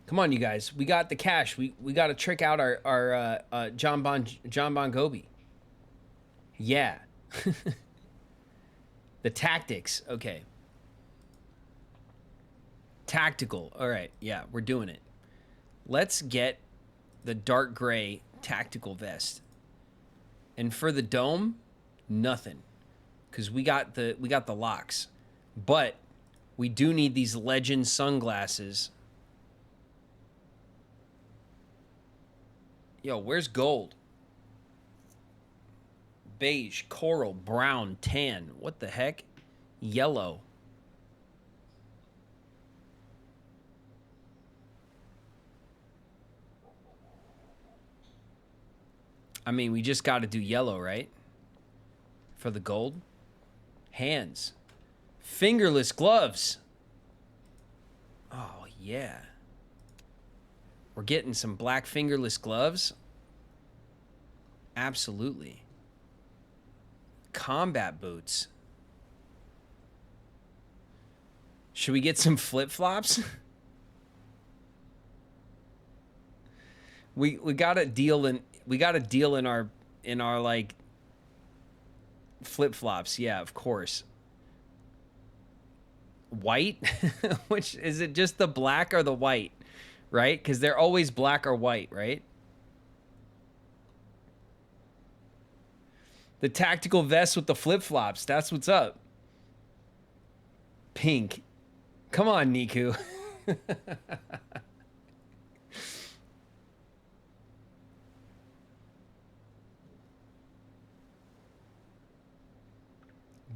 Come on, you guys. We got the cash. We got to trick out our John Bon Gobi. Yeah. The tactics. Okay. Tactical. All right. Yeah, we're doing it. Let's get the dark gray tactical vest. And for the dome, nothing. Cuz we got the locks. But we do need these legend sunglasses. Yo, where's gold? Beige, coral, brown, tan. What the heck? Yellow. I mean, we just got to do yellow, right? For the gold. Hands. Fingerless gloves. Oh, yeah. We're getting some black fingerless gloves. Absolutely. Combat boots. Should we get some flip-flops? we got a deal in our like flip-flops. Yeah, of course. White? Which is it, just the black or the white? Right? Because they're always black or white, right? The tactical vest with the flip-flops. That's what's up. Pink. Come on, Niku.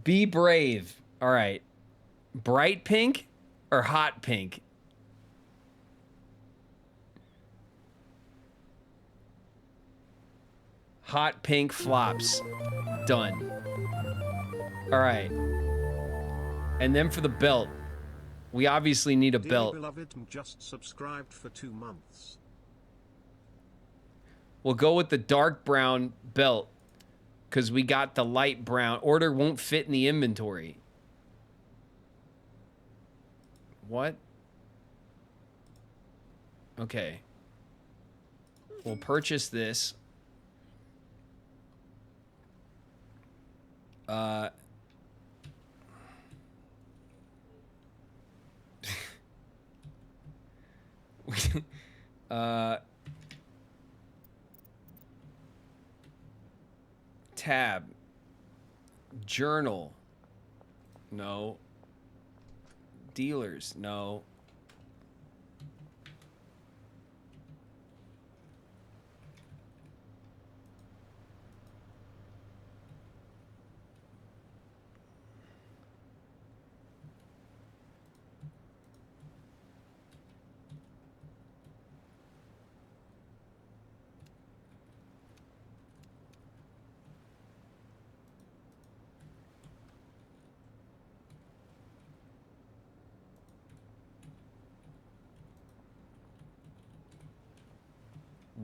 Be brave. All right. Bright pink or hot pink? Hot pink flops. Done. All right. And then for the belt. We obviously need a belt. Beloved just subscribed for 2 months. We'll go with the dark brown belt because we got the light brown. Order won't fit in the inventory. What? Okay. We'll purchase this. Tab. Journal. No. Dealers. No.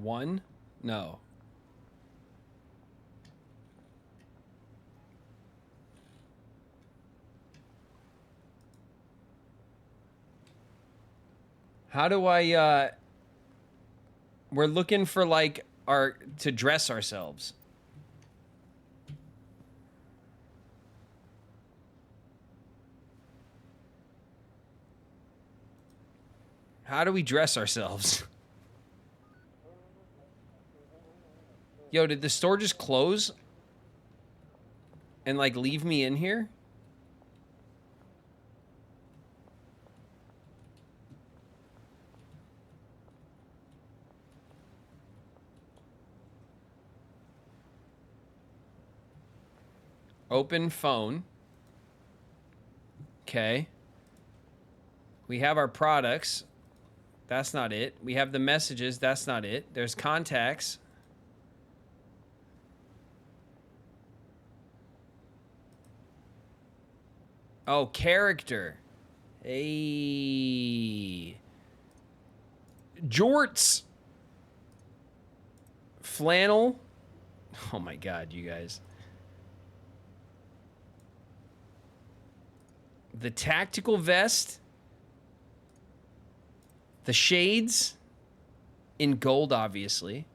One? No. How do I, we're looking for like to dress ourselves. How do we dress ourselves? Yo, did the store just close? And like leave me in here? Open phone. Okay. We have our products. That's not it. We have the messages. That's not it. There's contacts. Oh, character. Hey. Jorts. Flannel. Oh my God, you guys. The tactical vest. The shades. In gold, obviously.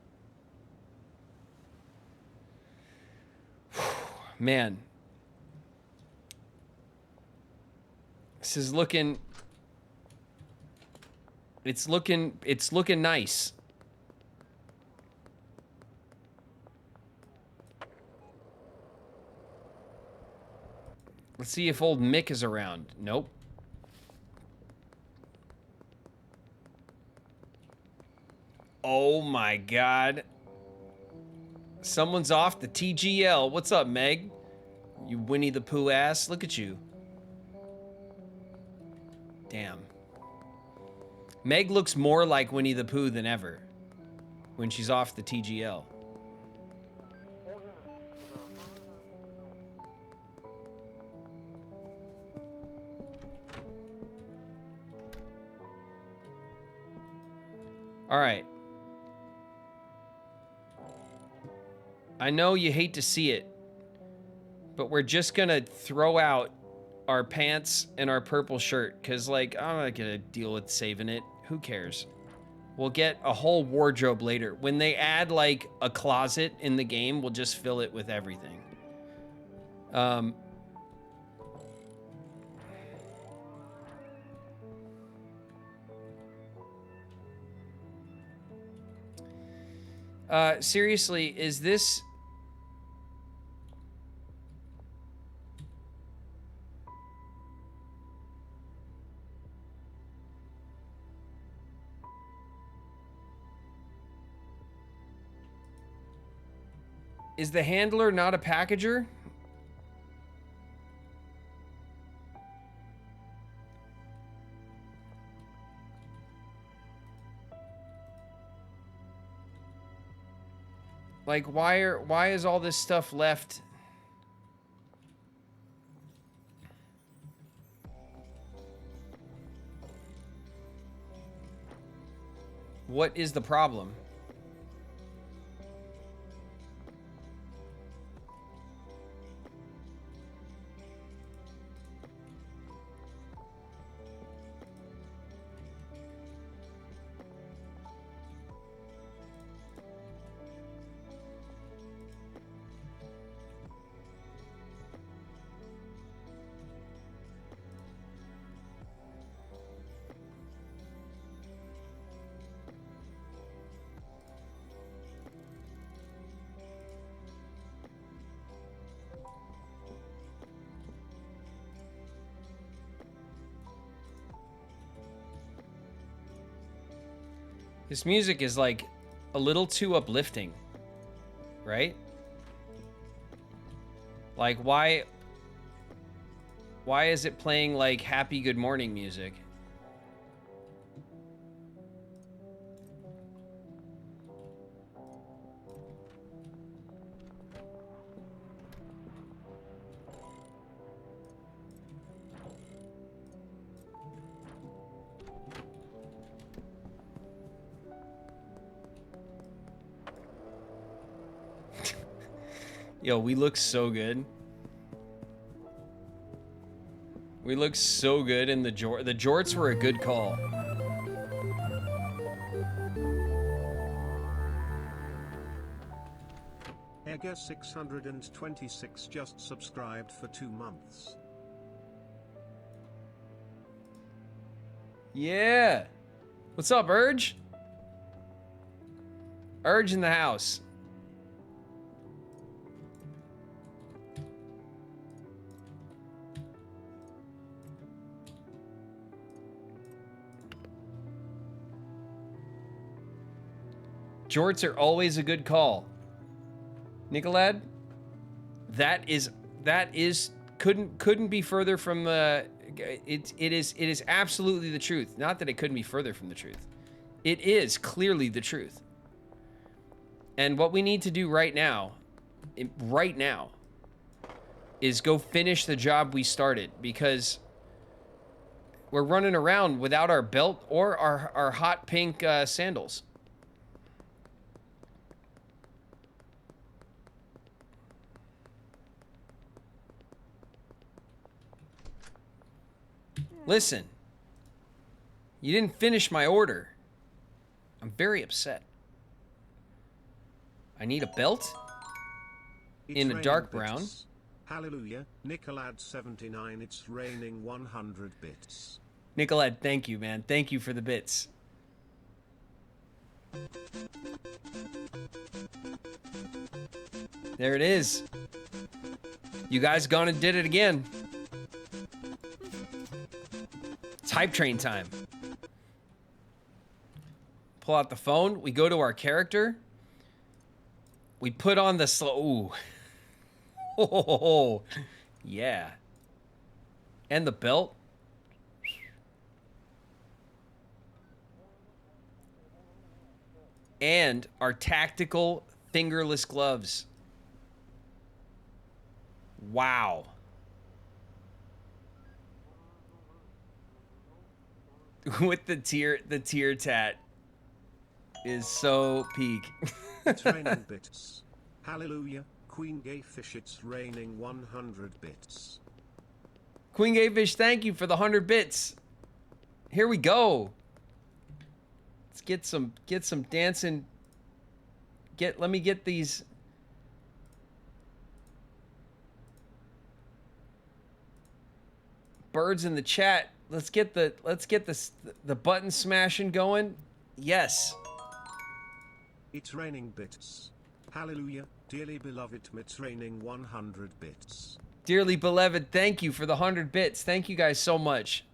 Man. This is looking... It's looking nice. Let's see if old Mick is around. Nope. Oh my God. Someone's off the TGL. What's up, Meg? You Winnie the Pooh ass. Look at you. Damn. Meg looks more like Winnie the Pooh than ever when she's off the TGL. All right. I know you hate to see it, but we're just gonna throw out our pants and our purple shirt because, like, I'm not gonna deal with saving it. Who cares? We'll get a whole wardrobe later. When they add, like, a closet in the game, we'll just fill it with everything. Seriously, is this... Is the handler not a packager? Like, why is all this stuff left? What is the problem? This music is like a little too uplifting, right? Like, why is it playing like happy good morning music? Yo, we look so good. We look so good in the jorts were a good call. Egger 626 just subscribed for 2 months. Yeah. What's up, Urge? Urge in the house. Jorts are always a good call. Nicolad, that is couldn't be further from it is absolutely the truth. Not that it couldn't be further from the truth. It is clearly the truth. And what we need to do right now is go finish the job we started, because we're running around without our belt or our hot pink sandals. Listen, you didn't finish my order. I'm very upset. I need a belt in a dark brown. Hallelujah, Nicolad79, it's raining 100 bits. Nicolad, thank you, man. Thank you for the bits. There it is. You guys gone and did it again. It's hype train time. Pull out the phone. We go to our character. We put on the ooh. Oh, yeah. And the belt. And our tactical fingerless gloves. Wow. With the tear tat. is so peak. It's raining bits. Hallelujah, Queen Gayfish, it's raining 100 bits. Queen Gayfish, thank you for the 100 bits. Here we go. Let's get some dancing. Let me get these. Birds in the chat. Let's get the button smashing going. Yes. It's raining bits. Hallelujah, dearly beloved, it's raining 100 bits. Dearly beloved, thank you for the 100 bits. Thank you guys so much.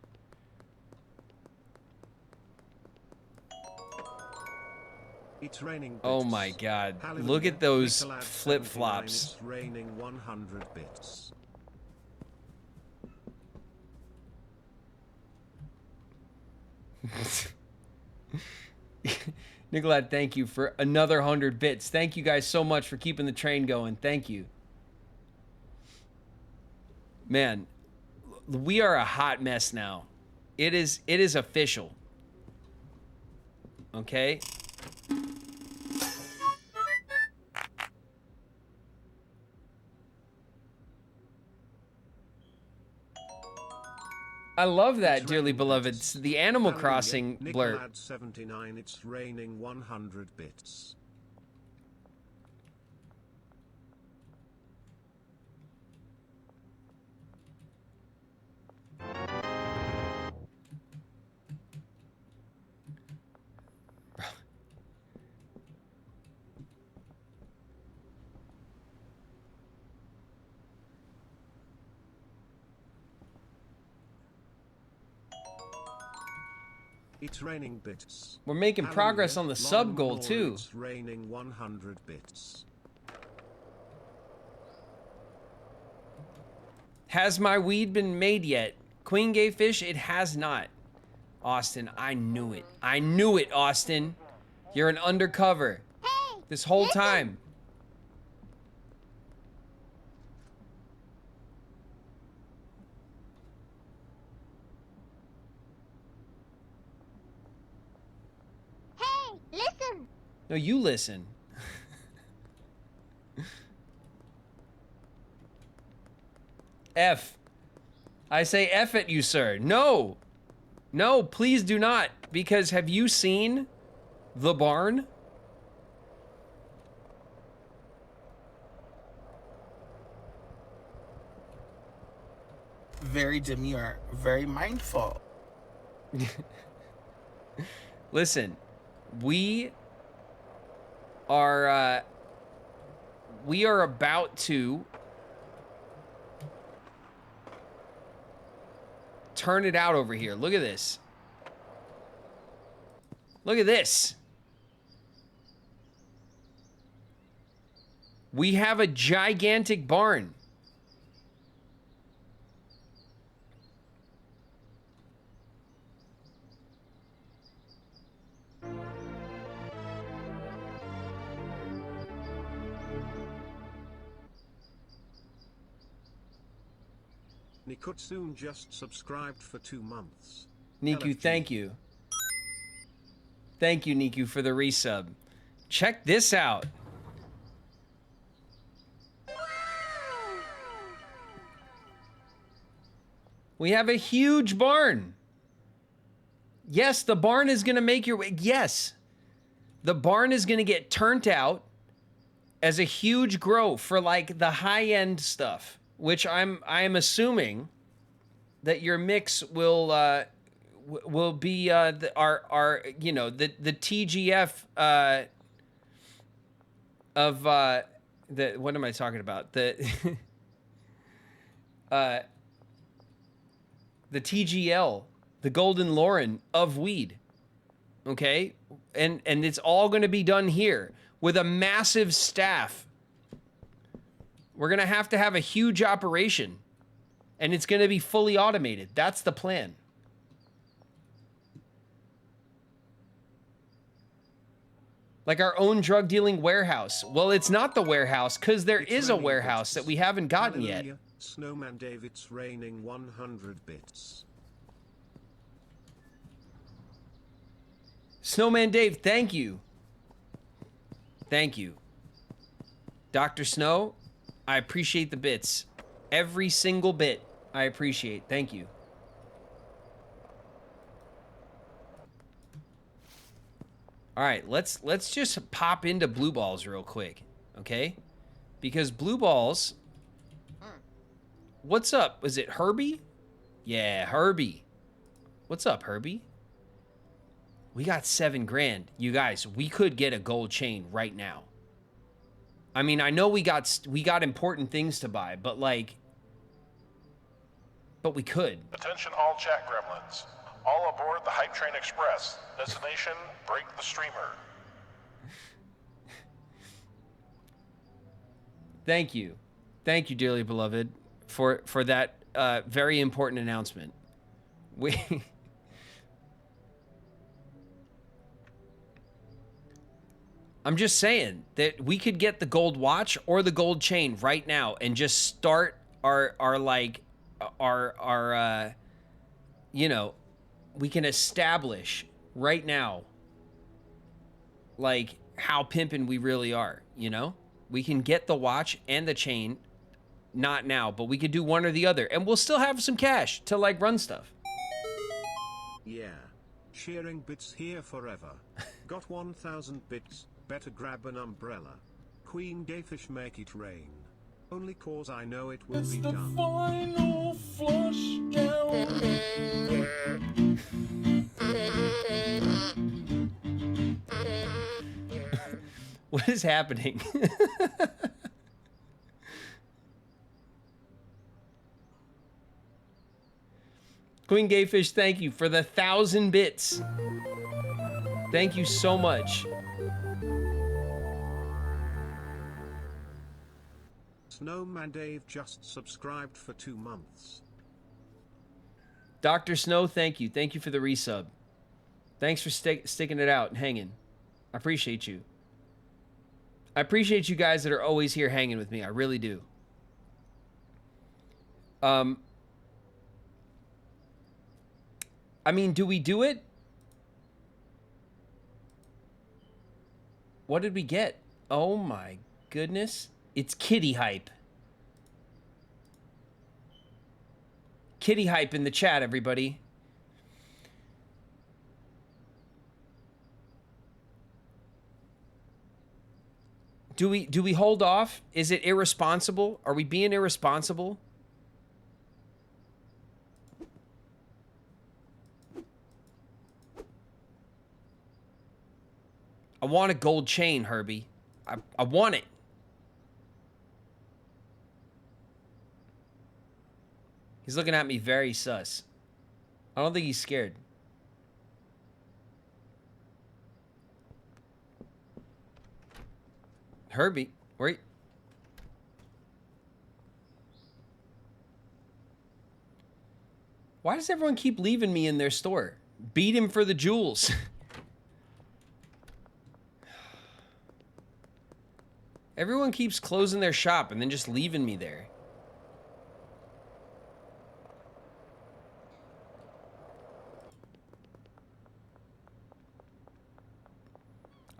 It's raining bits. Oh my god. Hallelujah, Look at those Nicolad flip-flops. 79, it's raining 100 bits. Nicolad, thank you for another 100 bits. Thank you guys so much for keeping the train going. Thank you. Man, we are a hot mess now. It is official. Okay? I love that, It's dearly raining beloved. bits. The Animal Hallelujah, Crossing blurb. Nicolad 79, it's raining 100 bits. It's raining bits. We're making Hallelujah, progress on the sub Lauren goal Moore, too. It's raining 100 bits. Has my weed been made yet? Queen Gayfish, it has not. Austin, I knew it. I knew it, Austin. You're an undercover. Hey, This whole listen. time. Hey, listen. No, you listen. F. I say F at you, sir. No. No, please do not. Because have you seen the barn? Very demure, very mindful. Listen, we are about to turn it out over here. Look at this. Look at this. We have a gigantic barn. Nikutsun just subscribed for 2 months. Niku, LFG. thank you. Thank you, Niku, for the resub. Check this out. We have a huge barn. Yes, the barn is going to make your way. Yes. The barn is going to get turned out as a huge grow for like the high-end stuff, which I'm assuming that your mix will be our you know the TGF of the what am I talking about, the the TGL, the Golden Lauren of weed, okay, and it's all going to be done here with a massive staff. We're going to have a huge operation, and it's going to be fully automated. That's the plan. Like our own drug dealing warehouse. Well, it's not the warehouse because there It's is a raining warehouse bits. that we haven't gotten yet. Hallelujah, Snowman Dave, it's raining 100 bits. Snowman Dave, thank you Thank you. Dr. Snow, I appreciate the bits. Every single bit I appreciate. Thank you. All right, let's just pop into blue balls real quick, okay? Because blue balls. What's up? Was it Herbie? Yeah, Herbie. What's up, Herbie? We got 7 grand. You guys, we could get a gold chain right now. I mean, I know we got important things to buy, but like, but we could. Attention all chat gremlins. All aboard the Hype Train Express. Destination, break the streamer. Thank you. Thank you, dearly beloved, for that very important announcement. I'm just saying that we could get the gold watch or the gold chain right now and just start our you know, we can establish right now like how pimpin' we really are, you know? We can get the watch and the chain, not now, but we could do one or the other and we'll still have some cash to like run stuff. Yeah. Sharing bits here forever. Got 1,000 bits. Better grab an umbrella. Queen Gayfish make it rain. Only cause I know it will be done. Final flush What is happening? Queen Gayfish, thank you for the 1,000 bits. Thank you so much. Snowman Dave just subscribed for 2 months. Dr. Snow, thank you. Thank you for the resub. Thanks for sticking it out and hanging. I appreciate you. I appreciate you guys that are always here hanging with me. I really do. I mean, do we do it? What did we get? Oh my goodness. It's kitty hype. Kitty hype in the chat, everybody. Do we hold off? Is it irresponsible? Are we being irresponsible? I want a gold chain, Herbie. I want it. He's looking at me very sus. I don't think he's scared. Herbie, wait. Why does everyone keep leaving me in their store? Beat him for the jewels. Everyone keeps closing their shop and then just leaving me there.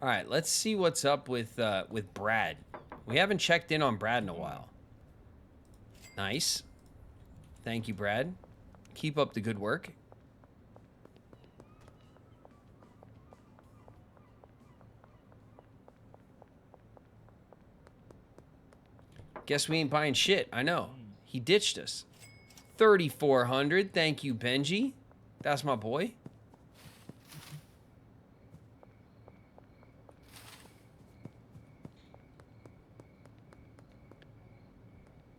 All right, let's see what's up with Brad. We haven't checked in on Brad in a while. Nice. Thank you, Brad. Keep up the good work. Guess we ain't buying shit. I know. He ditched us. 3,400. Thank you, Benji. That's my boy.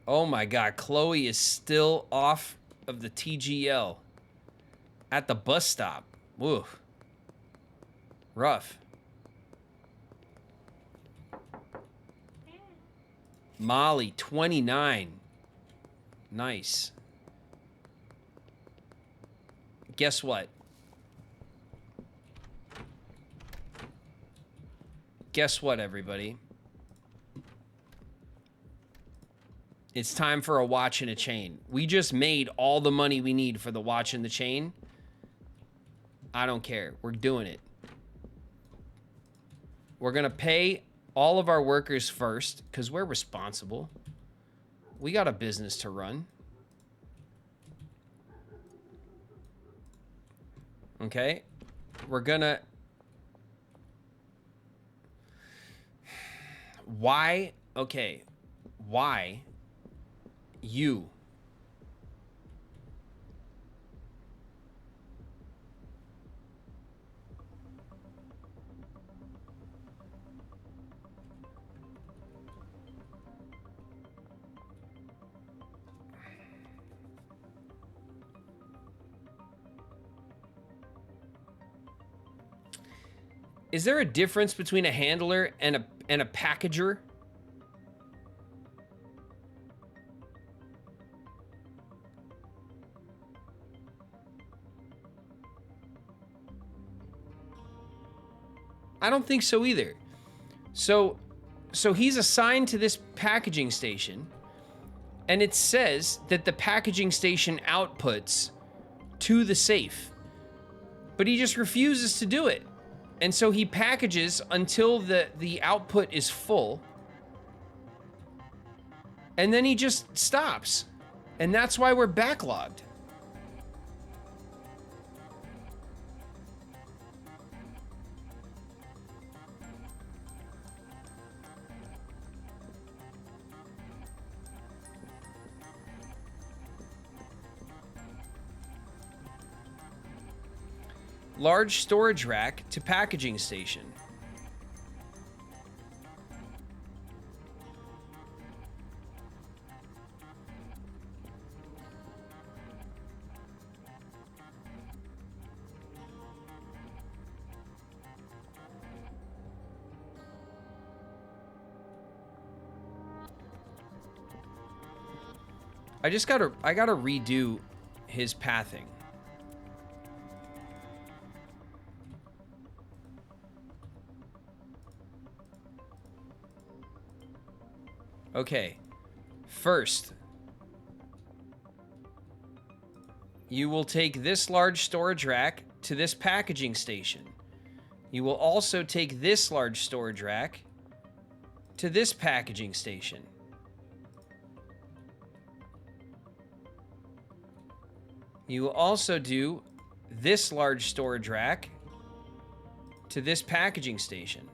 Oh my God, Chloe is still off of the TGL at the bus stop. Woof. Rough. Molly, 29. Nice. Guess what? Guess what, everybody? It's time for a watch and a chain. We just made all the money we need for the watch and the chain. I don't care. We're doing it. We're going to pay all of our workers first because we're responsible. We got a business to run. Okay. We're gonna... Why? Okay. Why? You. Is there a difference between a handler and a packager? I don't think so either. So he's assigned to this packaging station, and it says that the packaging station outputs to the safe, but he just refuses to do it. And so he packages until the output is full, and then he just stops. And that's why we're backlogged. Large storage rack to packaging station. I gotta redo his pathing. Okay, first, you will take this large storage rack to this packaging station. You will also take this large storage rack to this packaging station. You will also do this large storage rack to this packaging station.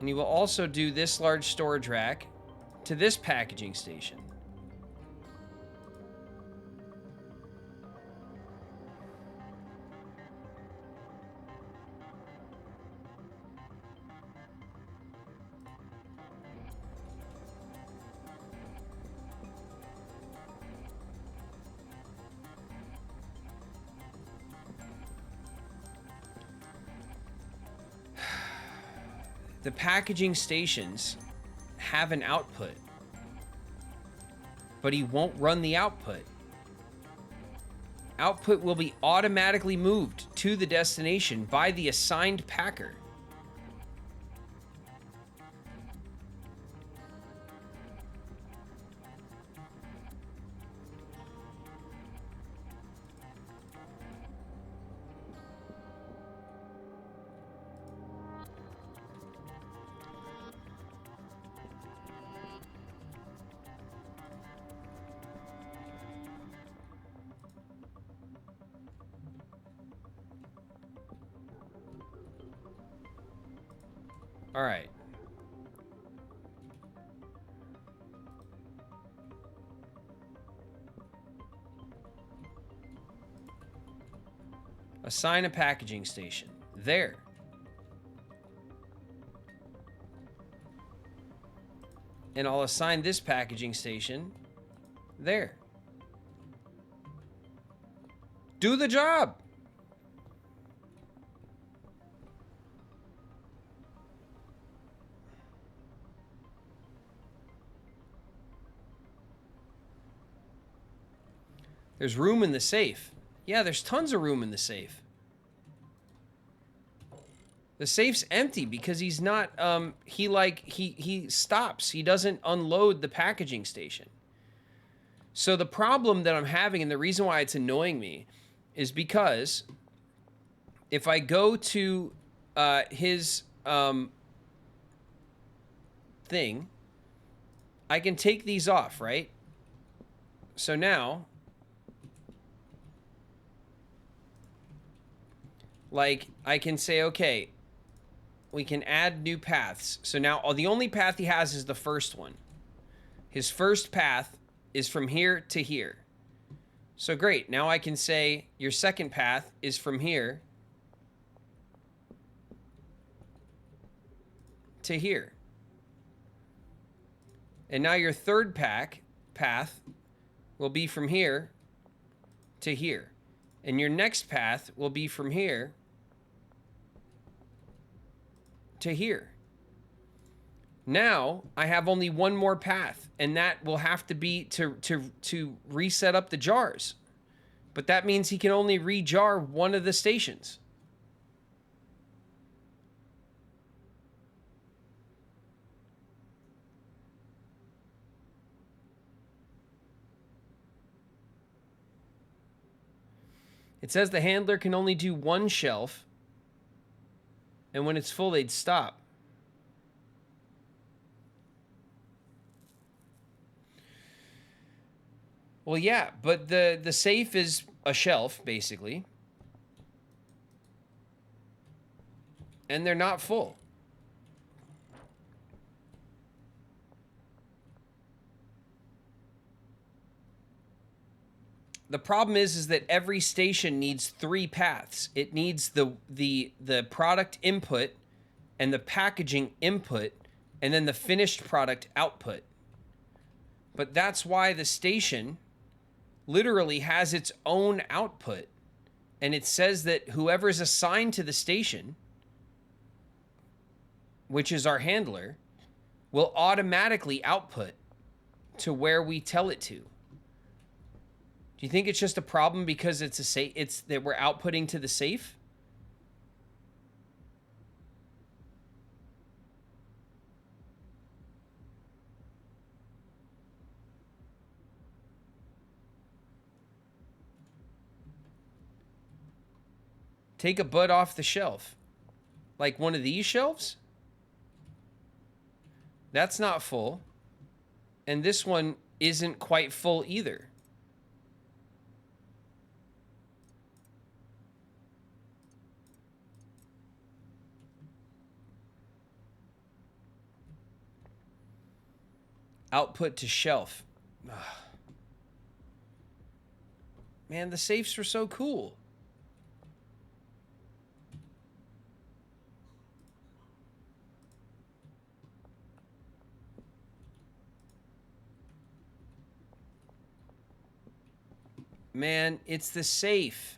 And you will also do this large storage rack to this packaging station. The packaging stations have an output, but he won't run the output. Output will be automatically moved to the destination by the assigned packer. All right. Assign a packaging station. There. And I'll assign this packaging station there. Do the job. There's room in the safe. Yeah, there's tons of room in the safe. The safe's empty because he's not, he stops. He doesn't unload the packaging station. So the problem that I'm having, and the reason why it's annoying me, is because if I go to his thing, I can take these off, right? So now, like, I can say, okay, we can add new paths. So now the only path he has is the first one. His first path is from here to here. So great. Now I can say your second path is from here to here. And now your third path will be from here to here. And your next path will be from here to here. Now I have only one more path, and that will have to be to reset up the jars. But that means he can only rejar one of the stations. It says the handler can only do one shelf, and when it's full, they'd stop. Well, yeah, but the safe is a shelf, basically. And they're not full. The problem is that every station needs 3 paths. It needs the product input and the packaging input and then the finished product output. But that's why the station literally has its own output. And it says that whoever's assigned to the station, which is our handler, will automatically output to where we tell it to. Do you think it's just a problem because it's that we're outputting to the safe? Take a bud off the shelf. Like one of these shelves? That's not full. And this one isn't quite full either. Output to shelf. Ugh. Man, the safes were so cool. Man, it's the safe.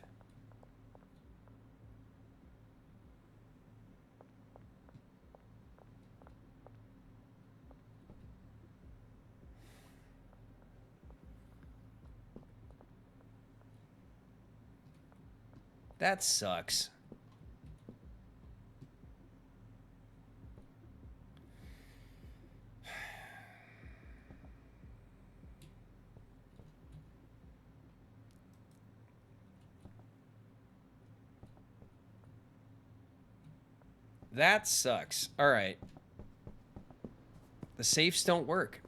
That sucks. That sucks. All right. The safes don't work.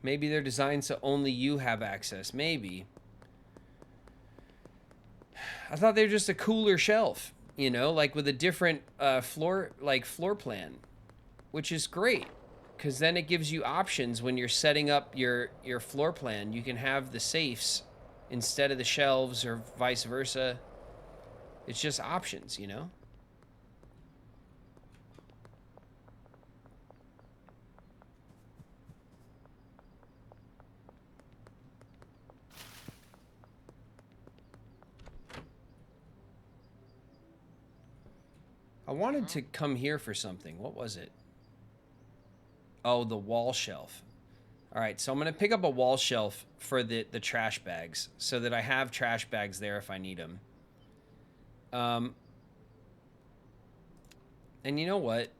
Maybe they're designed so only you have access. Maybe. I thought they were just a cooler shelf, you know, like with a different floor plan, which is great because then it gives you options when you're setting up your floor plan. You can have the safes instead of the shelves or vice versa. It's just options, you know? I wanted to come here for something. What was it? Oh, the wall shelf. All right, so I'm going to pick up a wall shelf for the trash bags so that I have trash bags there if I need them. And you know what?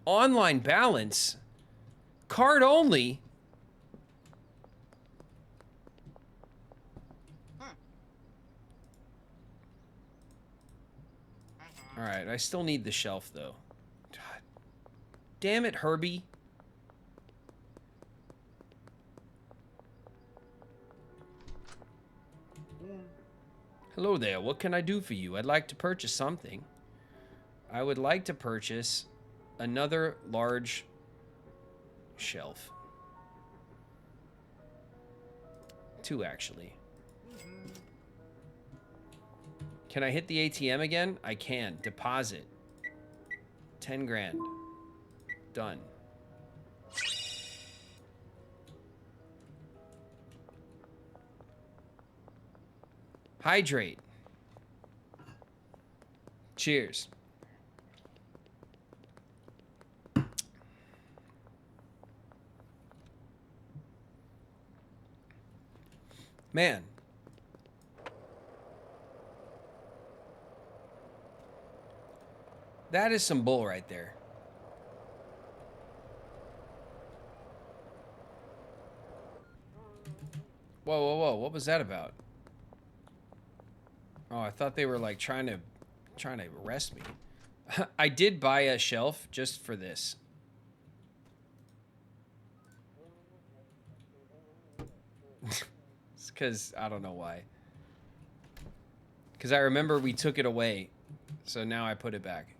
Online balance? Card only? All right, I still need the shelf, though. God. Damn it, Herbie. Hello there, what can I do for you? I'd like to purchase something. I would like to purchase another large shelf. 2, actually. Can I hit the ATM again? I can. Deposit. 10 grand. Done. Hydrate. Cheers. Man. That is some bull right there. Whoa, whoa, whoa. What was that about? Oh, I thought they were like trying to arrest me. I did buy a shelf just for this. It's because I don't know why. Because I remember we took it away. So now I put it back.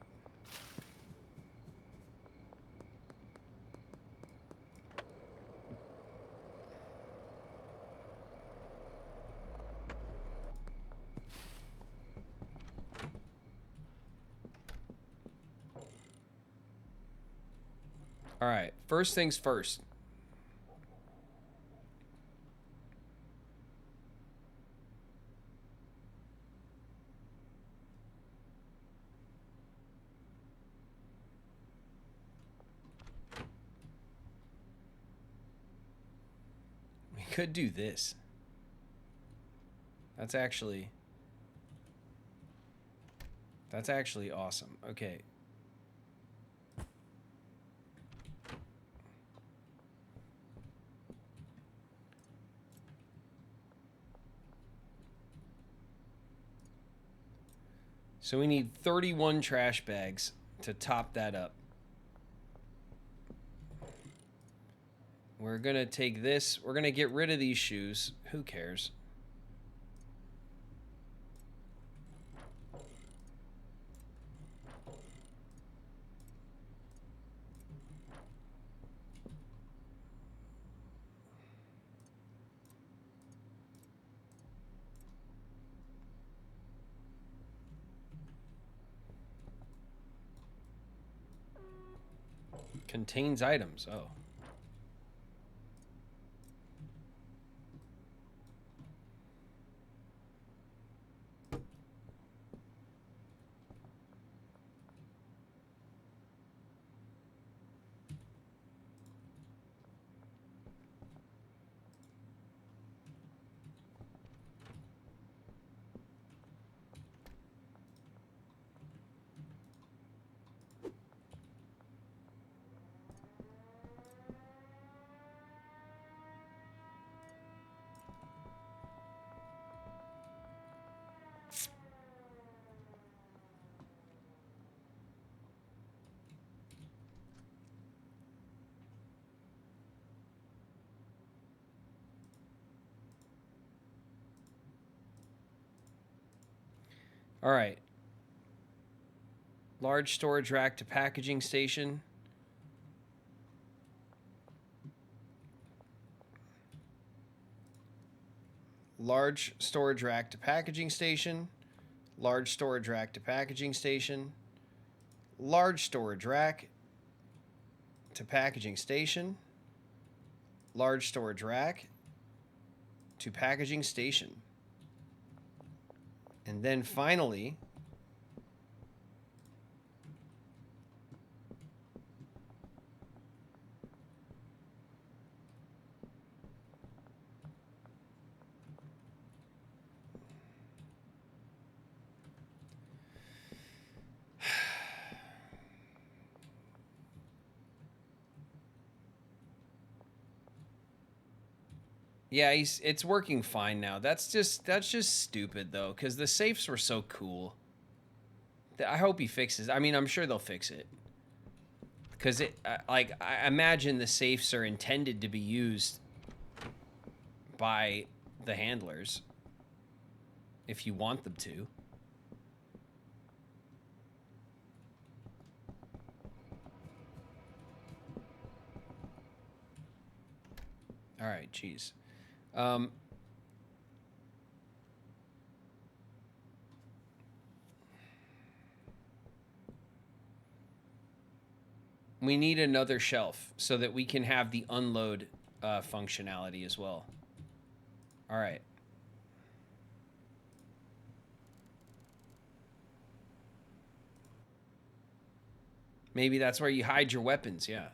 All right, first things first. We could do this. That's actually awesome. Okay. So we need 31 trash bags to top that up. We're going to take this. We're going to get rid of these shoes. Who cares? Contains items. Oh. All right. Large storage rack to packaging station. Large storage rack to packaging station. Large storage rack to packaging station. Large storage rack to packaging station. Large storage rack to packaging station. And then finally, Yeah, it's working fine now. That's just stupid though, because the safes were so cool. I hope he fixes. I mean, I'm sure they'll fix it. Because like, I imagine the safes are intended to be used by the handlers if you want them to. All right, geez. We need another shelf so that we can have the unload functionality as well. All right. Maybe that's where you hide your weapons, yeah.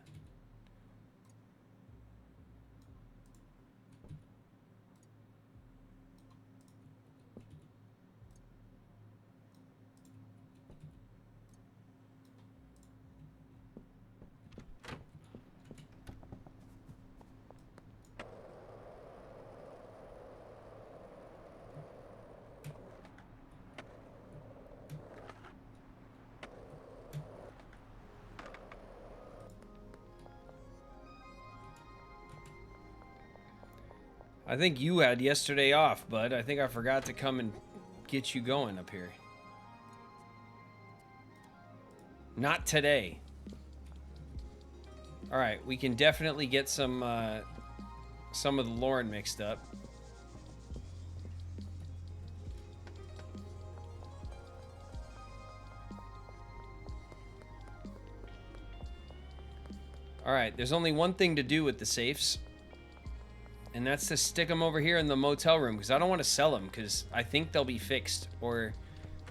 I think you had yesterday off, bud. I think I forgot to come and get you going up here. Not today. All right, we can definitely get some of the Lauren mixed up. All right, there's only one thing to do with the safes. And that's to stick them over here in the motel room, because I don't want to sell them, because I think they'll be fixed, or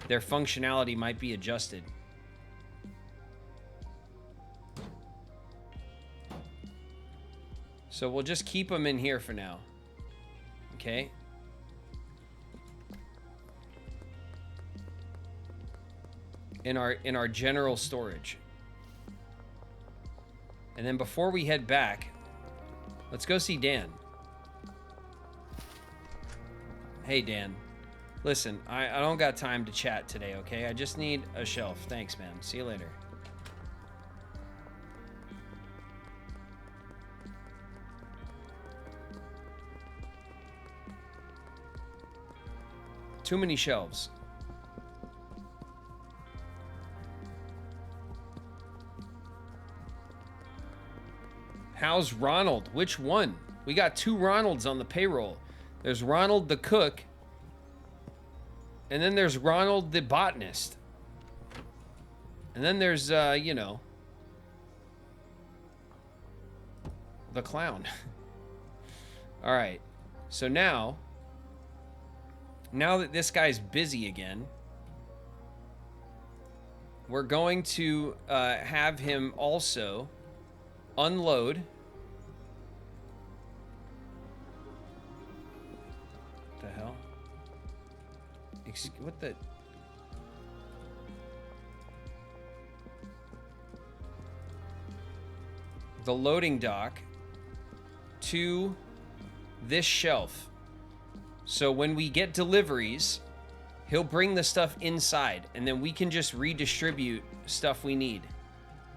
their functionality might be adjusted. So we'll just keep them in here for now. Okay? In our general storage. And then before we head back, let's go see Dan. Hey, Dan. Listen, I don't got time to chat today, okay? I just need a shelf. Thanks, man. See you later. Too many shelves. How's Ronald? Which one? We got 2 Ronalds on the payroll. There's Ronald the cook, and then there's Ronald the botanist. And then there's, you know, the clown. All right. So now that this guy's busy again, we're going to have him also unload. What the hell? What the? The loading dock to this shelf. So when we get deliveries, he'll bring the stuff inside, and then we can just redistribute stuff we need.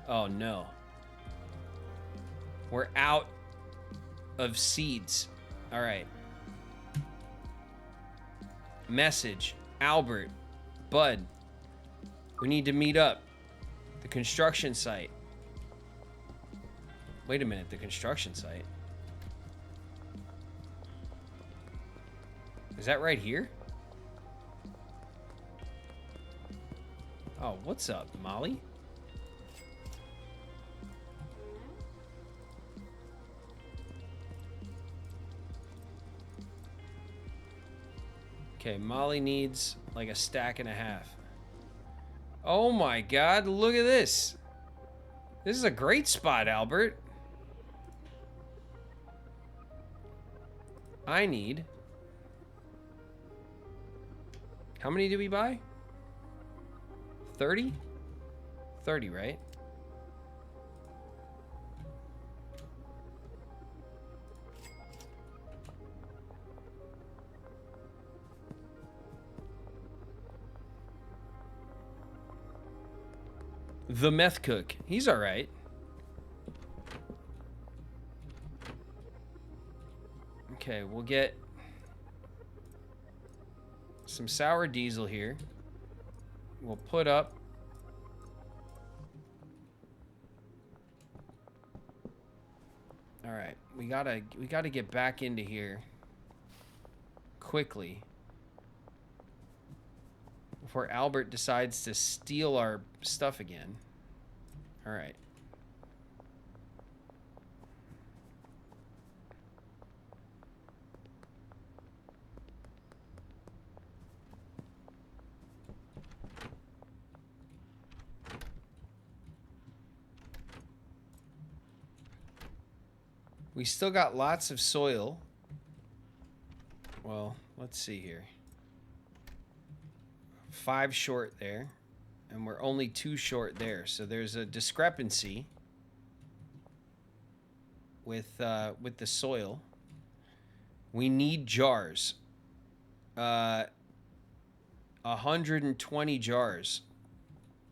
Oh no. We're out of seeds. All right. Message. Albert. Bud. We need to meet up. The construction site. Wait a minute, the construction site. Is that right here? Oh, what's up, Molly? Okay, Molly needs like a stack and a half. Oh my God, look at this. This is a great spot, Albert. I need... How many did we buy? 30? 30, right? The meth cook. He's all right. Okay, we'll get some sour diesel here. We'll put up all right. We gotta get back into here quickly before Albert decides to steal our stuff again. All right. We still got lots of soil. Well, let's see here. 5 short there, and we're only 2 short there. So there's a discrepancy with the soil. We need jars. 120 jars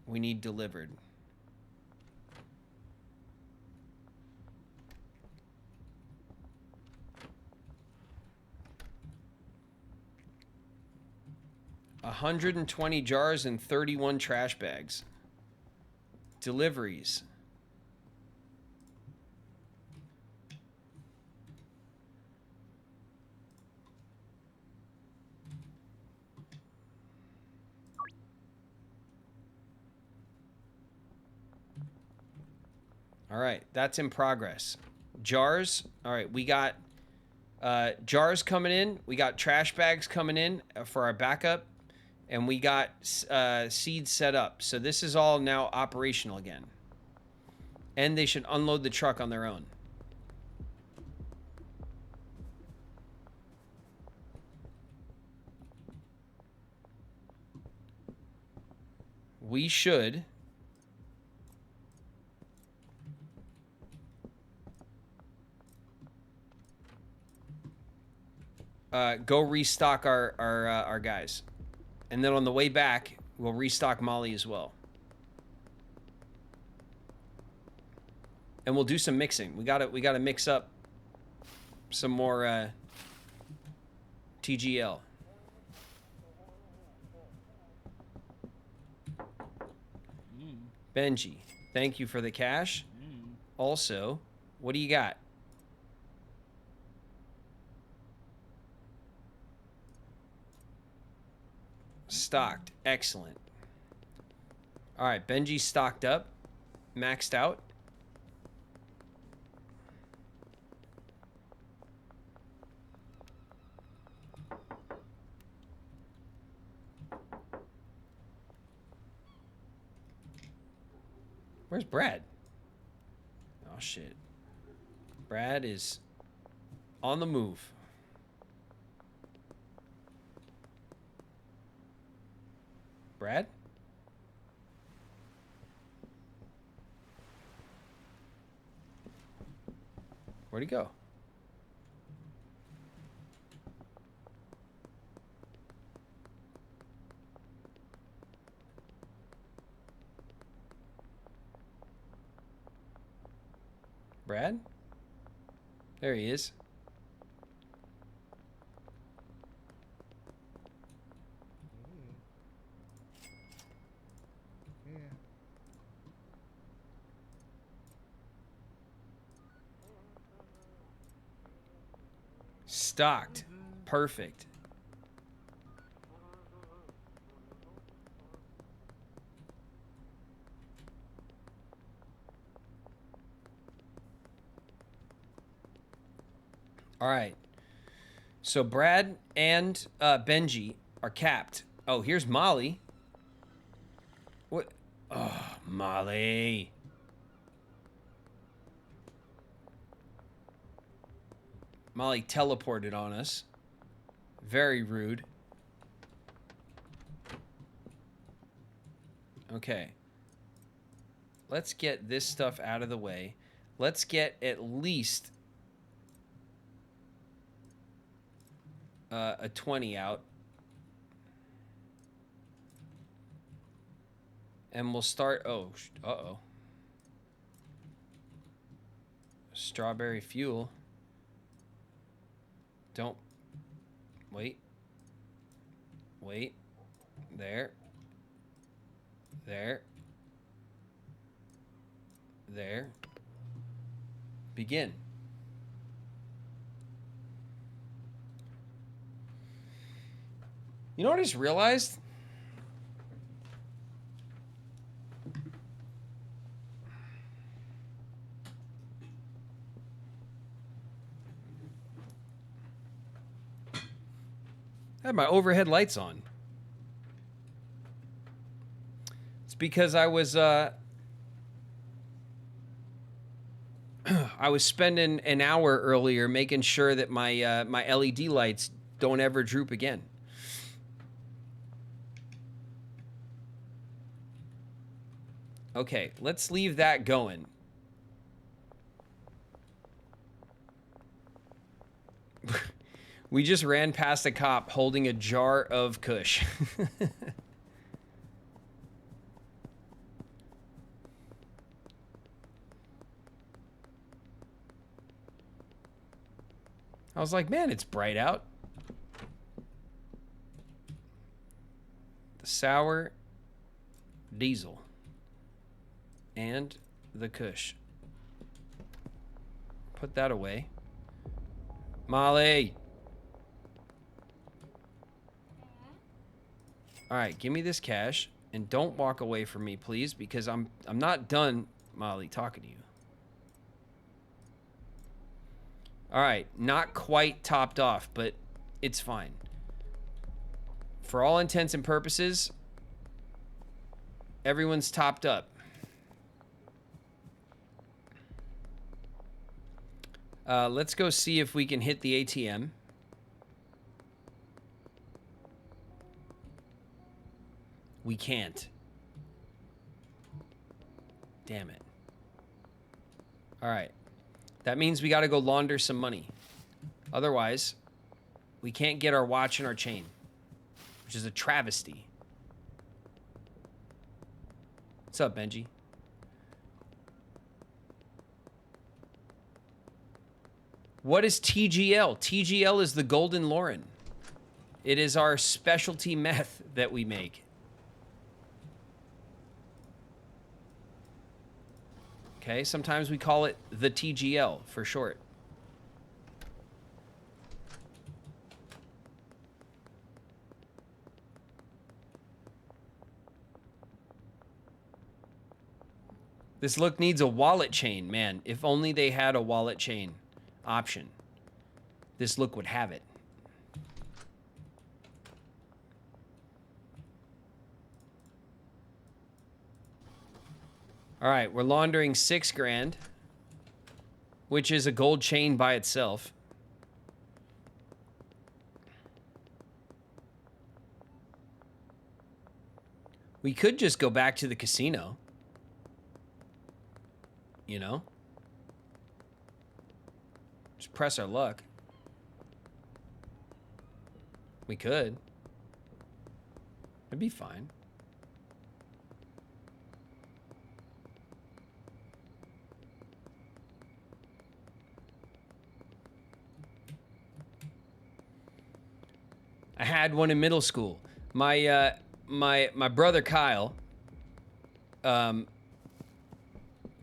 we need delivered. $120 jars and 31 trash bags. Deliveries. All right, that's in progress. Jars. All right, we got jars coming in. We got trash bags coming in for our backup. And we got seeds set up. So this is all now operational again. And they should unload the truck on their own. We should go restock our guys. And then on the way back, we'll restock Molly as well. And we'll do some mixing. We gotta mix up some more TGL. Benji, thank you for the cash. Also, what do you got? Stocked. Excellent. All right, Benji's stocked up. Maxed out. Where's Brad? Oh, shit. Brad is on the move. Brad? Where'd he go? Brad? There he is. Stocked. Perfect. All right. So Brad and Benji are capped. Oh, here's Molly. What? Oh, Molly. Molly teleported on us. Very rude. Okay. Let's get this stuff out of the way. Let's get at least a 20 out. And we'll start. Oh, uh-oh. Strawberry fuel. Don't. Wait. Wait. There. There. There. Begin. You know what I just realized? I had my overhead lights on. It's because I was I was spending an hour earlier making sure that my my LED lights don't ever droop again. Okay, let's leave that going. We just ran past a cop holding a jar of Kush. I was like, man, it's bright out. The sour diesel and the Kush. Put that away. Molly. All right, give me this cash and don't walk away from me, please, because I'm not done, Molly, talking to you. All right, not quite topped off, but it's fine. For all intents and purposes, everyone's topped up. Let's go see if we can hit the ATM. We can't. Damn it. All right. That means we got to go launder some money. Otherwise, we can't get our watch and our chain, which is a travesty. What's up, Benji? What is TGL? TGL is the Golden Lauren. It is our specialty meth that we make. Okay, sometimes we call it the TGL for short. This look needs a wallet chain, man. If only they had a wallet chain option, this look would have it. All right, we're laundering $6 grand, which is a gold chain by itself. We could just go back to the casino. You know? Just press our luck. We could. It'd be fine. I had one in middle school. My brother Kyle.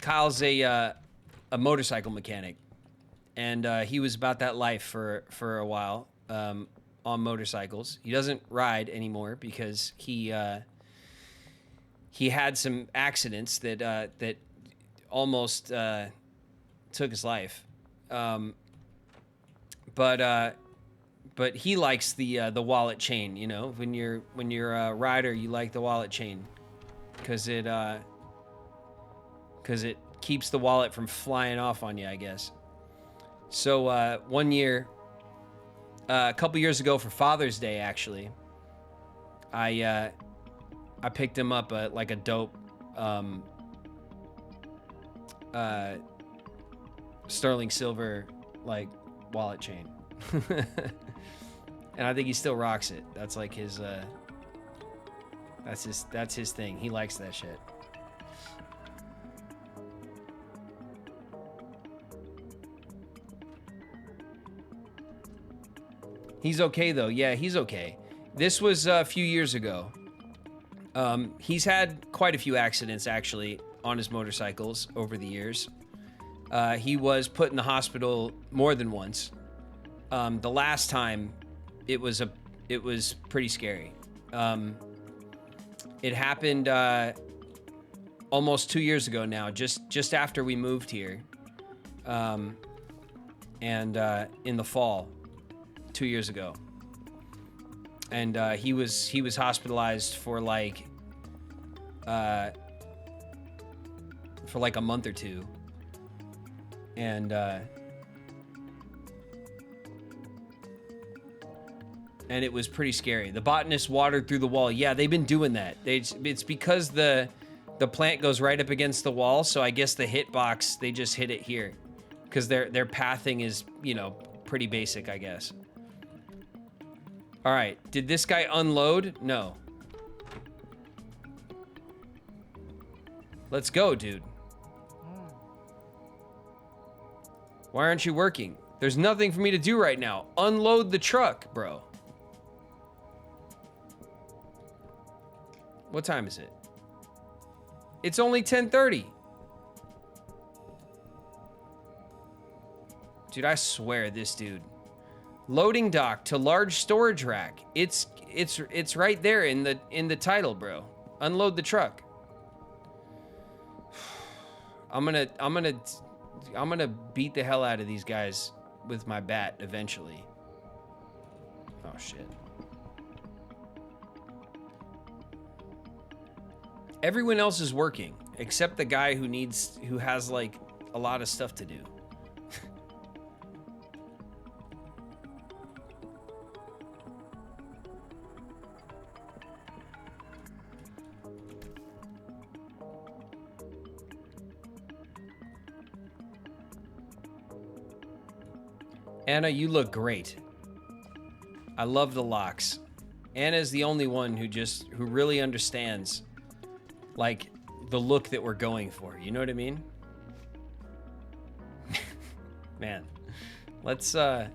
Kyle's a motorcycle mechanic, and he was about that life for a while on motorcycles. He doesn't ride anymore because he had some accidents that almost took his life. But he likes the wallet chain. You know, when you're a rider, you like the wallet chain because it keeps the wallet from flying off on you, I guess. So one year, a couple years ago for Father's Day, actually, I picked him up like a dope sterling silver like wallet chain. And I think he still rocks it. That's like his That's his thing. He likes that shit. He's okay though. Yeah, he's okay. This was a few years ago. He's had quite a few accidents actually on his motorcycles over the years. He was put in the hospital more than once. The last time, it was pretty scary. It happened almost 2 years ago now, just after we moved here, and in the fall, 2 years ago. And he was hospitalized for like a month or two, and it was pretty scary. The botanist watered through the wall. Yeah, they've been doing that. It's because the plant goes right up against the wall, so I guess the hit box, they just hit it here because their pathing is, you know, pretty basic, I guess. All right, did this guy unload? No. Let's go, dude. Why aren't you working? There's nothing for me to do right now. Unload the truck, bro. What time is it? It's only 10:30. Dude, I swear this dude. Loading dock to large storage rack. It's right there in the title, bro. Unload the truck. I'm gonna beat the hell out of these guys with my bat eventually. Oh shit. Everyone else is working except the guy who has like a lot of stuff to do. Anna, you look great. I love the locks. Anna's the only one who really understands like the look that we're going for. You know what I mean? Man, let's I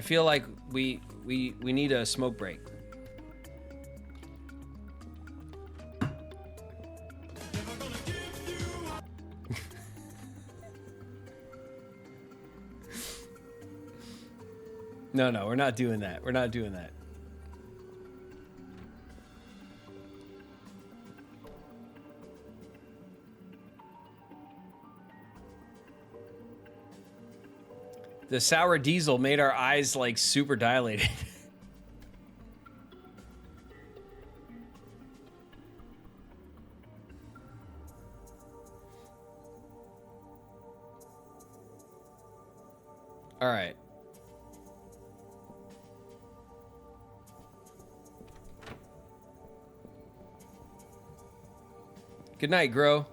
feel like we need a smoke break. No, we're not doing that. We're not doing that. The sour diesel made our eyes like super dilated. All right. Good night, Gro.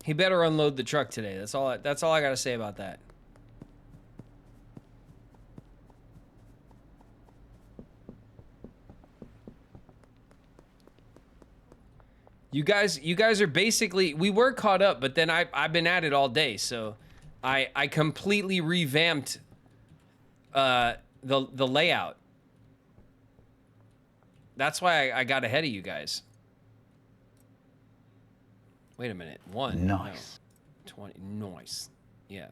He better unload the truck today. That's all I got to say about that. You guys are basically, we were caught up, but then I've been at it all day, so I completely revamped the layout. That's why I got ahead of you guys. Wait a minute. 1. Nice. No. 20. Nice. Yeah.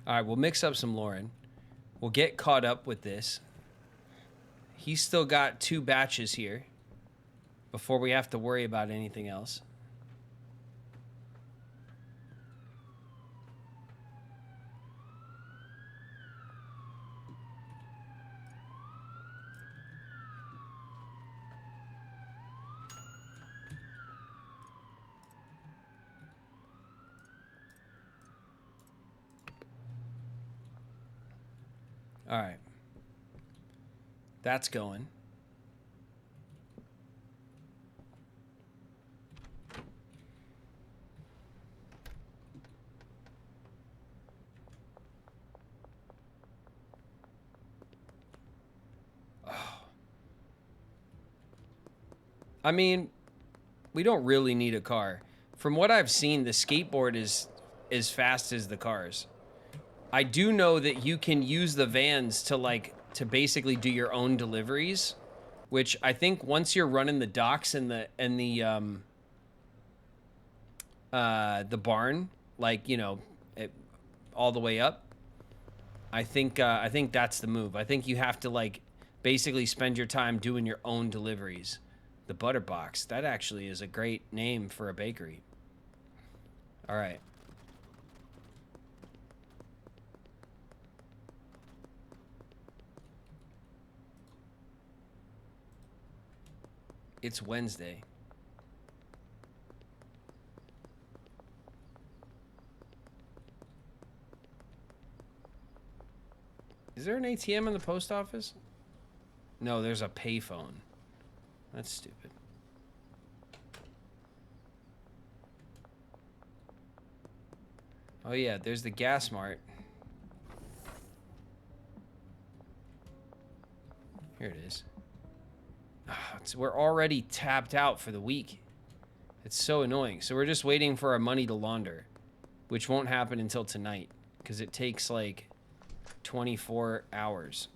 All right, we'll mix up some Lauren. We'll get caught up with this. He's still got 2 batches here before we have to worry about anything else. All right. That's going. Oh. I mean, we don't really need a car. From what I've seen, the skateboard is as fast as the cars. I do know that you can use the vans to basically do your own deliveries, which I think once you're running the docks and the barn, like, you know, all the way up, I think that's the move. I think you have to like basically spend your time doing your own deliveries. The Butter Box, that actually is a great name for a bakery. All right. It's Wednesday. Is there an ATM in the post office? No, there's a payphone. That's stupid. Oh yeah, there's the gas mart. Here it is. We're already tapped out for the week. It's so annoying. So we're just waiting for our money to launder, which won't happen until tonight because it takes like 24 hours.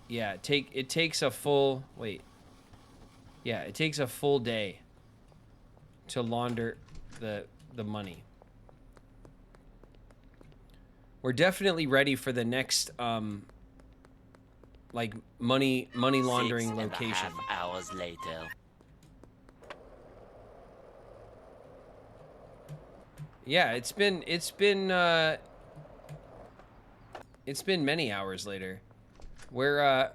Yeah, it takes a full, wait. Yeah, it takes a full day to launder the money. We're definitely ready for the next like money laundering location. 6.5 hours later. Yeah, it's been many hours later. We're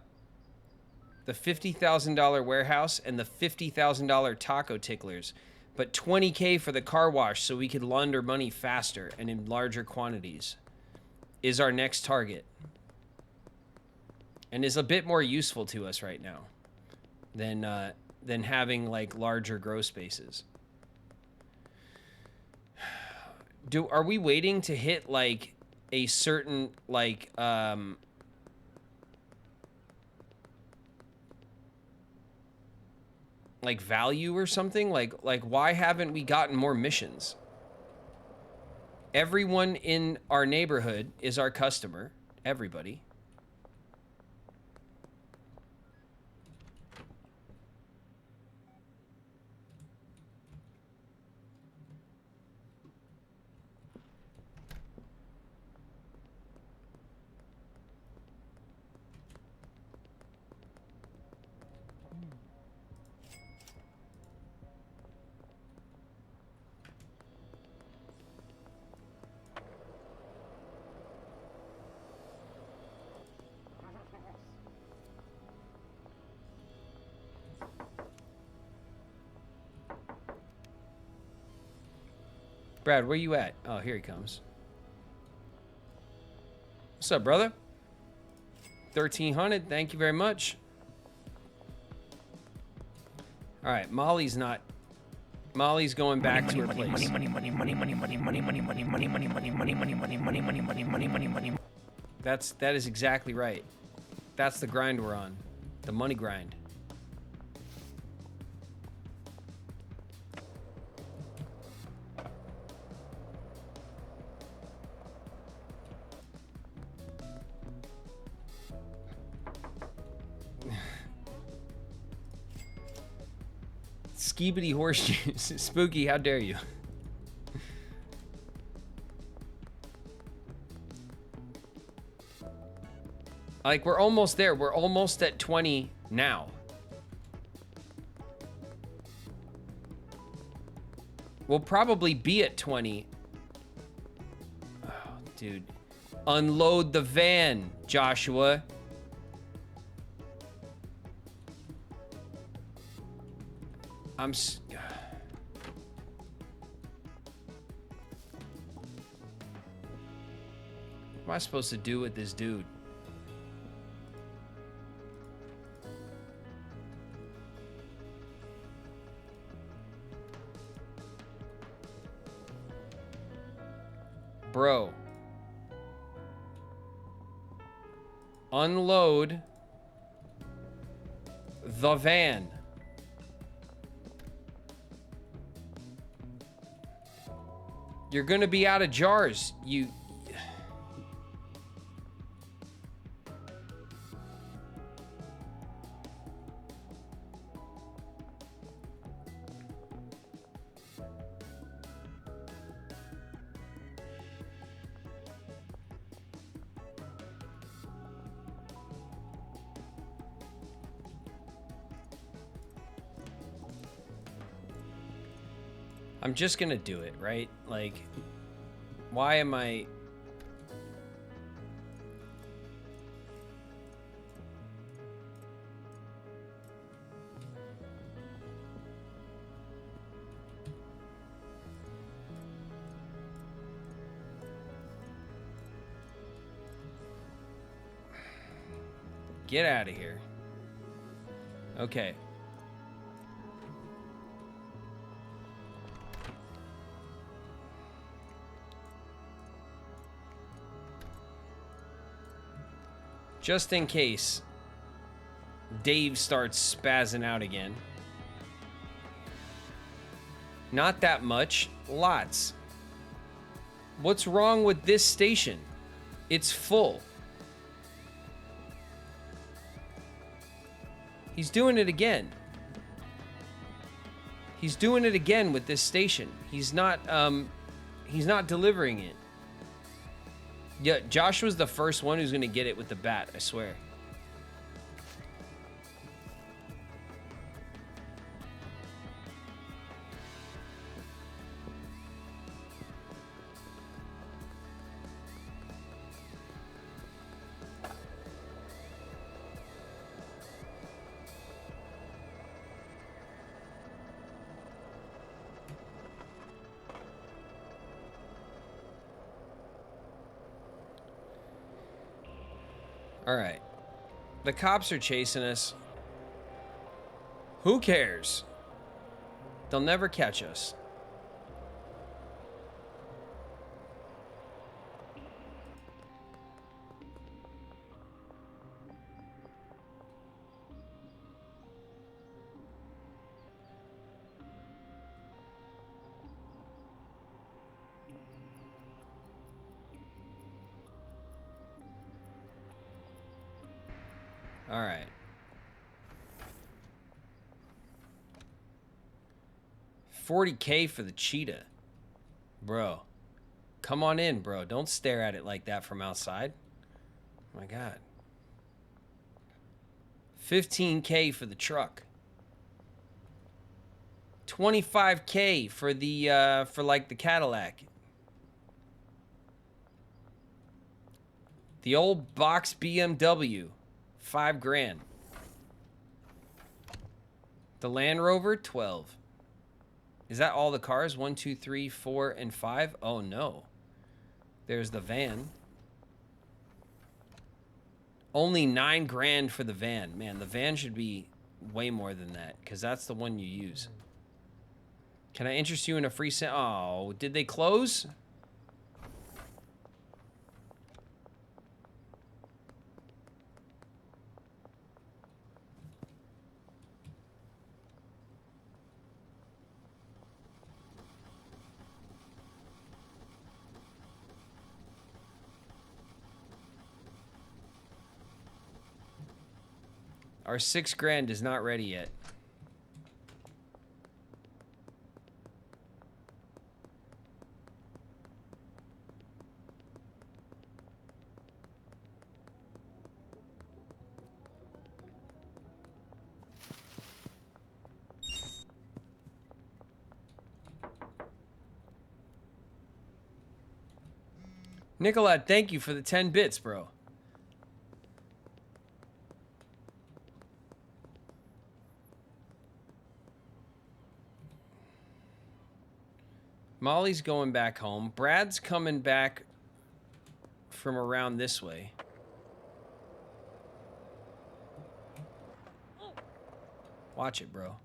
the $50,000 warehouse and the $50,000 taco ticklers, but $20K for the car wash so we could launder money faster and in larger quantities is our next target. And is a bit more useful to us right now than having like larger grow spaces. Are we waiting to hit like a certain like value or something? Like why haven't we gotten more missions? Everyone in our neighborhood is our customer. Everybody. Brad, where you at? Oh, here he comes. What's up, brother? 1,300. Thank you very much. All right, Molly's not. Molly's going back to her place. That is exactly right. That's the grind we're on. The money grind. Skeebity horseshoes. Spooky, how dare you? Like, we're almost there. We're almost at 20 now. We'll probably be at 20. Oh, dude. Unload the van, Joshua. What am I supposed to do with this dude? Bro. Unload the van. You're gonna be out of jars. I'm just gonna do it, right? Like, why am I... Get out of here. Okay. Just in case Dave starts spazzing out again. Not that much. Lots. What's wrong with this station? It's full. He's doing it again. He's doing it again with this station. He's not delivering it. Yeah, Joshua's the first one who's gonna get it with the bat, I swear. All right. The cops are chasing us. Who cares? They'll never catch us. All right. $40K for the cheetah. Bro. Come on in, bro. Don't stare at it like that from outside. Oh my God. $15K for the truck. $25K for the for like the Cadillac. The old box BMW. $5 grand. The Land Rover, 12. Is that all the cars? 1, 2, 3, 4, and 5? Oh no. There's the van. Only 9 grand for the van. Man, the van should be way more than that, because that's the one you use. Can I interest you in a free set? Oh, did they close? Our 6 grand is not ready yet. Nicolette, thank you for the 10 bits, bro. Molly's going back home. Brad's coming back from around this way. Watch it, bro.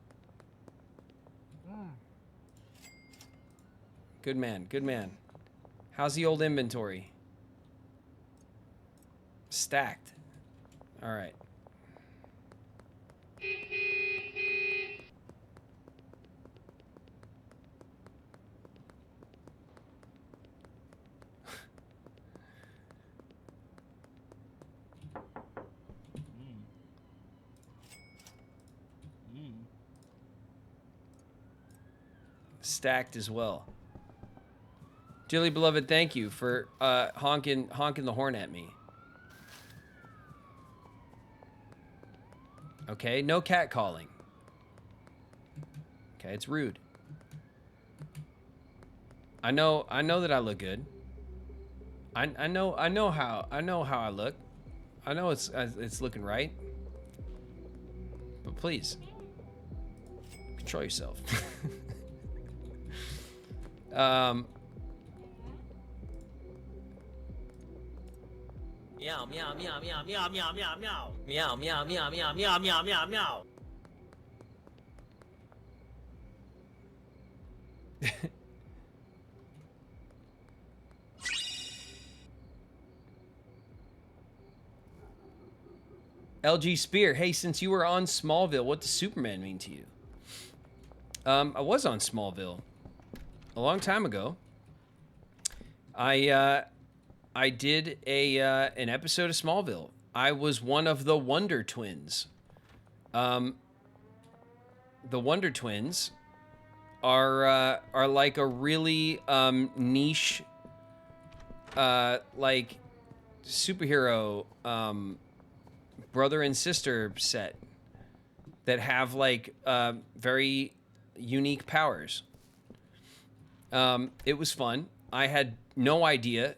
Good man, good man. How's the old inventory? Stacked. All right. Stacked as well. Dearly beloved, thank you for honking the horn at me. Okay, no cat calling. Okay, it's rude. I know that I look good. I know how I look. I know it's looking right. But please, control yourself. Meow meow meow meow meow meow meow meow meow meow meow meow meow meow meow meow. LG Spear, hey, since you were on Smallville, what does Superman mean to you? I was on Smallville a long time ago. I did an episode of Smallville. I was one of the Wonder Twins. The Wonder Twins are like a really niche like superhero brother and sister set that have like very unique powers. It was fun. I had no idea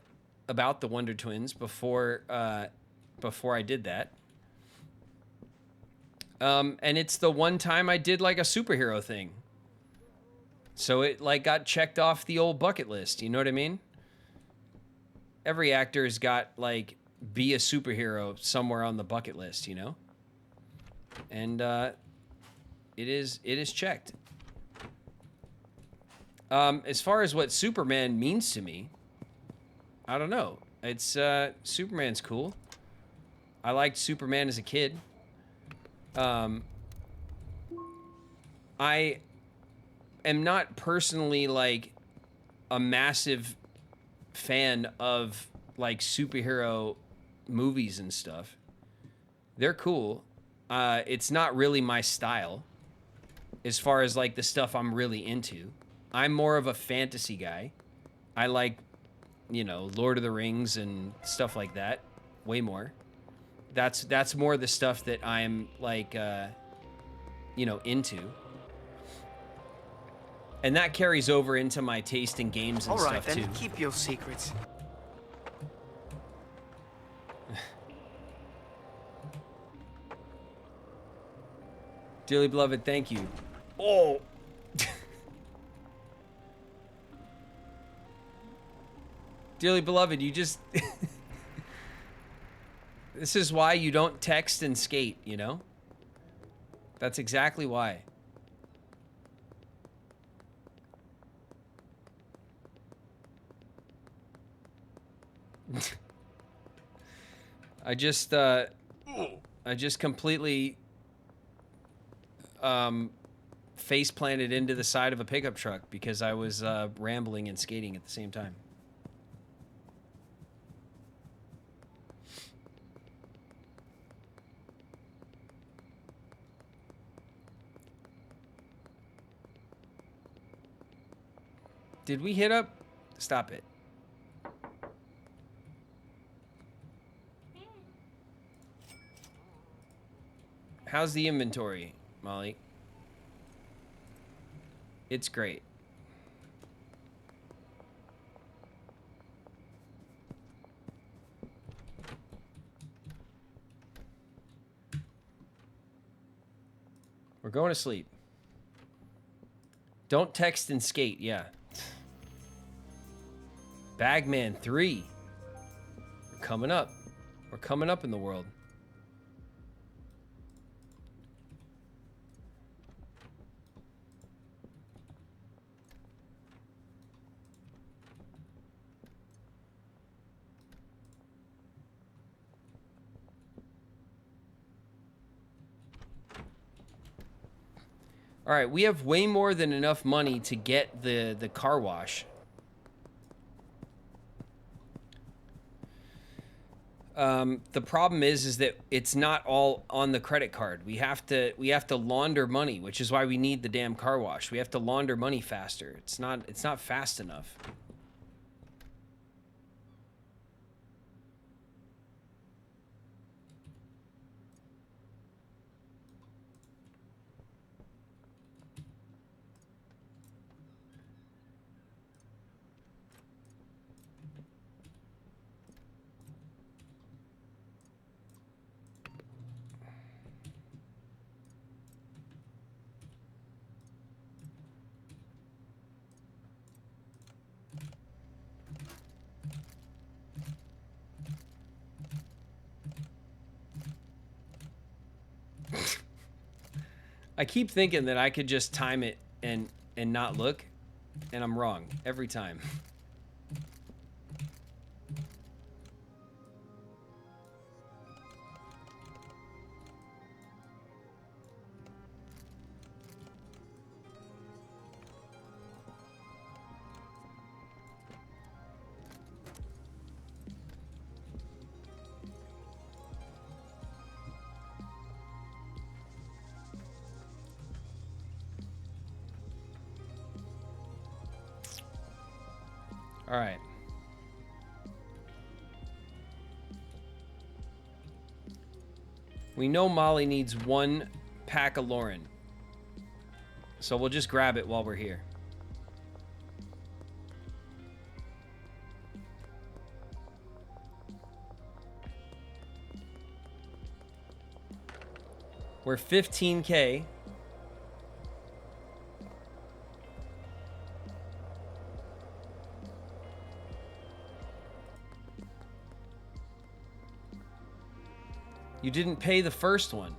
about the Wonder Twins before I did that. And it's the one time I did like a superhero thing. So it like got checked off the old bucket list, you know what I mean? Every actor's got like be a superhero somewhere on the bucket list, you know? And it is checked. As far as what Superman means to me, I don't know. It's Superman's cool. I liked Superman as a kid. I am not personally like a massive fan of like superhero movies and stuff. They're cool. It's not really my style as far as like the stuff I'm really into. I'm more of a fantasy guy. I like, you know, Lord of the Rings and stuff like that way more. That's more the stuff that I'm like, you know, into. And that carries over into my taste in games and stuff too. All right, then, keep your secrets. Dearly beloved, thank you. Oh. Dearly beloved, you just... This is why you don't text and skate, you know? That's exactly why. I just completely face planted into the side of a pickup truck because I was rambling and skating at the same time. Did we hit up? Stop it. How's the inventory, Molly? It's great. We're going to sleep. Don't text and skate, yeah. Bagman 3. We're coming up. We're coming up in the world. All right, we have way more than enough money to get the car wash. The problem is that it's not all on the credit card. We have to launder money, which is why we need the damn car wash. We have to launder money faster. It's not fast enough. I keep thinking that I could just time it and not look, and I'm wrong every time. All right. We know Molly needs 1 pack of Lauren. So we'll just grab it while we're here. We're 15K. You didn't pay the first one.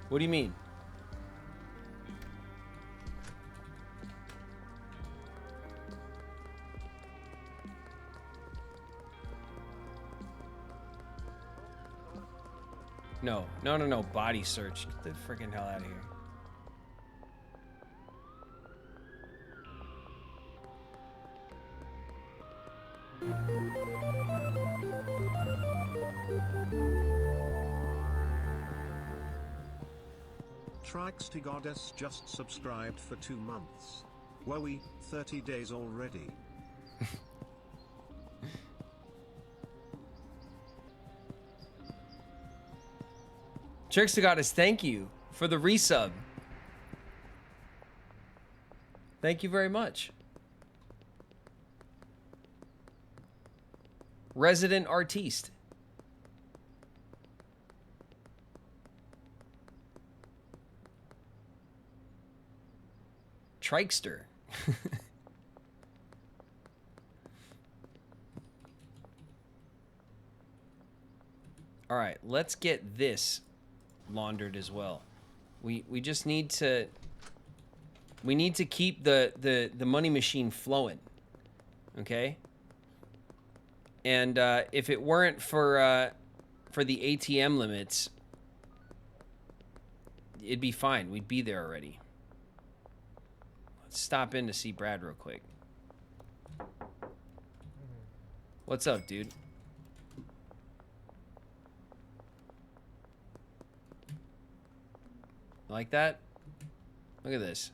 What do you mean? No. Body search. Get the freaking hell out of here. Trixty Goddess just subscribed for 2 months. Wowie, 30 days already. Trickster Goddess, thank you for the resub. Thank you very much. Resident Artiste. Trikester. All right, let's get this laundered as well. We just need to keep the money machine flowing. Okay? And if it weren't for the ATM limits, it'd be fine. We'd be there already. Let's stop in to see Brad real quick. What's up, dude? Like that? Look at this.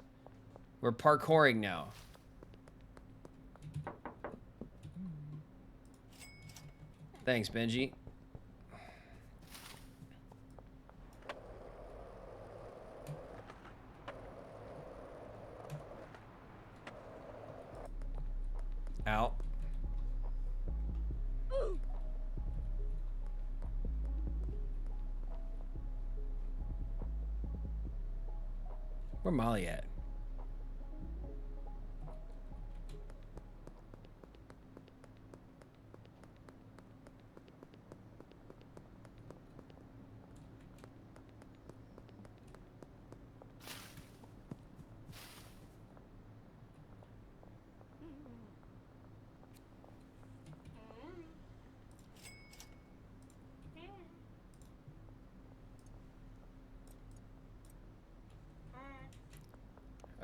We're parkouring now. Thanks, Benji. Out. Where Molly at?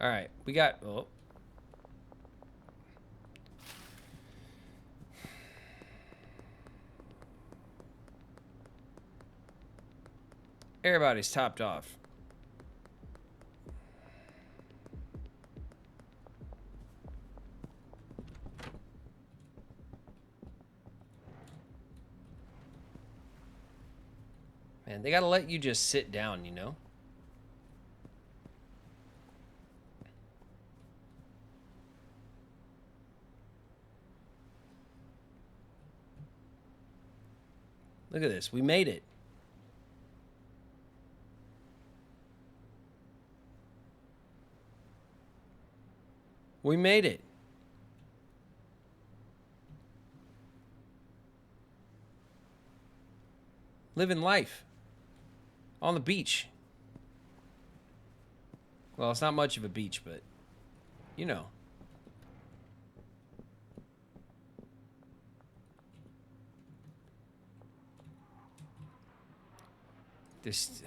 All right, we got. Oh. Everybody's topped off. Man, they gotta let you just sit down, you know? Look at this. We made it. We made it. Living life. On the beach. Well, it's not much of a beach, but you know. This.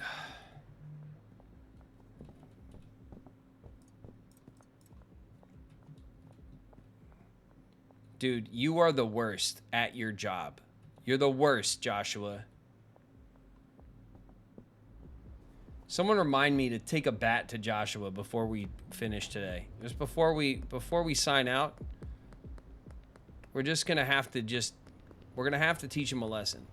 Dude, you are the worst at your job. You're the worst, Joshua. Someone remind me to take a bat to Joshua before we finish today. Just before we sign out. We're just gonna have to we're gonna have to teach him a lesson.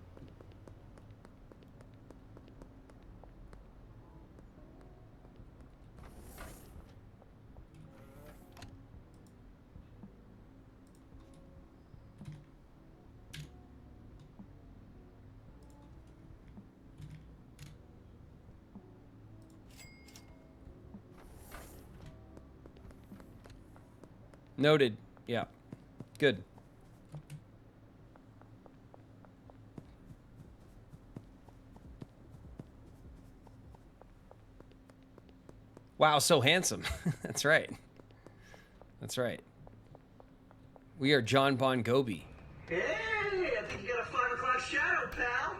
Noted. Yeah. Good. Wow, so handsome. That's right. That's right. We are John Bon Gobi. Hey, I think you got a 5 o'clock shadow, pal.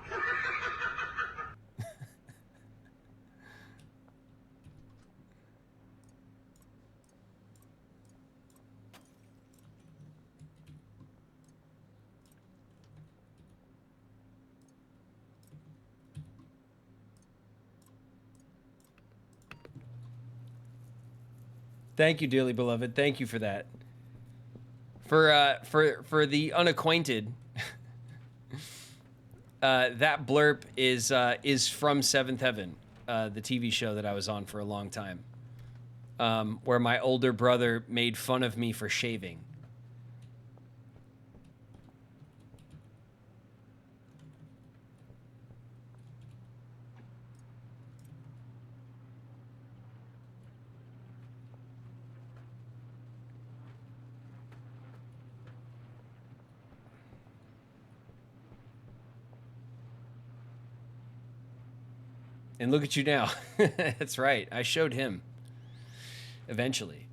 Thank you, dearly beloved. Thank you for that. For the unacquainted, that blurb is from Seventh Heaven, the TV show that I was on for a long time, where my older brother made fun of me for shaving. And look at you now. That's right. I showed him eventually.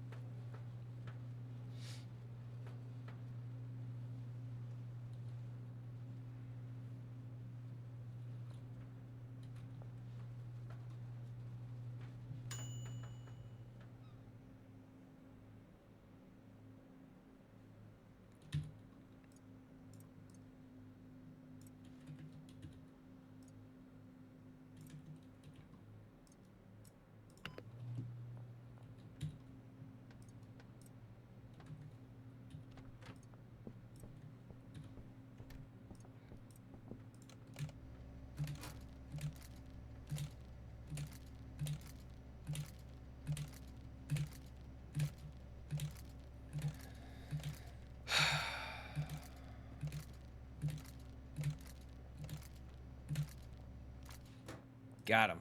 Got him.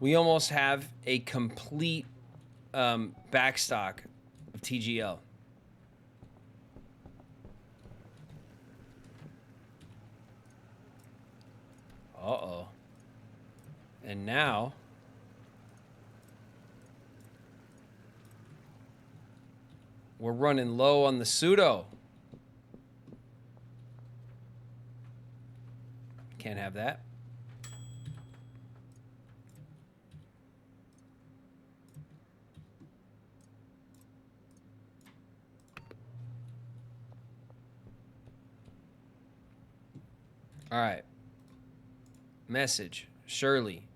We almost have a complete backstock of TGL. Uh-oh. And now... we're running low on the pseudo. Can't have that. All right. Message. Shirley.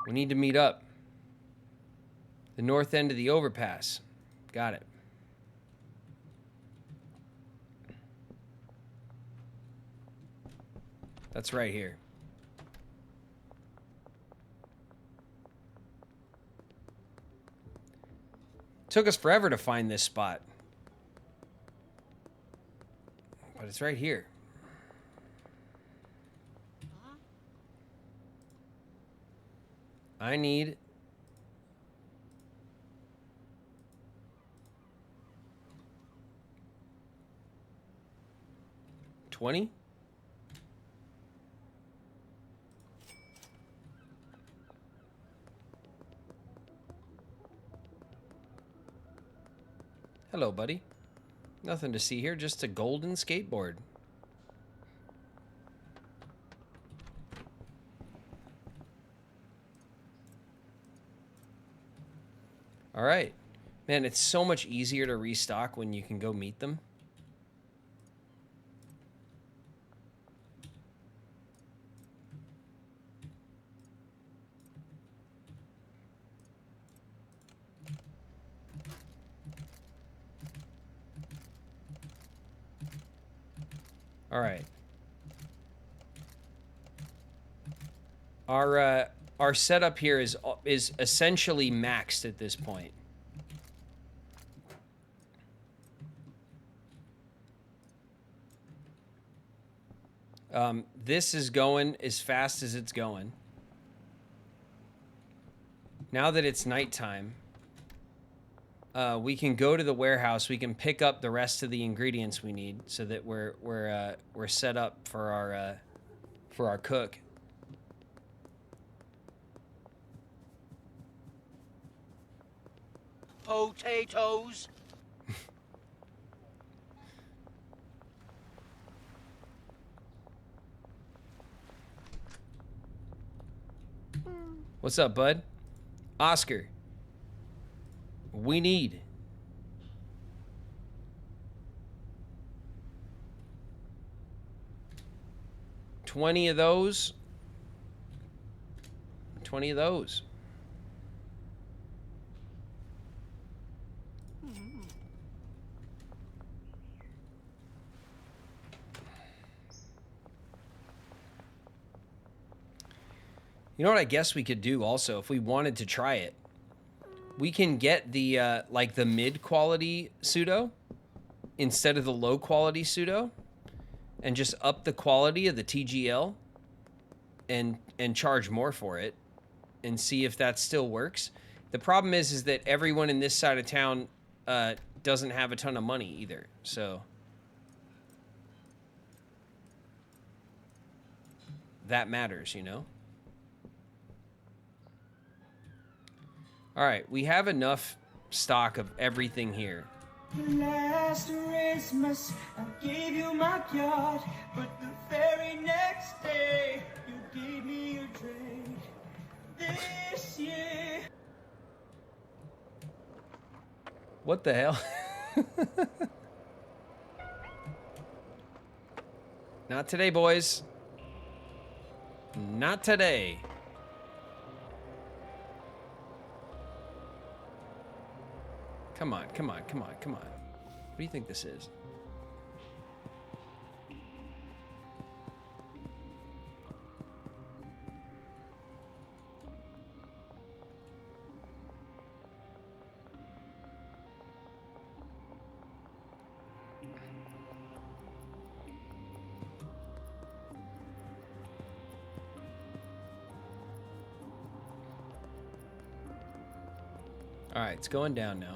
We need to meet up. The north end of the overpass. Got it. That's right here. Took us forever to find this spot. But it's right here. I need... 20? Hello, buddy. Nothing to see here, just a golden skateboard. All right. Man, it's so much easier to restock when you can go meet them. All right. Our setup here is essentially maxed at this point. This is going as fast as it's going. Now that it's nighttime, we can go to the warehouse. We can pick up the rest of the ingredients we need, so that we're set up for our cook. Potatoes. What's up, bud? Oscar. We need 20 of those. 20 of those. You know what I guess we could do also, if we wanted to try it? We can get the, like the mid-quality pseudo instead of the low-quality pseudo and just up the quality of the TGL and charge more for it and see if that still works. The problem is that everyone in this side of town doesn't have a ton of money either, so... that matters, you know? All right, we have enough stock of everything here. Last Christmas, I gave you my card, but the very next day, you gave me a drink. This year. What the hell? Not today, boys. Not today. Come on, come on, come on, come on. What do you think this is? All right, it's going down now.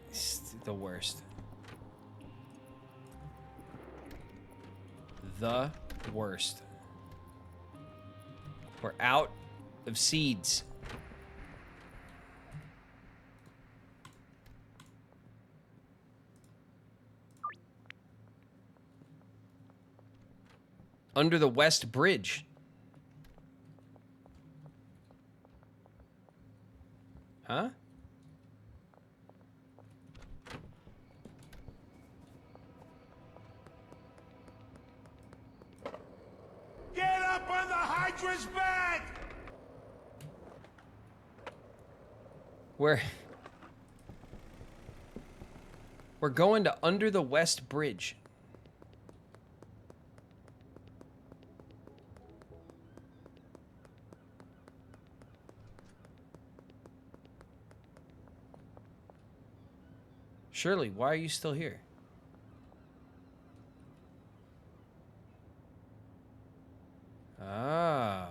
It's the worst. The worst. We're out of seeds. Under the West Bridge. Huh? Get up on the Hydra's back! We're going to under the West Bridge. Shirley, why are you still here? Ah.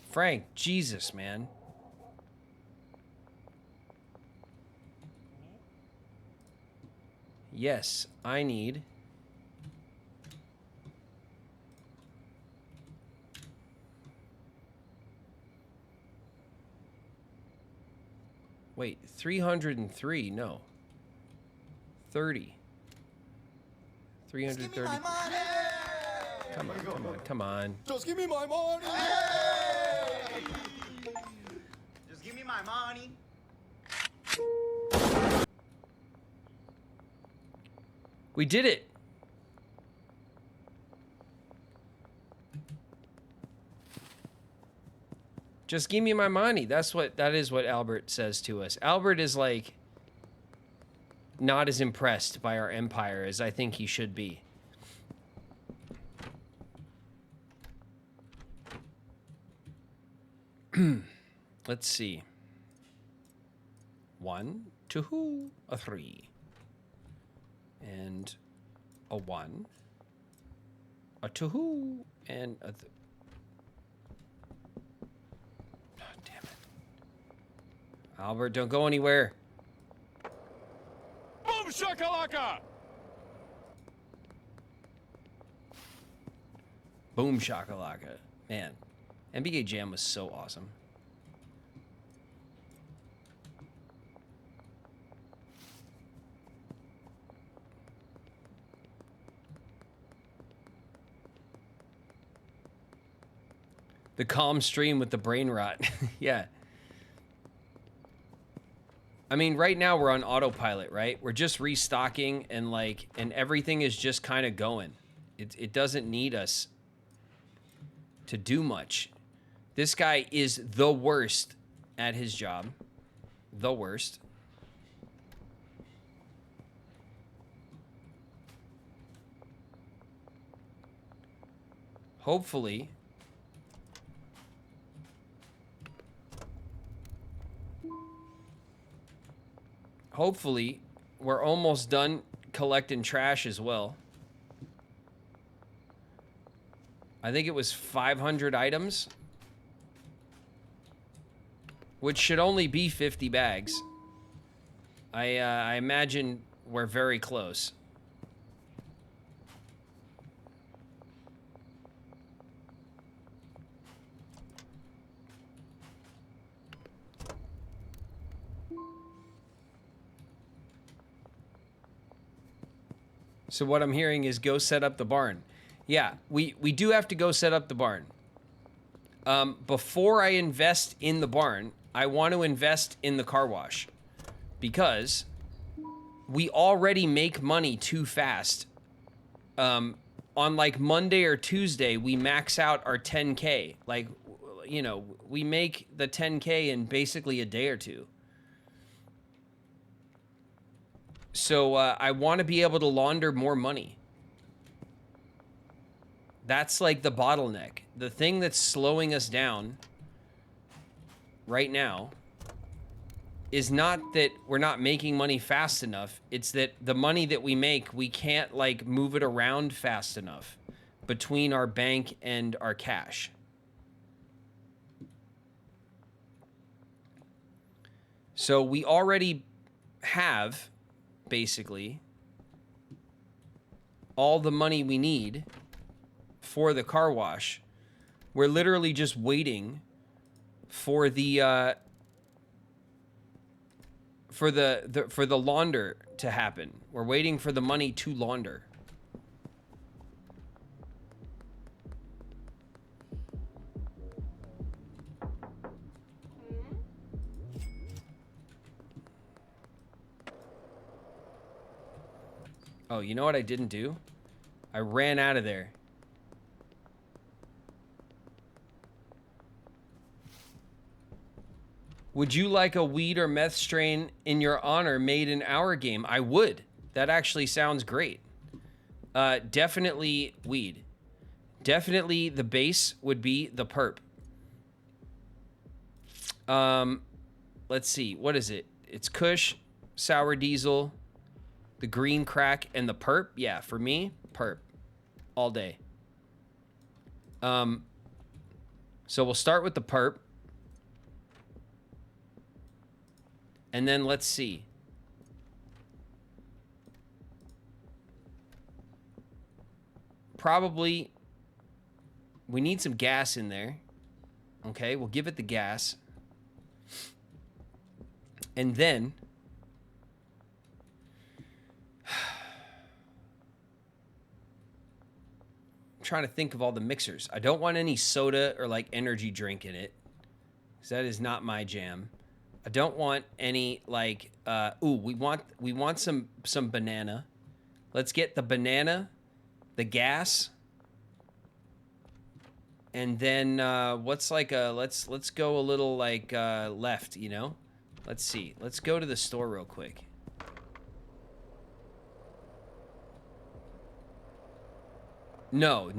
Frank, Jesus, man. Yes, I need... Wait, 303, no. 30. 330. Come on, come on, come on. Just give me my money! Just give me my money. We did it. Just give me my money. That is what Albert says to us. Albert is like not as impressed by our empire as I think he should be. Let's see. 1, 2, a 3. And a 1. A 2 and a damn it. Albert, don't go anywhere. Boom shakalaka! Boom shakalaka. Man, NBA Jam was so awesome. The calm stream with the brain rot. Yeah. I mean, right now we're on autopilot, right? We're just restocking and everything is just kind of going. It doesn't need us to do much. This guy is the worst at his job. The worst. Hopefully... Hopefully, we're almost done collecting trash as well. I think it was 500 items, which should only be 50 bags. I imagine we're very close. So what I'm hearing is go set up the barn. Yeah, we do have to go set up the barn. Before I invest in the barn, I want to invest in the car wash because we already make money too fast. On like Monday or Tuesday, we max out our 10K. Like, you know, we make the 10K in basically a day or two. So I want to be able to launder more money. That's like the bottleneck. The thing that's slowing us down right now is not that we're not making money fast enough. It's that the money that we make, we can't like move it around fast enough between our bank and our cash. So we already have basically all the money we need for the car wash. We're literally just waiting for the for the launder to happen. We're waiting for the money to launder. Oh, you know what I didn't do? I ran out of there. Would you like a weed or meth strain in your honor made in our game? I would. That actually sounds great. Definitely weed. Definitely the base would be the perp. Let's see. What is it? It's Kush, Sour Diesel, the green crack, and the perp. Yeah, for me, perp. All day. So we'll start with the perp. And then let's see. Probably we need some gas in there. Okay, we'll give it the gas. And then I'm trying to think of all the mixers. I don't want any soda or like energy drink in it, because that is not my jam. I don't want any like we want some banana. Let's get the banana, the gas, and then what's like a let's go a little like left, you know? Let's see. Let's go to the store real quick. No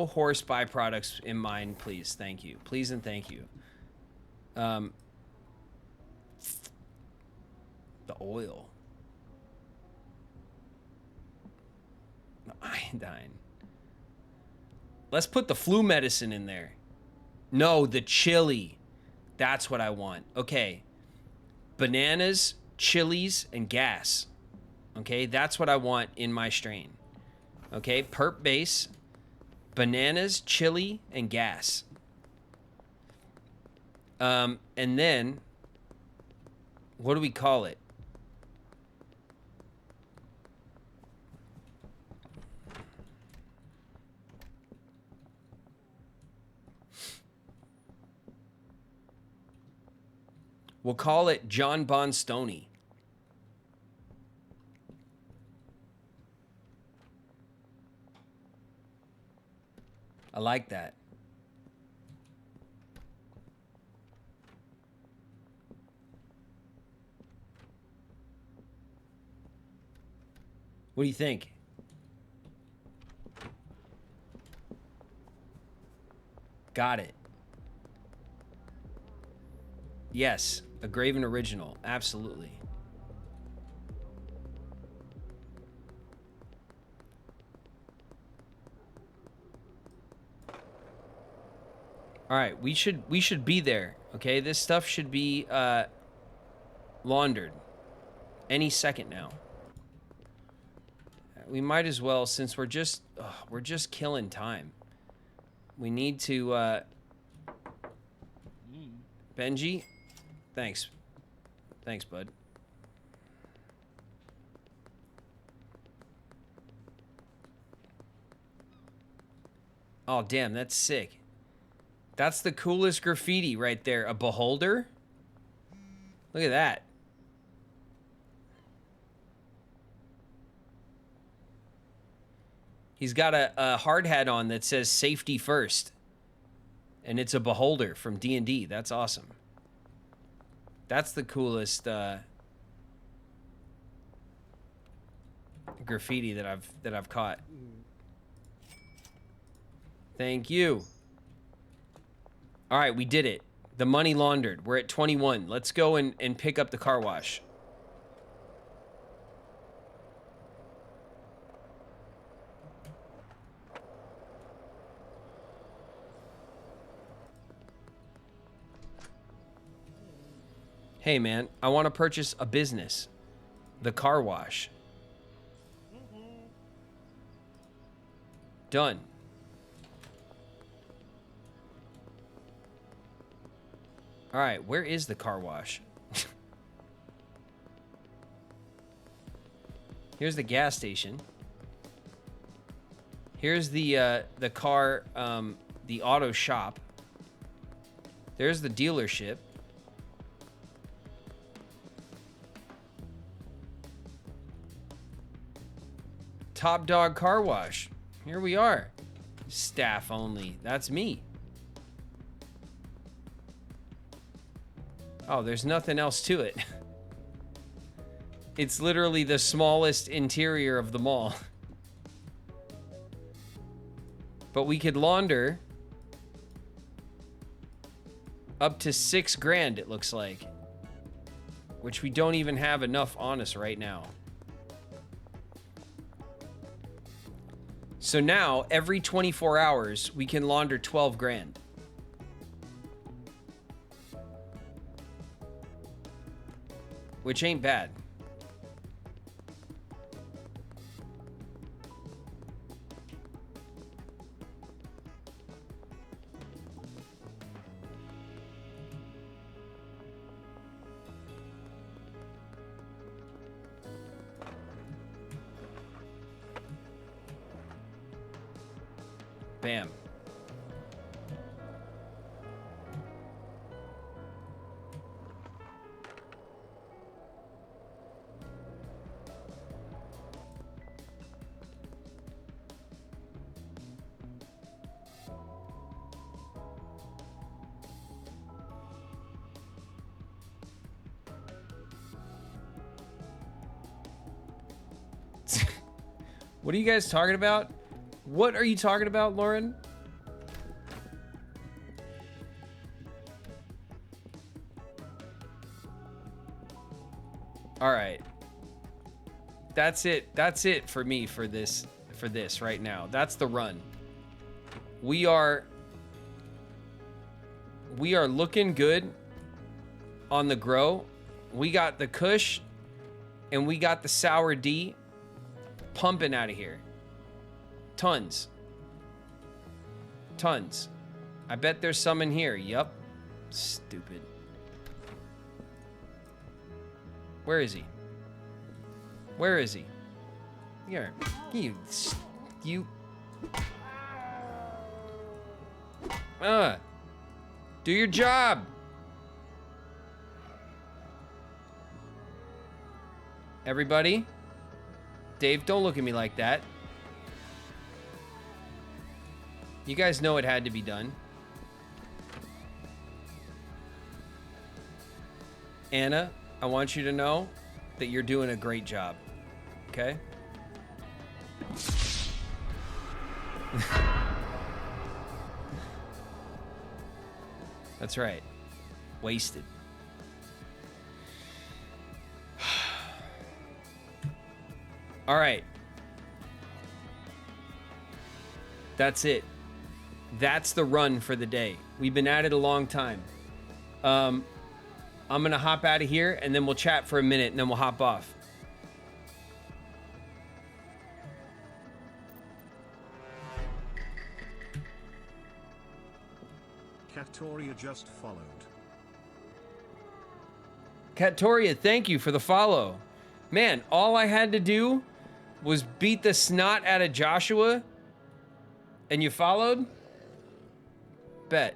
horse byproducts in mine, please. Thank you. Please and thank you. The oil. The iodine. Let's put the flu medicine in there. No, the chili. That's what I want. Okay. Bananas, chilies, and gas. Okay, that's what I want in my strain. Okay, perp base, bananas, chili, and gas. And then, what do we call it? We'll call it John Bon Stoney. I like that. What do you think? Got it. Yes, a Graven original. Absolutely. All right, we should be there. Okay, this stuff should be laundered any second now. We might as well, since we're just killing time. We need to Benji, thanks, bud. Oh damn, that's sick. That's the coolest graffiti right there. A beholder? Look at that. He's got a hard hat on that says safety first. And it's a beholder from D&D. That's awesome. That's the coolest graffiti that I've caught. Thank you. All right, we did it. The money laundered. We're at 21. Let's go and pick up the car wash. Hey, man, I want to purchase a business. The car wash. Done. All right, where is the car wash? Here's the gas station. Here's the car, the auto shop. There's the dealership. Top Dog Car Wash. Here we are. Staff only. That's me. Oh, there's nothing else to it. It's literally the smallest interior of them all. But we could launder up to $6 grand, it looks like. Which we don't even have enough on us right now. So now, every 24 hours, we can launder 12 grand. Which ain't bad. Bam. What are you guys talking about? What are you talking about, Lauren? All right. That's it. That's it for me for this right now. That's the run. We are looking good on the grow. We got the Kush and we got the Sour D pumping out of here. Tons. Tons. I bet there's some in here. Yup. Stupid. Where is he? Where is he? Here. You. Do your job. Everybody. Dave, don't look at me like that. You guys know it had to be done. Anna, I want you to know that you're doing a great job. Okay? That's right. Wasted. All right. That's it. That's the run for the day. We've been at it a long time. I'm going to hop out of here, and then we'll chat for a minute, and then we'll hop off. Cattoria just followed. Cattoria, thank you for the follow. Man, all I had to do was beat the snot out of Joshua, and you followed? Bet.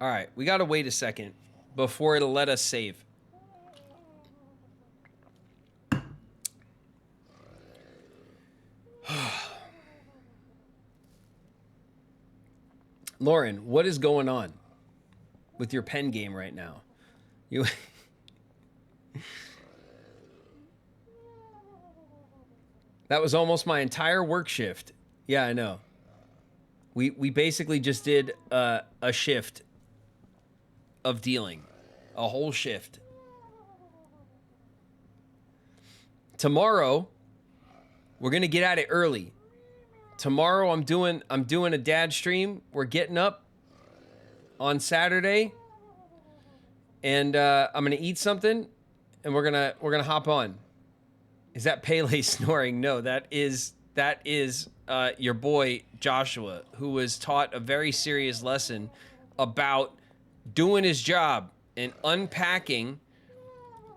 All right, we got to wait a second before it'll let us save. Lauren, what is going on with your pen game right now? You That was almost my entire work shift. Yeah, I know. We basically just did a shift of dealing. A whole shift. Tomorrow, we're going to get at it early. Tomorrow I'm doing a dad stream. We're getting up on Saturday, and I'm gonna eat something, and we're gonna hop on. Is that Pele snoring? No, that is your boy Joshua, who was taught a very serious lesson about doing his job and unpacking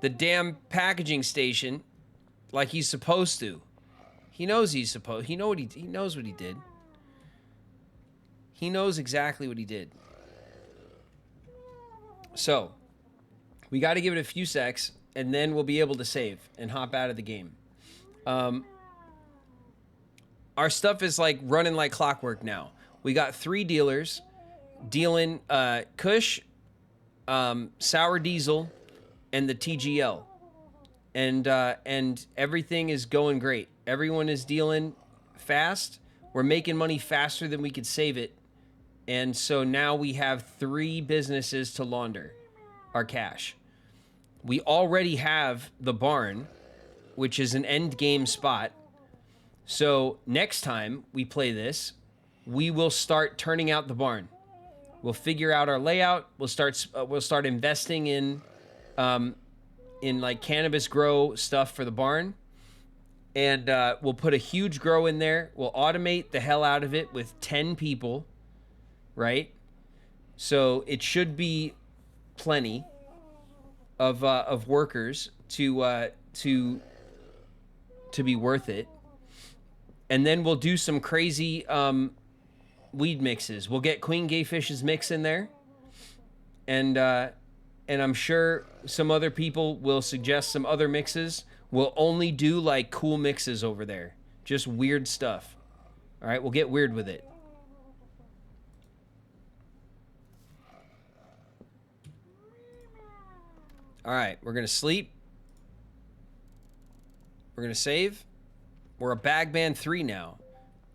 the damn packaging station like he's supposed to. He knows he knows what he did. He knows exactly what he did. So, we got to give it a few secs, and then we'll be able to save and hop out of the game. Our stuff is like running like clockwork now. We got 3 dealers dealing Kush, Sour Diesel, and the TGL. And everything is going great. Everyone is dealing fast. We're making money faster than we could save it. And so now we have 3 businesses to launder our cash. We already have the barn, which is an end game spot. So next time we play this, we will start turning out the barn. We'll figure out our layout. We'll start investing in like cannabis grow stuff for the barn. And we'll put a huge grow in there. We'll automate the hell out of it with 10 people, right? So it should be plenty of workers to be worth it. And then we'll do some crazy weed mixes. We'll get Queen Gayfish's mix in there, and I'm sure some other people will suggest some other mixes. We'll only do like cool mixes over there. Just weird stuff. All right, we'll get weird with it. All right, we're going to sleep. We're going to save. We're a Bagman 3 now.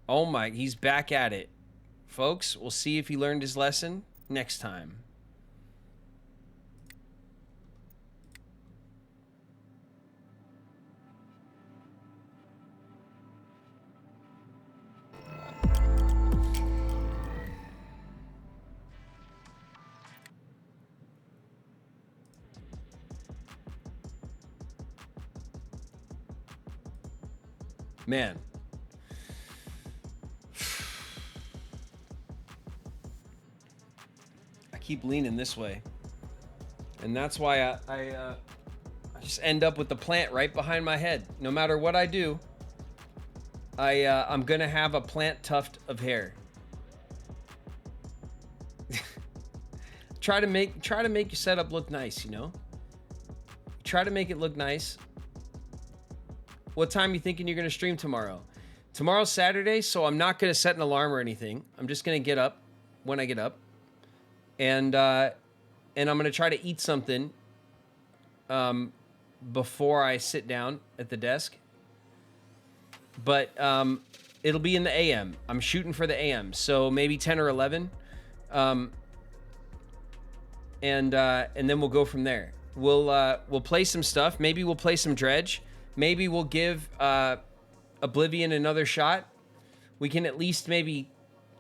Oh my, he's back at it. Folks, we'll see if he learned his lesson next time. Man. I keep leaning this way. And that's why I just end up with the plant right behind my head. No matter what I do, I'm gonna have a plant tuft of hair. Try to make your setup look nice, you know? Try to make it look nice. What time you thinking you're going to stream tomorrow? Tomorrow's Saturday, so I'm not going to set an alarm or anything. I'm just going to get up when I get up. And I'm going to try to eat something before I sit down at the desk. But it'll be in the AM. I'm shooting for the AM, so maybe 10 or 11. And then we'll go from there. we'll play some stuff. Maybe we'll play some Dredge. Maybe we'll give Oblivion another shot. We can at least maybe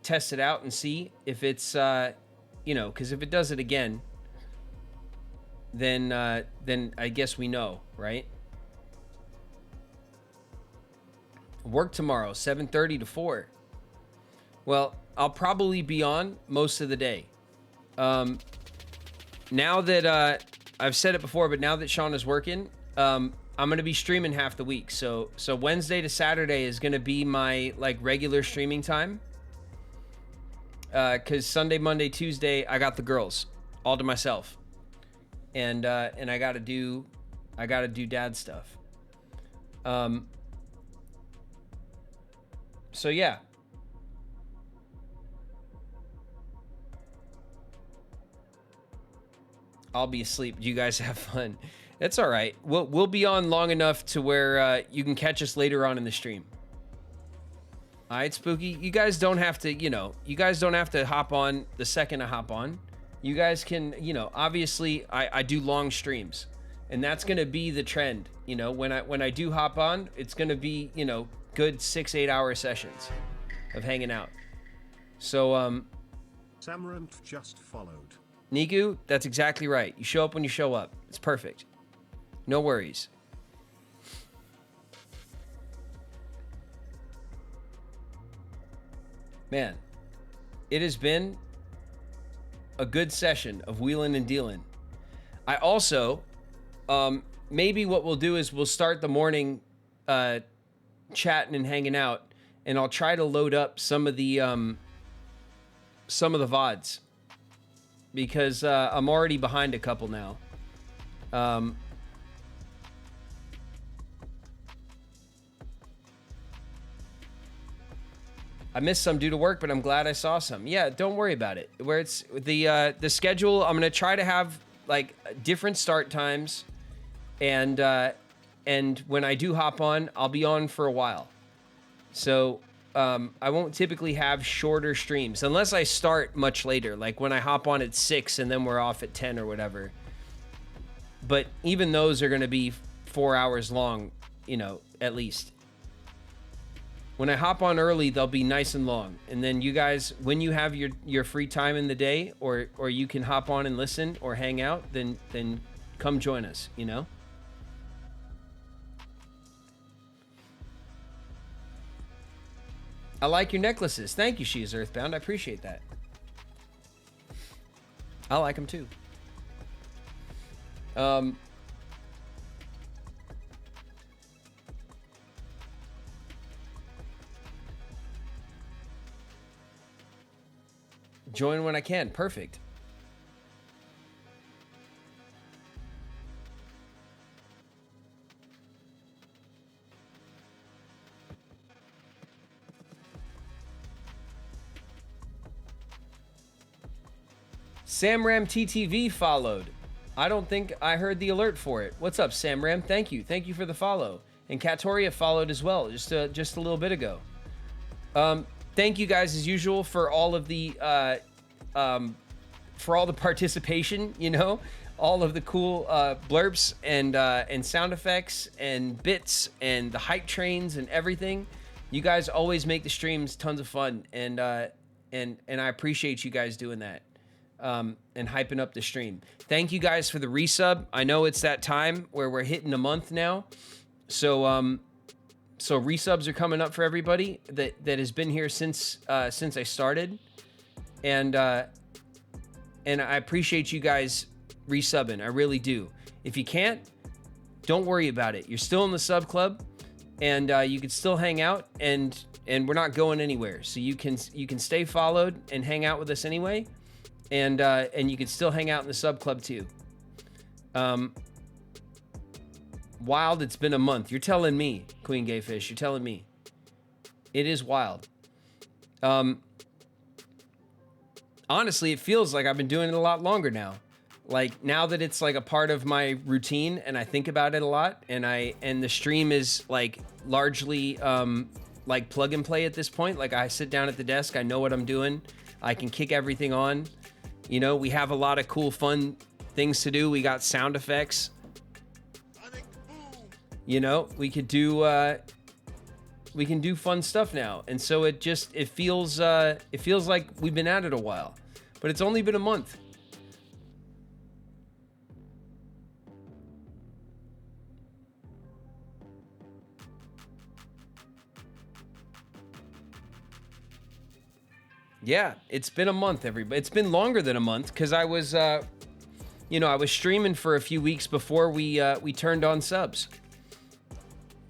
test it out and see if it's because if it does it again, then I guess we know, right? Work tomorrow, 7:30 to 4. Well, I'll probably be on most of the day. Now that I've said it before, but now that Sean is working, I'm going to be streaming half the week. So Wednesday to Saturday is going to be my like regular streaming time. Cuz Sunday, Monday, Tuesday I got the girls all to myself. And I got to do dad stuff. So yeah. I'll be asleep. You guys have fun. That's all right. We'll be on long enough to where you can catch us later on in the stream. All right, Spooky. You guys don't have to, you guys don't have to hop on the second I hop on. You guys can, obviously I do long streams, and that's going to be the trend. When I do hop on, it's going to be, good 6-8 hour sessions of hanging out. So, Samrant just followed. Niku, that's exactly right. You show up when you show up. It's perfect. No worries. Man, it has been a good session of wheeling and dealing. I also, maybe what we'll do is we'll start the morning chatting and hanging out, and I'll try to load up some of the VODs. Because I'm already behind a couple now. I missed some due to work, but I'm glad I saw some. Yeah, don't worry about it. Where it's the schedule, I'm gonna try to have like different start times, and when I do hop on, I'll be on for a while. So I won't typically have shorter streams unless I start much later, like when I hop on at 6 and then we're off at 10 or whatever. But even those are going to be 4 hours long, at least. When I hop on early, they'll be nice and long. And then you guys, when you have your free time in the day, or you can hop on and listen or hang out, then come join us, I like your necklaces. Thank you, She is Earthbound. I appreciate that. I like them too. Join when I can. Perfect. Samram TTV followed. I don't think I heard the alert for it. What's up, Samram? Thank you. Thank you for the follow. And Katoria followed as well, just a little bit ago. Thank you guys as usual for all of the participation, all of the cool blurps and sound effects and bits and the hype trains and everything. You guys always make the streams tons of fun, and I appreciate you guys doing that. And hyping up the stream. Thank you guys for the resub. I know it's that time where we're hitting a month now. So resubs are coming up for everybody that has been here since I started. And I appreciate you guys resubbing. I really do. If you can't, don't worry about it. You're still in the sub club, and you can still hang out, and we're not going anywhere. So you can stay followed and hang out with us anyway. And you can still hang out in the sub club too. Wild, it's been a month. You're telling me, Queen Gayfish. You're telling me. It is wild. Honestly, it feels like I've been doing it a lot longer now. Like now that it's like a part of my routine, and I think about it a lot, and the stream is like largely like plug and play at this point. Like I sit down at the desk, I know what I'm doing. I can kick everything on. We have a lot of cool, fun things to do. We got sound effects. You know, we can do fun stuff now. And so it feels like we've been at it a while. But it's only been a month. Yeah, it's been a month, everybody. It's been longer than a month because I was, you know, I was streaming for a few weeks before we turned on subs.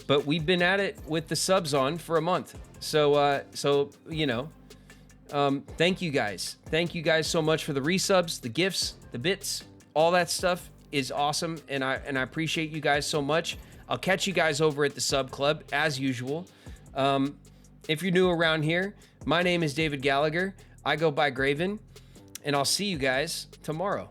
But we've been at it with the subs on for a month. So you know, thank you guys. Thank you guys so much for the resubs, the gifts, the bits, all that stuff is awesome, and I appreciate you guys so much. I'll catch you guys over at the sub club as usual. If you're new around here, my name is David Gallagher. I go by Graven, and I'll see you guys tomorrow.